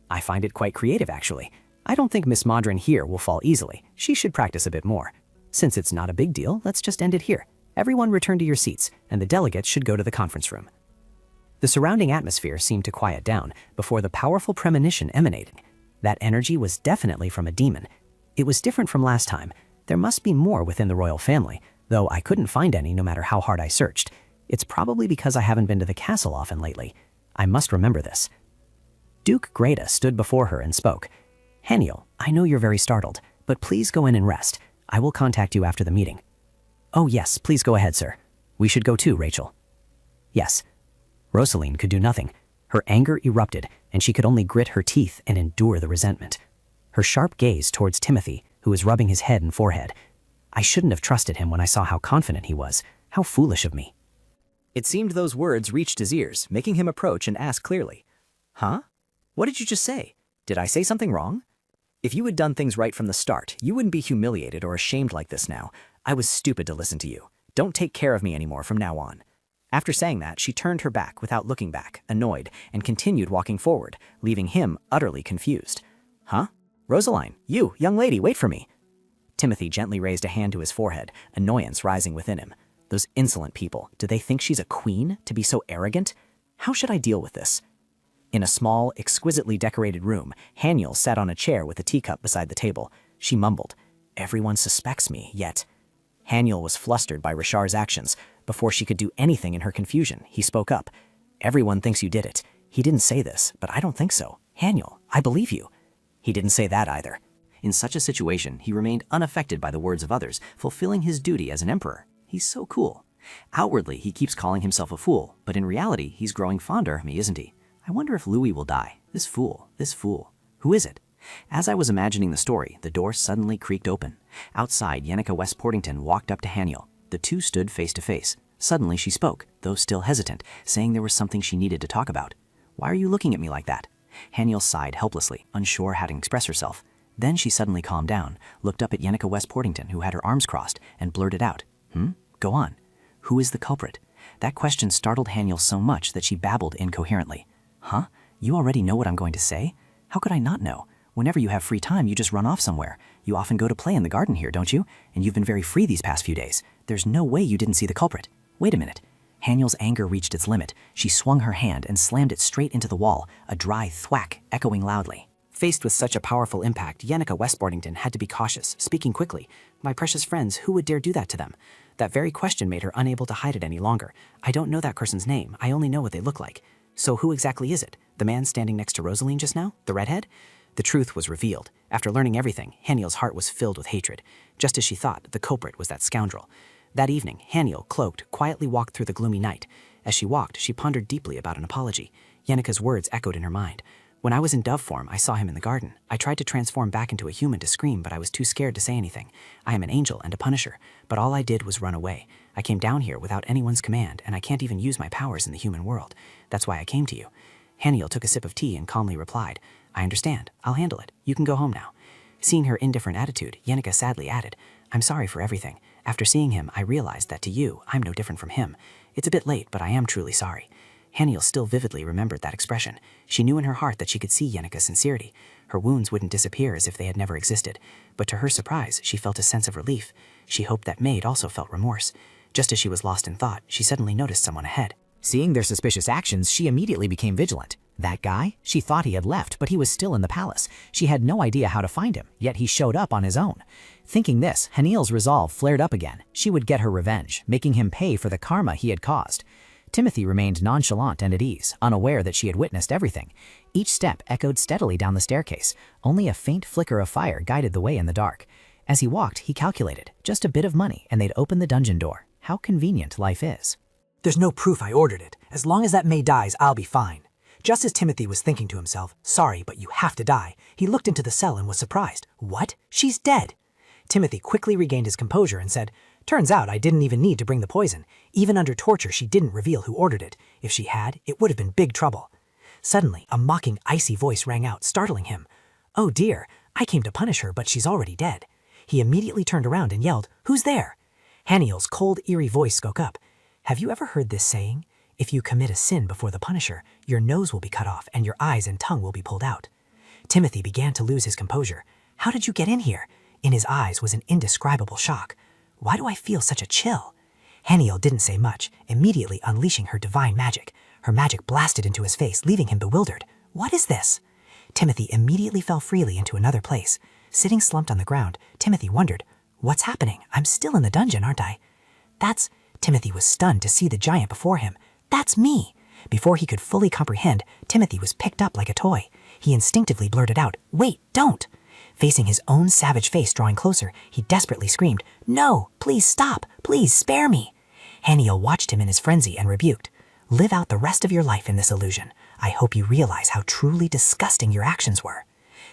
I find it quite creative, actually. I don't think Miss Modrand here will fall easily. She should practice a bit more. Since it's not a big deal, let's just end it here. Everyone return to your seats, and the delegates should go to the conference room. The surrounding atmosphere seemed to quiet down before the powerful premonition emanating. That energy was definitely from a demon. It was different from last time. There must be more within the royal family, though I couldn't find any no matter how hard I searched. It's probably because I haven't been to the castle often lately. I must remember this. Duke Greta stood before her and spoke. Haniel, I know you're very startled, but please go in and rest. I will contact you after the meeting. Oh yes, please go ahead, sir. We should go too, Rachel. Yes. Rosaline could do nothing. Her anger erupted, and she could only grit her teeth and endure the resentment. Her sharp gaze towards Timothy, who was rubbing his head and forehead. I shouldn't have trusted him when I saw how confident he was. How foolish of me. It seemed those words reached his ears, making him approach and ask clearly. Huh? What did you just say? Did I say something wrong? If you had done things right from the start, you wouldn't be humiliated or ashamed like this now. I was stupid to listen to you. Don't take care of me anymore from now on. After saying that, she turned her back without looking back, annoyed, and continued walking forward, leaving him utterly confused. Huh? Rosaline, you, young lady, wait for me. Timothy gently raised a hand to his forehead, annoyance rising within him. Those insolent people, do they think she's a queen to be so arrogant? How should I deal with this? In a small, exquisitely decorated room, Haniel sat on a chair with a teacup beside the table. She mumbled, Everyone suspects me, yet. Haniel was flustered by Richard's actions. Before she could do anything in her confusion, he spoke up. Everyone thinks you did it. He didn't say this, but I don't think so. Haniel, I believe you. He didn't say that either. In such a situation, he remained unaffected by the words of others, fulfilling his duty as an emperor. He's so cool. Outwardly, he keeps calling himself a fool, but in reality, he's growing fonder of me, isn't he? I wonder if Louis will die. This fool. Who is it? As I was imagining the story, the door suddenly creaked open. Outside, Yenneca Westportington walked up to Haniel. The two stood face to face. Suddenly she spoke, though still hesitant, saying there was something she needed to talk about. Why are you looking at me like that? Haniel sighed helplessly, unsure how to express herself. Then she suddenly calmed down, looked up at Yenneca Westportington, who had her arms crossed, and blurted out, Go on. Who is the culprit? That question startled Haniel so much that she babbled incoherently. Huh? You already know what I'm going to say? How could I not know? Whenever you have free time, you just run off somewhere. You often go to play in the garden here, don't you? And you've been very free these past few days. There's no way you didn't see the culprit. Wait a minute. Haniel's anger reached its limit. She swung her hand and slammed it straight into the wall, a dry thwack echoing loudly. Faced with such a powerful impact, Yenneca Westportington had to be cautious, speaking quickly. My precious friends, who would dare do that to them? That very question made her unable to hide it any longer. I don't know that person's name. I only know what they look like. So who exactly is it? The man standing next to Rosaline just now? The redhead? The truth was revealed. After learning everything, Haniel's heart was filled with hatred. Just as she thought, the culprit was that scoundrel. That evening, Haniel, cloaked, quietly walked through the gloomy night. As she walked, she pondered deeply about an apology. Yenneca's words echoed in her mind. When I was in dove form, I saw him in the garden. I tried to transform back into a human to scream, but I was too scared to say anything. I am an angel and a punisher, but all I did was run away. I came down here without anyone's command, and I can't even use my powers in the human world. That's why I came to you. Haniel took a sip of tea and calmly replied, I understand. I'll handle it. You can go home now. Seeing her indifferent attitude, Yenica sadly added, I'm sorry for everything. After seeing him, I realized that to you, I'm no different from him. It's a bit late, but I am truly sorry. Haniel still vividly remembered that expression. She knew in her heart that she could see Yenica's sincerity. Her wounds wouldn't disappear as if they had never existed. But to her surprise, she felt a sense of relief. She hoped that Maid also felt remorse. Just as she was lost in thought, she suddenly noticed someone ahead. Seeing their suspicious actions, she immediately became vigilant. That guy? She thought he had left, but he was still in the palace. She had no idea how to find him, yet he showed up on his own. Thinking this, Haniel's resolve flared up again. She would get her revenge, making him pay for the karma he had caused. Timothy remained nonchalant and at ease, unaware that she had witnessed everything. Each step echoed steadily down the staircase. Only a faint flicker of fire guided the way in the dark. As he walked, he calculated, just a bit of money and they'd open the dungeon door. How convenient life is. There's no proof I ordered it. As long as that maid dies, I'll be fine. Just as Timothy was thinking to himself, sorry, but you have to die, he looked into the cell and was surprised. What? She's dead. Timothy quickly regained his composure and said, turns out I didn't even need to bring the poison. Even under torture, she didn't reveal who ordered it. If she had, it would have been big trouble. Suddenly, a mocking, icy voice rang out, startling him. Oh dear, I came to punish her, but she's already dead. He immediately turned around and yelled, who's there? Haniel's cold, eerie voice spoke up. Have you ever heard this saying? If you commit a sin before the punisher, your nose will be cut off and your eyes and tongue will be pulled out. Timothy began to lose his composure. How did you get in here? In his eyes was an indescribable shock. Why do I feel such a chill? Haniel didn't say much, immediately unleashing her divine magic. Her magic blasted into his face, leaving him bewildered. What is this? Timothy immediately fell freely into another place. Sitting slumped on the ground, Timothy wondered, what's happening? I'm still in the dungeon, aren't I? Timothy was stunned to see the giant before him. That's me! Before he could fully comprehend, Timothy was picked up like a toy. He instinctively blurted out, wait, don't! Facing his own savage face drawing closer, he desperately screamed, no, please stop, please spare me. Haniel watched him in his frenzy and rebuked. Live out the rest of your life in this illusion. I hope you realize how truly disgusting your actions were.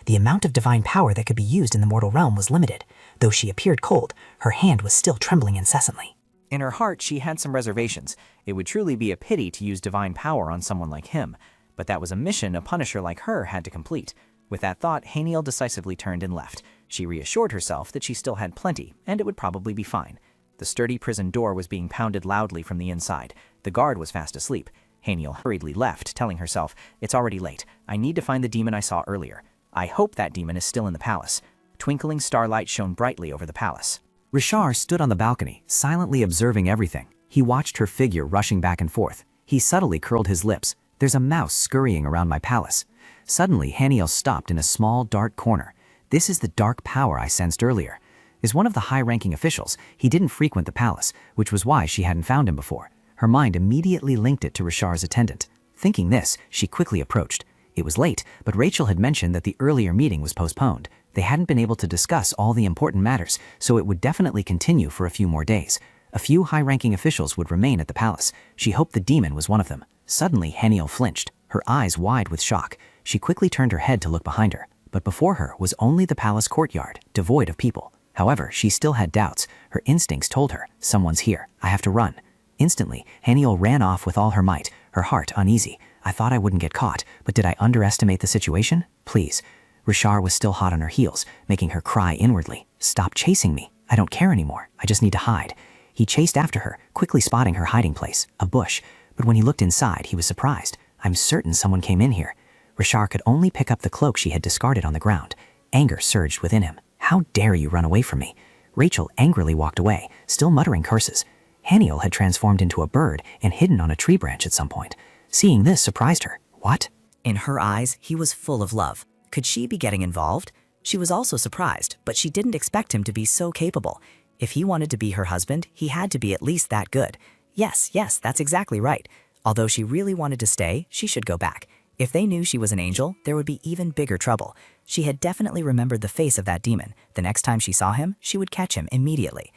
The amount of divine power that could be used in the mortal realm was limited. Though she appeared cold, her hand was still trembling incessantly. In her heart, she had some reservations. It would truly be a pity to use divine power on someone like him, but that was a mission a punisher like her had to complete. With that thought, Haniel decisively turned and left. She reassured herself that she still had plenty, and it would probably be fine. The sturdy prison door was being pounded loudly from the inside. The guard was fast asleep. Haniel hurriedly left, telling herself, it's already late. I need to find the demon I saw earlier. I hope that demon is still in the palace. Twinkling starlight shone brightly over the palace. Richard stood on the balcony, silently observing everything. He watched her figure rushing back and forth. He subtly curled his lips. There's a mouse scurrying around my palace. Suddenly, Haniel stopped in a small, dark corner. This is the dark power I sensed earlier. As one of the high-ranking officials, he didn't frequent the palace, which was why she hadn't found him before. Her mind immediately linked it to Richard's attendant. Thinking this, she quickly approached. It was late, but Rachel had mentioned that the earlier meeting was postponed. They hadn't been able to discuss all the important matters, so it would definitely continue for a few more days. A few high-ranking officials would remain at the palace. She hoped the demon was one of them. Suddenly, Haniel flinched, her eyes wide with shock. She quickly turned her head to look behind her, but before her was only the palace courtyard, devoid of people. However, she still had doubts. Her instincts told her, someone's here, I have to run. Instantly, Haniel ran off with all her might, her heart uneasy. I thought I wouldn't get caught, but did I underestimate the situation? Please. Richard was still hot on her heels, making her cry inwardly. Stop chasing me. I don't care anymore. I just need to hide. He chased after her, quickly spotting her hiding place, a bush. But when he looked inside, he was surprised. I'm certain someone came in here. Richard could only pick up the cloak she had discarded on the ground. Anger surged within him. How dare you run away from me? Rachel angrily walked away, still muttering curses. Haniel had transformed into a bird and hidden on a tree branch at some point. Seeing this surprised her. What? In her eyes, he was full of love. Could she be getting involved? She was also surprised, but she didn't expect him to be so capable. If he wanted to be her husband, he had to be at least that good. Yes, that's exactly right. Although she really wanted to stay, she should go back. If they knew she was an angel, there would be even bigger trouble. She had definitely remembered the face of that demon. The next time she saw him, she would catch him immediately.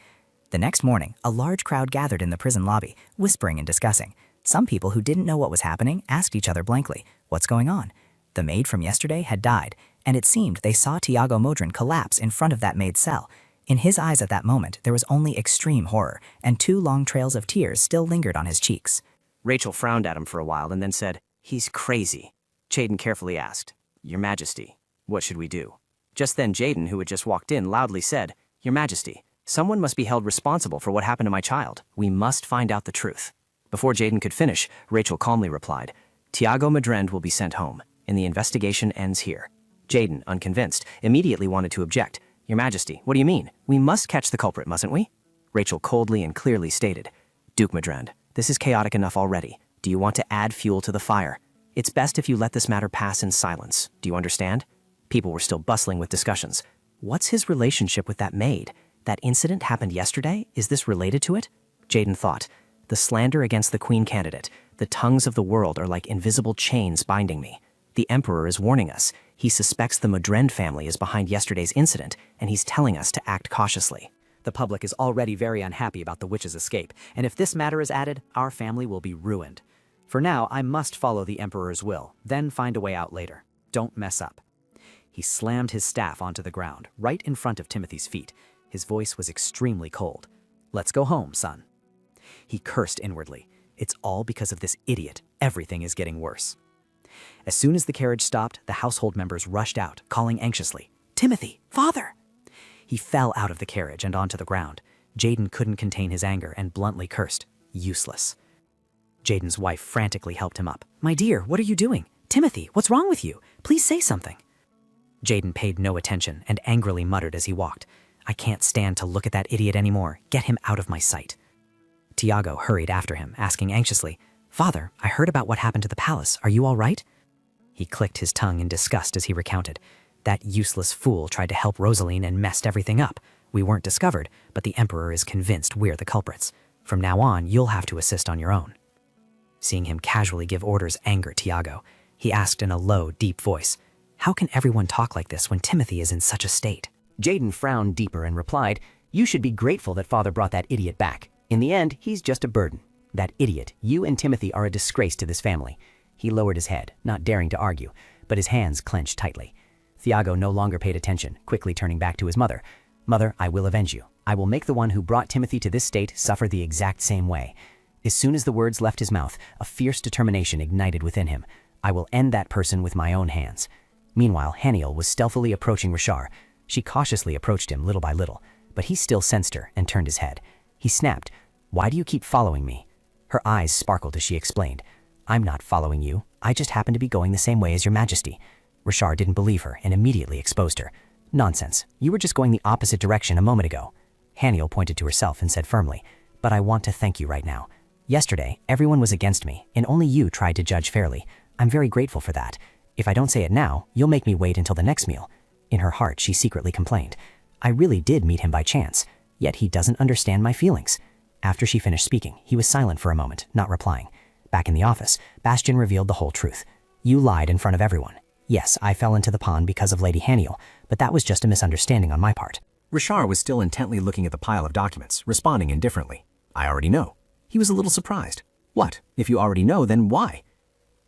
The next morning, a large crowd gathered in the prison lobby, whispering and discussing. Some people who didn't know what was happening asked each other blankly, what's going on? The maid from yesterday had died, and it seemed they saw Tiago Modron collapse in front of that maid's cell. In his eyes at that moment, there was only extreme horror, and 2 long trails of tears still lingered on his cheeks. Rachel frowned at him for a while and then said, "He's crazy." Jaden carefully asked, "Your Majesty, what should we do?" Just then Jaden, who had just walked in, loudly said, "Your Majesty, someone must be held responsible for what happened to my child. We must find out the truth." Before Jaden could finish, Rachel calmly replied, "Tiago Madrend will be sent home, and the investigation ends here." Jaden, unconvinced, immediately wanted to object. "Your Majesty, what do you mean? We must catch the culprit, mustn't we?" Rachel coldly and clearly stated, "Duke Madrend, this is chaotic enough already. Do you want to add fuel to the fire? It's best if you let this matter pass in silence. Do you understand?" People were still bustling with discussions. What's his relationship with that maid? That incident happened yesterday? Is this related to it? Jaden thought. The slander against the queen candidate. The tongues of the world are like invisible chains binding me. The Emperor is warning us. He suspects the Madrend family is behind yesterday's incident, and he's telling us to act cautiously. The public is already very unhappy about the witch's escape, and if this matter is added, our family will be ruined. For now, I must follow the Emperor's will, then find a way out later. Don't mess up. He slammed his staff onto the ground, right in front of Timothy's feet. His voice was extremely cold. "Let's go home, son." He cursed inwardly. It's all because of this idiot. Everything is getting worse. As soon as the carriage stopped, the household members rushed out, calling anxiously, "Timothy, father!" He fell out of the carriage and onto the ground. Jaden couldn't contain his anger and bluntly cursed, "Useless." Jaden's wife frantically helped him up. "My dear, what are you doing? Timothy, what's wrong with you? Please say something." Jaden paid no attention and angrily muttered as he walked, "I can't stand to look at that idiot anymore. Get him out of my sight." Tiago hurried after him, asking anxiously, "Father, I heard about what happened to the palace. Are you all right?" He clicked his tongue in disgust as he recounted. "That useless fool tried to help Rosaline and messed everything up. We weren't discovered, but the Emperor is convinced we're the culprits. From now on, you'll have to assist on your own." Seeing him casually give orders angered Tiago. He asked in a low, deep voice, "How can everyone talk like this when Timothy is in such a state?" Jaden frowned deeper and replied, "You should be grateful that father brought that idiot back. In the end, he's just a burden. That idiot, you and Timothy are a disgrace to this family." He lowered his head, not daring to argue, but his hands clenched tightly. Tiago no longer paid attention, quickly turning back to his mother. "Mother, I will avenge you. I will make the one who brought Timothy to this state suffer the exact same way." As soon as the words left his mouth, a fierce determination ignited within him. "I will end that person with my own hands." Meanwhile, Haniel was stealthily approaching Rashar. She cautiously approached him little by little, but he still sensed her and turned his head. He snapped, "Why do you keep following me?" Her eyes sparkled as she explained, "I'm not following you. I just happen to be going the same way as your Majesty." Rashar didn't believe her and immediately exposed her. "Nonsense. You were just going the opposite direction a moment ago." Haniel pointed to herself and said firmly, "But I want to thank you right now. Yesterday, everyone was against me, and only you tried to judge fairly. I'm very grateful for that. If I don't say it now, you'll make me wait until the next meal." In her heart, she secretly complained, "I really did meet him by chance, yet he doesn't understand my feelings." After she finished speaking, he was silent for a moment, not replying. Back in the office, Bastian revealed the whole truth. "You lied in front of everyone. Yes, I fell into the pond because of Lady Haniel, but that was just a misunderstanding on my part." Rashar was still intently looking at the pile of documents, responding indifferently. "I already know." He was a little surprised. "What? If you already know, then why?"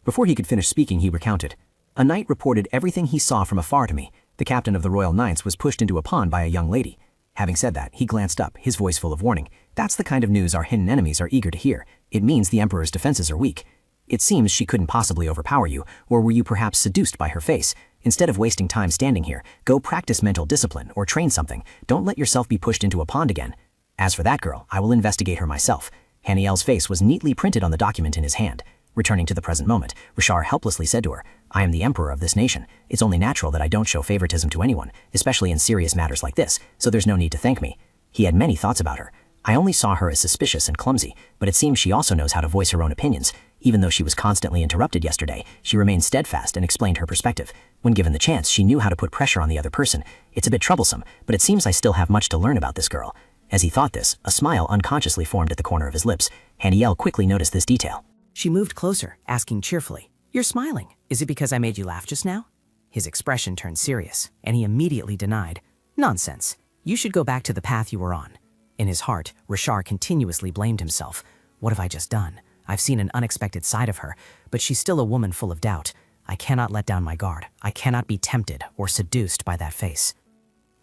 Before he could finish speaking, he recounted. "A knight reported everything he saw from afar to me. The captain of the Royal Knights was pushed into a pond by a young lady." Having said that, he glanced up, his voice full of warning. "That's the kind of news our hidden enemies are eager to hear. It means the Emperor's defenses are weak. It seems she couldn't possibly overpower you, or were you perhaps seduced by her face? Instead of wasting time standing here, go practice mental discipline or train something. Don't let yourself be pushed into a pond again. As for that girl, I will investigate her myself." Haniel's face was neatly printed on the document in his hand. Returning to the present moment, Rashar helplessly said to her, "I am the Emperor of this nation. It's only natural that I don't show favoritism to anyone, especially in serious matters like this, so there's no need to thank me." He had many thoughts about her. "I only saw her as suspicious and clumsy, but it seems she also knows how to voice her own opinions. Even though she was constantly interrupted yesterday, she remained steadfast and explained her perspective. When given the chance, she knew how to put pressure on the other person. It's a bit troublesome, but it seems I still have much to learn about this girl." As he thought this, a smile unconsciously formed at the corner of his lips. Haniel quickly noticed this detail. She moved closer, asking cheerfully, "You're smiling. Is it because I made you laugh just now?" His expression turned serious, and he immediately denied, "Nonsense. You should go back to the path you were on." In his heart, Rashar continuously blamed himself. "What have I just done? I've seen an unexpected side of her, but she's still a woman full of doubt. I cannot let down my guard. I cannot be tempted or seduced by that face.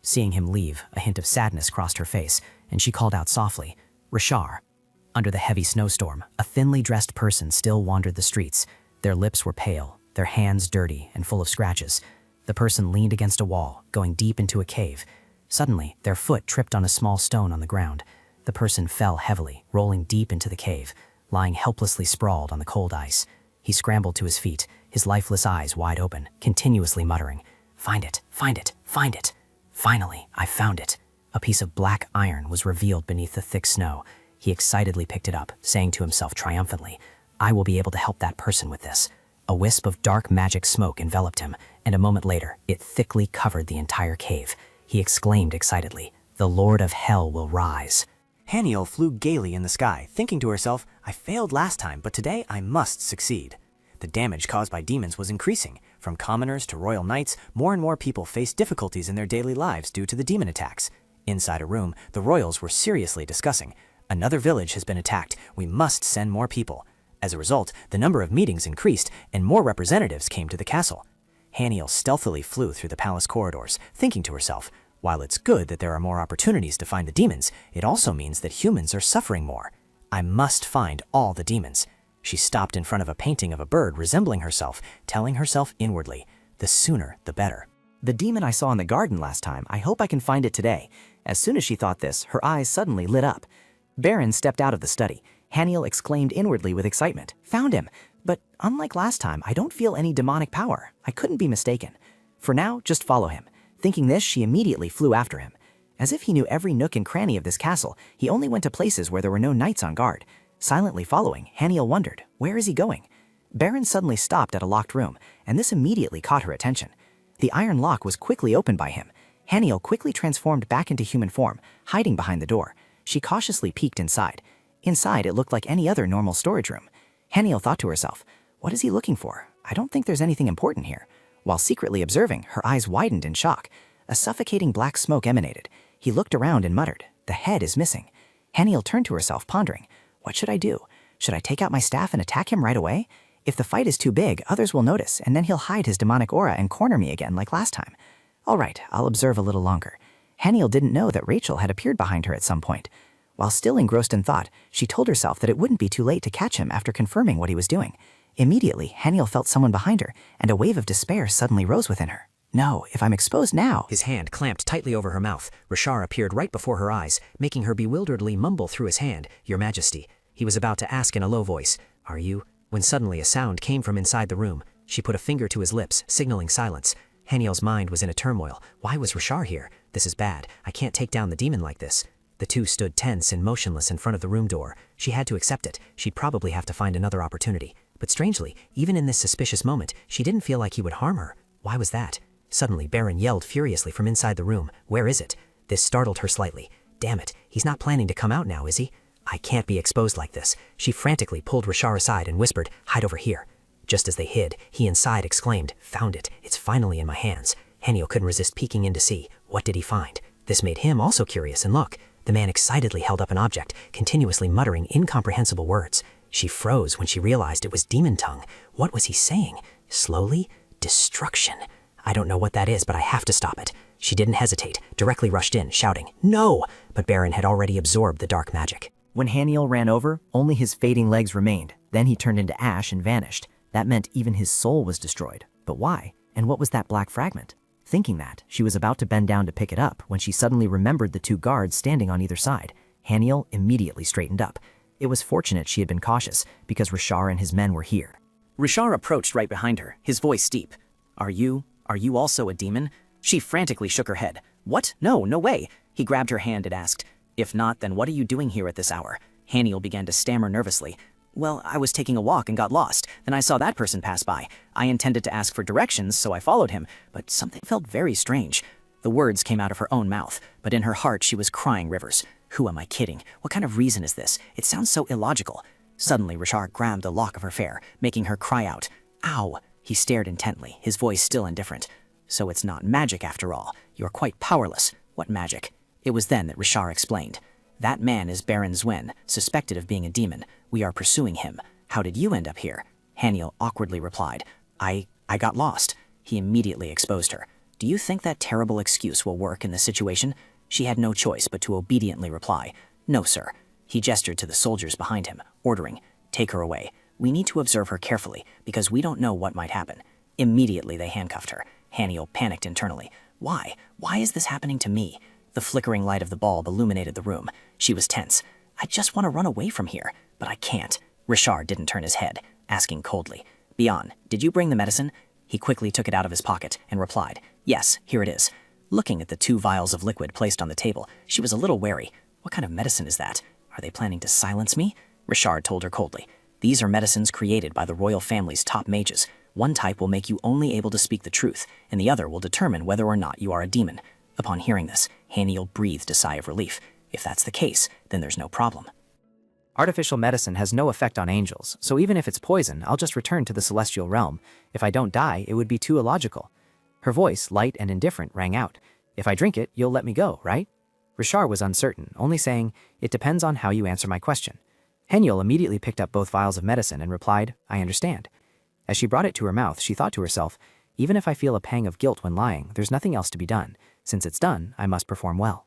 Seeing him leave, a hint of sadness crossed her face, and she called out softly, Rashar. Under the heavy snowstorm, a thinly dressed person still wandered the streets. Their lips were pale, their hands dirty and full of scratches. The person leaned against a wall, going deep into a cave. Suddenly, their foot tripped on a small stone on the ground. The person fell heavily, rolling deep into the cave, lying helplessly sprawled on the cold ice. He scrambled to his feet, his lifeless eyes wide open, continuously muttering, Find it, find it, find it. Finally, I found it. A piece of black iron was revealed beneath the thick snow. He excitedly picked it up, saying to himself triumphantly, I will be able to help that person with this. A wisp of dark magic smoke enveloped him, and a moment later, it thickly covered the entire cave. He exclaimed excitedly, The Lord of Hell will rise. Haniel flew gaily in the sky, thinking to herself, I failed last time, but today I must succeed. The damage caused by demons was increasing. From commoners to royal knights, more and more people faced difficulties in their daily lives due to the demon attacks. Inside a room, the royals were seriously discussing, Another village has been attacked. We must send more people. As a result, the number of meetings increased, and more representatives came to the castle. Haniel stealthily flew through the palace corridors, thinking to herself, while it's good that there are more opportunities to find the demons, it also means that humans are suffering more. I must find all the demons. She stopped in front of a painting of a bird resembling herself, telling herself inwardly, the sooner the better. The demon I saw in the garden last time, I hope I can find it today. As soon as she thought this, her eyes suddenly lit up. Baron stepped out of the study. Haniel exclaimed inwardly with excitement, Found him! But unlike last time, I don't feel any demonic power. I couldn't be mistaken. For now, just follow him. Thinking this, she immediately flew after him. As if he knew every nook and cranny of this castle, he only went to places where there were no knights on guard. Silently following, Haniel wondered, where is he going? Baron suddenly stopped at a locked room, and this immediately caught her attention. The iron lock was quickly opened by him. Haniel quickly transformed back into human form, hiding behind the door. She cautiously peeked inside. Inside, it looked like any other normal storage room. Haniel thought to herself, what is he looking for? I don't think there's anything important here. While secretly observing, her eyes widened in shock. A suffocating black smoke emanated. He looked around and muttered, the head is missing. Haniel turned to herself, pondering, what should I do? Should I take out my staff and attack him right away? If the fight is too big, others will notice, and then he'll hide his demonic aura and corner me again like last time. All right, I'll observe a little longer. Haniel didn't know that Rachel had appeared behind her at some point. While still engrossed in thought, she told herself that it wouldn't be too late to catch him after confirming what he was doing. Immediately, Haniel felt someone behind her, and a wave of despair suddenly rose within her. No, if I'm exposed now... His hand clamped tightly over her mouth. Rashar appeared right before her eyes, making her bewilderedly mumble through his hand, Your Majesty. He was about to ask in a low voice, Are you? When suddenly a sound came from inside the room. She put a finger to his lips, signaling silence. Haniel's mind was in a turmoil. Why was Rashar here? This is bad. I can't take down the demon like this. The two stood tense and motionless in front of the room door. She had to accept it. She'd probably have to find another opportunity. But strangely, even in this suspicious moment, she didn't feel like he would harm her. Why was that? Suddenly, Baron yelled furiously from inside the room. Where is it? This startled her slightly. Damn it, he's not planning to come out now, is he? I can't be exposed like this. She frantically pulled Rashar aside and whispered, Hide over here. Just as they hid, he inside exclaimed, Found it. It's finally in my hands. Haniel couldn't resist peeking in to see. What did he find? This made him also curious, and look. The man excitedly held up an object, continuously muttering incomprehensible words. She froze when she realized it was demon tongue. What was he saying? Slowly? Destruction. I don't know what that is, but I have to stop it. She didn't hesitate, directly rushed in, shouting, No! But Baron had already absorbed the dark magic. When Haniel ran over, only his fading legs remained. Then he turned into ash and vanished. That meant even his soul was destroyed. But why? And what was that black fragment? Thinking that, she was about to bend down to pick it up when she suddenly remembered the two guards standing on either side. Haniel immediately straightened up. It was fortunate she had been cautious, because Rashar and his men were here. Rashar approached right behind her, his voice steep. Are you also a demon? She frantically shook her head. What? No way. He grabbed her hand and asked, If not, then what are you doing here at this hour? Haniel began to stammer nervously. Well, I was taking a walk and got lost. Then I saw that person pass by. I intended to ask for directions, so I followed him, but something felt very strange. The words came out of her own mouth, but in her heart she was crying rivers. Who am I kidding? What kind of reason is this? It sounds so illogical. Suddenly, Rashar grabbed a lock of her hair, making her cry out. Ow! He stared intently, his voice still indifferent. So it's not magic after all. You're quite powerless. What magic? It was then that Rashar explained. That man is Baron Zwen, suspected of being a demon. We are pursuing him. How did you end up here? Haniel awkwardly replied. I I got lost. He immediately exposed her. Do you think that terrible excuse will work in this situation? She had no choice but to obediently reply, No, sir. He gestured to the soldiers behind him, ordering, Take her away. We need to observe her carefully, because we don't know what might happen. Immediately they handcuffed her. Haniel panicked internally. Why? Why is this happening to me? The flickering light of the bulb illuminated the room. She was tense. I just want to run away from here, but I can't. Richard didn't turn his head, asking coldly, Bion, did you bring the medicine? He quickly took it out of his pocket and replied, Yes, here it is. Looking at the 2 vials of liquid placed on the table, she was a little wary. What kind of medicine is that? Are they planning to silence me? Richard told her coldly. These are medicines created by the royal family's top mages. One type will make you only able to speak the truth, and the other will determine whether or not you are a demon. Upon hearing this, Haniel breathed a sigh of relief. If that's the case, then there's no problem. Artificial medicine has no effect on angels, so even if it's poison, I'll just return to the celestial realm. If I don't die, it would be too illogical. Her voice, light and indifferent, rang out. If I drink it, you'll let me go, right? Richard was uncertain, only saying, It depends on how you answer my question. Haniel immediately picked up both vials of medicine and replied, I understand. As she brought it to her mouth, she thought to herself, Even if I feel a pang of guilt when lying, there's nothing else to be done. Since it's done, I must perform well.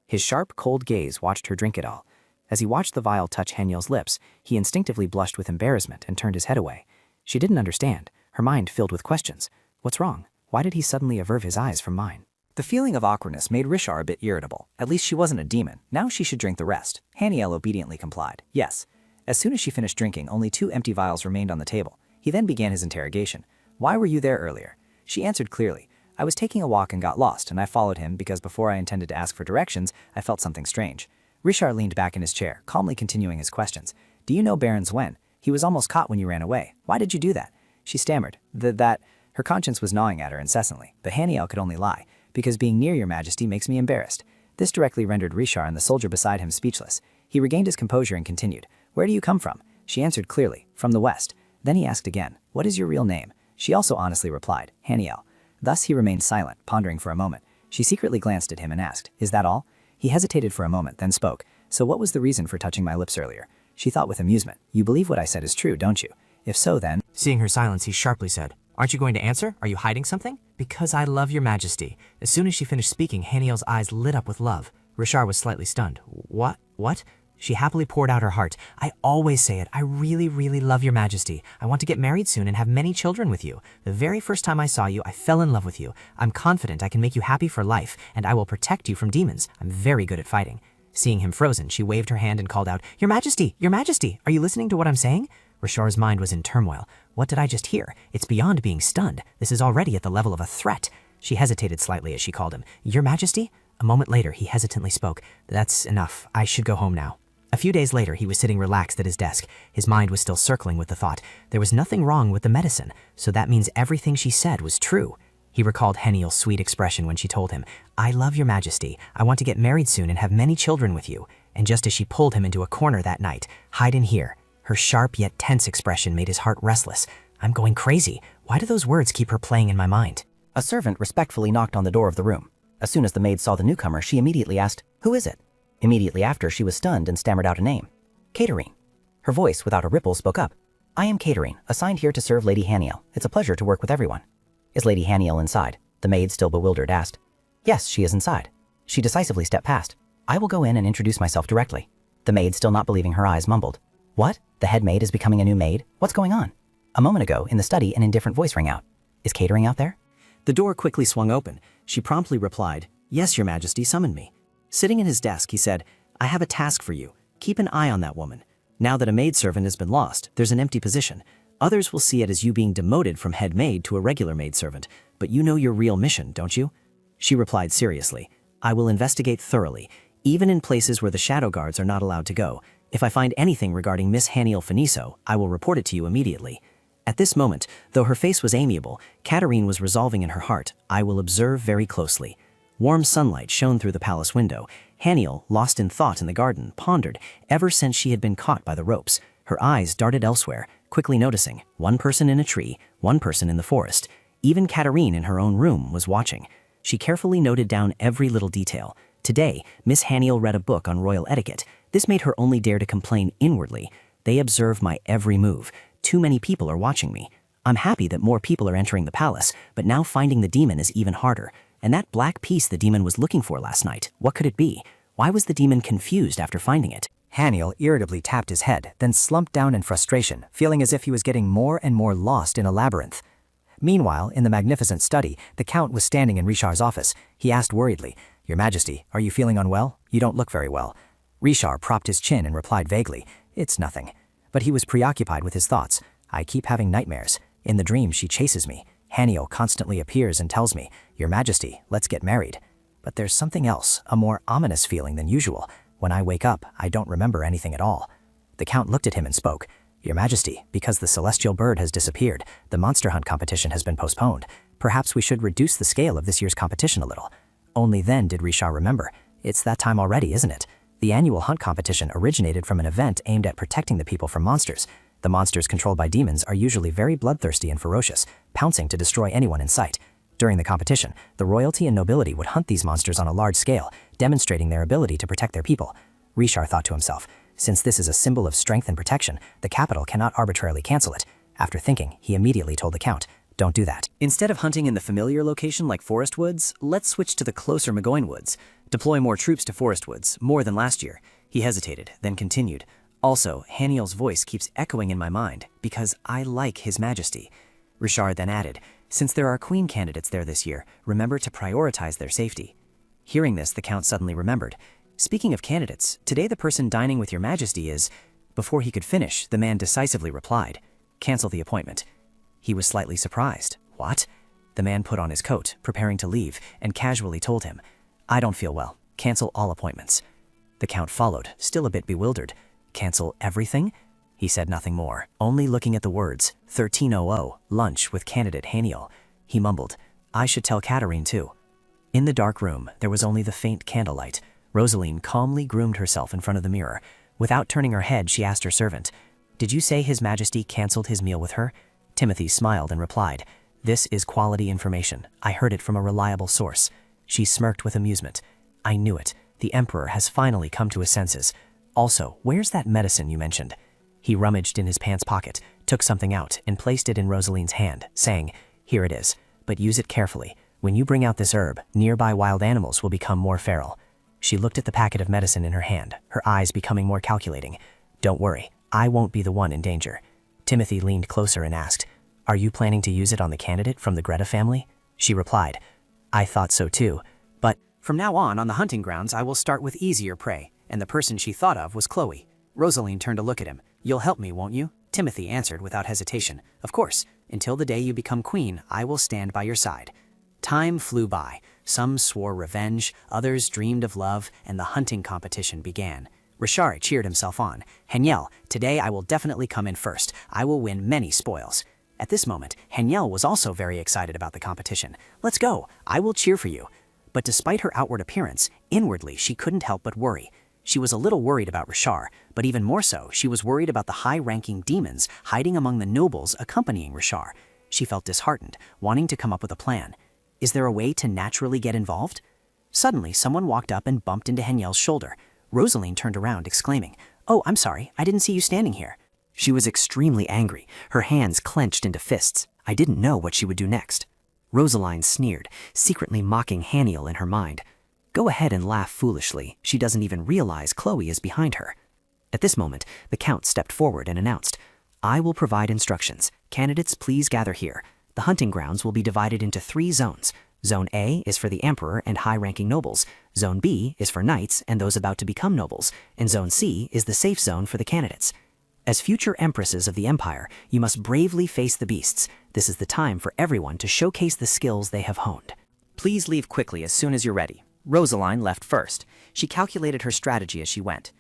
His sharp, cold gaze watched her drink it all. As he watched the vial touch Haniel's lips, he instinctively blushed with embarrassment and turned his head away. She didn't understand, her mind filled with questions. What's wrong? Why did he suddenly avert his eyes from mine? The feeling of awkwardness made Richard a bit irritable. At least she wasn't a demon. Now she should drink the rest. Haniel obediently complied. Yes. As soon as she finished drinking, only 2 empty vials remained on the table. He then began his interrogation. Why were you there earlier? She answered clearly. I was taking a walk and got lost, and I followed him because before I intended to ask for directions, I felt something strange. Richard leaned back in his chair, calmly continuing his questions. Do you know Baron Zwen? He was almost caught when you ran away. Why did you do that? She stammered. That her conscience was gnawing at her incessantly, but Haniel could only lie, because being near your majesty makes me embarrassed. This directly rendered Richard and the soldier beside him speechless. He regained his composure and continued. Where do you come from? She answered clearly, from the west. Then he asked again, what is your real name? She also honestly replied, Haniel. Thus he remained silent, pondering for a moment. She secretly glanced at him and asked, Is that all? He hesitated for a moment, then spoke. So what was the reason for touching my lips earlier? She thought with amusement. You believe what I said is true, don't you? If so, then... Seeing her silence, he sharply said, Aren't you going to answer? Are you hiding something? Because I love your majesty. As soon as she finished speaking, Haniel's eyes lit up with love. Richard was slightly stunned. What? She happily poured out her heart. I always say it. I really, really love your majesty. I want to get married soon and have many children with you. The very first time I saw you, I fell in love with you. I'm confident I can make you happy for life, and I will protect you from demons. I'm very good at fighting. Seeing him frozen, she waved her hand and called out, Your majesty! Your majesty! Are you listening to what I'm saying? Richard's mind was in turmoil. What did I just hear? It's beyond being stunned. This is already at the level of a threat. She hesitated slightly as she called him. Your majesty? A moment later, he hesitantly spoke. That's enough. I should go home now. A few days later, he was sitting relaxed at his desk. His mind was still circling with the thought. There was nothing wrong with the medicine, so that means everything she said was true. He recalled Haniel's sweet expression when she told him, I love your majesty. I want to get married soon and have many children with you. And just as she pulled him into a corner that night, hide in here. Her sharp yet tense expression made his heart restless. I'm going crazy. Why do those words keep her playing in my mind? A servant respectfully knocked on the door of the room. As soon as the maid saw the newcomer, she immediately asked, Who is it? Immediately after, she was stunned and stammered out a name. Caterine. Her voice, without a ripple, spoke up. I am Caterine, assigned here to serve Lady Haniel. It's a pleasure to work with everyone. Is Lady Haniel inside? The maid, still bewildered, asked. Yes, she is inside. She decisively stepped past. I will go in and introduce myself directly. The maid, still not believing her eyes, mumbled. What? The head maid is becoming a new maid? What's going on? A moment ago, in the study, an indifferent voice rang out. Is Caterine out there? The door quickly swung open. She promptly replied, Yes, your majesty summoned me. Sitting at his desk, he said, I have a task for you. Keep an eye on that woman. Now that a maidservant has been lost, there's an empty position. Others will see it as you being demoted from head maid to a regular maidservant, but you know your real mission, don't you? She replied seriously, I will investigate thoroughly, even in places where the shadow guards are not allowed to go. If I find anything regarding Miss Haniel Finiso, I will report it to you immediately. At this moment, though her face was amiable, Caterine was resolving in her heart, I will observe very closely. Warm sunlight shone through the palace window. Haniel, lost in thought in the garden, pondered, ever since she had been caught by the ropes. Her eyes darted elsewhere, quickly noticing, one person in a tree, one person in the forest. Even Caterine in her own room was watching. She carefully noted down every little detail. Today, Miss Haniel read a book on royal etiquette. This made her only dare to complain inwardly. They observe my every move. Too many people are watching me. I'm happy that more people are entering the palace, but now finding the demon is even harder. And that black piece the demon was looking for last night, what could it be? Why was the demon confused after finding it? Haniel irritably tapped his head, then slumped down in frustration, feeling as if he was getting more and more lost in a labyrinth. Meanwhile, in the magnificent study, the Count was standing in Richard's office. He asked worriedly, "Your Majesty, are you feeling unwell? You don't look very well." Richard propped his chin and replied vaguely, "It's nothing." But he was preoccupied with his thoughts. "I keep having nightmares. In the dream, she chases me. Haniel constantly appears and tells me, 'Your Majesty, let's get married.' But there's something else, a more ominous feeling than usual. When I wake up, I don't remember anything at all." The Count looked at him and spoke, "Your Majesty, because the celestial bird has disappeared, the monster hunt competition has been postponed. Perhaps we should reduce the scale of this year's competition a little." Only then did Richard remember. It's that time already, isn't it? The annual hunt competition originated from an event aimed at protecting the people from monsters. The monsters controlled by demons are usually very bloodthirsty and ferocious, pouncing to destroy anyone in sight. During the competition, the royalty and nobility would hunt these monsters on a large scale, demonstrating their ability to protect their people. Richard thought to himself, since this is a symbol of strength and protection, the capital cannot arbitrarily cancel it. After thinking, he immediately told the Count, "Don't do that. Instead of hunting in the familiar location like Forest Woods, let's switch to the closer Magoin Woods. Deploy more troops to Forest Woods, more than last year." He hesitated, then continued, "Also, Haniel's voice keeps echoing in my mind, because I like His Majesty." Richard then added, "Since there are queen candidates there this year, remember to prioritize their safety." Hearing this, the Count suddenly remembered. "Speaking of candidates, today the person dining with Your Majesty is—" Before he could finish, the man decisively replied, "Cancel the appointment." He was slightly surprised. "What?" The man put on his coat, preparing to leave, and casually told him, "I don't feel well. Cancel all appointments." The Count followed, still a bit bewildered. "Cancel everything?" He said nothing more, only looking at the words, 1300, lunch with candidate Haniel. He mumbled, "I should tell Katarine too." In the dark room, there was only the faint candlelight. Rosaline calmly groomed herself in front of the mirror. Without turning her head, she asked her servant, "Did you say His Majesty canceled his meal with her?" Timothy smiled and replied, "This is quality information. I heard it from a reliable source." She smirked with amusement. "I knew it. The Emperor has finally come to his senses. Also, where's that medicine you mentioned?" He rummaged in his pants pocket, took something out, and placed it in Rosaline's hand, saying, "Here it is, but use it carefully. When you bring out this herb, nearby wild animals will become more feral." She looked at the packet of medicine in her hand, her eyes becoming more calculating. "Don't worry, I won't be the one in danger." Timothy leaned closer and asked, "Are you planning to use it on the candidate from the Greta family?" She replied, "I thought so too, but from now on the hunting grounds I will start with easier prey," and the person she thought of was Chloe. Rosaline turned to look at him. "You'll help me, won't you?" Timothy answered without hesitation, "Of course. Until the day you become queen, I will stand by your side." Time flew by. Some swore revenge, others dreamed of love, and the hunting competition began. Richard cheered himself on. "Haniel, today I will definitely come in first. I will win many spoils." At this moment, Haniel was also very excited about the competition. "Let's go. I will cheer for you." But despite her outward appearance, inwardly she couldn't help but worry. She was a little worried about Richard, but even more so, she was worried about the high-ranking demons hiding among the nobles accompanying Richard. She felt disheartened, wanting to come up with a plan. Is there a way to naturally get involved? Suddenly, someone walked up and bumped into Haniel's shoulder. Rosaline turned around, exclaiming, "Oh, I'm sorry, I didn't see you standing here." She was extremely angry, her hands clenched into fists. I didn't know what she would do next. Rosaline sneered, secretly mocking Haniel in her mind. Go ahead and laugh foolishly. She doesn't even realize Chloe is behind her. At this moment, the Count stepped forward and announced, "I will provide instructions. Candidates, please gather here. The hunting grounds will be divided into 3 zones. Zone A is for the Emperor and high-ranking nobles. Zone B is for knights and those about to become nobles. And Zone C is the safe zone for the candidates. As future empresses of the Empire, you must bravely face the beasts. This is the time for everyone to showcase the skills they have honed. Please leave quickly as soon as you're ready." Rosaline left first. She calculated her strategy as she went.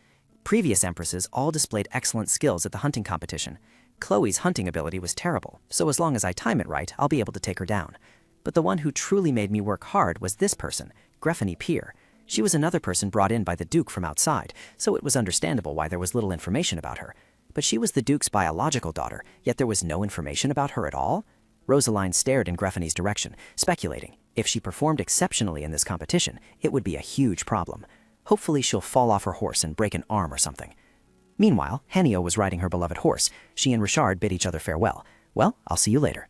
Previous empresses all displayed excellent skills at the hunting competition. Chloe's hunting ability was terrible, so as long as I time it right, I'll be able to take her down. But the one who truly made me work hard was this person, Greffany Peer. She was another person brought in by the Duke from outside, so it was understandable why there was little information about her. But she was the Duke's biological daughter, yet there was no information about her at all? Rosaline stared in Greffany's direction, speculating. If she performed exceptionally in this competition, it would be a huge problem. Hopefully she'll fall off her horse and break an arm or something. Meanwhile, Haniel was riding her beloved horse. She and Richard bid each other farewell. Well, I'll see you later.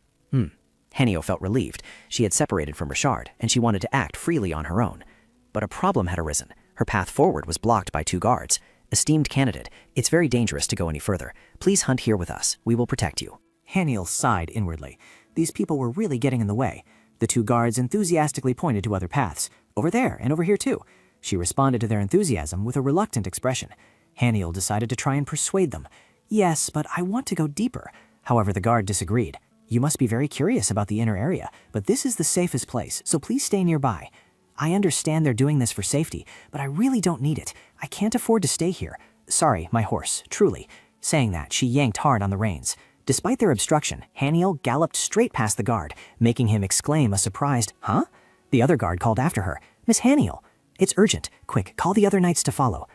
Hanio felt relieved. She had separated from Richard, and she wanted to act freely on her own. But a problem had arisen. Her path forward was blocked by 2 guards. Esteemed candidate, it's very dangerous to go any further. Please hunt here with us. We will protect you. Haniel sighed inwardly. These people were really getting in the way. The 2 guards enthusiastically pointed to other paths. Over there, and over here too. She responded to their enthusiasm with a reluctant expression. Haniel decided to try and persuade them. Yes, but I want to go deeper. However, the guard disagreed. You must be very curious about the inner area, but this is the safest place, so please stay nearby. I understand they're doing this for safety, but I really don't need it. I can't afford to stay here. Sorry, my horse, truly. Saying that, she yanked hard on the reins. Despite their obstruction, Haniel galloped straight past the guard, making him exclaim a surprised, "Huh?" The other guard called after her, "Miss Haniel, it's urgent. Quick, call the other knights to follow."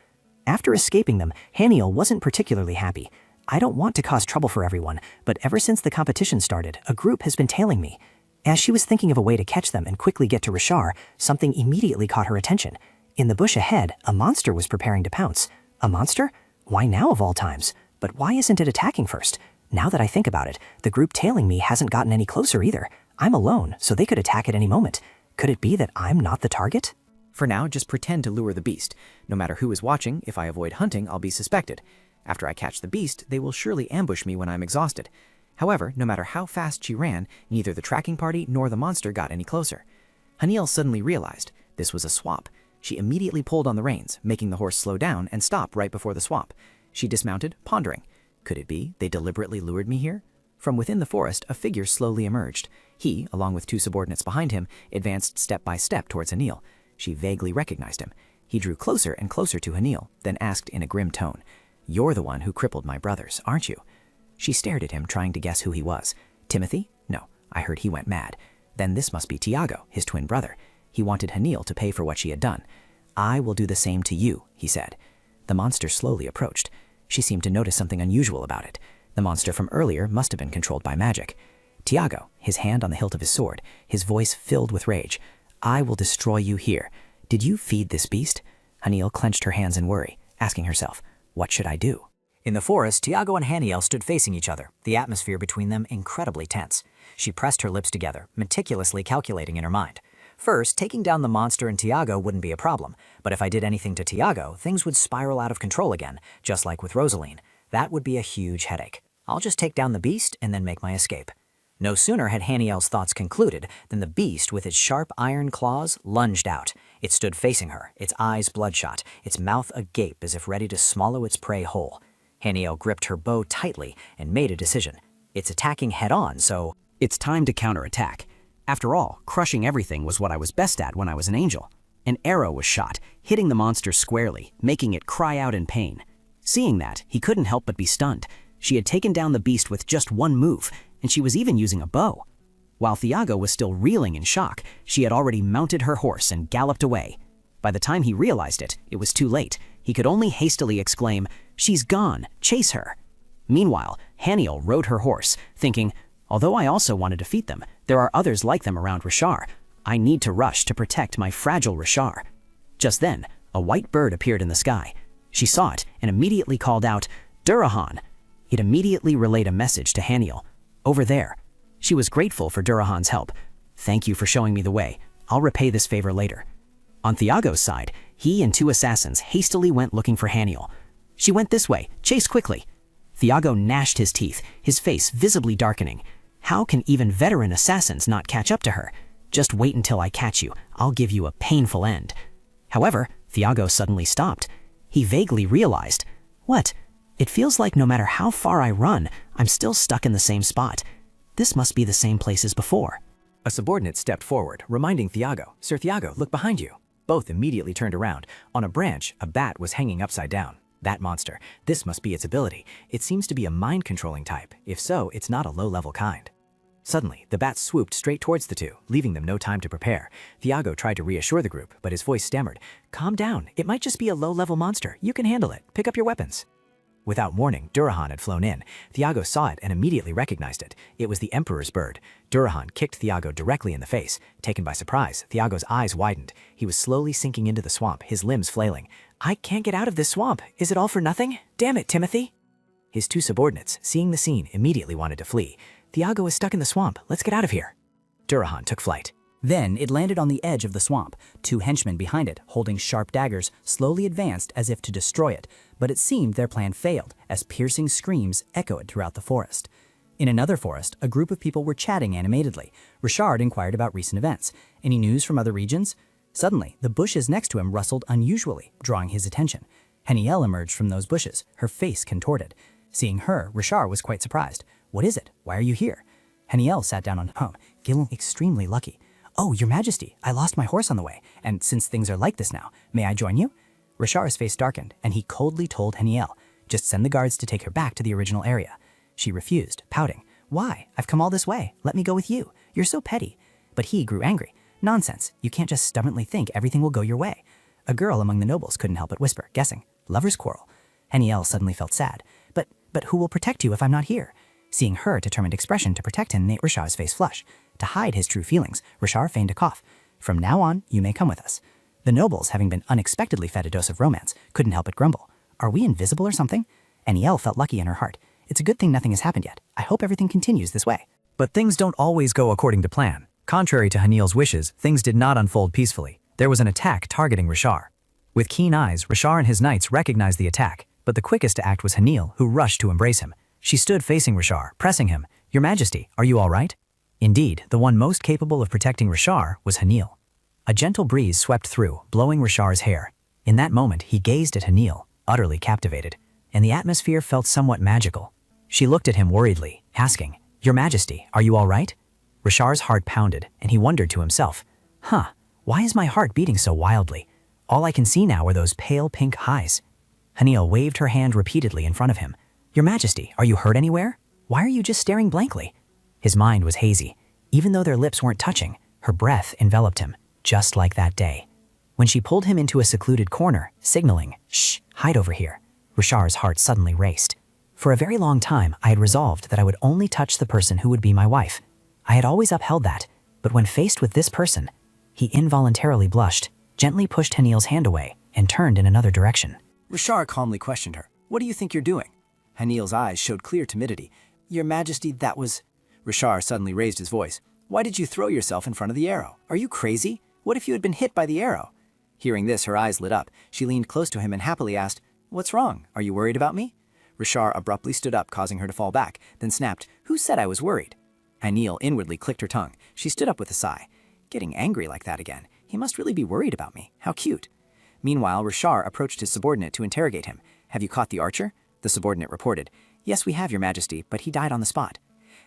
After escaping them, Haniel wasn't particularly happy. I don't want to cause trouble for everyone, but ever since the competition started, a group has been tailing me. As she was thinking of a way to catch them and quickly get to Richard, something immediately caught her attention. In the bush ahead, a monster was preparing to pounce. A monster? Why now of all times? But why isn't it attacking first? Now that I think about it, the group tailing me hasn't gotten any closer either. I'm alone, so they could attack at any moment. Could it be that I'm not the target? For now, just pretend to lure the beast. No matter who is watching, if I avoid hunting, I'll be suspected. After I catch the beast, they will surely ambush me when I'm exhausted. However, no matter how fast she ran, neither the tracking party nor the monster got any closer. Haniel suddenly realized this was a swap. She immediately pulled on the reins, making the horse slow down and stop right before the swap. She dismounted, pondering. Could it be they deliberately lured me here? From within the forest, a figure slowly emerged. He, along with 2 subordinates behind him, advanced step by step towards Haniel. She vaguely recognized him. He drew closer and closer to Haniel, then asked in a grim tone, "You're the one who crippled my brothers, aren't you?" She stared at him, trying to guess who he was. Timothy? No, I heard he went mad. Then this must be Tiago, his twin brother. He wanted Haniel to pay for what she had done. "I will do the same to you," he said. The monster slowly approached. She seemed to notice something unusual about it. The monster from earlier must have been controlled by magic. Tiago, his hand on the hilt of his sword, his voice filled with rage. "I will destroy you here. Did you feed this beast?" Haniel clenched her hands in worry, asking herself, what should I do? In the forest, Tiago and Haniel stood facing each other, the atmosphere between them incredibly tense. She pressed her lips together, meticulously calculating in her mind. First, taking down the monster and Tiago wouldn't be a problem, but if I did anything to Tiago, things would spiral out of control again, just like with Rosaline. That would be a huge headache. I'll just take down the beast and then make my escape. No sooner had Haniel's thoughts concluded than the beast, with its sharp iron claws, lunged out. It stood facing her, its eyes bloodshot, its mouth agape as if ready to swallow its prey whole. Haniel gripped her bow tightly and made a decision. It's attacking head-on, so it's time to counterattack. After all, crushing everything was what I was best at when I was an angel. An arrow was shot, hitting the monster squarely, making it cry out in pain. Seeing that, he couldn't help but be stunned. She had taken down the beast with just one move, and she was even using a bow. While Tiago was still reeling in shock, she had already mounted her horse and galloped away. By the time he realized it, it was too late. He could only hastily exclaim, "She's gone, chase her." Meanwhile, Haniel rode her horse, thinking, although I also want to defeat them, there are others like them around Richard. I need to rush to protect my fragile Richard. Just then, a white bird appeared in the sky. She saw it and immediately called out, "Durahan." It immediately relayed a message to Haniel. Over there. She was grateful for Durahan's help. "Thank you for showing me the way. I'll repay this favor later." On Tiago's side, he and 2 assassins hastily went looking for Haniel. "She went this way. Chase quickly." Tiago gnashed his teeth, his face visibly darkening. How can even veteran assassins not catch up to her? "Just wait until I catch you. I'll give you a painful end." However, Tiago suddenly stopped. He vaguely realized, what? It feels like no matter how far I run, I'm still stuck in the same spot. This must be the same place as before. A subordinate stepped forward, reminding Tiago, "Sir Tiago, look behind you." Both immediately turned around. On a branch, a bat was hanging upside down. That monster. This must be its ability. It seems to be a mind-controlling type. If so, it's not a low-level kind. Suddenly, the bat swooped straight towards the 2, leaving them no time to prepare. Tiago tried to reassure the group, but his voice stammered. "Calm down. It might just be a low-level monster. You can handle it. Pick up your weapons." Without warning, Durahan had flown in. Tiago saw it and immediately recognized it. It was the Emperor's bird. Durahan kicked Tiago directly in the face. Taken by surprise, Tiago's eyes widened. He was slowly sinking into the swamp, his limbs flailing. "I can't get out of this swamp. Is it all for nothing? Damn it, Timothy!" His 2 subordinates, seeing the scene, immediately wanted to flee. Thiago is stuck in the swamp. Let's get out of here. Durahan took flight. Then it landed on the edge of the swamp. 2 henchmen behind it, holding sharp daggers, slowly advanced as if to destroy it, but it seemed their plan failed, as piercing screams echoed throughout the forest. In another forest, a group of people were chatting animatedly. Richard inquired about recent events. Any news from other regions? Suddenly, the bushes next to him rustled unusually, drawing his attention. Heniel emerged from those bushes, her face contorted. Seeing her, Richard was quite surprised. What is it? Why are you here? Heniel sat down on home, feeling extremely lucky. Oh, Your Majesty, I lost my horse on the way, and since things are like this now, may I join you? Richard's face darkened, and he coldly told Heniel, just send the guards to take her back to the original area. She refused, pouting. Why? I've come all this way. Let me go with you. You're so petty. But he grew angry. Nonsense. You can't just stubbornly think everything will go your way. A girl among the nobles couldn't help but whisper, guessing. Lover's quarrel. Heniel suddenly felt sad. But who will protect you if I'm not here? Seeing her determined expression to protect him made Richard's face flush. To hide his true feelings, Richard feigned a cough. From now on, you may come with us. The nobles, having been unexpectedly fed a dose of romance, couldn't help but grumble. Are we invisible or something? Heniel felt lucky in her heart. It's a good thing nothing has happened yet. I hope everything continues this way. But things don't always go according to plan. Contrary to Haniel's wishes, things did not unfold peacefully. There was an attack targeting Richard. With keen eyes, Richard and his knights recognized the attack, but the quickest to act was Haniel, who rushed to embrace him. She stood facing Richard, pressing him. Your Majesty, are you all right? Indeed, the one most capable of protecting Richard was Haniel. A gentle breeze swept through, blowing Richard's hair. In that moment, he gazed at Haniel, utterly captivated, and the atmosphere felt somewhat magical. She looked at him worriedly, asking, Your Majesty, are you all right? Richard's heart pounded, and he wondered to himself, why is my heart beating so wildly? All I can see now are those pale pink eyes. Haniel waved her hand repeatedly in front of him. Your Majesty, are you hurt anywhere? Why are you just staring blankly? His mind was hazy. Even though their lips weren't touching, her breath enveloped him, just like that day. When she pulled him into a secluded corner, signaling, Shh, hide over here, Richard's heart suddenly raced. For a very long time, I had resolved that I would only touch the person who would be my wife. I had always upheld that, but when faced with this person, he involuntarily blushed, gently pushed Haniel's hand away, and turned in another direction. Richard calmly questioned her. What do you think you're doing? Haniel's eyes showed clear timidity. Your Majesty, that was... Richard suddenly raised his voice. Why did you throw yourself in front of the arrow? Are you crazy? What if you had been hit by the arrow? Hearing this, her eyes lit up. She leaned close to him and happily asked, What's wrong? Are you worried about me? Richard abruptly stood up, causing her to fall back, then snapped, Who said I was worried? Haniel inwardly clicked her tongue. She stood up with a sigh. Getting angry like that again. He must really be worried about me. How cute. Meanwhile, Richard approached his subordinate to interrogate him. Have you caught the archer? The subordinate reported. Yes, we have, Your Majesty, but he died on the spot.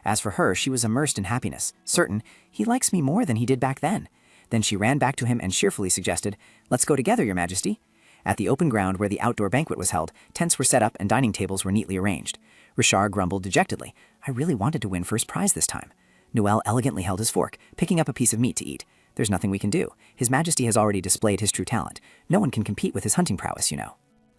As for her, she was immersed in happiness, certain he likes me more than he did back then. Then she ran back to him and cheerfully suggested, Let's go together, Your Majesty. At the open ground where the outdoor banquet was held, tents were set up and dining tables were neatly arranged. Richard grumbled dejectedly. I really wanted to win first prize this time. Noel elegantly held his fork, picking up a piece of meat to eat. There's nothing we can do. His Majesty has already displayed his true talent. No one can compete with his hunting prowess, you know.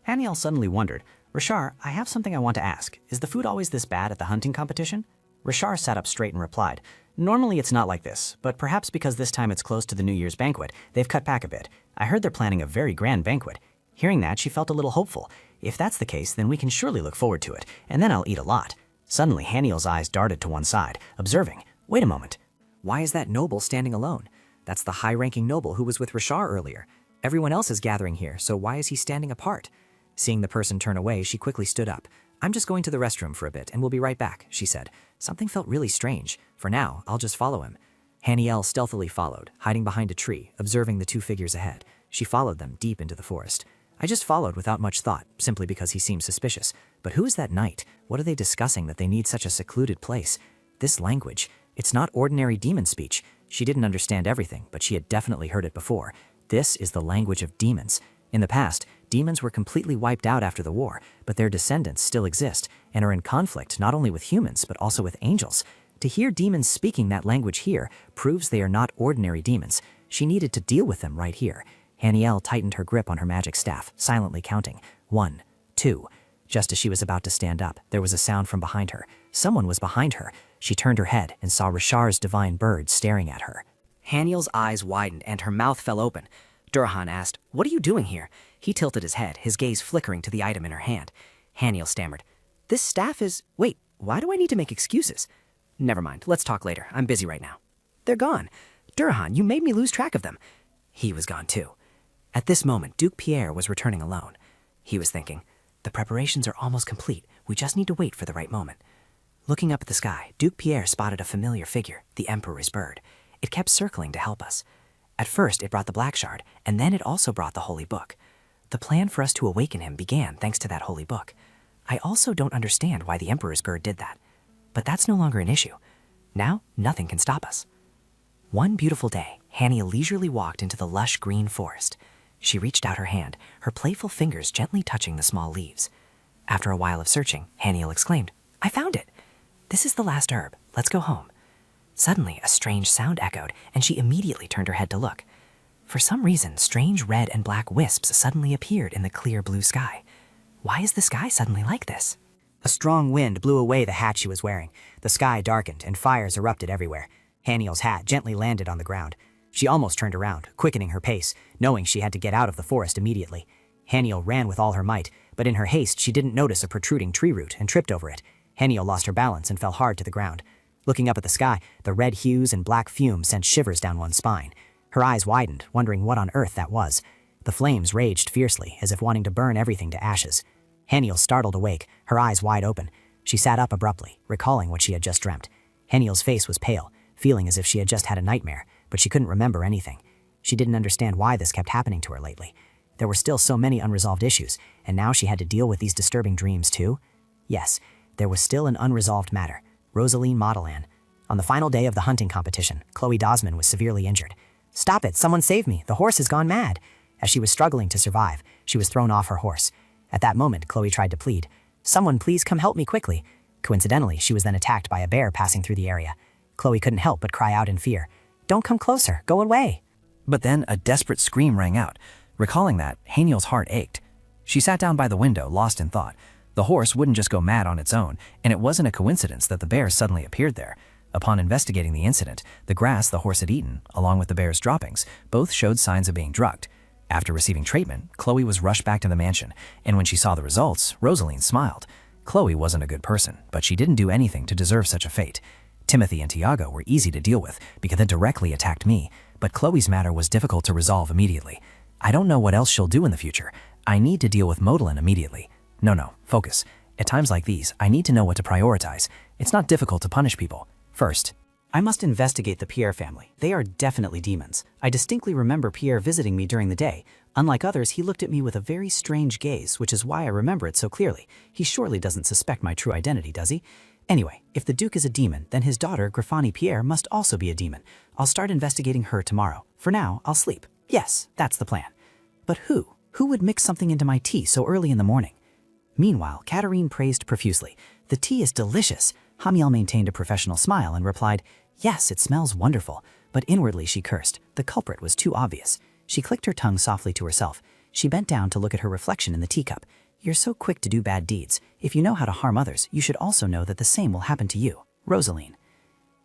Haniel suddenly wondered, Richard, I have something I want to ask. Is the food always this bad at the hunting competition? Richard sat up straight and replied, Normally it's not like this, but perhaps because this time it's close to the New Year's banquet, they've cut back a bit. I heard they're planning a very grand banquet. Hearing that, she felt a little hopeful. If that's the case, then we can surely look forward to it, and then I'll eat a lot. Suddenly, Haniel's eyes darted to one side, observing, Wait a moment. Why is that noble standing alone? That's the high-ranking noble who was with Richard earlier. Everyone else is gathering here, so why is he standing apart? Seeing the person turn away, she quickly stood up. I'm just going to the restroom for a bit, and we'll be right back, she said. Something felt really strange. For now, I'll just follow him. Haniel stealthily followed, hiding behind a tree, observing the two figures ahead. She followed them deep into the forest. I just followed without much thought, simply because he seemed suspicious. But who is that knight? What are they discussing that they need such a secluded place? This language, it's not ordinary demon speech. She didn't understand everything, but she had definitely heard it before. This is the language of demons. In the past, demons were completely wiped out after the war, but their descendants still exist and are in conflict not only with humans, but also with angels. To hear demons speaking that language here proves they are not ordinary demons. She needed to deal with them right here. Haniel tightened her grip on her magic staff, silently counting. 1, 2. Just as she was about to stand up, there was a sound from behind her. Someone was behind her. She turned her head and saw Richard's divine bird staring at her. Haniel's eyes widened and her mouth fell open. Durahan asked, What are you doing here? He tilted his head, his gaze flickering to the item in her hand. Haniel stammered, This staff is... Wait, why do I need to make excuses? Never mind, let's talk later. I'm busy right now. They're gone. Durhan, you made me lose track of them. He was gone too. At this moment, Duke Pierre was returning alone. He was thinking, the preparations are almost complete. We just need to wait for the right moment. Looking up at the sky, Duke Pierre spotted a familiar figure, the Emperor's bird. It kept circling to help us. At first, it brought the Black Shard, and then it also brought the Holy Book. The plan for us to awaken him began thanks to that Holy Book. I also don't understand why the Emperor's bird did that. But that's no longer an issue. Now, nothing can stop us. One beautiful day, Hania leisurely walked into the lush green forest. She reached out her hand, her playful fingers gently touching the small leaves. After a while of searching, Haniel exclaimed, "I found it! This is the last herb. Let's go home." Suddenly, a strange sound echoed, and she immediately turned her head to look. For some reason, strange red and black wisps suddenly appeared in the clear blue sky. Why is the sky suddenly like this? A strong wind blew away the hat she was wearing. The sky darkened, and fires erupted everywhere. Haniel's hat gently landed on the ground. She almost turned around, quickening her pace, knowing she had to get out of the forest immediately. Haniel ran with all her might, but in her haste she didn't notice a protruding tree root and tripped over it. Haniel lost her balance and fell hard to the ground. Looking up at the sky, the red hues and black fumes sent shivers down one's spine. Her eyes widened, wondering what on earth that was. The flames raged fiercely, as if wanting to burn everything to ashes. Haniel startled awake, her eyes wide open. She sat up abruptly, recalling what she had just dreamt. Haniel's face was pale, feeling as if she had just had a nightmare, but she couldn't remember anything. She didn't understand why this kept happening to her lately. There were still so many unresolved issues, and now she had to deal with these disturbing dreams too? Yes, there was still an unresolved matter. Rosaline Modelan. On the final day of the hunting competition, Chloe Dosman was severely injured. "Stop it, someone save me, the horse has gone mad." As she was struggling to survive, she was thrown off her horse. At that moment, Chloe tried to plead, "Someone please come help me quickly." Coincidentally, she was then attacked by a bear passing through the area. Chloe couldn't help but cry out in fear, "Don't come closer, go away." But then a desperate scream rang out. Recalling that, Haniel's heart ached. She sat down by the window, lost in thought. The horse wouldn't just go mad on its own, and it wasn't a coincidence that the bear suddenly appeared there. Upon investigating the incident, the grass the horse had eaten, along with the bear's droppings, both showed signs of being drugged. After receiving treatment, Chloe was rushed back to the mansion, and when she saw the results, Rosaline smiled. Chloe wasn't a good person, but she didn't do anything to deserve such a fate. Timothy and Tiago were easy to deal with because they directly attacked me, but Chloe's matter was difficult to resolve immediately. I don't know what else she'll do in the future. I need to deal with Modelan immediately. No, focus. At times like these, I need to know what to prioritize. It's not difficult to punish people. First, I must investigate the Pierre family. They are definitely demons. I distinctly remember Pierre visiting me during the day. Unlike others, he looked at me with a very strange gaze, which is why I remember it so clearly. He surely doesn't suspect my true identity, does he? Anyway, if the Duke is a demon, then his daughter, Grafani Pierre, must also be a demon. I'll start investigating her tomorrow. For now, I'll sleep. Yes, that's the plan. But who? Who would mix something into my tea so early in the morning? Meanwhile, Katerine praised profusely. "The tea is delicious." Hamiel maintained a professional smile and replied, "Yes, it smells wonderful." But inwardly she cursed. The culprit was too obvious. She clicked her tongue softly to herself. She bent down to look at her reflection in the teacup. "You're so quick to do bad deeds. If you know how to harm others, you should also know that the same will happen to you. Rosaline."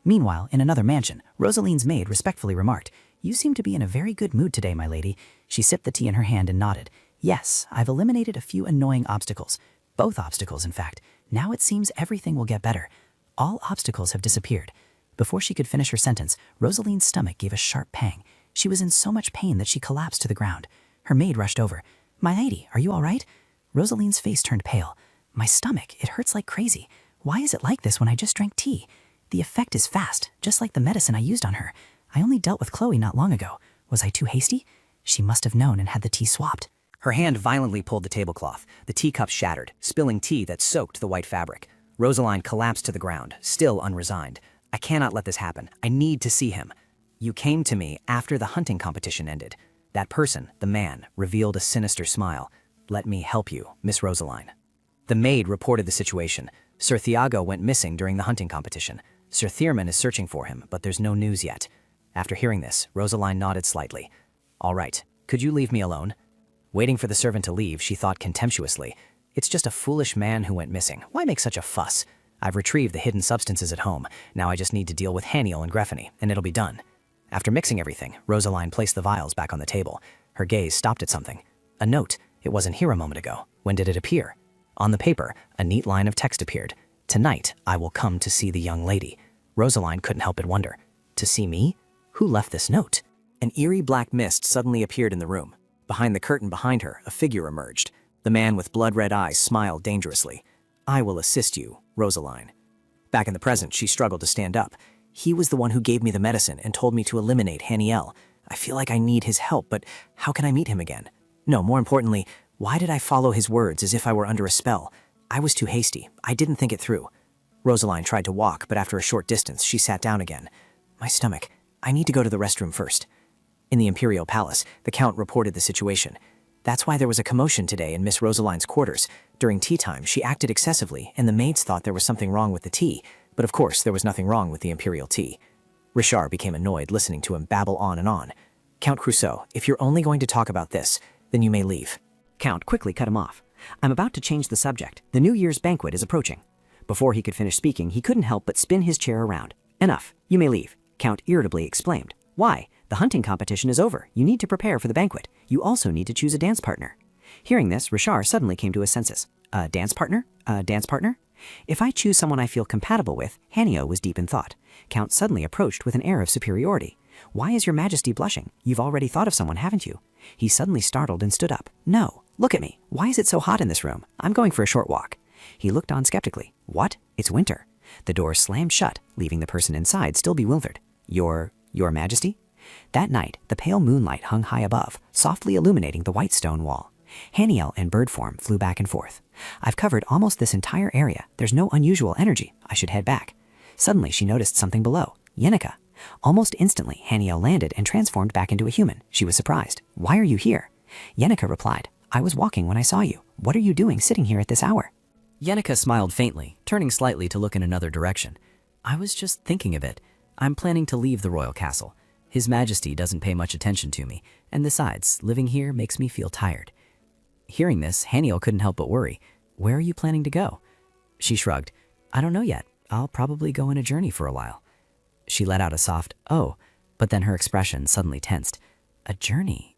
Meanwhile, in another mansion, Rosaline's maid respectfully remarked, "You seem to be in a very good mood today, my lady." She sipped the tea in her hand and nodded. "Yes, I've eliminated a few annoying obstacles. Both obstacles, in fact. Now it seems everything will get better. All obstacles have disappeared." Before she could finish her sentence, Rosaline's stomach gave a sharp pang. She was in so much pain that she collapsed to the ground. Her maid rushed over. "My lady, are you all right?" Rosaline's face turned pale. "My stomach, it hurts like crazy. Why is it like this when I just drank tea? The effect is fast, just like the medicine I used on her. I only dealt with Chloe not long ago. Was I too hasty? She must have known and had the tea swapped." Her hand violently pulled the tablecloth. The teacup shattered, spilling tea that soaked the white fabric. Rosaline collapsed to the ground, still unresigned. "I cannot let this happen. I need to see him." "You came to me after the hunting competition ended." That person, the man, revealed a sinister smile. "Let me help you, Miss Rosaline." The maid reported the situation. Sir Thiago went missing during the hunting competition. Sir Thierman is searching for him, but there's no news yet. After hearing this, Rosaline nodded slightly. "All right, could you leave me alone?" Waiting for the servant to leave, she thought contemptuously, "It's just a foolish man who went missing. Why make such a fuss? I've retrieved the hidden substances at home. Now I just need to deal with Haniel and Greffany, and it'll be done." After mixing everything, Rosaline placed the vials back on the table. Her gaze stopped at something. A note. It wasn't here a moment ago. When did it appear? On the paper, a neat line of text appeared. "Tonight, I will come to see the young lady." Rosaline couldn't help but wonder. To see me? Who left this note? An eerie black mist suddenly appeared in the room. Behind the curtain behind her, a figure emerged. The man with blood-red eyes smiled dangerously. I will assist you, Rosaline. Back in the present, she struggled to stand up. He was the one who gave me the medicine and told me to eliminate Haniel. I feel like I need his help, but how can I meet him again? No, more importantly, why did I follow his words as if I were under a spell? I was too hasty. I didn't think it through. Rosaline tried to walk, but after a short distance, she sat down again. My stomach. I need to go to the restroom first. In the Imperial Palace, the Count reported the situation. That's why there was a commotion today in Miss Rosaline's quarters. During tea time, she acted excessively, and the maids thought there was something wrong with the tea. But of course, there was nothing wrong with the Imperial tea. Richard became annoyed listening to him babble on and on. Count Crusoe, if you're only going to talk about this, then you may leave. Count quickly cut him off. I'm about to change the subject. The New Year's banquet is approaching. Before he could finish speaking, he couldn't help but spin his chair around. Enough. You may leave. Count irritably exclaimed. Why? The hunting competition is over. You need to prepare for the banquet. You also need to choose a dance partner. Hearing this, Richard suddenly came to his senses. A dance partner? A dance partner? If I choose someone I feel compatible with, Hanio was deep in thought. Count suddenly approached with an air of superiority. Why is your majesty blushing? You've already thought of someone, haven't you? He suddenly startled and stood up. No, look at me. Why is it so hot in this room? I'm going for a short walk. He looked on skeptically. What? It's winter. The door slammed shut, leaving the person inside still bewildered. Your majesty? That night, the pale moonlight hung high above, softly illuminating the white stone wall. Haniel in bird form flew back and forth. I've covered almost this entire area. There's no unusual energy. I should head back. Suddenly, she noticed something below. Yenica. Almost instantly, Haniel landed and transformed back into a human. She was surprised. Why are you here? Yenica replied, I was walking when I saw you. What are you doing sitting here at this hour? Yenica smiled faintly, turning slightly to look in another direction. I was just thinking a bit. I'm planning to leave the royal castle. His Majesty doesn't pay much attention to me, and besides, living here makes me feel tired. Hearing this, Haniel couldn't help but worry. Where are you planning to go? She shrugged. I don't know yet. I'll probably go on a journey for a while. She let out a soft, oh, but then her expression suddenly tensed. A journey?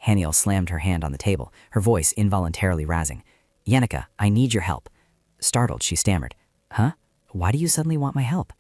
Haniel slammed her hand on the table, her voice involuntarily razzing. Yenica, I need your help. Startled, she stammered. Huh? Why do you suddenly want my help?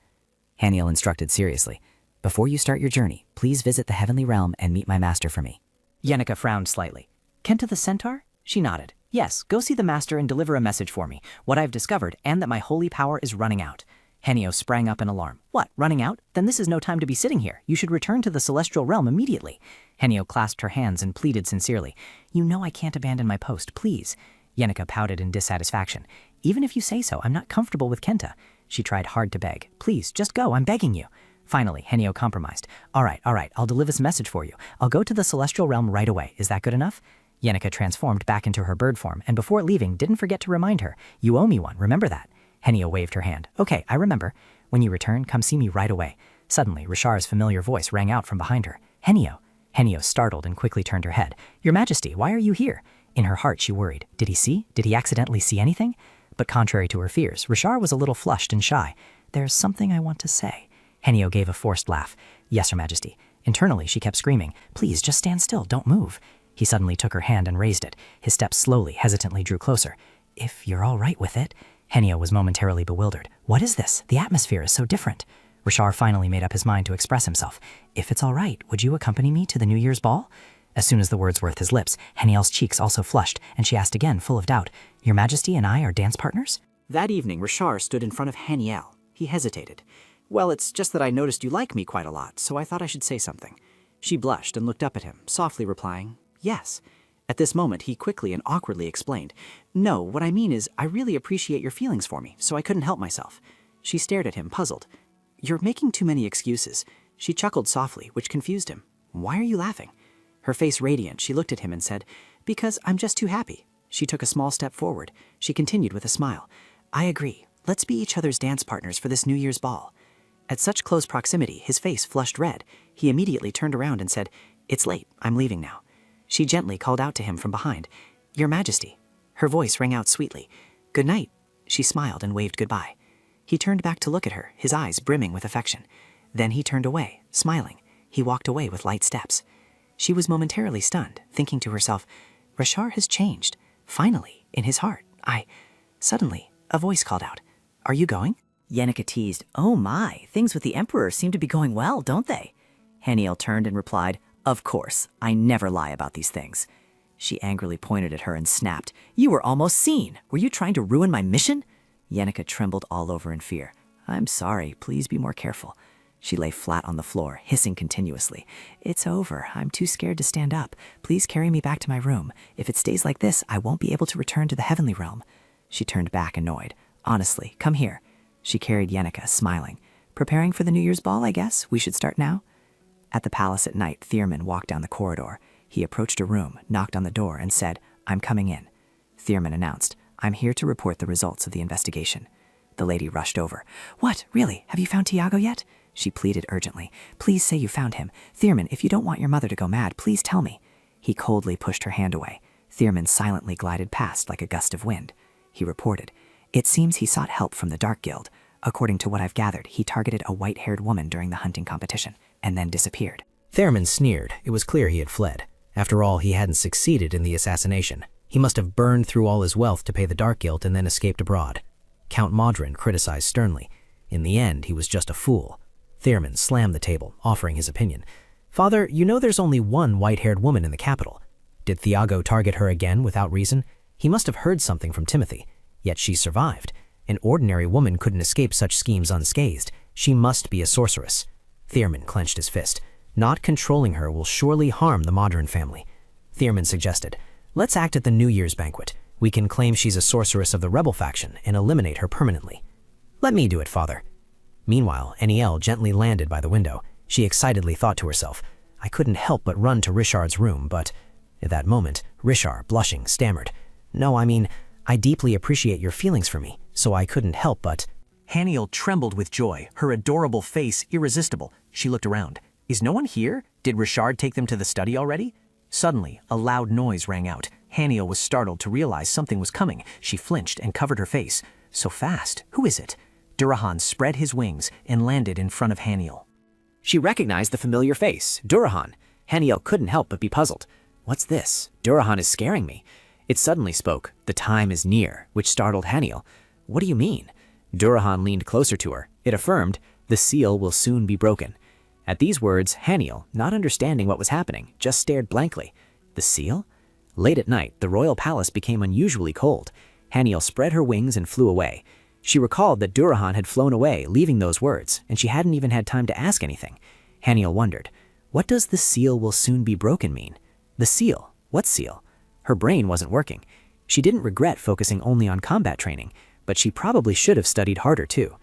Haniel instructed seriously. Before you start your journey, please visit the heavenly realm and meet my master for me. Yenica frowned slightly. Kenta the centaur? She nodded. Yes, go see the master and deliver a message for me, what I've discovered, and that my holy power is running out. Hanio sprang up in alarm. What, running out? Then this is no time to be sitting here. You should return to the celestial realm immediately. Hanio clasped her hands and pleaded sincerely. You know I can't abandon my post, please. Yenica pouted in dissatisfaction. Even if you say so, I'm not comfortable with Kenta. She tried hard to beg. Please, just go, I'm begging you. Finally, Hanio compromised. All right, I'll deliver this message for you. I'll go to the celestial realm right away. Is that good enough? Yenica transformed back into her bird form, and before leaving, didn't forget to remind her. You owe me one, remember that? Hanio waved her hand. Okay, I remember. When you return, come see me right away. Suddenly, Richard's familiar voice rang out from behind her. Hanio. Hanio startled and quickly turned her head. Your Majesty, why are you here? In her heart, she worried. Did he see? Did he accidentally see anything? But contrary to her fears, Richard was a little flushed and shy. There's something I want to say. Hanio gave a forced laugh. Yes, Your Majesty. Internally, she kept screaming, Please, just stand still, don't move. He suddenly took her hand and raised it. His steps slowly, hesitantly drew closer. If you're all right with it. Hanio was momentarily bewildered. What is this? The atmosphere is so different. Richard finally made up his mind to express himself. If it's all right, would you accompany me to the New Year's ball? As soon as the words were at his lips, Haniel's cheeks also flushed, and she asked again, full of doubt, Your Majesty and I are dance partners? That evening, Richard stood in front of Haniel. He hesitated. Well, it's just that I noticed you like me quite a lot, so I thought I should say something. She blushed and looked up at him, softly replying, Yes. At this moment, he quickly and awkwardly explained, No, what I mean is, I really appreciate your feelings for me, so I couldn't help myself. She stared at him, puzzled. You're making too many excuses. She chuckled softly, which confused him. Why are you laughing? Her face radiant, she looked at him and said, Because I'm just too happy. She took a small step forward. She continued with a smile. I agree. Let's be each other's dance partners for this New Year's ball. At such close proximity, his face flushed red. He immediately turned around and said, It's late. I'm leaving now. She gently called out to him from behind, Your Majesty. Her voice rang out sweetly. Good night. She smiled and waved goodbye. He turned back to look at her, his eyes brimming with affection. Then he turned away, smiling. He walked away with light steps. She was momentarily stunned, thinking to herself, Richard has changed. Finally, in his heart. Suddenly, a voice called out, Are you going? Yenica teased, "Oh my, things with the Emperor seem to be going well, don't they?" Haniel turned and replied, "Of course, I never lie about these things." She angrily pointed at her and snapped, "You were almost seen. Were you trying to ruin my mission?" Yenica trembled all over in fear. "I'm sorry, please be more careful." She lay flat on the floor, hissing continuously. "It's over. I'm too scared to stand up. Please carry me back to my room. If it stays like this, I won't be able to return to the heavenly realm." She turned back annoyed. "Honestly, come here." She carried Yenica, smiling. "Preparing for the New Year's ball, I guess? We should start now?" At the palace at night, Thierman walked down the corridor. He approached a room, knocked on the door, and said, "I'm coming in." Thierman announced, "I'm here to report the results of the investigation." The lady rushed over. "What, really? Have you found Tiago yet?" She pleaded urgently. "Please say you found him. Thierman, if you don't want your mother to go mad, please tell me." He coldly pushed her hand away. Thierman silently glided past like a gust of wind. He reported, "It seems he sought help from the Dark Guild. According to what I've gathered, he targeted a white-haired woman during the hunting competition, and then disappeared." Thierman sneered. It was clear he had fled. After all, he hadn't succeeded in the assassination. He must have burned through all his wealth to pay the Dark Guild and then escaped abroad. Count Modron criticized sternly. In the end, he was just a fool. Thierman slammed the table, offering his opinion. "Father, you know there's only one white-haired woman in the capital. Did Thiago target her again without reason? He must have heard something from Timothy. Yet she survived. An ordinary woman couldn't escape such schemes unscathed. She must be a sorceress." Thierman clenched his fist. "Not controlling her will surely harm the Modron family." Thierman suggested, "Let's act at the New Year's banquet. We can claim she's a sorceress of the rebel faction and eliminate her permanently." "Let me do it, father." Meanwhile, Aniel gently landed by the window. She excitedly thought to herself, "I couldn't help but run to Richard's room, but..." At that moment, Richard, blushing, stammered, "No, I mean, I deeply appreciate your feelings for me, so I couldn't help but..." Haniel trembled with joy, her adorable face irresistible. She looked around. "Is no one here? Did Richard take them to the study already?" Suddenly, a loud noise rang out. Haniel was startled to realize something was coming. She flinched and covered her face. "So fast. Who is it?" Durahan spread his wings and landed in front of Haniel. She recognized the familiar face, Durahan. Haniel couldn't help but be puzzled. "What's this? Durahan is scaring me." It suddenly spoke, "The time is near," which startled Haniel. "What do you mean?" Durahan leaned closer to her. It affirmed, "The seal will soon be broken." At these words, Haniel, not understanding what was happening, just stared blankly. The seal? Late at night, the royal palace became unusually cold. Haniel spread her wings and flew away. She recalled that Durahan had flown away, leaving those words, and she hadn't even had time to ask anything. Haniel wondered, what does "the seal will soon be broken" mean? The seal? What seal? Her brain wasn't working. She didn't regret focusing only on combat training, but she probably should have studied harder too.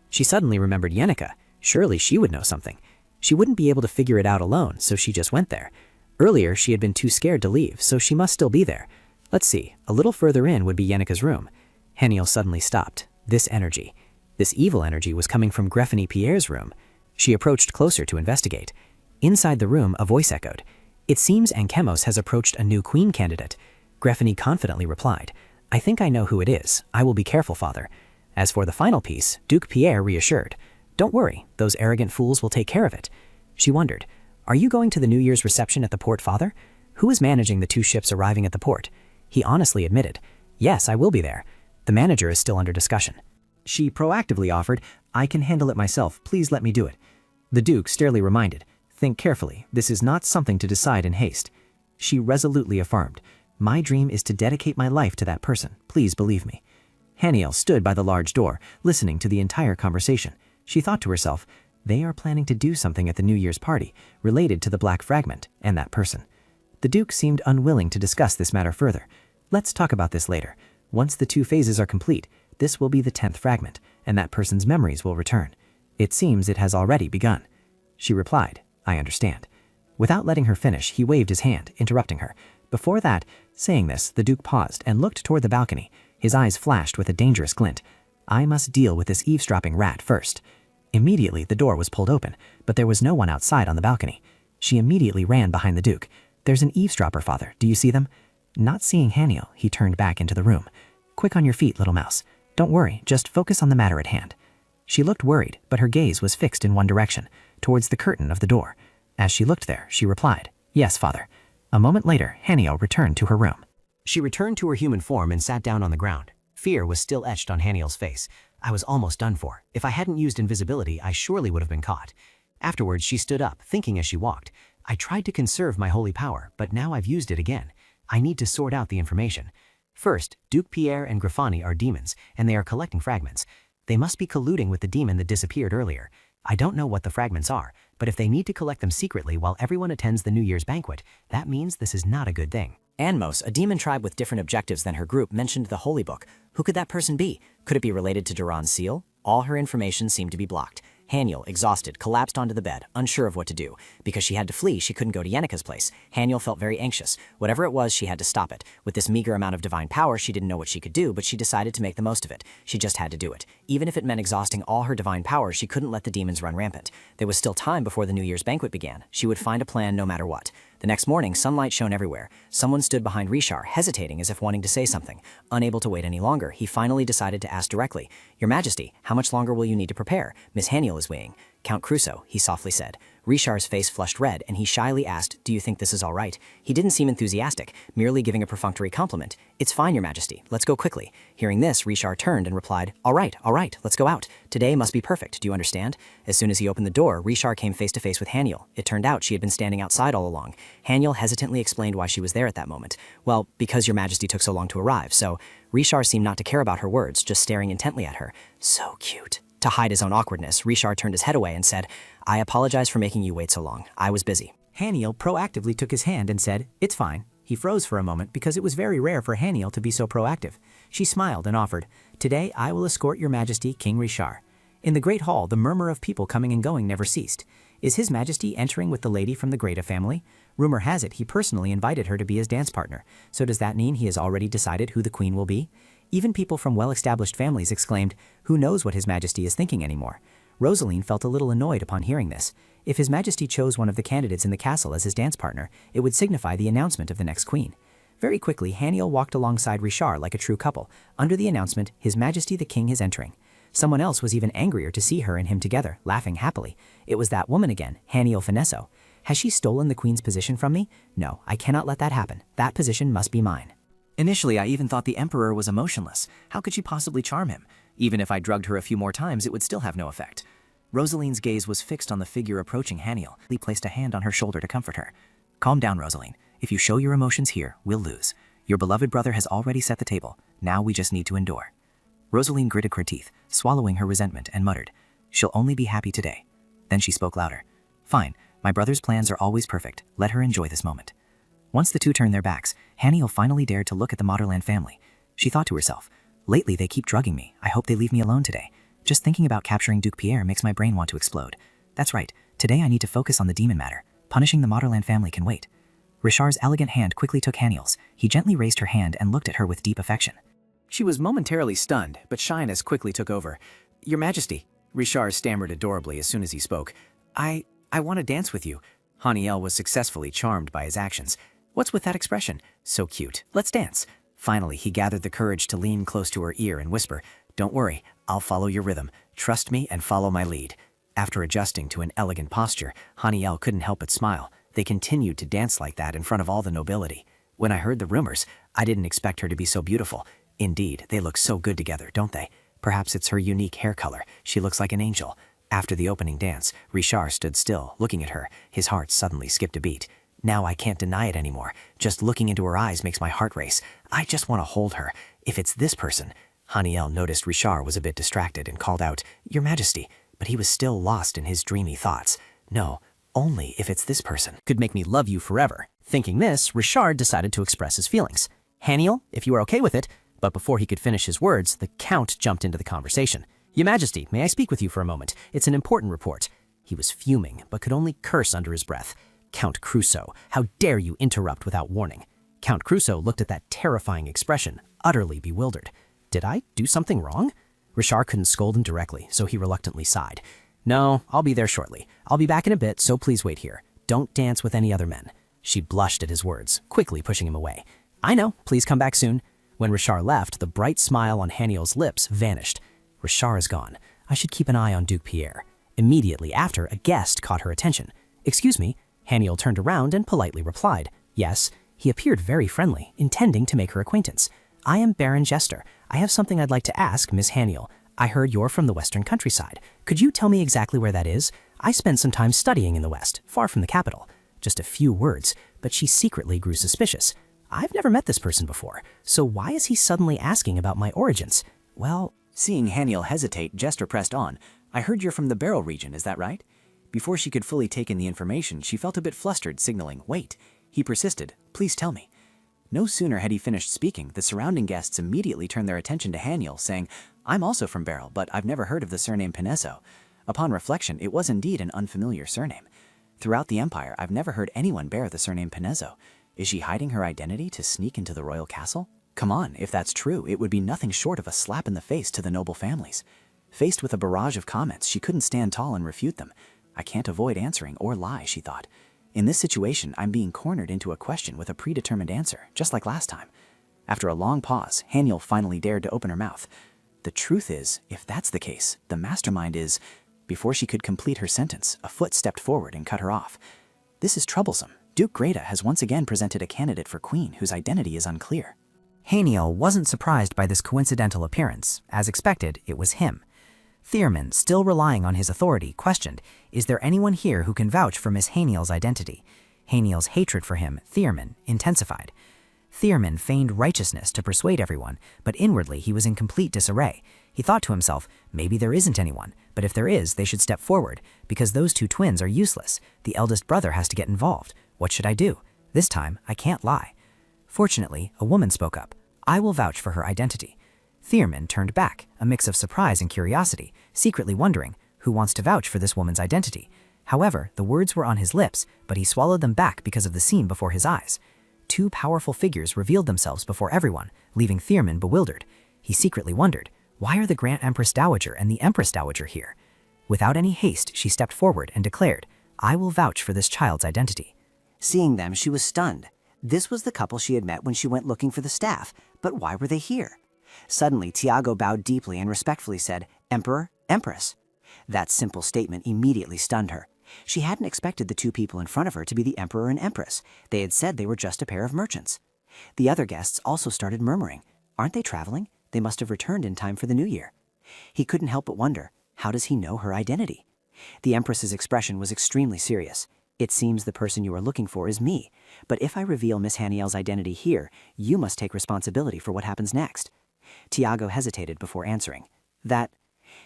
She suddenly remembered Yenica. Surely she would know something. She wouldn't be able to figure it out alone, so she just went there. Earlier, she had been too scared to leave, so she must still be there. Let's see, a little further in would be Yenica's room. Haniel suddenly stopped. This energy, this evil energy, was coming from Greffany Pierre's room. She approached closer to investigate. Inside the room, a voice echoed. "It seems Ankemos has approached a new queen candidate." Greffany confidently replied, "I think I know who it is. I will be careful, father." As for the final piece, Duke Pierre reassured, "Don't worry, those arrogant fools will take care of it." She wondered, "Are you going to the New Year's reception at the port, father? Who is managing the 2 ships arriving at the port?" He honestly admitted, "Yes, I will be there. The manager is still under discussion." She proactively offered, "I can handle it myself. Please let me do it." The Duke sternly reminded, "Think carefully. This is not something to decide in haste." She resolutely affirmed, "My dream is to dedicate my life to that person. Please believe me." Haniel stood by the large door, listening to the entire conversation. She thought to herself, they are planning to do something at the New Year's party related to the Black Fragment and that person. The Duke seemed unwilling to discuss this matter further. "Let's talk about this later. Once the 2 phases are complete, this will be the 10th fragment, and that person's memories will return. It seems it has already begun." She replied, "I understand." Without letting her finish, he waved his hand, interrupting her. Before that, saying this, the Duke paused and looked toward the balcony. His eyes flashed with a dangerous glint. "I must deal with this eavesdropping rat first." Immediately, the door was pulled open, but there was no one outside on the balcony. She immediately ran behind the Duke. "There's an eavesdropper, father. Do you see them?" Not seeing Haniel, he turned back into the room. "Quick on your feet, little mouse. Don't worry, just focus on the matter at hand." She looked worried, but her gaze was fixed in one direction, towards the curtain of the door. As she looked there, she replied, "Yes, father." A moment later, Haniel returned to her room. She returned to her human form and sat down on the ground. Fear was still etched on Haniel's face. I was almost done for. If I hadn't used invisibility, I surely would have been caught. Afterwards, she stood up, thinking as she walked. I tried to conserve my holy power, but now I've used it again. I need to sort out the information. First, Duke Pierre and Grifani are demons, and they are collecting fragments. They must be colluding with the demon that disappeared earlier. I don't know what the fragments are, but if they need to collect them secretly while everyone attends the New Year's banquet, that means this is not a good thing. Anmos, a demon tribe with different objectives than her group, mentioned the Holy Book. Who could that person be? Could it be related to Duran's seal? All her information seemed to be blocked. Haniel, exhausted, collapsed onto the bed, unsure of what to do. Because she had to flee, she couldn't go to Yennika's place. Haniel felt very anxious. Whatever it was, she had to stop it. With this meager amount of divine power, she didn't know what she could do, but she decided to make the most of it. She just had to do it. Even if it meant exhausting all her divine power, she couldn't let the demons run rampant. There was still time before the New Year's banquet began. She would find a plan no matter what. The next morning, sunlight shone everywhere. Someone stood behind Richard, hesitating as if wanting to say something. Unable to wait any longer, he finally decided to ask directly, "Your Majesty, how much longer will you need to prepare? Miss Haniel is weighing." "Count Crusoe," he softly said. Richard's face flushed red, and he shyly asked, "Do you think this is all right?" He didn't seem enthusiastic, merely giving a perfunctory compliment. "It's fine, Your Majesty. Let's go quickly." Hearing this, Richard turned and replied, all right, let's go out. Today must be perfect, do you understand?" As soon as he opened the door, Richard came face to face with Haniel. It turned out she had been standing outside all along. Haniel hesitantly explained why she was there at that moment. "Well, because Your Majesty took so long to arrive, so..." Richard seemed not to care about her words, just staring intently at her. So cute. To hide his own awkwardness, Richard turned his head away and said, "I apologize for making you wait so long. I was busy." Haniel proactively took his hand and said, "It's fine." He froze for a moment because it was very rare for Haniel to be so proactive. She smiled and offered, "Today I will escort Your Majesty, King Richard." In the great hall, the murmur of people coming and going never ceased. Is His Majesty entering with the lady from the Greta family? Rumor has it he personally invited her to be his dance partner. So does that mean he has already decided who the queen will be? Even people from well-established families exclaimed, "Who knows what His Majesty is thinking anymore?" Rosaline felt a little annoyed upon hearing this. If His Majesty chose one of the candidates in the castle as his dance partner, it would signify the announcement of the next queen. Very quickly, Haniel walked alongside Richard like a true couple, under the announcement, "His Majesty the King is entering." Someone else was even angrier to see her and him together, laughing happily. It was that woman again, Haniel Finesso. Has she stolen the queen's position from me? No, I cannot let that happen. That position must be mine. Initially, I even thought the Emperor was emotionless. How could she possibly charm him? Even if I drugged her a few more times, it would still have no effect. Rosaline's gaze was fixed on the figure approaching Haniel. He placed a hand on her shoulder to comfort her. "Calm down, Rosaline. If you show your emotions here, we'll lose. Your beloved brother has already set the table. Now we just need to endure." Rosaline gritted her teeth, swallowing her resentment, and muttered, "She'll only be happy today." Then she spoke louder. "Fine, my brother's plans are always perfect. Let her enjoy this moment." Once the two turned their backs, Haniel finally dared to look at the Moderland family. She thought to herself, "Lately they keep drugging me. I hope they leave me alone today. Just thinking about capturing Duke Pierre makes my brain want to explode. That's right, today I need to focus on the demon matter. Punishing the Moderland family can wait." Richard's elegant hand quickly took Haniel's. He gently raised her hand and looked at her with deep affection. She was momentarily stunned, but shyness quickly took over. "Your Majesty," Richard stammered adorably as soon as he spoke. I want to dance with you." Haniel was successfully charmed by his actions. "What's with that expression? So cute. Let's dance." Finally, he gathered the courage to lean close to her ear and whisper, "Don't worry, I'll follow your rhythm. Trust me and follow my lead." After adjusting to an elegant posture, Haniel couldn't help but smile. They continued to dance like that in front of all the nobility. When I heard the rumors, I didn't expect her to be so beautiful. Indeed, they look so good together, don't they? Perhaps it's her unique hair color. She looks like an angel. After the opening dance, Richard stood still, looking at her. His heart suddenly skipped a beat. Now I can't deny it anymore. Just looking into her eyes makes my heart race. I just want to hold her. If it's this person... Haniel noticed Richard was a bit distracted and called out, "Your Majesty," but he was still lost in his dreamy thoughts. No, only if it's this person could make me love you forever. Thinking this, Richard decided to express his feelings. "Haniel, if you are okay with it..." But before he could finish his words, the Count jumped into the conversation. "Your Majesty, may I speak with you for a moment? It's an important report." He was fuming, but could only curse under his breath. "Count Crusoe, how dare you interrupt without warning?" Count Crusoe looked at that terrifying expression, utterly bewildered. Did I do something wrong? Richard couldn't scold him directly, so he reluctantly sighed. "No, I'll be there shortly. I'll be back in a bit, so please wait here. Don't dance with any other men." She blushed at his words, quickly pushing him away. "I know, please come back soon." When Richard left, the bright smile on Haniel's lips vanished. Richard is gone. I should keep an eye on Duke Pierre. Immediately after, a guest caught her attention. "Excuse me." Haniel turned around and politely replied, "Yes." He appeared very friendly, intending to make her acquaintance. "I am Baron Jester. I have something I'd like to ask Miss Haniel. I heard you're from the western countryside. Could you tell me exactly where that is? I spent some time studying in the west, far from the capital. Just a few words, but she secretly grew suspicious. I've never met this person before, so why is he suddenly asking about my origins? Well, Seeing Haniel hesitate, Jester pressed on. I heard you're from the Barrel region, is that right? Before she could fully take in the information, she felt a bit flustered, signaling, wait. He persisted, please tell me. No sooner had he finished speaking, the surrounding guests immediately turned their attention to Haniel, saying, I'm also from Barrel, but I've never heard of the surname Pinesso. Upon reflection, it was indeed an unfamiliar surname. Throughout the Empire, I've never heard anyone bear the surname Pinezzo. Is she hiding her identity to sneak into the royal castle? Come on, if that's true, it would be nothing short of a slap in the face to the noble families. Faced with a barrage of comments, she couldn't stand tall and refute them. I can't avoid answering or lie, she thought. In this situation, I'm being cornered into a question with a predetermined answer, just like last time. After a long pause, Haniel finally dared to open her mouth. The truth is, if that's the case, the mastermind is... Before she could complete her sentence, a foot stepped forward and cut her off. This is troublesome. Duke Greta has once again presented a candidate for queen whose identity is unclear. Haniel wasn't surprised by this coincidental appearance. As expected, it was him. Thierman, still relying on his authority, questioned, is there anyone here who can vouch for Miss Haniel's identity? Haniel's hatred for him, Thierman, intensified. Thierman feigned righteousness to persuade everyone, but inwardly he was in complete disarray. He thought to himself, maybe there isn't anyone, but if there is, they should step forward, because those two twins are useless. The eldest brother has to get involved. What should I do? This time, I can't lie. Fortunately, a woman spoke up. I will vouch for her identity. Thierman turned back, a mix of surprise and curiosity, secretly wondering, who wants to vouch for this woman's identity? However, the words were on his lips, but he swallowed them back because of the scene before his eyes. Two powerful figures revealed themselves before everyone, leaving Thierman bewildered. He secretly wondered, why are the Grand Empress Dowager and the Empress Dowager here? Without any haste, she stepped forward and declared, I will vouch for this child's identity. Seeing them, she was stunned. This was the couple she had met when she went looking for the staff, but why were they here? Suddenly, Tiago bowed deeply and respectfully said, Emperor, Empress. That simple statement immediately stunned her. She hadn't expected the two people in front of her to be the Emperor and Empress. They had said they were just a pair of merchants. The other guests also started murmuring, aren't they traveling? They must have returned in time for the new year. He couldn't help but wonder, how does he know her identity? The Empress's expression was extremely serious. It seems the person you are looking for is me, but if I reveal Miss Haniel's identity here, you must take responsibility for what happens next. Tiago hesitated before answering.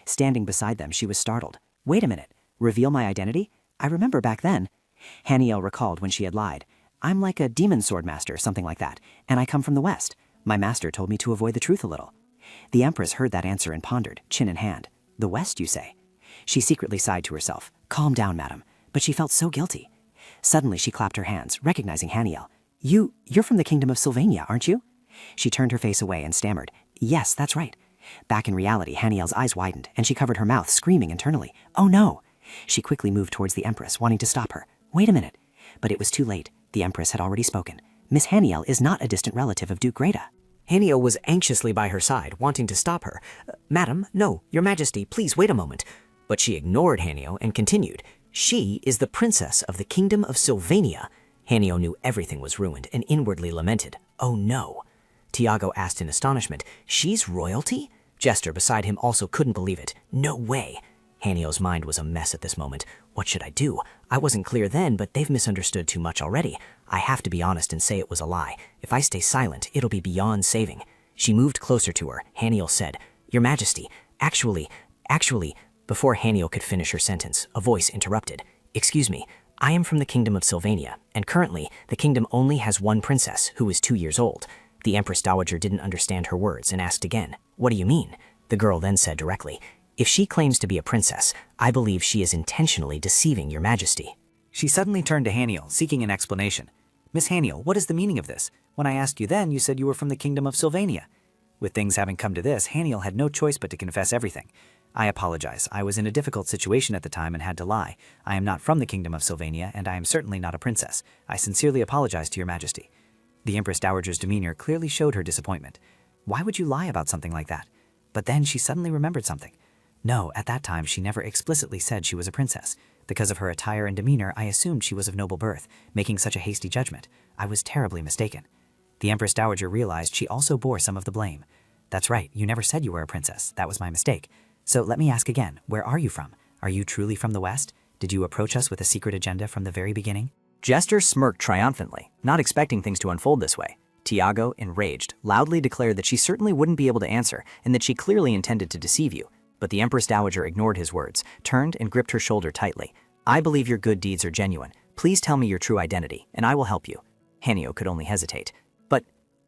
Standing beside them, she was startled. Wait a minute, reveal my identity? I remember back then. Haniel recalled when she had lied. I'm like a demon sword master, something like that, and I come from the west. My master told me to avoid the truth a little. The Empress heard that answer and pondered, chin in hand. The west, you say? She secretly sighed to herself. Calm down, madam. But she felt so guilty. Suddenly she clapped her hands, recognizing Haniel. You're from the kingdom of Sylvania, aren't you? She turned her face away and stammered. Yes, that's right. Back in reality, Haniel's eyes widened, and she covered her mouth, screaming internally. Oh no! She quickly moved towards the Empress, wanting to stop her. Wait a minute. But it was too late. The Empress had already spoken. Miss Haniel is not a distant relative of Duke Greta. Haniel was anxiously by her side, wanting to stop her. Madam, no, your majesty, please wait a moment. But she ignored Haniel and continued. She is the princess of the kingdom of Sylvania. Haniel knew everything was ruined and inwardly lamented. Oh no. Tiago asked in astonishment, she's royalty? Jester beside him also couldn't believe it. No way. Haniel's mind was a mess at this moment. What should I do? I wasn't clear then, but they've misunderstood too much already. I have to be honest and say it was a lie. If I stay silent, it'll be beyond saving. She moved closer to her. Haniel said, Your Majesty, actually... Before Haniel could finish her sentence, a voice interrupted. Excuse me, I am from the kingdom of Sylvania, and currently, the kingdom only has one princess, who is 2 years old. The Empress Dowager didn't understand her words and asked again, What do you mean? The girl then said directly, If she claims to be a princess, I believe she is intentionally deceiving your majesty. She suddenly turned to Haniel, seeking an explanation. Miss Haniel, what is the meaning of this? When I asked you then, you said you were from the kingdom of Sylvania. With things having come to this, Haniel had no choice but to confess everything. I apologize. I was in a difficult situation at the time and had to lie. I am not from the kingdom of Sylvania, and I am certainly not a princess. I sincerely apologize to your majesty. The Empress Dowager's demeanor clearly showed her disappointment. Why would you lie about something like that? But then she suddenly remembered something. No, at that time she never explicitly said she was a princess. Because of her attire and demeanor, I assumed she was of noble birth, making such a hasty judgment. I was terribly mistaken. The Empress Dowager realized she also bore some of the blame. That's right, you never said you were a princess. That was my mistake. So let me ask again, where are you from? Are you truly from the West? Did you approach us with a secret agenda from the very beginning? Jester smirked triumphantly, not expecting things to unfold this way. Tiago, enraged, loudly declared that she certainly wouldn't be able to answer and that she clearly intended to deceive you. But the Empress Dowager ignored his words, turned and gripped her shoulder tightly. I believe your good deeds are genuine. Please tell me your true identity, and I will help you. Hanio could only hesitate. But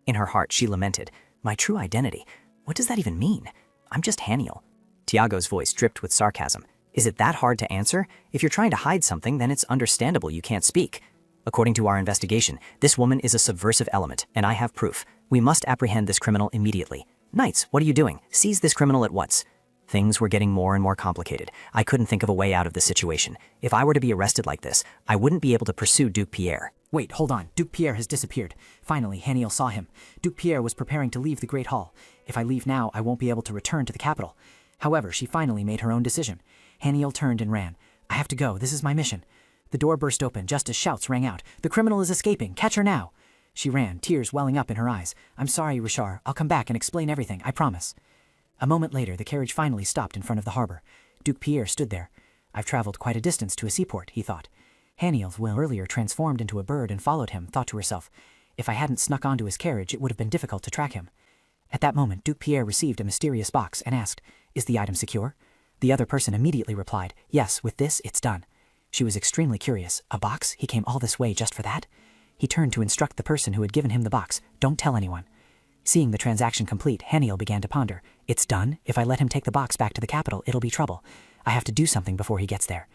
in her heart, she lamented, my true identity? What does that even mean? I'm just Haniel. Tiago's voice dripped with sarcasm. Is it that hard to answer? If you're trying to hide something, then it's understandable you can't speak. According to our investigation, this woman is a subversive element, and I have proof. We must apprehend this criminal immediately. Knights, what are you doing? Seize this criminal at once. Things were getting more and more complicated. I couldn't think of a way out of the situation. If I were to be arrested like this, I wouldn't be able to pursue Duke Pierre. Wait, hold on. Duke Pierre has disappeared. Finally, Haniel saw him. Duke Pierre was preparing to leave the Great Hall. If I leave now, I won't be able to return to the capital. However, she finally made her own decision. Haniel turned and ran. I have to go. This is my mission. The door burst open just as shouts rang out. The criminal is escaping. Catch her now. She ran, tears welling up in her eyes. I'm sorry, Richard. I'll come back and explain everything. I promise. A moment later, the carriage finally stopped in front of the harbor. Duke Pierre stood there. I've traveled quite a distance to a seaport, he thought. Haniel, will earlier transformed into a bird and followed him, thought to herself, if I hadn't snuck onto his carriage, it would have been difficult to track him. At that moment, Duke Pierre received a mysterious box and asked, is the item secure? The other person immediately replied, yes, with this, it's done. She was extremely curious. A box? He came all this way just for that? He turned to instruct the person who had given him the box, don't tell anyone. Seeing the transaction complete, Haniel began to ponder. It's done. If I let him take the box back to the capital, it'll be trouble. I have to do something before he gets there.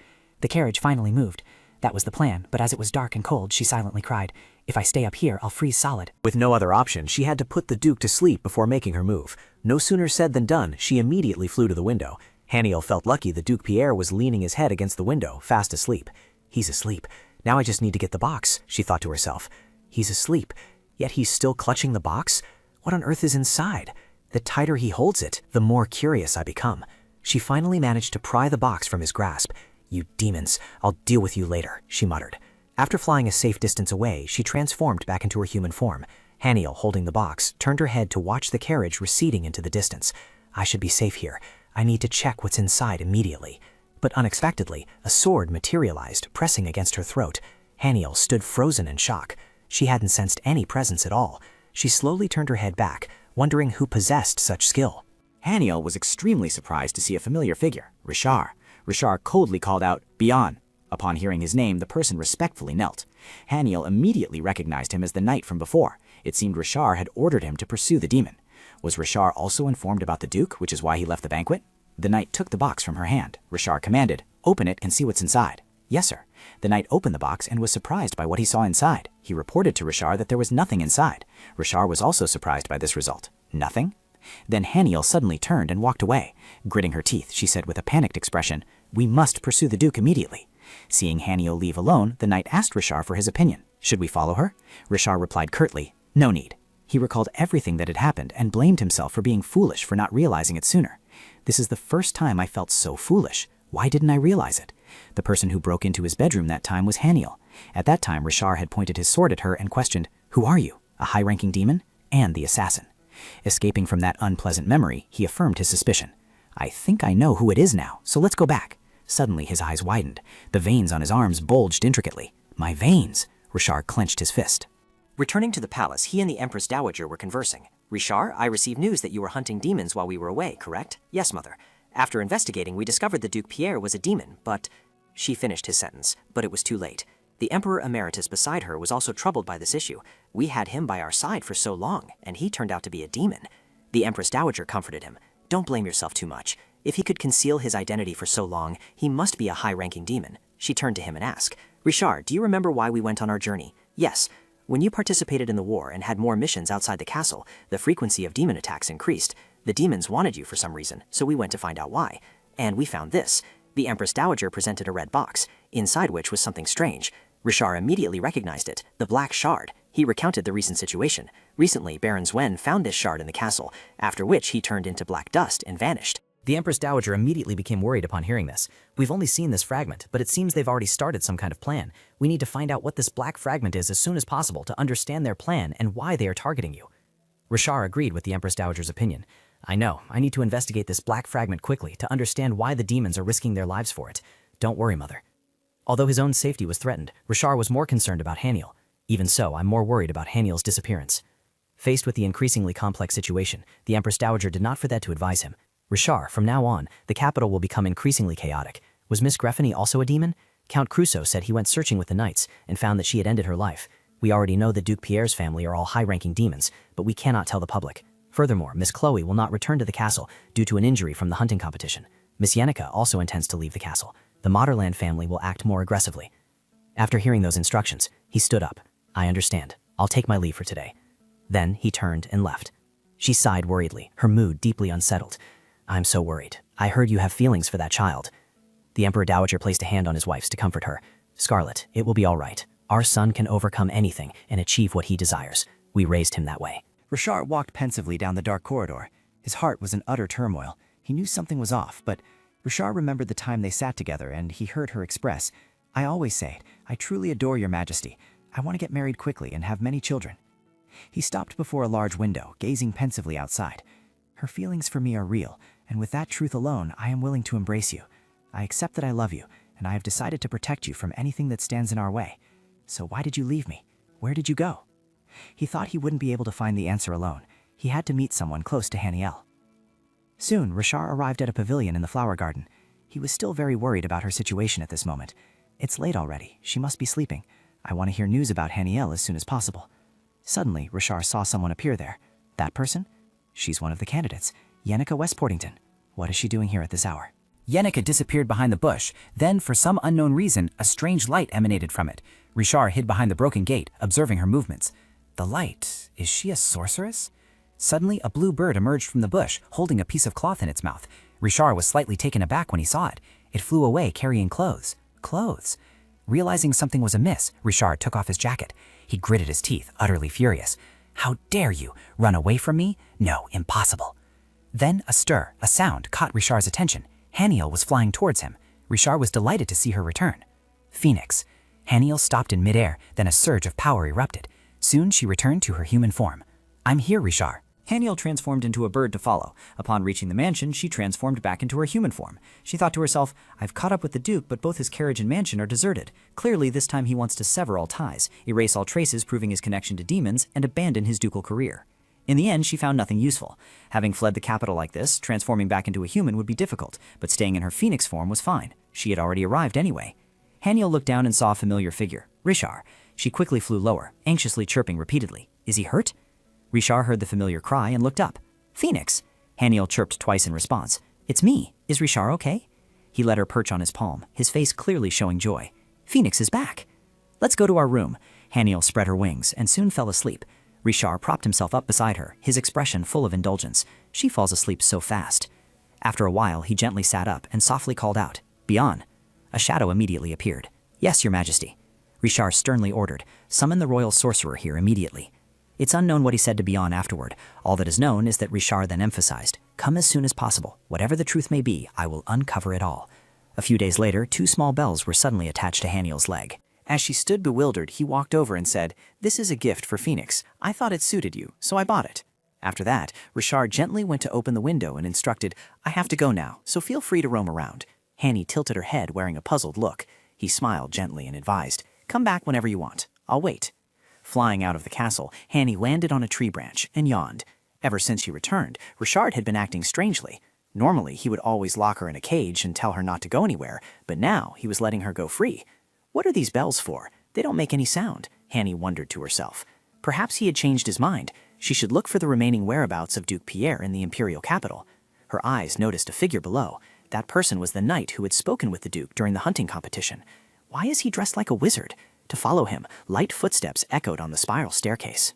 The carriage finally moved. That was the plan, but as it was dark and cold, she silently cried, if I stay up here, I'll freeze solid. With no other option, she had to put the Duke to sleep before making her move. No sooner said than done, she immediately flew to the window. Haniel felt lucky the Duke Pierre was leaning his head against the window, fast asleep. He's asleep. Now I just need to get the box, she thought to herself. He's asleep, yet he's still clutching the box? What on earth is inside? The tighter he holds it, the more curious I become. She finally managed to pry the box from his grasp. You demons, I'll deal with you later, she muttered. After flying a safe distance away, she transformed back into her human form. Haniel, holding the box, turned her head to watch the carriage receding into the distance. I should be safe here. I need to check what's inside immediately. But unexpectedly, a sword materialized, pressing against her throat. Haniel stood frozen in shock. She hadn't sensed any presence at all. She slowly turned her head back, wondering who possessed such skill. Haniel was extremely surprised to see a familiar figure, Richard. Richard coldly called out, Bion. Upon hearing his name, the person respectfully knelt. Haniel immediately recognized him as the knight from before. It seemed Richard had ordered him to pursue the demon. Was Richard also informed about the Duke, which is why he left the banquet? The knight took the box from her hand. Richard commanded, open it and see what's inside. Yes, sir. The knight opened the box and was surprised by what he saw inside. He reported to Richard that there was nothing inside. Richard was also surprised by this result. Nothing? Then Haniel suddenly turned and walked away. Gritting her teeth, she said with a panicked expression, we must pursue the Duke immediately. Seeing Haniel leave alone, the knight asked Richard for his opinion. Should we follow her? Richard replied curtly, no need. He recalled everything that had happened and blamed himself for being foolish for not realizing it sooner. This is the first time I felt so foolish. Why didn't I realize it? The person who broke into his bedroom that time was Haniel. At that time, Richard had pointed his sword at her and questioned, who are you? A high-ranking demon? And the assassin. Escaping from that unpleasant memory, he affirmed his suspicion. I think I know who it is now, so let's go back. Suddenly, his eyes widened. The veins on his arms bulged intricately. My veins! Richard clenched his fist. Returning to the palace, he and the Empress Dowager were conversing. Richard, I received news that you were hunting demons while we were away, correct? Yes, mother. After investigating, we discovered the Duke Pierre was a demon, but... She finished his sentence, but it was too late. The Emperor Emeritus beside her was also troubled by this issue. We had him by our side for so long, and he turned out to be a demon. The Empress Dowager comforted him. Don't blame yourself too much. If he could conceal his identity for so long, he must be a high-ranking demon. She turned to him and asked, Richard, do you remember why we went on our journey? Yes. When you participated in the war and had more missions outside the castle, the frequency of demon attacks increased. The demons wanted you for some reason, so we went to find out why. And we found this. The Empress Dowager presented a red box, inside which was something strange. Richard immediately recognized it, the black shard. He recounted the recent situation. Recently, Baron Zwen found this shard in the castle, after which he turned into black dust and vanished. The Empress Dowager immediately became worried upon hearing this. We've only seen this fragment, but it seems they've already started some kind of plan. We need to find out what this black fragment is as soon as possible to understand their plan and why they are targeting you. Rashar agreed with the Empress Dowager's opinion. I know, I need to investigate this black fragment quickly to understand why the demons are risking their lives for it. Don't worry, Mother. Although his own safety was threatened, Rashar was more concerned about Haniel. Even so, I'm more worried about Haniel's disappearance. Faced with the increasingly complex situation, the Empress Dowager did not forget to advise him. Rashar, from now on, the capital will become increasingly chaotic. Was Miss Greffany also a demon? Count Crusoe said he went searching with the knights and found that she had ended her life. We already know that Duke Pierre's family are all high-ranking demons, but we cannot tell the public. Furthermore, Miss Chloe will not return to the castle due to an injury from the hunting competition. Miss Yenica also intends to leave the castle. The Moderland family will act more aggressively. After hearing those instructions, he stood up. I understand. I'll take my leave for today. Then he turned and left. She sighed worriedly, her mood deeply unsettled. I'm so worried. I heard you have feelings for that child. The Emperor Dowager placed a hand on his wife's to comfort her. Scarlet, it will be all right. Our son can overcome anything and achieve what he desires. We raised him that way. Rashar walked pensively down the dark corridor. His heart was in utter turmoil. He knew something was off, but Rashar remembered the time they sat together and he heard her express, I always say it, I truly adore your majesty. I want to get married quickly and have many children. He stopped before a large window, gazing pensively outside. Her feelings for me are real, and with that truth alone, I am willing to embrace you. I accept that I love you, and I have decided to protect you from anything that stands in our way. So why did you leave me? Where did you go? He thought he wouldn't be able to find the answer alone. He had to meet someone close to Haniel. Soon, Rashar arrived at a pavilion in the flower garden. He was still very worried about her situation at this moment. It's late already. She must be sleeping. I want to hear news about Haniel as soon as possible. Suddenly, Rashar saw someone appear there. That person? She's one of the candidates, Yenica Westportington. What is she doing here at this hour? Yenica disappeared behind the bush. Then, for some unknown reason, a strange light emanated from it. Rashar hid behind the broken gate, observing her movements. The light, is she a sorceress? Suddenly, a blue bird emerged from the bush, holding a piece of cloth in its mouth. Rashar was slightly taken aback when he saw it. It flew away carrying clothes. Clothes. Realizing something was amiss, Rashar took off his jacket. He gritted his teeth, utterly furious. How dare you? Run away from me? No, impossible. Then a stir, a sound, caught Rishar's attention. Haniel was flying towards him. Rashar was delighted to see her return. Phoenix. Haniel stopped in midair, then a surge of power erupted. Soon she returned to her human form. I'm here, Rashar. Haniel transformed into a bird to follow. Upon reaching the mansion, she transformed back into her human form. She thought to herself, I've caught up with the Duke, but both his carriage and mansion are deserted. Clearly, this time he wants to sever all ties, erase all traces proving his connection to demons, and abandon his ducal career. In the end, she found nothing useful. Having fled the capital like this, transforming back into a human would be difficult, but staying in her phoenix form was fine. She had already arrived anyway. Haniel looked down and saw a familiar figure, Rishar. She quickly flew lower, anxiously chirping repeatedly. Is he hurt? Rishar heard the familiar cry and looked up. Phoenix! Haniel chirped twice in response. It's me. Is Rishar okay? He let her perch on his palm, his face clearly showing joy. Phoenix is back. Let's go to our room. Haniel spread her wings and soon fell asleep. Rishar propped himself up beside her, his expression full of indulgence. She falls asleep so fast. After a while, he gently sat up and softly called out, Bian. A shadow immediately appeared. Yes, your majesty. Rishar sternly ordered, summon the royal sorcerer here immediately. It's unknown what he said to Bian afterward. All that is known is that Rishar then emphasized, come as soon as possible. Whatever the truth may be, I will uncover it all. A few days later, 2 small bells were suddenly attached to Haniel's leg. As she stood bewildered, he walked over and said, This is a gift for Phoenix. I thought it suited you, so I bought it. After that, Rishar gently went to open the window and instructed, I have to go now, so feel free to roam around. Hanny tilted her head, wearing a puzzled look. He smiled gently and advised, Come back whenever you want. I'll wait. Flying out of the castle, Hanny landed on a tree branch and yawned. Ever since she returned, Richard had been acting strangely. Normally, he would always lock her in a cage and tell her not to go anywhere, but now he was letting her go free. What are these bells for? They don't make any sound, Hanny wondered to herself. Perhaps he had changed his mind. She should look for the remaining whereabouts of Duke Pierre in the imperial capital. Her eyes noticed a figure below. That person was the knight who had spoken with the Duke during the hunting competition. Why is he dressed like a wizard? To follow him, light footsteps echoed on the spiral staircase.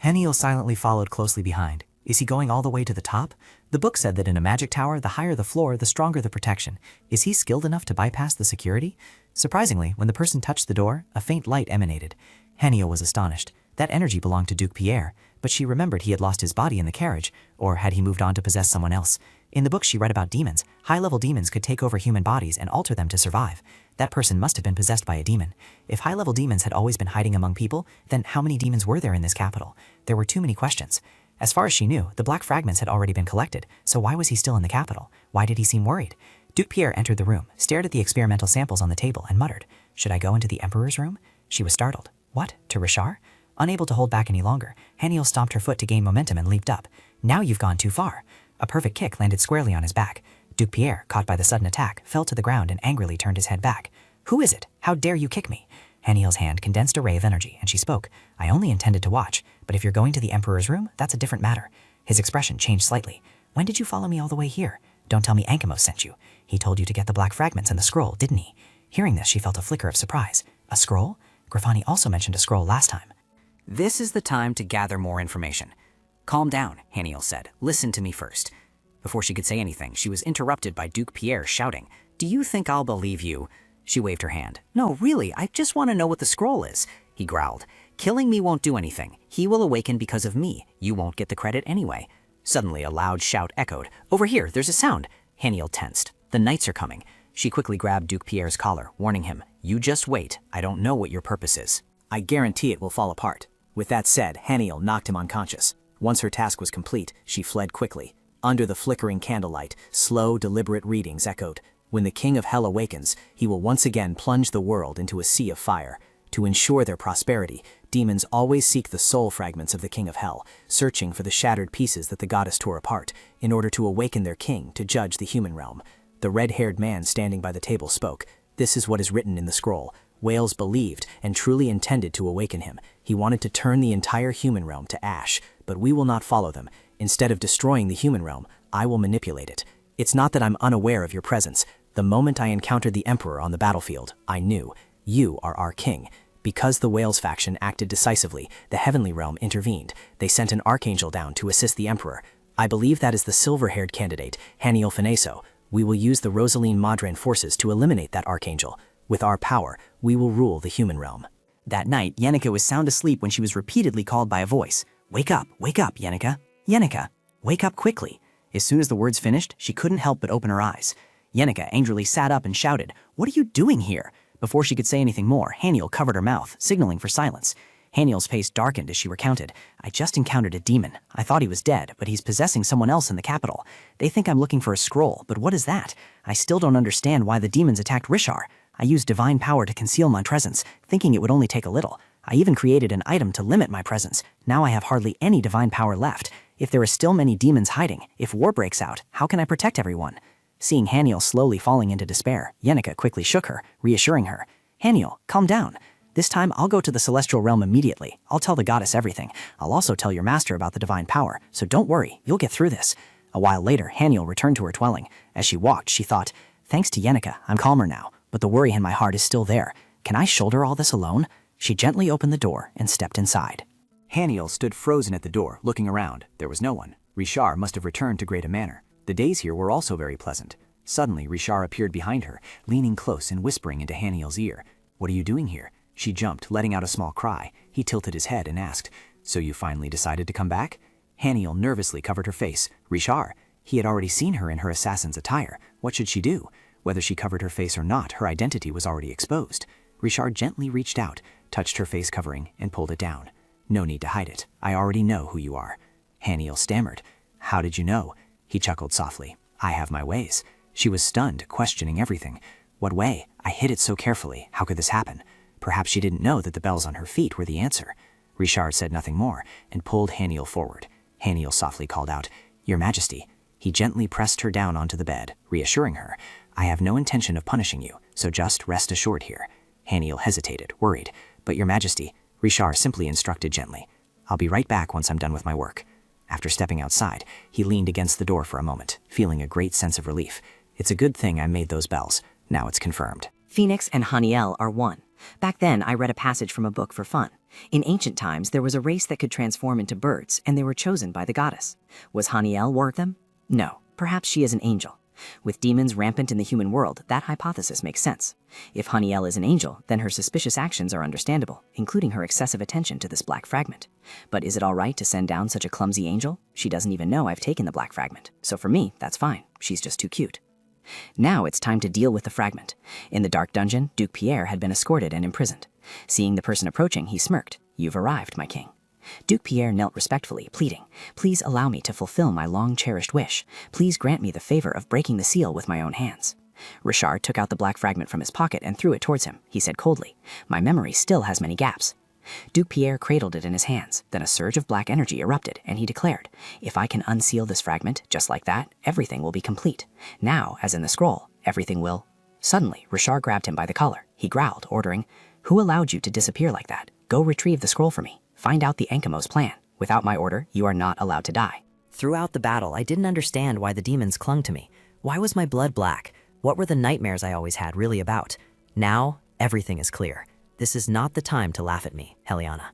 Haniel silently followed closely behind. Is he going all the way to the top? The book said that in a magic tower, the higher the floor, the stronger the protection. Is he skilled enough to bypass the security? Surprisingly, when the person touched the door, a faint light emanated. Haniel was astonished. That energy belonged to Duke Pierre, but she remembered he had lost his body in the carriage, or had he moved on to possess someone else? In the book she read about demons. High-level demons could take over human bodies and alter them to survive. That person must have been possessed by a demon. If high-level demons had always been hiding among people, then how many demons were there in this capital? There were too many questions. As far as she knew, the black fragments had already been collected, so why was he still in the capital? Why did he seem worried? Duke Pierre entered the room, stared at the experimental samples on the table, and muttered, "Should I go into the Emperor's room?" She was startled. What? To Richard? Unable to hold back any longer, Haniel stomped her foot to gain momentum and leaped up. "Now you've gone too far." A perfect kick landed squarely on his back. Duke Pierre, caught by the sudden attack, fell to the ground and angrily turned his head back. "Who is it? How dare you kick me?" Haniel's hand condensed a ray of energy, and she spoke. "I only intended to watch, but if you're going to the Emperor's room, that's a different matter." His expression changed slightly. "When did you follow me all the way here? Don't tell me Ankamos sent you. He told you to get the black fragments and the scroll, didn't he?" Hearing this, she felt a flicker of surprise. A scroll? Grafani also mentioned a scroll last time. This is the time to gather more information. Calm down, Haniel said. Listen to me first. Before she could say anything, she was interrupted by Duke Pierre shouting, "Do you think I'll believe you?" She waved her hand. "No, really, I just want to know what the scroll is," he growled. "Killing me won't do anything. He will awaken because of me. You won't get the credit anyway." Suddenly, a loud shout echoed. "Over here, there's a sound." Haniel tensed. "The knights are coming." She quickly grabbed Duke Pierre's collar, warning him, "You just wait. I don't know what your purpose is." "I guarantee it will fall apart." With that said, Haniel knocked him unconscious. Once her task was complete, she fled quickly. Under the flickering candlelight, slow, deliberate readings echoed. When the King of Hell awakens, he will once again plunge the world into a sea of fire. To ensure their prosperity, demons always seek the soul fragments of the King of Hell, searching for the shattered pieces that the goddess tore apart, in order to awaken their king to judge the human realm. The red-haired man standing by the table spoke. "This is what is written in the scroll. Wales believed and truly intended to awaken him. He wanted to turn the entire human realm to ash, but we will not follow them. Instead of destroying the human realm, I will manipulate it. It's not that I'm unaware of your presence. The moment I encountered the Emperor on the battlefield, I knew. You are our king." Because the Wales faction acted decisively, the heavenly realm intervened. They sent an archangel down to assist the Emperor. I believe that is the silver-haired candidate, Haniel Fineso. We will use the Rosaline Madran forces to eliminate that archangel. With our power, we will rule the human realm. That night, Yenneca was sound asleep when she was repeatedly called by a voice. Wake up, Yenneca. Yenneca, wake up quickly." As soon as the words finished, she couldn't help but open her eyes. Yenneca angrily sat up and shouted, "What are you doing here?" Before she could say anything more, Haniel covered her mouth, signaling for silence. Haniel's face darkened as she recounted, "I just encountered a demon. I thought he was dead, but he's possessing someone else in the capital. They think I'm looking for a scroll, but what is that? I still don't understand why the demons attacked Richard. I used divine power to conceal my presence, thinking it would only take a little. I even created an item to limit my presence. Now I have hardly any divine power left. If there are still many demons hiding, if war breaks out, how can I protect everyone?" Seeing Haniel slowly falling into despair, Yenneca quickly shook her, reassuring her. "Haniel, calm down. This time I'll go to the celestial realm immediately. I'll tell the goddess everything. I'll also tell your master about the divine power, so don't worry, you'll get through this." A while later, Haniel returned to her dwelling. As she walked, she thought, "Thanks to Yenneca, I'm calmer now, but the worry in my heart is still there. Can I shoulder all this alone?" She gently opened the door and stepped inside. Haniel stood frozen at the door, looking around. There was no one. Richard must have returned to Great Manor. The days here were also very pleasant. Suddenly, Richard appeared behind her, leaning close and whispering into Haniel's ear. "What are you doing here?" She jumped, letting out a small cry. He tilted his head and asked, "So you finally decided to come back?" Haniel nervously covered her face. Richard, he had already seen her in her assassin's attire. What should she do? Whether she covered her face or not, her identity was already exposed. Richard gently reached out, touched her face covering, and pulled it down. "No need to hide it. I already know who you are." Haniel stammered. "How did you know?" He chuckled softly. "I have my ways." She was stunned, questioning everything. "What way? I hid it so carefully. How could this happen?" Perhaps she didn't know that the bells on her feet were the answer. Richard said nothing more and pulled Haniel forward. Haniel softly called out, "Your Majesty." He gently pressed her down onto the bed, reassuring her, "I have no intention of punishing you, so just rest assured here." Haniel hesitated, worried. "But Your Majesty," Richard simply instructed gently, "I'll be right back once I'm done with my work." After stepping outside, he leaned against the door for a moment, feeling a great sense of relief. "It's a good thing I made those bells. Now it's confirmed." Phoenix and Haniel are one. Back then, I read a passage from a book for fun. In ancient times, there was a race that could transform into birds, and they were chosen by the goddess. Was Haniel one of them? No, perhaps she is an angel. With demons rampant in the human world, that hypothesis makes sense. If Haniel is an angel, then her suspicious actions are understandable, including her excessive attention to this black fragment. But is it all right to send down such a clumsy angel? She doesn't even know I've taken the black fragment, so for me, that's fine. She's just too cute. Now it's time to deal with the fragment. In the dark dungeon, Duke Pierre had been escorted and imprisoned. Seeing the person approaching, he smirked. "You've arrived, my king." Duke Pierre knelt respectfully, pleading, "Please allow me to fulfill my long-cherished wish. Please grant me the favor of breaking the seal with my own hands." Richard took out the black fragment from his pocket and threw it towards him. He said coldly, "My memory still has many gaps." Duke Pierre cradled it in his hands. Then a surge of black energy erupted, and he declared, "If I can unseal this fragment, just like that, everything will be complete. Now, as in the scroll, everything will..." Suddenly, Richard grabbed him by the collar. He growled, ordering, "Who allowed you to disappear like that? Go retrieve the scroll for me. Find out the Ankamos plan. Without my order, you are not allowed to die." Throughout the battle, I didn't understand why the demons clung to me. Why was my blood black? What were the nightmares I always had really about? Now, everything is clear. This is not the time to laugh at me, Heliana.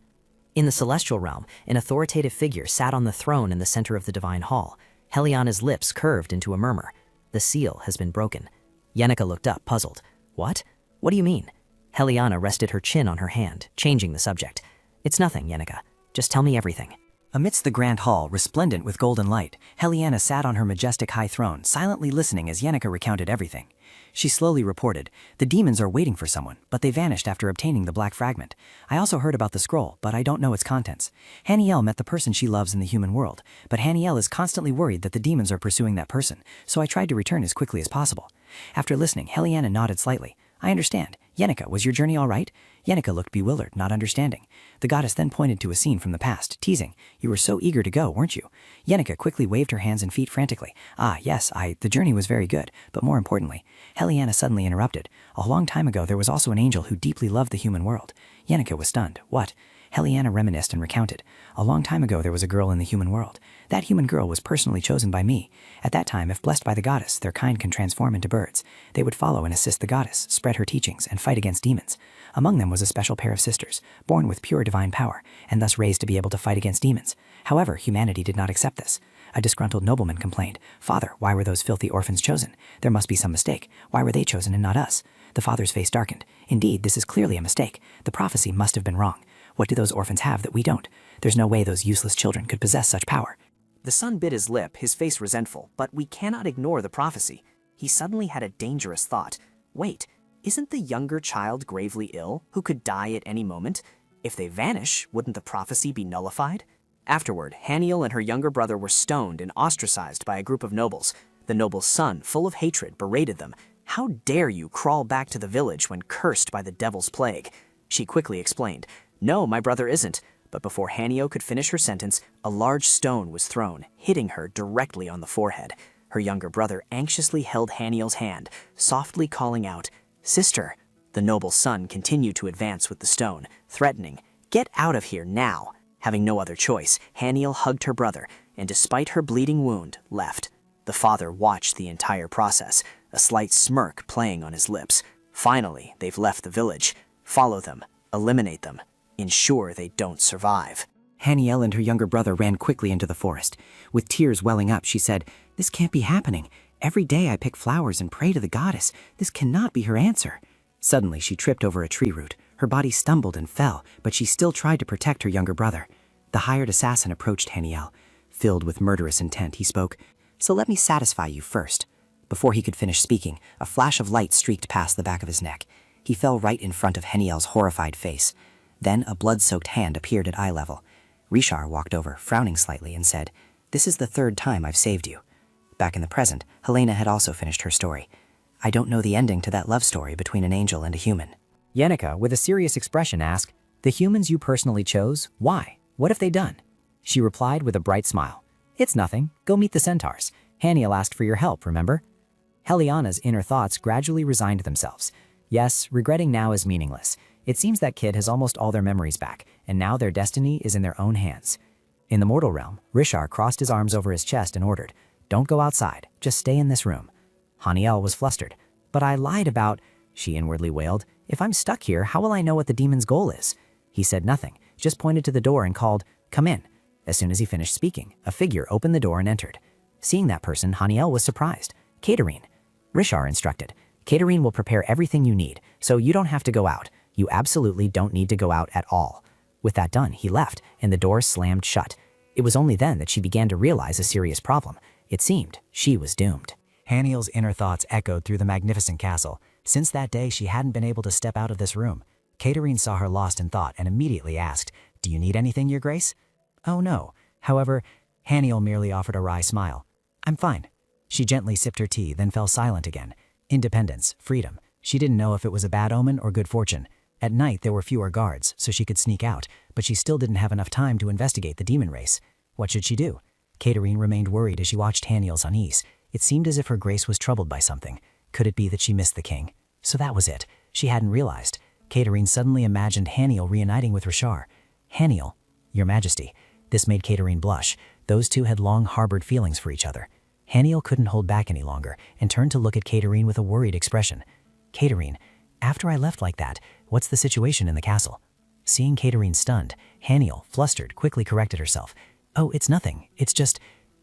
In the celestial realm, an authoritative figure sat on the throne in the center of the divine hall. Heliana's lips curved into a murmur. The seal has been broken. Yenica looked up, puzzled. What? What do you mean? Heliana rested her chin on her hand, changing the subject. It's nothing, Yenica. Just tell me everything. Amidst the grand hall, resplendent with golden light, Heliana sat on her majestic high throne, silently listening as Yenica recounted everything. She slowly reported, "The demons are waiting for someone, but they vanished after obtaining the black fragment. I also heard about the scroll, but I don't know its contents. Haniel met the person she loves in the human world, but Haniel is constantly worried that the demons are pursuing that person, so I tried to return as quickly as possible." After listening, Heliana nodded slightly. "I understand. Yenica, was your journey all right?" Yenica looked bewildered, not understanding. The goddess then pointed to a scene from the past, teasing, "You were so eager to go, weren't you?" Yenica quickly waved her hands and feet frantically. Yes, the journey was very good, but more importantly..." Heliana suddenly interrupted. "A long time ago, there was also an angel who deeply loved the human world." Yenica was stunned. "What?" Heliana reminisced and recounted. "A long time ago, there was a girl in the human world. That human girl was personally chosen by me. At that time, if blessed by the goddess, their kind can transform into birds. They would follow and assist the goddess, spread her teachings, and fight against demons. Among them was a special pair of sisters, born with pure divine power, and thus raised to be able to fight against demons. However, humanity did not accept this. A disgruntled nobleman complained, 'Father, why were those filthy orphans chosen? There must be some mistake. Why were they chosen and not us?' The father's face darkened. 'Indeed, this is clearly a mistake. The prophecy must have been wrong. What do those orphans have that we don't? There's no way those useless children could possess such power.'" The son bit his lip, his face resentful, but we cannot ignore the prophecy. He suddenly had a dangerous thought. Wait, isn't the younger child gravely ill, who could die at any moment? If they vanish, wouldn't the prophecy be nullified? Afterward, Haniel and her younger brother were stoned and ostracized by a group of nobles. The noble's son, full of hatred, berated them. "How dare you crawl back to the village when cursed by the devil's plague?" She quickly explained, "No, my brother isn't." But before Hanio could finish her sentence, a large stone was thrown, hitting her directly on the forehead. Her younger brother anxiously held Haniel's hand, softly calling out, "Sister." The noble's son continued to advance with the stone, threatening, "Get out of here now." Having no other choice, Haniel hugged her brother, and despite her bleeding wound, left. The father watched the entire process, a slight smirk playing on his lips. Finally, they've left the village. Follow them, eliminate them, ensure they don't survive. Haniel and her younger brother ran quickly into the forest. With tears welling up, she said, "This can't be happening. Every day I pick flowers and pray to the goddess. This cannot be her answer." Suddenly, she tripped over a tree root. Her body stumbled and fell, but she still tried to protect her younger brother. The hired assassin approached Haniel. Filled with murderous intent, he spoke, "So let me satisfy you first." Before he could finish speaking, a flash of light streaked past the back of his neck. He fell right in front of Haniel's horrified face. Then a blood-soaked hand appeared at eye level. Richard walked over, frowning slightly, and said, "This is the third time I've saved you." Back in the present, Helena had also finished her story. "I don't know the ending to that love story between an angel and a human." Yenica, with a serious expression, asked, "The humans you personally chose, why? What have they done?" She replied with a bright smile, "It's nothing. Go meet the centaurs. Haniel asked for your help, remember?" Heliana's inner thoughts gradually resigned themselves. Yes, regretting now is meaningless. It seems that kid has almost all their memories back, and now their destiny is in their own hands. In the mortal realm, Richard crossed his arms over his chest and ordered, "Don't go outside. Just stay in this room." Haniel was flustered. "But I lied about," she inwardly wailed. "If I'm stuck here, how will I know what the demon's goal is?" He said nothing, just pointed to the door and called, "Come in." As soon as he finished speaking, a figure opened the door and entered. Seeing that person, Haniel was surprised. Caterine. Richard instructed, "Caterine will prepare everything you need, so you don't have to go out. You absolutely don't need to go out at all." With that done, he left, and the door slammed shut. It was only then that she began to realize a serious problem. It seemed she was doomed. Haniel's inner thoughts echoed through the magnificent castle. Since that day, she hadn't been able to step out of this room. Caterine saw her lost in thought and immediately asked, Do you need anything, Your Grace? Oh no. However, Haniel merely offered a wry smile. I'm fine. She gently sipped her tea, then fell silent again. Independence, freedom. She didn't know if it was a bad omen or good fortune. At night, there were fewer guards, so she could sneak out, but she still didn't have enough time to investigate the demon race. What should she do? Caterine remained worried as she watched Haniel's unease. It seemed as if her grace was troubled by something. Could it be that she missed the king? So that was it. She hadn't realized. Caterine suddenly imagined Haniel reuniting with Richard. Haniel, Your Majesty. This made Caterine blush. Those two had long harbored feelings for each other. Haniel couldn't hold back any longer and turned to look at Caterine with a worried expression. Caterine, after I left like that, what's the situation in the castle? Seeing Caterine stunned, Haniel, flustered, quickly corrected herself. Oh, it's nothing. It's just...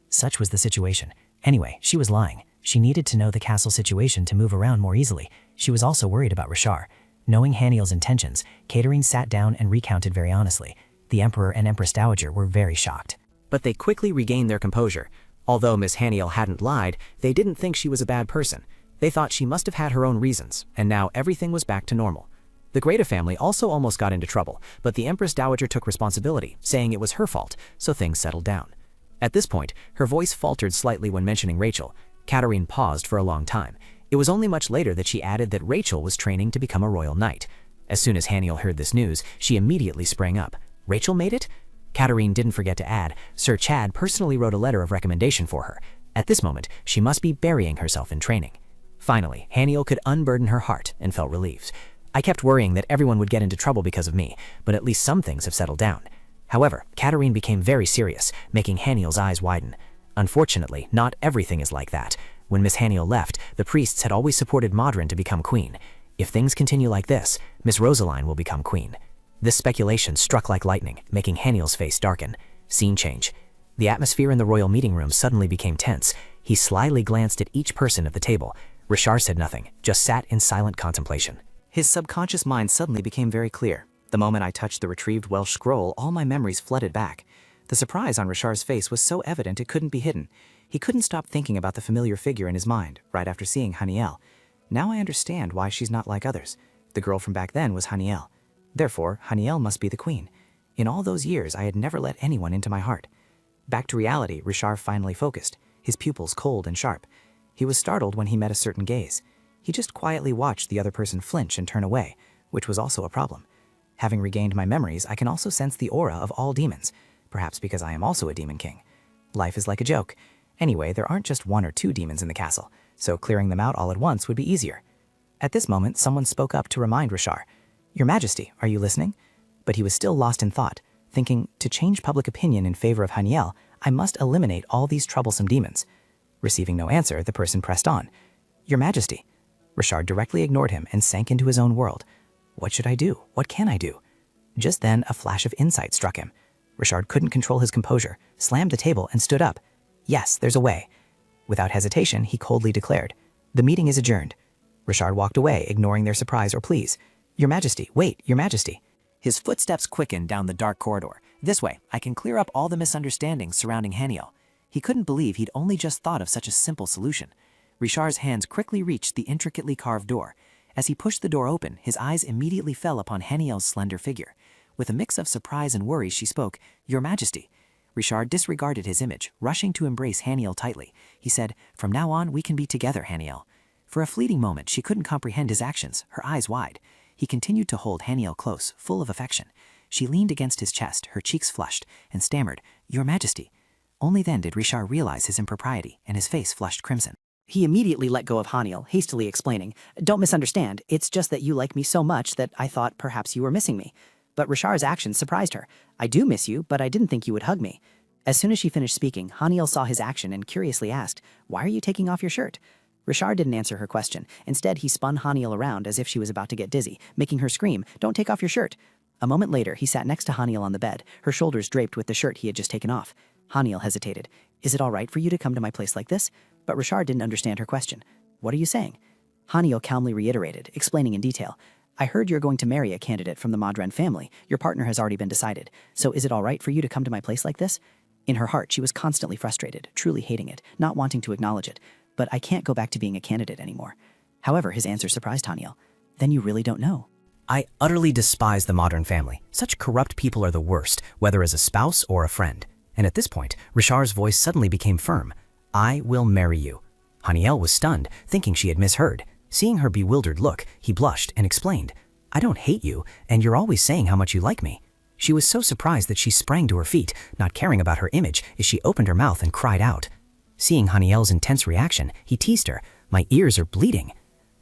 Such was the situation. Anyway, she was lying. She needed to know the castle situation to move around more easily. She was also worried about Richard. Knowing Haniel's intentions, Caterine sat down and recounted very honestly. The Emperor and Empress Dowager were very shocked. But they quickly regained their composure. Although Miss Haniel hadn't lied, they didn't think she was a bad person. They thought she must have had her own reasons, and now everything was back to normal. The Greta family also almost got into trouble, but the Empress Dowager took responsibility, saying it was her fault, so things settled down. At this point, her voice faltered slightly when mentioning Rachel. Caterine paused for a long time. It was only much later that she added that Rachel was training to become a royal knight. As soon as Haniel heard this news, she immediately sprang up. Rachel made it? Caterine didn't forget to add, Sir Chad personally wrote a letter of recommendation for her. At this moment, she must be burying herself in training. Finally, Haniel could unburden her heart and felt relieved. I kept worrying that everyone would get into trouble because of me, but at least some things have settled down. However, Caterine became very serious, making Haniel's eyes widen. Unfortunately, not everything is like that. When Miss Haniel left, the priests had always supported Modron to become queen. If things continue like this, Miss Rosaline will become queen. This speculation struck like lightning, making Haniel's face darken. Scene change. The atmosphere in the royal meeting room suddenly became tense. He slyly glanced at each person at the table. Richard said nothing, just sat in silent contemplation. His subconscious mind suddenly became very clear. The moment I touched the retrieved Welsh scroll, all my memories flooded back. The surprise on Richard's face was so evident it couldn't be hidden. He couldn't stop thinking about the familiar figure in his mind, right after seeing Haniel. Now I understand why she's not like others. The girl from back then was Haniel. Therefore, Haniel must be the queen. In all those years, I had never let anyone into my heart. Back to reality, Richard finally focused, his pupils cold and sharp. He was startled when he met a certain gaze. He just quietly watched the other person flinch and turn away, which was also a problem. Having regained my memories, I can also sense the aura of all demons, perhaps because I am also a demon king. Life is like a joke. Anyway, there aren't just one or two demons in the castle, so clearing them out all at once would be easier. At this moment, someone spoke up to remind Richard. Your Majesty, are you listening? But he was still lost in thought, thinking, to change public opinion in favor of Haniel, I must eliminate all these troublesome demons. Receiving no answer, the person pressed on. Your Majesty. Richard directly ignored him and sank into his own world. What should I do? What can I do? Just then, a flash of insight struck him. Richard couldn't control his composure, slammed the table, and stood up. Yes, there's a way. Without hesitation, he coldly declared, the meeting is adjourned. Richard walked away, ignoring their surprise or pleas. Your Majesty, wait, Your Majesty. His footsteps quickened down the dark corridor. This way, I can clear up all the misunderstandings surrounding Haniel. He couldn't believe he'd only just thought of such a simple solution. Richard's hands quickly reached the intricately carved door. As he pushed the door open, his eyes immediately fell upon Haniel's slender figure. With a mix of surprise and worry, she spoke, Your Majesty. Richard disregarded his image, rushing to embrace Haniel tightly. He said, From now on, we can be together, Haniel. For a fleeting moment, she couldn't comprehend his actions, her eyes wide. He continued to hold Haniel close, full of affection. She leaned against his chest, her cheeks flushed, and stammered, Your Majesty. Only then did Richard realize his impropriety, and his face flushed crimson. He immediately let go of Haniel, hastily explaining, Don't misunderstand, it's just that you like me so much that I thought perhaps you were missing me. But Richard's actions surprised her. I do miss you, but I didn't think you would hug me. As soon as she finished speaking, Haniel saw his action and curiously asked, Why are you taking off your shirt? Richard didn't answer her question. Instead, he spun Haniel around as if she was about to get dizzy, making her scream, Don't take off your shirt. A moment later, he sat next to Haniel on the bed, her shoulders draped with the shirt he had just taken off. Haniel hesitated. Is it all right for you to come to my place like this? But Richard didn't understand her question. What are you saying? Haniel calmly reiterated, explaining in detail. I heard you're going to marry a candidate from the Modron family. Your partner has already been decided. So is it all right for you to come to my place like this? In her heart, she was constantly frustrated, truly hating it, not wanting to acknowledge it. But I can't go back to being a candidate anymore. However, his answer surprised Haniel. Then you really don't know. I utterly despise the modern family. Such corrupt people are the worst, whether as a spouse or a friend. And at this point, Richard's voice suddenly became firm. I will marry you. Haniel was stunned, thinking she had misheard. Seeing her bewildered look, he blushed and explained, I don't hate you, and you're always saying how much you like me. She was so surprised that she sprang to her feet, not caring about her image, as she opened her mouth and cried out. Seeing Haniel's intense reaction, he teased her, My ears are bleeding.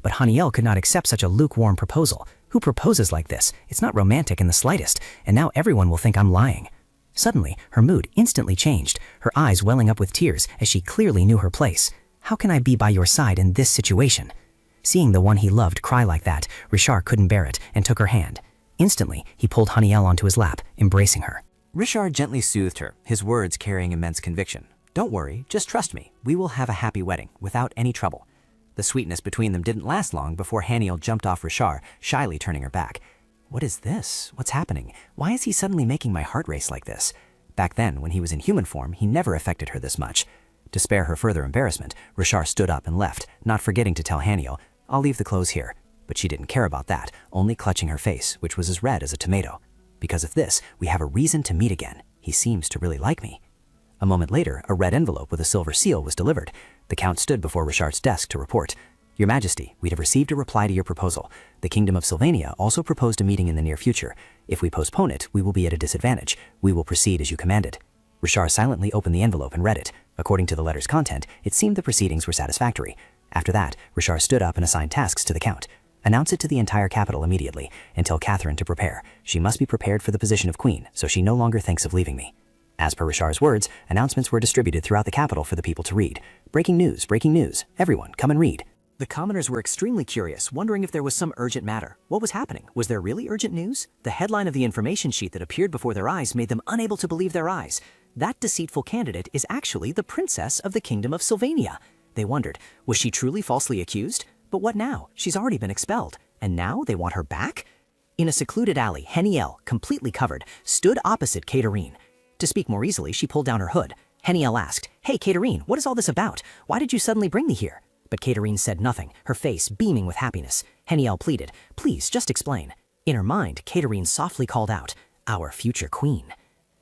But Haniel could not accept such a lukewarm proposal. Who proposes like this? It's not romantic in the slightest, and now everyone will think I'm lying. Suddenly, her mood instantly changed, her eyes welling up with tears as she clearly knew her place. How can I be by your side in this situation? Seeing the one he loved cry like that, Richard couldn't bear it and took her hand. Instantly, he pulled Haniel onto his lap, embracing her. Richard gently soothed her, his words carrying immense conviction. Don't worry, just trust me. We will have a happy wedding, without any trouble. The sweetness between them didn't last long before Haniel jumped off Richard, shyly turning her back. What is this? What's happening? Why is he suddenly making my heart race like this? Back then, when he was in human form, he never affected her this much. To spare her further embarrassment, Richard stood up and left, not forgetting to tell Haniel, I'll leave the clothes here. But she didn't care about that, only clutching her face, which was as red as a tomato. Because of this, we have a reason to meet again. He seems to really like me. A moment later, a red envelope with a silver seal was delivered. The Count stood before Richard's desk to report. Your Majesty, we have received a reply to your proposal. The Kingdom of Sylvania also proposed a meeting in the near future. If we postpone it, we will be at a disadvantage. We will proceed as you commanded. Richard silently opened the envelope and read it. According to the letter's content, it seemed the proceedings were satisfactory. After that, Richard stood up and assigned tasks to the Count. Announce it to the entire capital immediately, and tell Catherine to prepare. She must be prepared for the position of queen, so she no longer thinks of leaving me. As per Richard's words, announcements were distributed throughout the capital for the people to read. Breaking news, everyone, come and read. The commoners were extremely curious, wondering if there was some urgent matter. What was happening? Was there really urgent news? The headline of the information sheet that appeared before their eyes made them unable to believe their eyes. That deceitful candidate is actually the princess of the Kingdom of Sylvania. They wondered, was she truly falsely accused? But what now? She's already been expelled. And now they want her back? In a secluded alley, Haniel, completely covered, stood opposite Katerine. To speak more easily, she pulled down her hood. Haniel asked, Hey, Katerine, what is all this about? Why did you suddenly bring me here? But Katerine said nothing, her face beaming with happiness. Haniel pleaded, Please, just explain. In her mind, Katerine softly called out, Our future queen.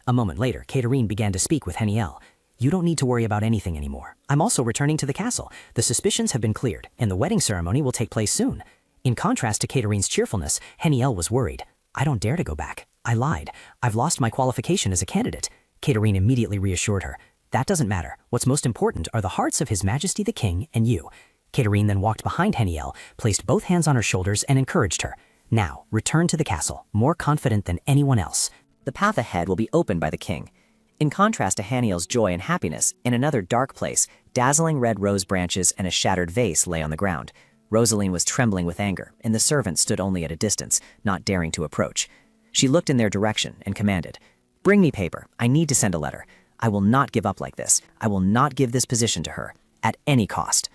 A moment later, Katerine began to speak with Haniel. You don't need to worry about anything anymore. I'm also returning to the castle. The suspicions have been cleared, and the wedding ceremony will take place soon. In contrast to Katerine's cheerfulness, Haniel was worried. I don't dare to go back. I lied. I've lost my qualification as a candidate. Katerine immediately reassured her. That doesn't matter. What's most important are the hearts of His Majesty the King and you. Katerine then walked behind Haniel, placed both hands on her shoulders, and encouraged her. Now, return to the castle, more confident than anyone else. The path ahead will be opened by the king. In contrast to Haniel's joy and happiness, in another dark place, dazzling red rose branches and a shattered vase lay on the ground. Rosaline was trembling with anger, and the servant stood only at a distance, not daring to approach. She looked in their direction and commanded, Bring me paper. I need to send a letter. I will not give up like this. I will not give this position to her, at any cost.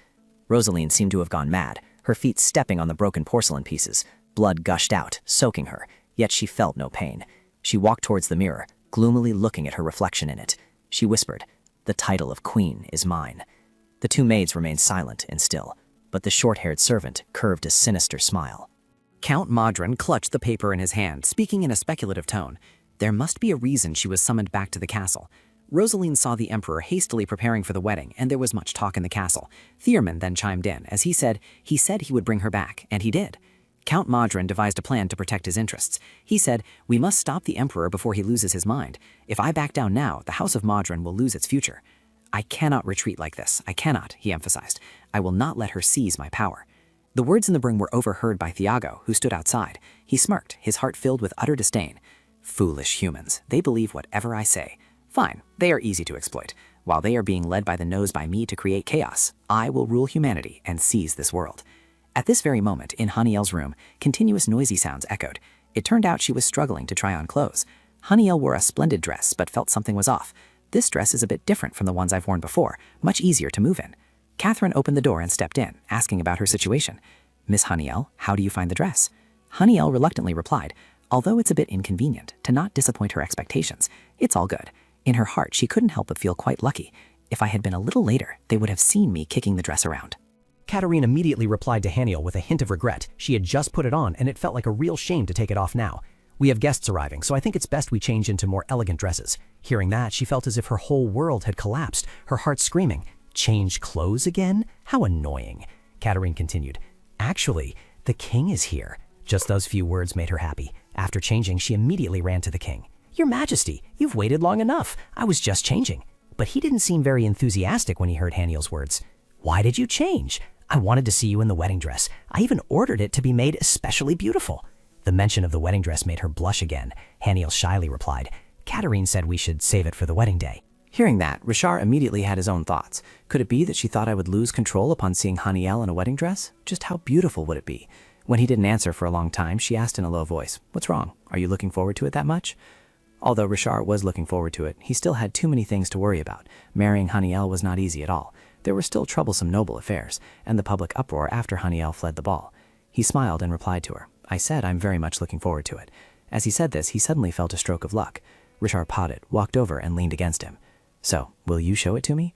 Rosaline seemed to have gone mad, her feet stepping on the broken porcelain pieces. Blood gushed out, soaking her, yet she felt no pain. She walked towards the mirror, gloomily looking at her reflection in it. She whispered, The title of queen is mine. The two maids remained silent and still, but the short-haired servant curved a sinister smile. Count Modron clutched the paper in his hand, speaking in a speculative tone. There must be a reason she was summoned back to the castle. Rosaline saw the emperor hastily preparing for the wedding, and there was much talk in the castle. Thierman then chimed in, as he said he would bring her back, and he did. Count Modron devised a plan to protect his interests. He said, We must stop the emperor before he loses his mind. If I back down now, the House of Modron will lose its future. I cannot retreat like this. I cannot, he emphasized. I will not let her seize my power. The words in the room were overheard by Thiago, who stood outside. He smirked, his heart filled with utter disdain. Foolish humans. They believe whatever I say. Fine, they are easy to exploit. While they are being led by the nose by me to create chaos, I will rule humanity and seize this world. At this very moment, in Haniel's room, continuous noisy sounds echoed. It turned out she was struggling to try on clothes. Haniel wore a splendid dress, but felt something was off. This dress is a bit different from the ones I've worn before, much easier to move in. Catherine opened the door and stepped in, asking about her situation. Miss Haniel, how do you find the dress? Haniel reluctantly replied, although it's a bit inconvenient to not disappoint her expectations, it's all good. In her heart, she couldn't help but feel quite lucky. If I had been a little later, they would have seen me kicking the dress around. Katarine immediately replied to Haniel with a hint of regret. She had just put it on, and it felt like a real shame to take it off now. We have guests arriving, so I think it's best we change into more elegant dresses. Hearing that, she felt as if her whole world had collapsed, her heart screaming, change clothes again? How annoying. Katarine continued, actually, the king is here. Just those few words made her happy. After changing, she immediately ran to the king. Your Majesty, you've waited long enough. I was just changing. But he didn't seem very enthusiastic when he heard Haniel's words. Why did you change? I wanted to see you in the wedding dress. I even ordered it to be made especially beautiful. The mention of the wedding dress made her blush again. Haniel shyly replied, Katarine said we should save it for the wedding day. Hearing that, Richard immediately had his own thoughts. Could it be that she thought I would lose control upon seeing Haniel in a wedding dress? Just how beautiful would it be? When he didn't answer for a long time, she asked in a low voice, What's wrong? Are you looking forward to it that much? Although Richard was looking forward to it, he still had too many things to worry about. Marrying Haniel was not easy at all. There were still troublesome noble affairs, and the public uproar after Haniel fled the ball. He smiled and replied to her, I said I'm very much looking forward to it. As he said this, he suddenly felt a stroke of luck. Richard pouted, walked over, and leaned against him. So, will you show it to me?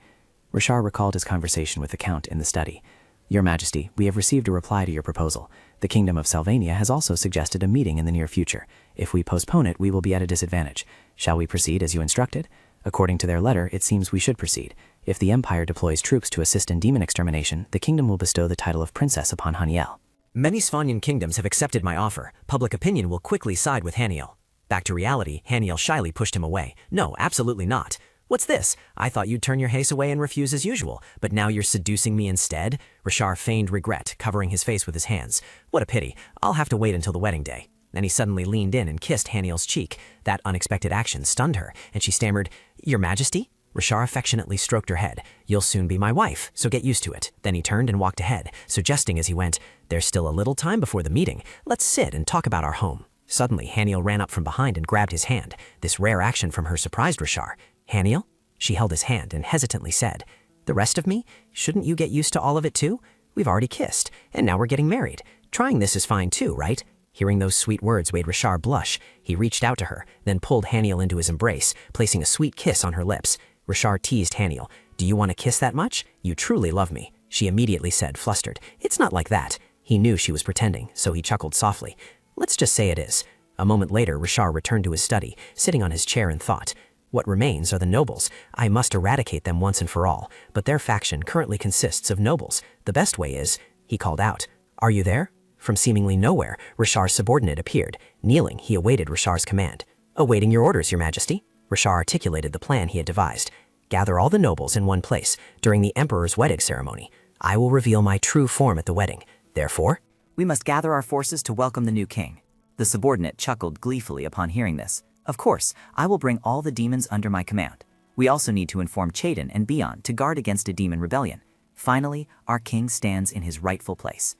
Richard recalled his conversation with the Count in the study. Your Majesty, we have received a reply to your proposal. The Kingdom of Salvania has also suggested a meeting in the near future. If we postpone it, we will be at a disadvantage. Shall we proceed as you instructed? According to their letter, it seems we should proceed. If the Empire deploys troops to assist in demon extermination, the kingdom will bestow the title of princess upon Haniel. Many Svanyan kingdoms have accepted my offer. Public opinion will quickly side with Haniel. Back to reality, Haniel shyly pushed him away. No, absolutely not. What's this? I thought you'd turn your face away and refuse as usual, but now you're seducing me instead? Richard feigned regret, covering his face with his hands. What a pity. I'll have to wait until the wedding day. Then he suddenly leaned in and kissed Haniel's cheek. That unexpected action stunned her, and she stammered, Your Majesty? Richard affectionately stroked her head. You'll soon be my wife, so get used to it. Then he turned and walked ahead, suggesting as he went, There's still a little time before the meeting. Let's sit and talk about our home. Suddenly, Haniel ran up from behind and grabbed his hand. This rare action from her surprised Richard. Haniel? She held his hand and hesitantly said, The rest of me? Shouldn't you get used to all of it too? We've already kissed, and now we're getting married. Trying this is fine too, right? Hearing those sweet words made Richard blush. He reached out to her, then pulled Haniel into his embrace, placing a sweet kiss on her lips. Richard teased Haniel. Do you want to kiss that much? You truly love me. She immediately said, flustered. It's not like that. He knew she was pretending, so he chuckled softly. Let's just say it is. A moment later, Richard returned to his study, sitting on his chair in thought. What remains are the nobles. I must eradicate them once and for all, but their faction currently consists of nobles. The best way is, he called out, Are you there? From seemingly nowhere, Richard's subordinate appeared. Kneeling, he awaited Richard's command. Awaiting your orders, Your Majesty. Richard articulated the plan he had devised. Gather all the nobles in one place during the Emperor's wedding ceremony. I will reveal my true form at the wedding. Therefore, We must gather our forces to welcome the new king. The subordinate chuckled gleefully upon hearing this. Of course, I will bring all the demons under my command. We also need to inform Chaden and Bion to guard against a demon rebellion. Finally, our king stands in his rightful place.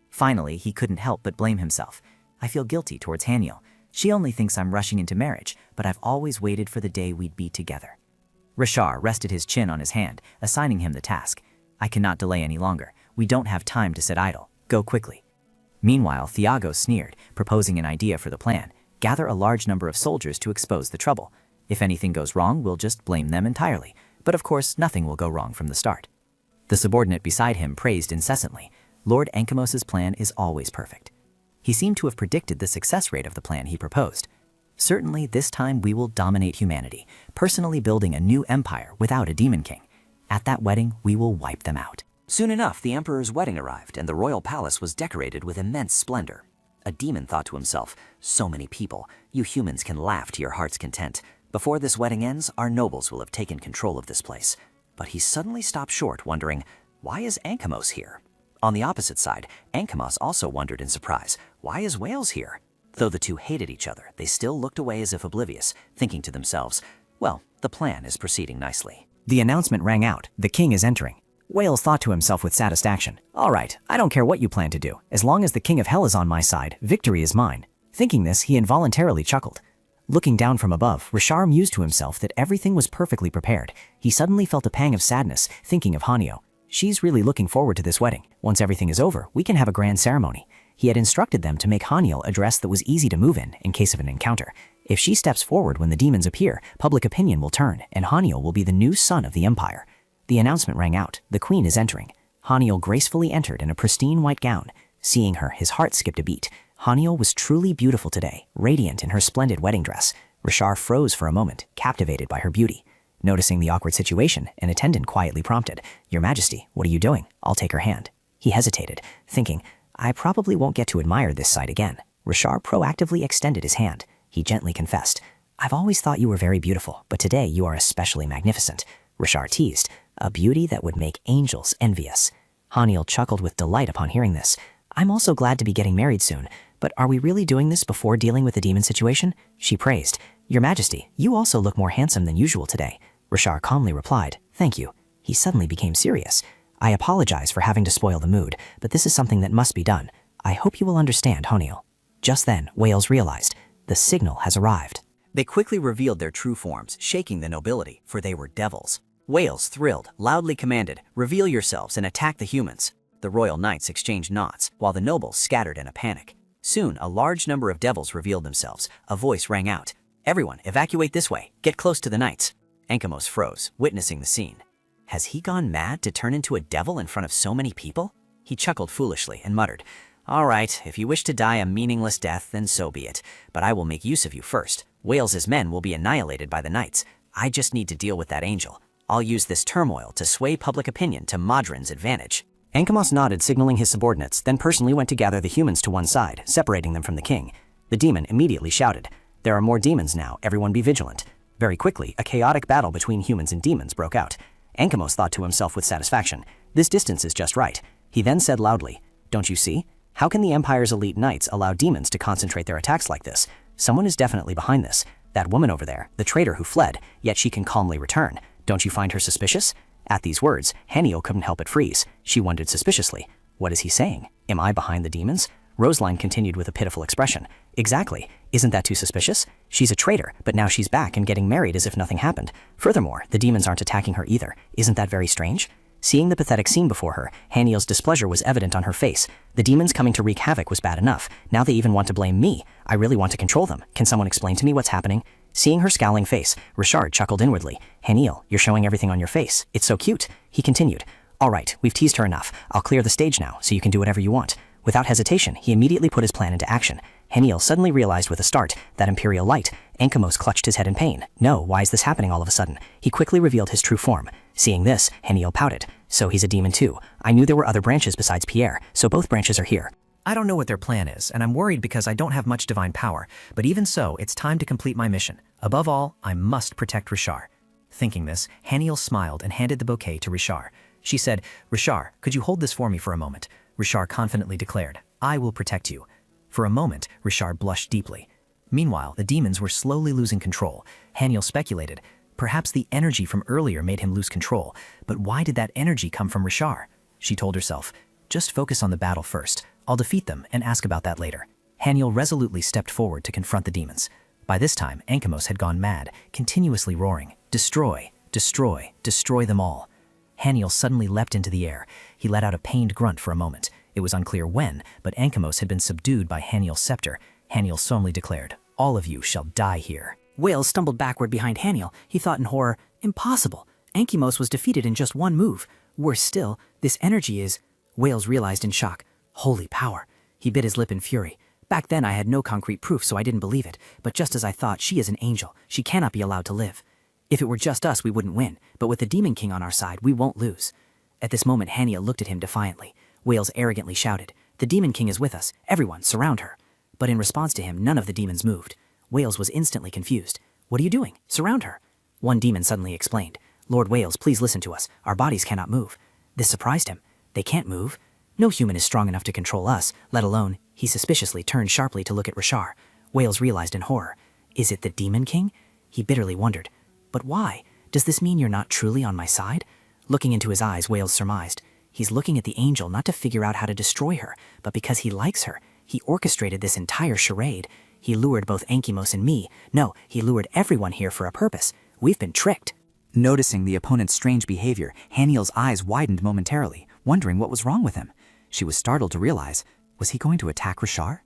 Finally, he couldn't help but blame himself. I feel guilty towards Haniel. She only thinks I'm rushing into marriage, but I've always waited for the day we'd be together. Richard rested his chin on his hand, assigning him the task. I cannot delay any longer. We don't have time to sit idle. Go quickly. Meanwhile, Thiago sneered, proposing an idea for the plan. Gather a large number of soldiers to expose the trouble. If anything goes wrong, we'll just blame them entirely. But of course, nothing will go wrong from the start. The subordinate beside him praised incessantly. Lord Ankymos's plan is always perfect. He seemed to have predicted the success rate of the plan he proposed. Certainly, this time we will dominate humanity, personally building a new empire without a demon king. At that wedding, we will wipe them out. soon enough, the Emperor's wedding arrived, and the royal palace was decorated with immense splendor. A demon thought to himself, So many people, you humans can laugh to your heart's content. Before this wedding ends, our nobles will have taken control of this place. But he suddenly stopped short, wondering, Why is Ankymos here? On the opposite side, Ankymos also wondered in surprise, Why is Wales here? Though the two hated each other, they still looked away as if oblivious, thinking to themselves, Well, the plan is proceeding nicely. The announcement rang out, the king is entering. Wales thought to himself with satisfaction, All right, I don't care what you plan to do. As long as the king of hell is on my side, victory is mine. Thinking this, he involuntarily chuckled. Looking down from above, Richard mused to himself that everything was perfectly prepared. He suddenly felt a pang of sadness, thinking of Hanyo. She's really looking forward to this wedding. Once everything is over, we can have a grand ceremony. He had instructed them to make Haniel a dress that was easy to move in case of an encounter. If she steps forward when the demons appear, public opinion will turn, and Haniel will be the new son of the empire. The announcement rang out, the queen is entering. Haniel gracefully entered in a pristine white gown. Seeing her, his heart skipped a beat. Haniel was truly beautiful today, radiant in her splendid wedding dress. Rashar froze for a moment, captivated by her beauty. Noticing the awkward situation, an attendant quietly prompted, "Your Majesty, what are you doing? I'll take her hand." He hesitated, thinking, "I probably won't get to admire this sight again." Rashar proactively extended his hand. He gently confessed, "I've always thought you were very beautiful, but today you are especially magnificent." Rashar teased, "A beauty that would make angels envious." Haniel chuckled with delight upon hearing this. "I'm also glad to be getting married soon, but are we really doing this before dealing with the demon situation?" She praised, "Your Majesty, you also look more handsome than usual today." Rashar calmly replied, "Thank you." He suddenly became serious. "I apologize for having to spoil the mood, but this is something that must be done. I hope you will understand, Haniel." Just then, Wales realized, the signal has arrived. They quickly revealed their true forms, shaking the nobility, for they were devils. Wales, thrilled, loudly commanded, "Reveal yourselves and attack the humans." The royal knights exchanged nods, while the nobles scattered in a panic. Soon, a large number of devils revealed themselves. A voice rang out, "Everyone, evacuate this way. Get close to the knights." Ankamos froze, witnessing the scene. Has he gone mad to turn into a devil in front of so many people? He chuckled foolishly and muttered, "All right, if you wish to die a meaningless death, then so be it. But I will make use of you first. Wales's men will be annihilated by the knights. I just need to deal with that angel. I'll use this turmoil to sway public opinion to Modron's advantage." Ankamos nodded, signaling his subordinates, then personally went to gather the humans to one side, separating them from the king. The demon immediately shouted, "There are more demons now, everyone be vigilant." Very quickly, a chaotic battle between humans and demons broke out. Ankamos thought to himself with satisfaction, "This distance is just right." He then said loudly, "Don't you see? How can the Empire's elite knights allow demons to concentrate their attacks like this? Someone is definitely behind this. That woman over there, the traitor who fled, yet she can calmly return. Don't you find her suspicious?" At these words, Haniel couldn't help but freeze. She wondered suspiciously, "What is he saying? Am I behind the demons?" Roseline continued with a pitiful expression, "Exactly. Isn't that too suspicious? She's a traitor, but now she's back and getting married as if nothing happened. Furthermore, the demons aren't attacking her either. Isn't that very strange?" Seeing the pathetic scene before her, Haniel's displeasure was evident on her face. The demons coming to wreak havoc was bad enough. Now they even want to blame me. I really want to control them. Can someone explain to me what's happening? Seeing her scowling face, Richard chuckled inwardly. "Haniel, you're showing everything on your face. It's so cute." He continued, "All right, we've teased her enough. I'll clear the stage now, so you can do whatever you want." Without hesitation, he immediately put his plan into action. Haniel suddenly realized with a start that imperial light. Ankamos clutched his head in pain. No, why is this happening all of a sudden? He quickly revealed his true form. Seeing this, Haniel pouted. "So he's a demon too. I knew there were other branches besides Pierre, so both branches are here." I don't know what their plan is, and I'm worried because I don't have much divine power, but even so, it's time to complete my mission. Above all, I must protect Richard. Thinking this, Haniel smiled and handed the bouquet to Richard. She said, "Richard, could you hold this for me for a moment?" Richard confidently declared, "I will protect you." For a moment, Richard blushed deeply. Meanwhile, the demons were slowly losing control. Haniel speculated, perhaps the energy from earlier made him lose control, but why did that energy come from Richard? She told herself, "Just focus on the battle first. I'll defeat them and ask about that later." Haniel resolutely stepped forward to confront the demons. By this time, Ankamos had gone mad, continuously roaring, "Destroy, destroy, destroy them all." Haniel suddenly leapt into the air. He let out a pained grunt for a moment. It was unclear when, but Ankamos had been subdued by Haniel's scepter. Haniel solemnly declared, "All of you shall die here." Wales stumbled backward behind Haniel. He thought in horror, impossible. Ankamos was defeated in just one move. Worse still, this energy is... Wales realized in shock. Holy power. He bit his lip in fury. Back then I had no concrete proof, so I didn't believe it. But just as I thought, she is an angel. She cannot be allowed to live. If it were just us, we wouldn't win. But with the Demon King on our side, we won't lose. At this moment, Haniel looked at him defiantly. Wales arrogantly shouted, "The Demon King is with us. Everyone, surround her." But in response to him, none of the demons moved. Wales was instantly confused. "What are you doing? Surround her." One demon suddenly explained, "Lord Wales, please listen to us. Our bodies cannot move." This surprised him. They can't move? No human is strong enough to control us, let alone... He suspiciously turned sharply to look at Richard. Wales realized in horror. Is it the Demon King? He bitterly wondered. But why? Does this mean you're not truly on my side? Looking into his eyes, Wales surmised. He's looking at the angel not to figure out how to destroy her, but because he likes her. He orchestrated this entire charade. He lured both Ankamos and me. No, he lured everyone here for a purpose. We've been tricked. Noticing the opponent's strange behavior, Haniel's eyes widened momentarily, wondering what was wrong with him. She was startled to realize, was he going to attack Richard?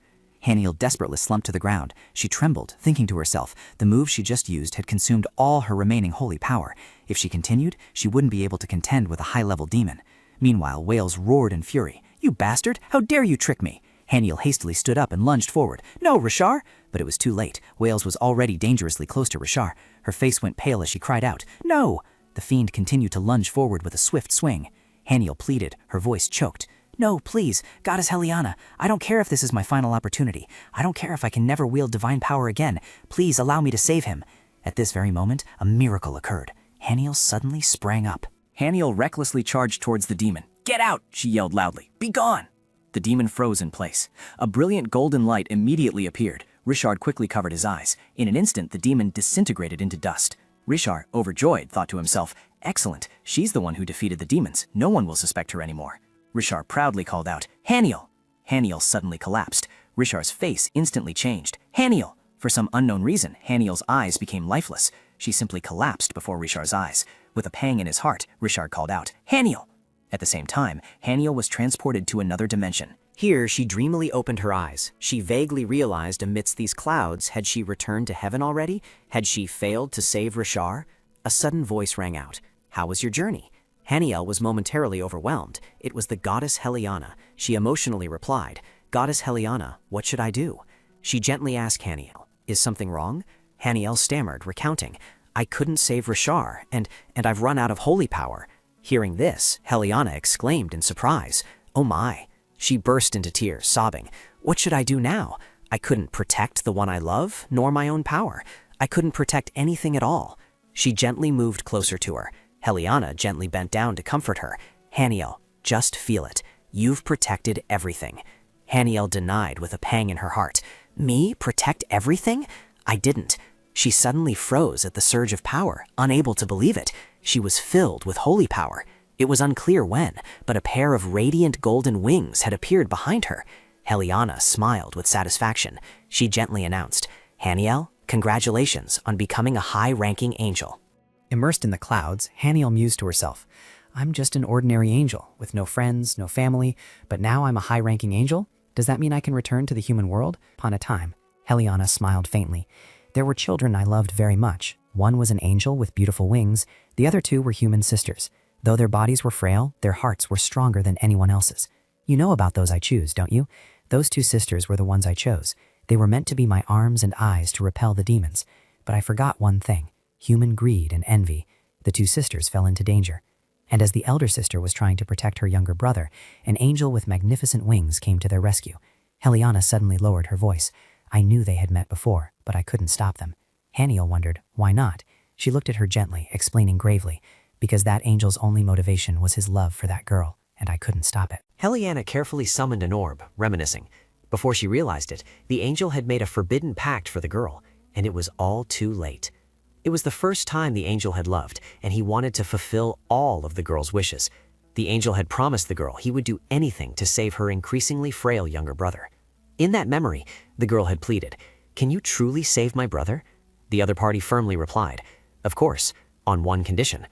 Haniel desperately slumped to the ground. She trembled, thinking to herself, the move she just used had consumed all her remaining holy power. If she continued, she wouldn't be able to contend with a high-level demon. Meanwhile, Wales roared in fury. "You bastard! How dare you trick me!" Haniel hastily stood up and lunged forward. "No, Richard!" But it was too late. Wales was already dangerously close to Richard. Her face went pale as she cried out, "No!" The fiend continued to lunge forward with a swift swing. Haniel pleaded, her voice choked. "No, please, Goddess Heliana, I don't care if this is my final opportunity. I don't care if I can never wield divine power again. Please allow me to save him." At this very moment, a miracle occurred. Haniel suddenly sprang up. Haniel recklessly charged towards the demon. "Get out!" she yelled loudly. "Be gone!" The demon froze in place. A brilliant golden light immediately appeared. Richard quickly covered his eyes. In an instant, the demon disintegrated into dust. Richard, overjoyed, thought to himself, "Excellent, she's the one who defeated the demons. No one will suspect her anymore." Richard proudly called out, "Haniel!" Haniel suddenly collapsed. Richard's face instantly changed. "Haniel!" For some unknown reason, Haniel's eyes became lifeless. She simply collapsed before Richard's eyes. With a pang in his heart, Richard called out, "Haniel!" At the same time, Haniel was transported to another dimension. Here, she dreamily opened her eyes. She vaguely realized amidst these clouds, had she returned to heaven already? Had she failed to save Richard? A sudden voice rang out. "How was your journey?" Haniel was momentarily overwhelmed. It was the goddess Heliana. She emotionally replied, "Goddess Heliana, what should I do?" She gently asked Haniel, "Is something wrong?" Haniel stammered, recounting, "I couldn't save Richard, and I've run out of holy power." Hearing this, Heliana exclaimed in surprise, "Oh my!" She burst into tears, sobbing, "What should I do now? I couldn't protect the one I love, nor my own power. I couldn't protect anything at all." She gently moved closer to her. Heliana gently bent down to comfort her. "Haniel, just feel it. You've protected everything." Haniel denied with a pang in her heart. "Me? Protect everything? I didn't." She suddenly froze at the surge of power, unable to believe it. She was filled with holy power. It was unclear when, but a pair of radiant golden wings had appeared behind her. Heliana smiled with satisfaction. She gently announced, "Haniel, congratulations on becoming a high-ranking angel." Immersed in the clouds, Haniel mused to herself, "I'm just an ordinary angel, with no friends, no family, but now I'm a high-ranking angel? Does that mean I can return to the human world?" Upon a time, Heliana smiled faintly. "There were children I loved very much. One was an angel with beautiful wings. The other two were human sisters. Though their bodies were frail, their hearts were stronger than anyone else's. You know about those I choose, don't you? Those two sisters were the ones I chose. They were meant to be my arms and eyes to repel the demons. But I forgot one thing, human greed and envy. The two sisters fell into danger. And as the elder sister was trying to protect her younger brother, an angel with magnificent wings came to their rescue. Heliana suddenly lowered her voice. I knew they had met before, but I couldn't stop them. Haniel wondered, why not? She looked at her gently, explaining gravely, because that angel's only motivation was his love for that girl, and I couldn't stop it. Heliana carefully summoned an orb, reminiscing. Before she realized it, the angel had made a forbidden pact for the girl, and it was all too late. It was the first time the angel had loved, and he wanted to fulfill all of the girl's wishes. The angel had promised the girl he would do anything to save her increasingly frail younger brother. In that memory, the girl had pleaded, "Can you truly save my brother?" The other party firmly replied, "Of course, on one condition."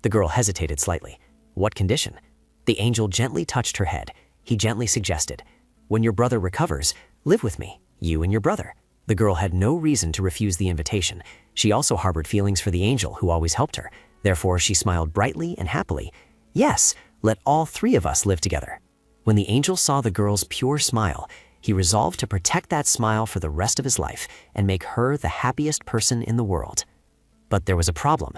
The girl hesitated slightly. What condition? The angel gently touched her head. He gently suggested, "When your brother recovers, live with me, you and your brother." The girl had no reason to refuse the invitation. She also harbored feelings for the angel who always helped her. Therefore, she smiled brightly and happily. "Yes, let all three of us live together." When the angel saw the girl's pure smile, he resolved to protect that smile for the rest of his life and make her the happiest person in the world. But there was a problem.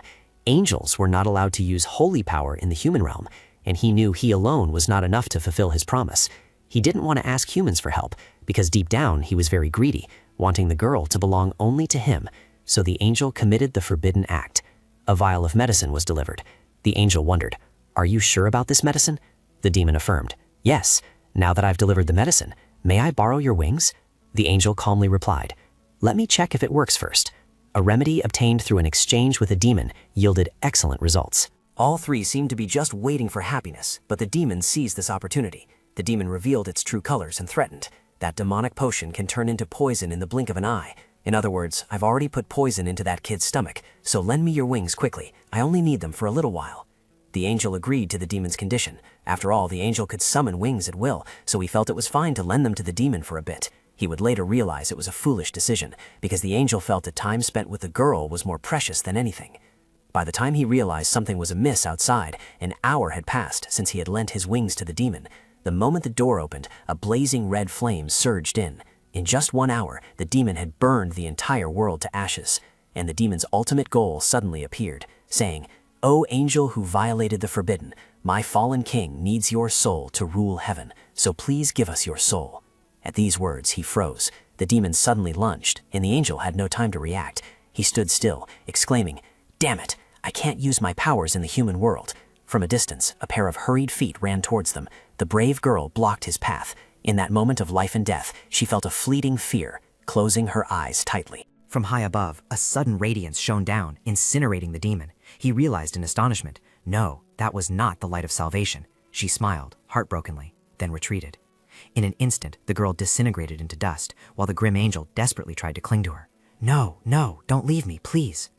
Angels were not allowed to use holy power in the human realm, and he knew he alone was not enough to fulfill his promise. He didn't want to ask humans for help, because deep down he was very greedy, wanting the girl to belong only to him, so the angel committed the forbidden act. A vial of medicine was delivered. The angel wondered, "Are you sure about this medicine?" The demon affirmed, "Yes, now that I've delivered the medicine, may I borrow your wings?" The angel calmly replied, "Let me check if it works first." A remedy obtained through an exchange with a demon yielded excellent results. All three seemed to be just waiting for happiness, but the demon seized this opportunity. The demon revealed its true colors and threatened. That demonic potion can turn into poison in the blink of an eye. In other words, I've already put poison into that kid's stomach, so lend me your wings quickly. I only need them for a little while. The angel agreed to the demon's condition. After all, the angel could summon wings at will, so he felt it was fine to lend them to the demon for a bit. He would later realize it was a foolish decision, because the angel felt that time spent with the girl was more precious than anything. By the time he realized something was amiss outside, an hour had passed since he had lent his wings to the demon. The moment the door opened, a blazing red flame surged in. In just 1 hour, the demon had burned the entire world to ashes, and the demon's ultimate goal suddenly appeared, saying, "O angel who violated the forbidden, my fallen king needs your soul to rule heaven, so please give us your soul." At these words, he froze. The demon suddenly lunged, and the angel had no time to react. He stood still, exclaiming, "Damn it, I can't use my powers in the human world." From a distance, a pair of hurried feet ran towards them. The brave girl blocked his path. In that moment of life and death, she felt a fleeting fear, closing her eyes tightly. From high above, a sudden radiance shone down, incinerating the demon. He realized in astonishment, no, that was not the light of salvation. She smiled, heartbrokenly, then retreated. In an instant, the girl disintegrated into dust, while the grim angel desperately tried to cling to her. "No, no, don't leave me, please."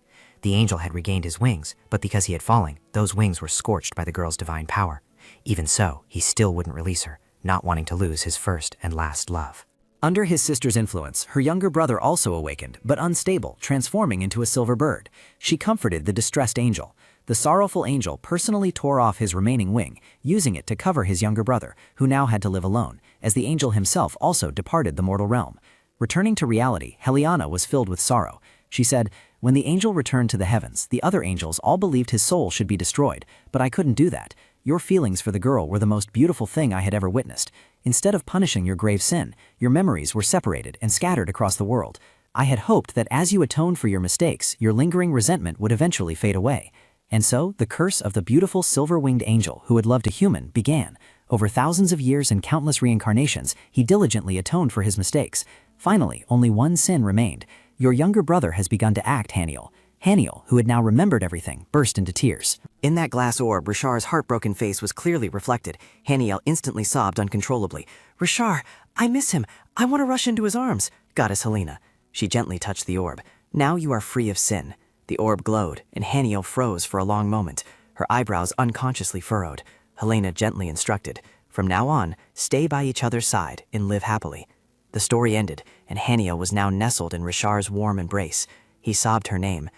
The angel had regained his wings, but because he had fallen, those wings were scorched by the girl's divine power. Even so, he still wouldn't release her, not wanting to lose his first and last love. Under his sister's influence, her younger brother also awakened, but unstable, transforming into a silver bird. She comforted the distressed angel. The sorrowful angel personally tore off his remaining wing, using it to cover his younger brother, who now had to live alone, as the angel himself also departed the mortal realm. Returning to reality, Heliana was filled with sorrow. She said, "When the angel returned to the heavens, the other angels all believed his soul should be destroyed, but I couldn't do that. Your feelings for the girl were the most beautiful thing I had ever witnessed. Instead of punishing your grave sin, your memories were separated and scattered across the world. I had hoped that as you atoned for your mistakes, your lingering resentment would eventually fade away." And so, the curse of the beautiful silver-winged angel who had loved a human began. Over thousands of years and countless reincarnations, he diligently atoned for his mistakes. Finally, only one sin remained. Your younger brother has begun to act, Haniel. Haniel, who had now remembered everything, burst into tears. In that glass orb, Rishar's heartbroken face was clearly reflected. Haniel instantly sobbed uncontrollably. "Rishar, I miss him. I want to rush into his arms." Goddess Helena. She gently touched the orb. "Now you are free of sin." The orb glowed, and Haniel froze for a long moment, her eyebrows unconsciously furrowed. Helena gently instructed, "From now on, stay by each other's side and live happily." The story ended, and Haniel was now nestled in Rishar's warm embrace. He sobbed her name.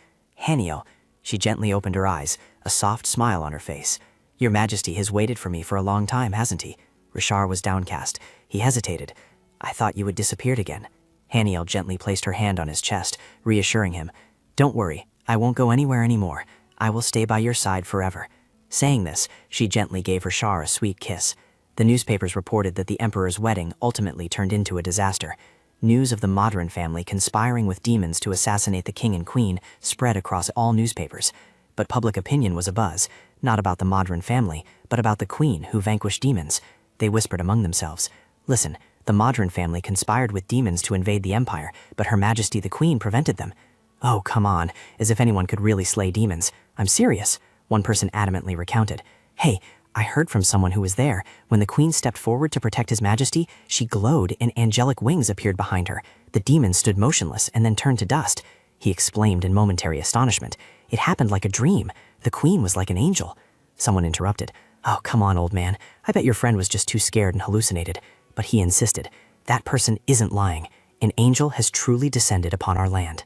"Haniel." She gently opened her eyes, a soft smile on her face. "Your Majesty has waited for me for a long time, hasn't he?" Rishar was downcast. He hesitated. "I thought you had disappeared again." Haniel gently placed her hand on his chest, reassuring him. "Don't worry, I won't go anywhere anymore. I will stay by your side forever." Saying this, she gently gave Rishar a sweet kiss. The newspapers reported that the Emperor's wedding ultimately turned into a disaster. News of the Modron family conspiring with demons to assassinate the king and queen spread across all newspapers. But public opinion was abuzz, not about the Modron family, but about the queen who vanquished demons. They whispered among themselves, "Listen, the Modron family conspired with demons to invade the empire, but Her Majesty the Queen prevented them." "Oh, come on, as if anyone could really slay demons. I'm serious," one person adamantly recounted. "Hey, I heard from someone who was there. When the queen stepped forward to protect His Majesty, she glowed and angelic wings appeared behind her. The demons stood motionless and then turned to dust." He exclaimed in momentary astonishment. "It happened like a dream. The queen was like an angel." Someone interrupted. "Oh, come on, old man. I bet your friend was just too scared and hallucinated." But he insisted. "That person isn't lying. An angel has truly descended upon our land."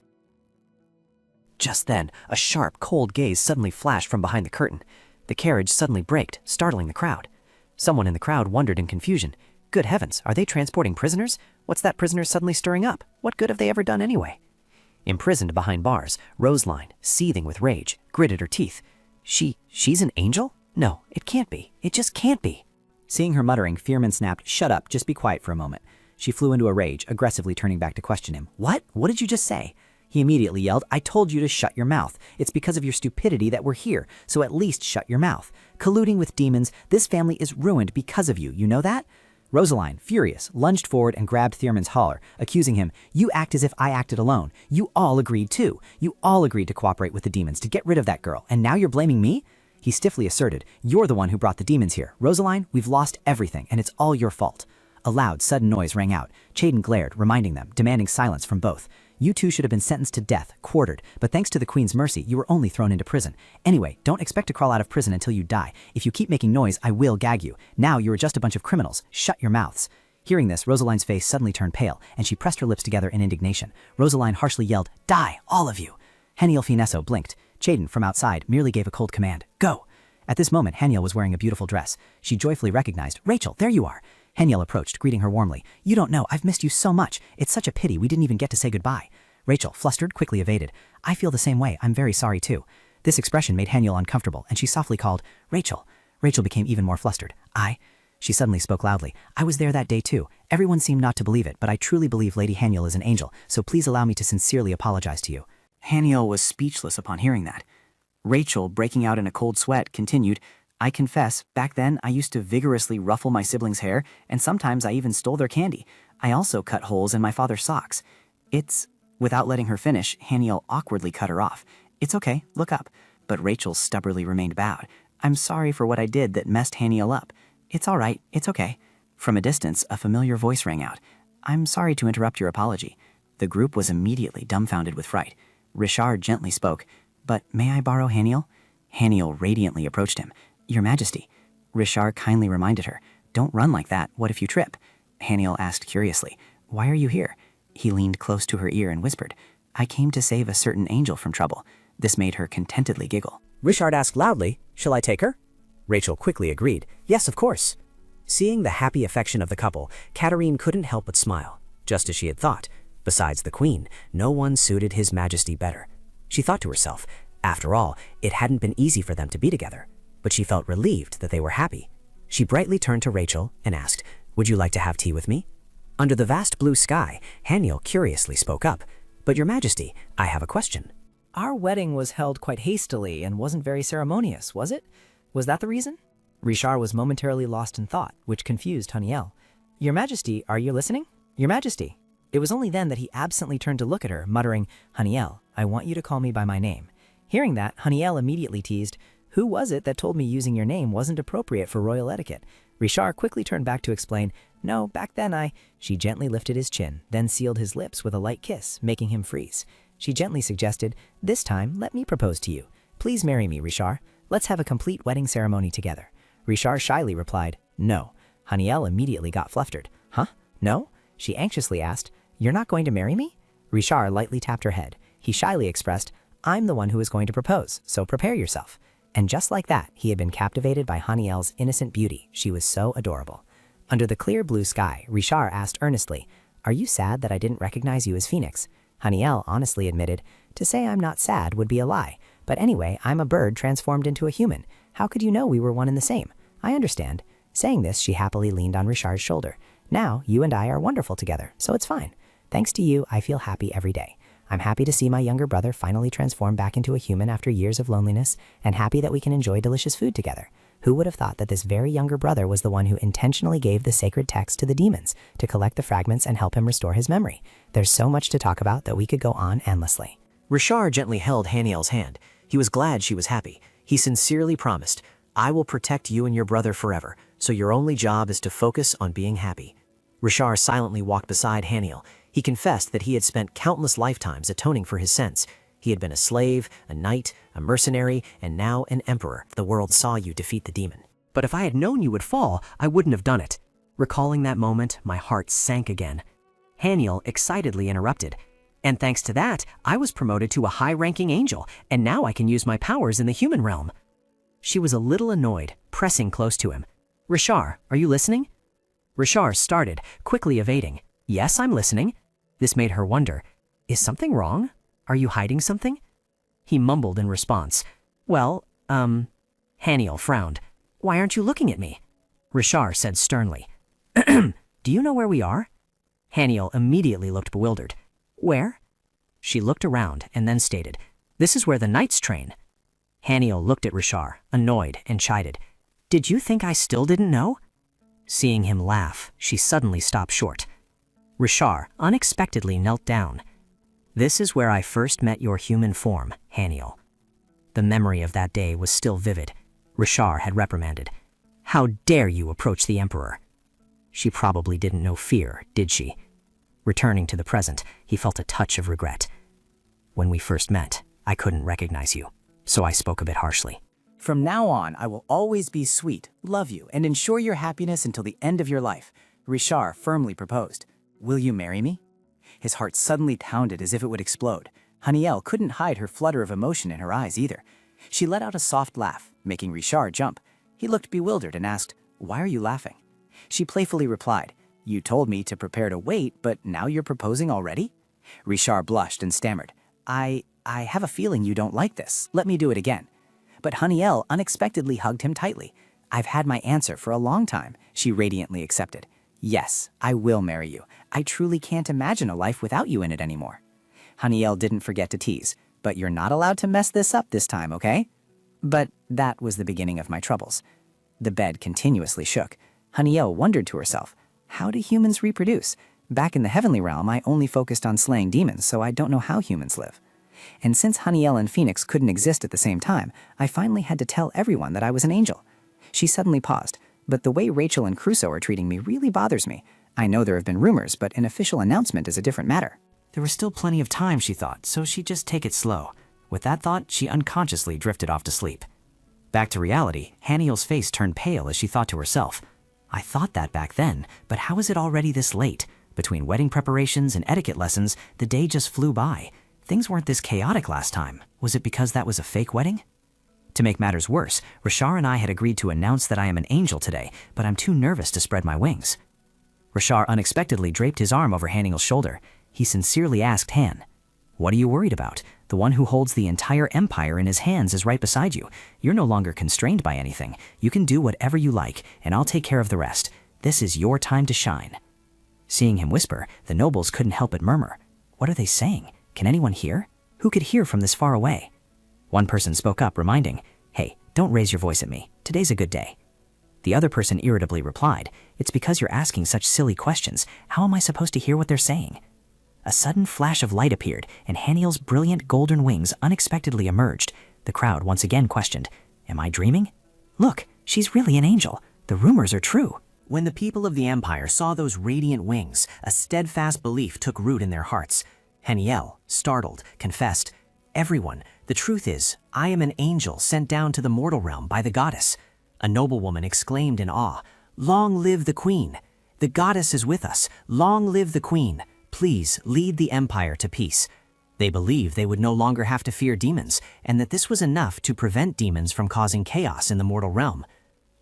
Just then, a sharp, cold gaze suddenly flashed from behind the curtain. The carriage suddenly braked, startling the crowd. Someone in the crowd wondered in confusion. Good heavens, are they transporting prisoners? What's that prisoner suddenly stirring up? What good have they ever done anyway? Imprisoned behind bars, Roseline, seething with rage, gritted her teeth. She's an angel? No, it can't be. It just can't be. Seeing her muttering, Fearman snapped, "Shut up, just be quiet for a moment." She flew into a rage, aggressively turning back to question him. "What? What did you just say?" He immediately yelled, "I told you to shut your mouth. It's because of your stupidity that we're here, so at least shut your mouth. Colluding with demons, this family is ruined because of you, you know that?" Rosaline, furious, lunged forward and grabbed Thierman's collar, accusing him, "You act as if I acted alone. You all agreed too. You all agreed to cooperate with the demons to get rid of that girl, and now you're blaming me?" He stiffly asserted, "You're the one who brought the demons here. Rosaline, we've lost everything, and it's all your fault." A loud, sudden noise rang out. Chaden glared, reminding them, demanding silence from both. "You two should have been sentenced to death, quartered, but thanks to the Queen's mercy, you were only thrown into prison. Anyway, don't expect to crawl out of prison until you die. If you keep making noise, I will gag you. Now you are just a bunch of criminals. Shut your mouths." Hearing this, Rosaline's face suddenly turned pale, and she pressed her lips together in indignation. Rosaline harshly yelled, "Die, all of you!" Heniel Finesso blinked. Chaden, from outside, merely gave a cold command. Go! At this moment, Haniel was wearing a beautiful dress. She joyfully recognized, Rachel, there you are. Haniel approached, greeting her warmly. You don't know, I've missed you so much. It's such a pity we didn't even get to say goodbye. Rachel, flustered, quickly evaded. I feel the same way, I'm very sorry too. This expression made Haniel uncomfortable, and she softly called, Rachel. Rachel became even more flustered. She suddenly spoke loudly. I was there that day too. Everyone seemed not to believe it, but I truly believe Lady Haniel is an angel, so please allow me to sincerely apologize to you. Haniel was speechless upon hearing that. Rachel, breaking out in a cold sweat, continued, I confess, back then I used to vigorously ruffle my siblings' hair, and sometimes I even stole their candy. I also cut holes in my father's socks. Without letting her finish, Haniel awkwardly cut her off. It's okay, look up. But Rachel stubbornly remained bowed. I'm sorry for what I did that messed Haniel up. It's all right, it's okay. From a distance, a familiar voice rang out. I'm sorry to interrupt your apology. The group was immediately dumbfounded with fright. Richard gently spoke. But may I borrow Haniel? Haniel radiantly approached him. Your Majesty. Richard kindly reminded her. Don't run like that, what if you trip? Haniel asked curiously. Why are you here? He leaned close to her ear and whispered. I came to save a certain angel from trouble. This made her contentedly giggle. Richard asked loudly, Shall I take her? Rachel quickly agreed. Yes, of course. Seeing the happy affection of the couple, Katerine couldn't help but smile, just as she had thought. Besides the Queen, no one suited His Majesty better. She thought to herself, after all, it hadn't been easy for them to be together, but she felt relieved that they were happy. She brightly turned to Rachel and asked, Would you like to have tea with me? Under the vast blue sky, Haniel curiously spoke up. But Your Majesty, I have a question. Our wedding was held quite hastily and wasn't very ceremonious, was it? Was that the reason? Richard was momentarily lost in thought, which confused Haniel. Your Majesty, are you listening? Your Majesty. It was only then that he absently turned to look at her, muttering, Haniel, I want you to call me by my name. Hearing that, Haniel immediately teased, Who was it that told me using your name wasn't appropriate for royal etiquette? Richard quickly turned back to explain, No, back then She gently lifted his chin, then sealed his lips with a light kiss, making him freeze. She gently suggested, This time, let me propose to you. Please marry me, Richard. Let's have a complete wedding ceremony together. Richard shyly replied, No. Haniel immediately got flustered. Huh? No? She anxiously asked, You're not going to marry me? Richard lightly tapped her head. He shyly expressed, I'm the one who is going to propose, so prepare yourself. And just like that, he had been captivated by Haniel's innocent beauty. She was so adorable. Under the clear blue sky, Richard asked earnestly, Are you sad that I didn't recognize you as Phoenix? Haniel honestly admitted, To say I'm not sad would be a lie. But anyway, I'm a bird transformed into a human. How could you know we were one and the same? I understand. Saying this, she happily leaned on Richard's shoulder. Now, you and I are wonderful together, so it's fine. Thanks to you, I feel happy every day. I'm happy to see my younger brother finally transform back into a human after years of loneliness, and happy that we can enjoy delicious food together. Who would have thought that this very younger brother was the one who intentionally gave the sacred text to the demons to collect the fragments and help him restore his memory? There's so much to talk about that we could go on endlessly. Richard gently held Haniel's hand. He was glad she was happy. He sincerely promised, I will protect you and your brother forever, so your only job is to focus on being happy. Richard silently walked beside Haniel. He confessed that he had spent countless lifetimes atoning for his sins. He had been a slave, a knight, a mercenary, and now an emperor. The world saw you defeat the demon. But if I had known you would fall, I wouldn't have done it. Recalling that moment, my heart sank again. Haniel excitedly interrupted. And thanks to that, I was promoted to a high-ranking angel, and now I can use my powers in the human realm. She was a little annoyed, pressing close to him. Richard, are you listening? Richard started, quickly evading. Yes, I'm listening. This made her wonder, is something wrong? Are you hiding something? He mumbled in response. Well, Haniel frowned. Why aren't you looking at me? Richard said sternly. Do you know where we are? Haniel immediately looked bewildered. Where? She looked around and then stated, This is where the knights train. Haniel looked at Richard, annoyed and chided. Did you think I still didn't know? Seeing him laugh, she suddenly stopped short. Richard unexpectedly knelt down. This is where I first met your human form, Haniel. The memory of that day was still vivid. Richard had reprimanded. How dare you approach the Emperor? She probably didn't know fear, did she? Returning to the present, he felt a touch of regret. When we first met, I couldn't recognize you, so I spoke a bit harshly. From now on, I will always be sweet, love you, and ensure your happiness until the end of your life. Richard firmly proposed. Will you marry me? His heart suddenly pounded as if it would explode. Haniel couldn't hide her flutter of emotion in her eyes either. She let out a soft laugh, making Richard jump. He looked bewildered and asked, "Why are you laughing?" She playfully replied, "You told me to prepare to wait, but now you're proposing already?" Richard blushed and stammered, I have a feeling you don't like this. Let me do it again." But Haniel unexpectedly hugged him tightly. "I've had my answer for a long time," she radiantly accepted. "Yes, I will marry you. I truly can't imagine a life without you in it anymore." Haniel didn't forget to tease, "But you're not allowed to mess this up this time, okay?" But that was the beginning of my troubles. The bed continuously shook. Haniel wondered to herself, how do humans reproduce? Back in the heavenly realm, I only focused on slaying demons, so I don't know how humans live. And since Haniel and Phoenix couldn't exist at the same time, I finally had to tell everyone that I was an angel. She suddenly paused, "But the way Rachel and Crusoe are treating me really bothers me. I know there have been rumors, but an official announcement is a different matter." There was still plenty of time, she thought, so she'd just take it slow. With that thought, she unconsciously drifted off to sleep. Back to reality, Haniel's face turned pale as she thought to herself, "I thought that back then, but how is it already this late? Between wedding preparations and etiquette lessons, the day just flew by. Things weren't this chaotic last time. Was it because that was a fake wedding?" To make matters worse, Richard and I had agreed to announce that I am an angel today, but I'm too nervous to spread my wings. Richard unexpectedly draped his arm over Haniel's shoulder. He sincerely asked Han, "What are you worried about? The one who holds the entire empire in his hands is right beside you. You're no longer constrained by anything. You can do whatever you like, and I'll take care of the rest. This is your time to shine." Seeing him whisper, the nobles couldn't help but murmur, "What are they saying? Can anyone hear? Who could hear from this far away?" One person spoke up, reminding, "Hey, don't raise your voice at me. Today's a good day." The other person irritably replied, "It's because you're asking such silly questions. How am I supposed to hear what they're saying?" A sudden flash of light appeared, and Haniel's brilliant golden wings unexpectedly emerged. The crowd once again questioned, "Am I dreaming? Look, she's really an angel. The rumors are true." When the people of the Empire saw those radiant wings, a steadfast belief took root in their hearts. Haniel, startled, confessed, "Everyone, the truth is, I am an angel sent down to the mortal realm by the goddess." A noblewoman exclaimed in awe, "Long live the queen! The goddess is with us. Long live the queen! Please lead the empire to peace." They believed they would no longer have to fear demons, and that this was enough to prevent demons from causing chaos in the mortal realm.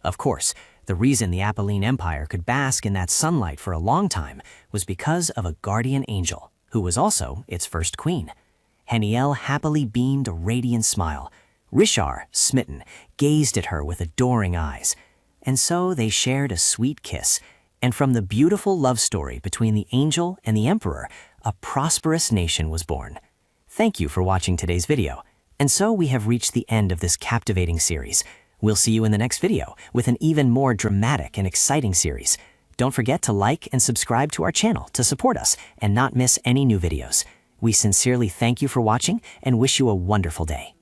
Of course, the reason the Apolline Empire could bask in that sunlight for a long time was because of a guardian angel, who was also its first queen. Haniel happily beamed a radiant smile. Richard, smitten, gazed at her with adoring eyes. And so they shared a sweet kiss, and from the beautiful love story between the angel and the emperor, a prosperous nation was born. Thank you for watching today's video. And so we have reached the end of this captivating series. We'll see you in the next video with an even more dramatic and exciting series. Don't forget to like and subscribe to our channel to support us and not miss any new videos. We sincerely thank you for watching and wish you a wonderful day.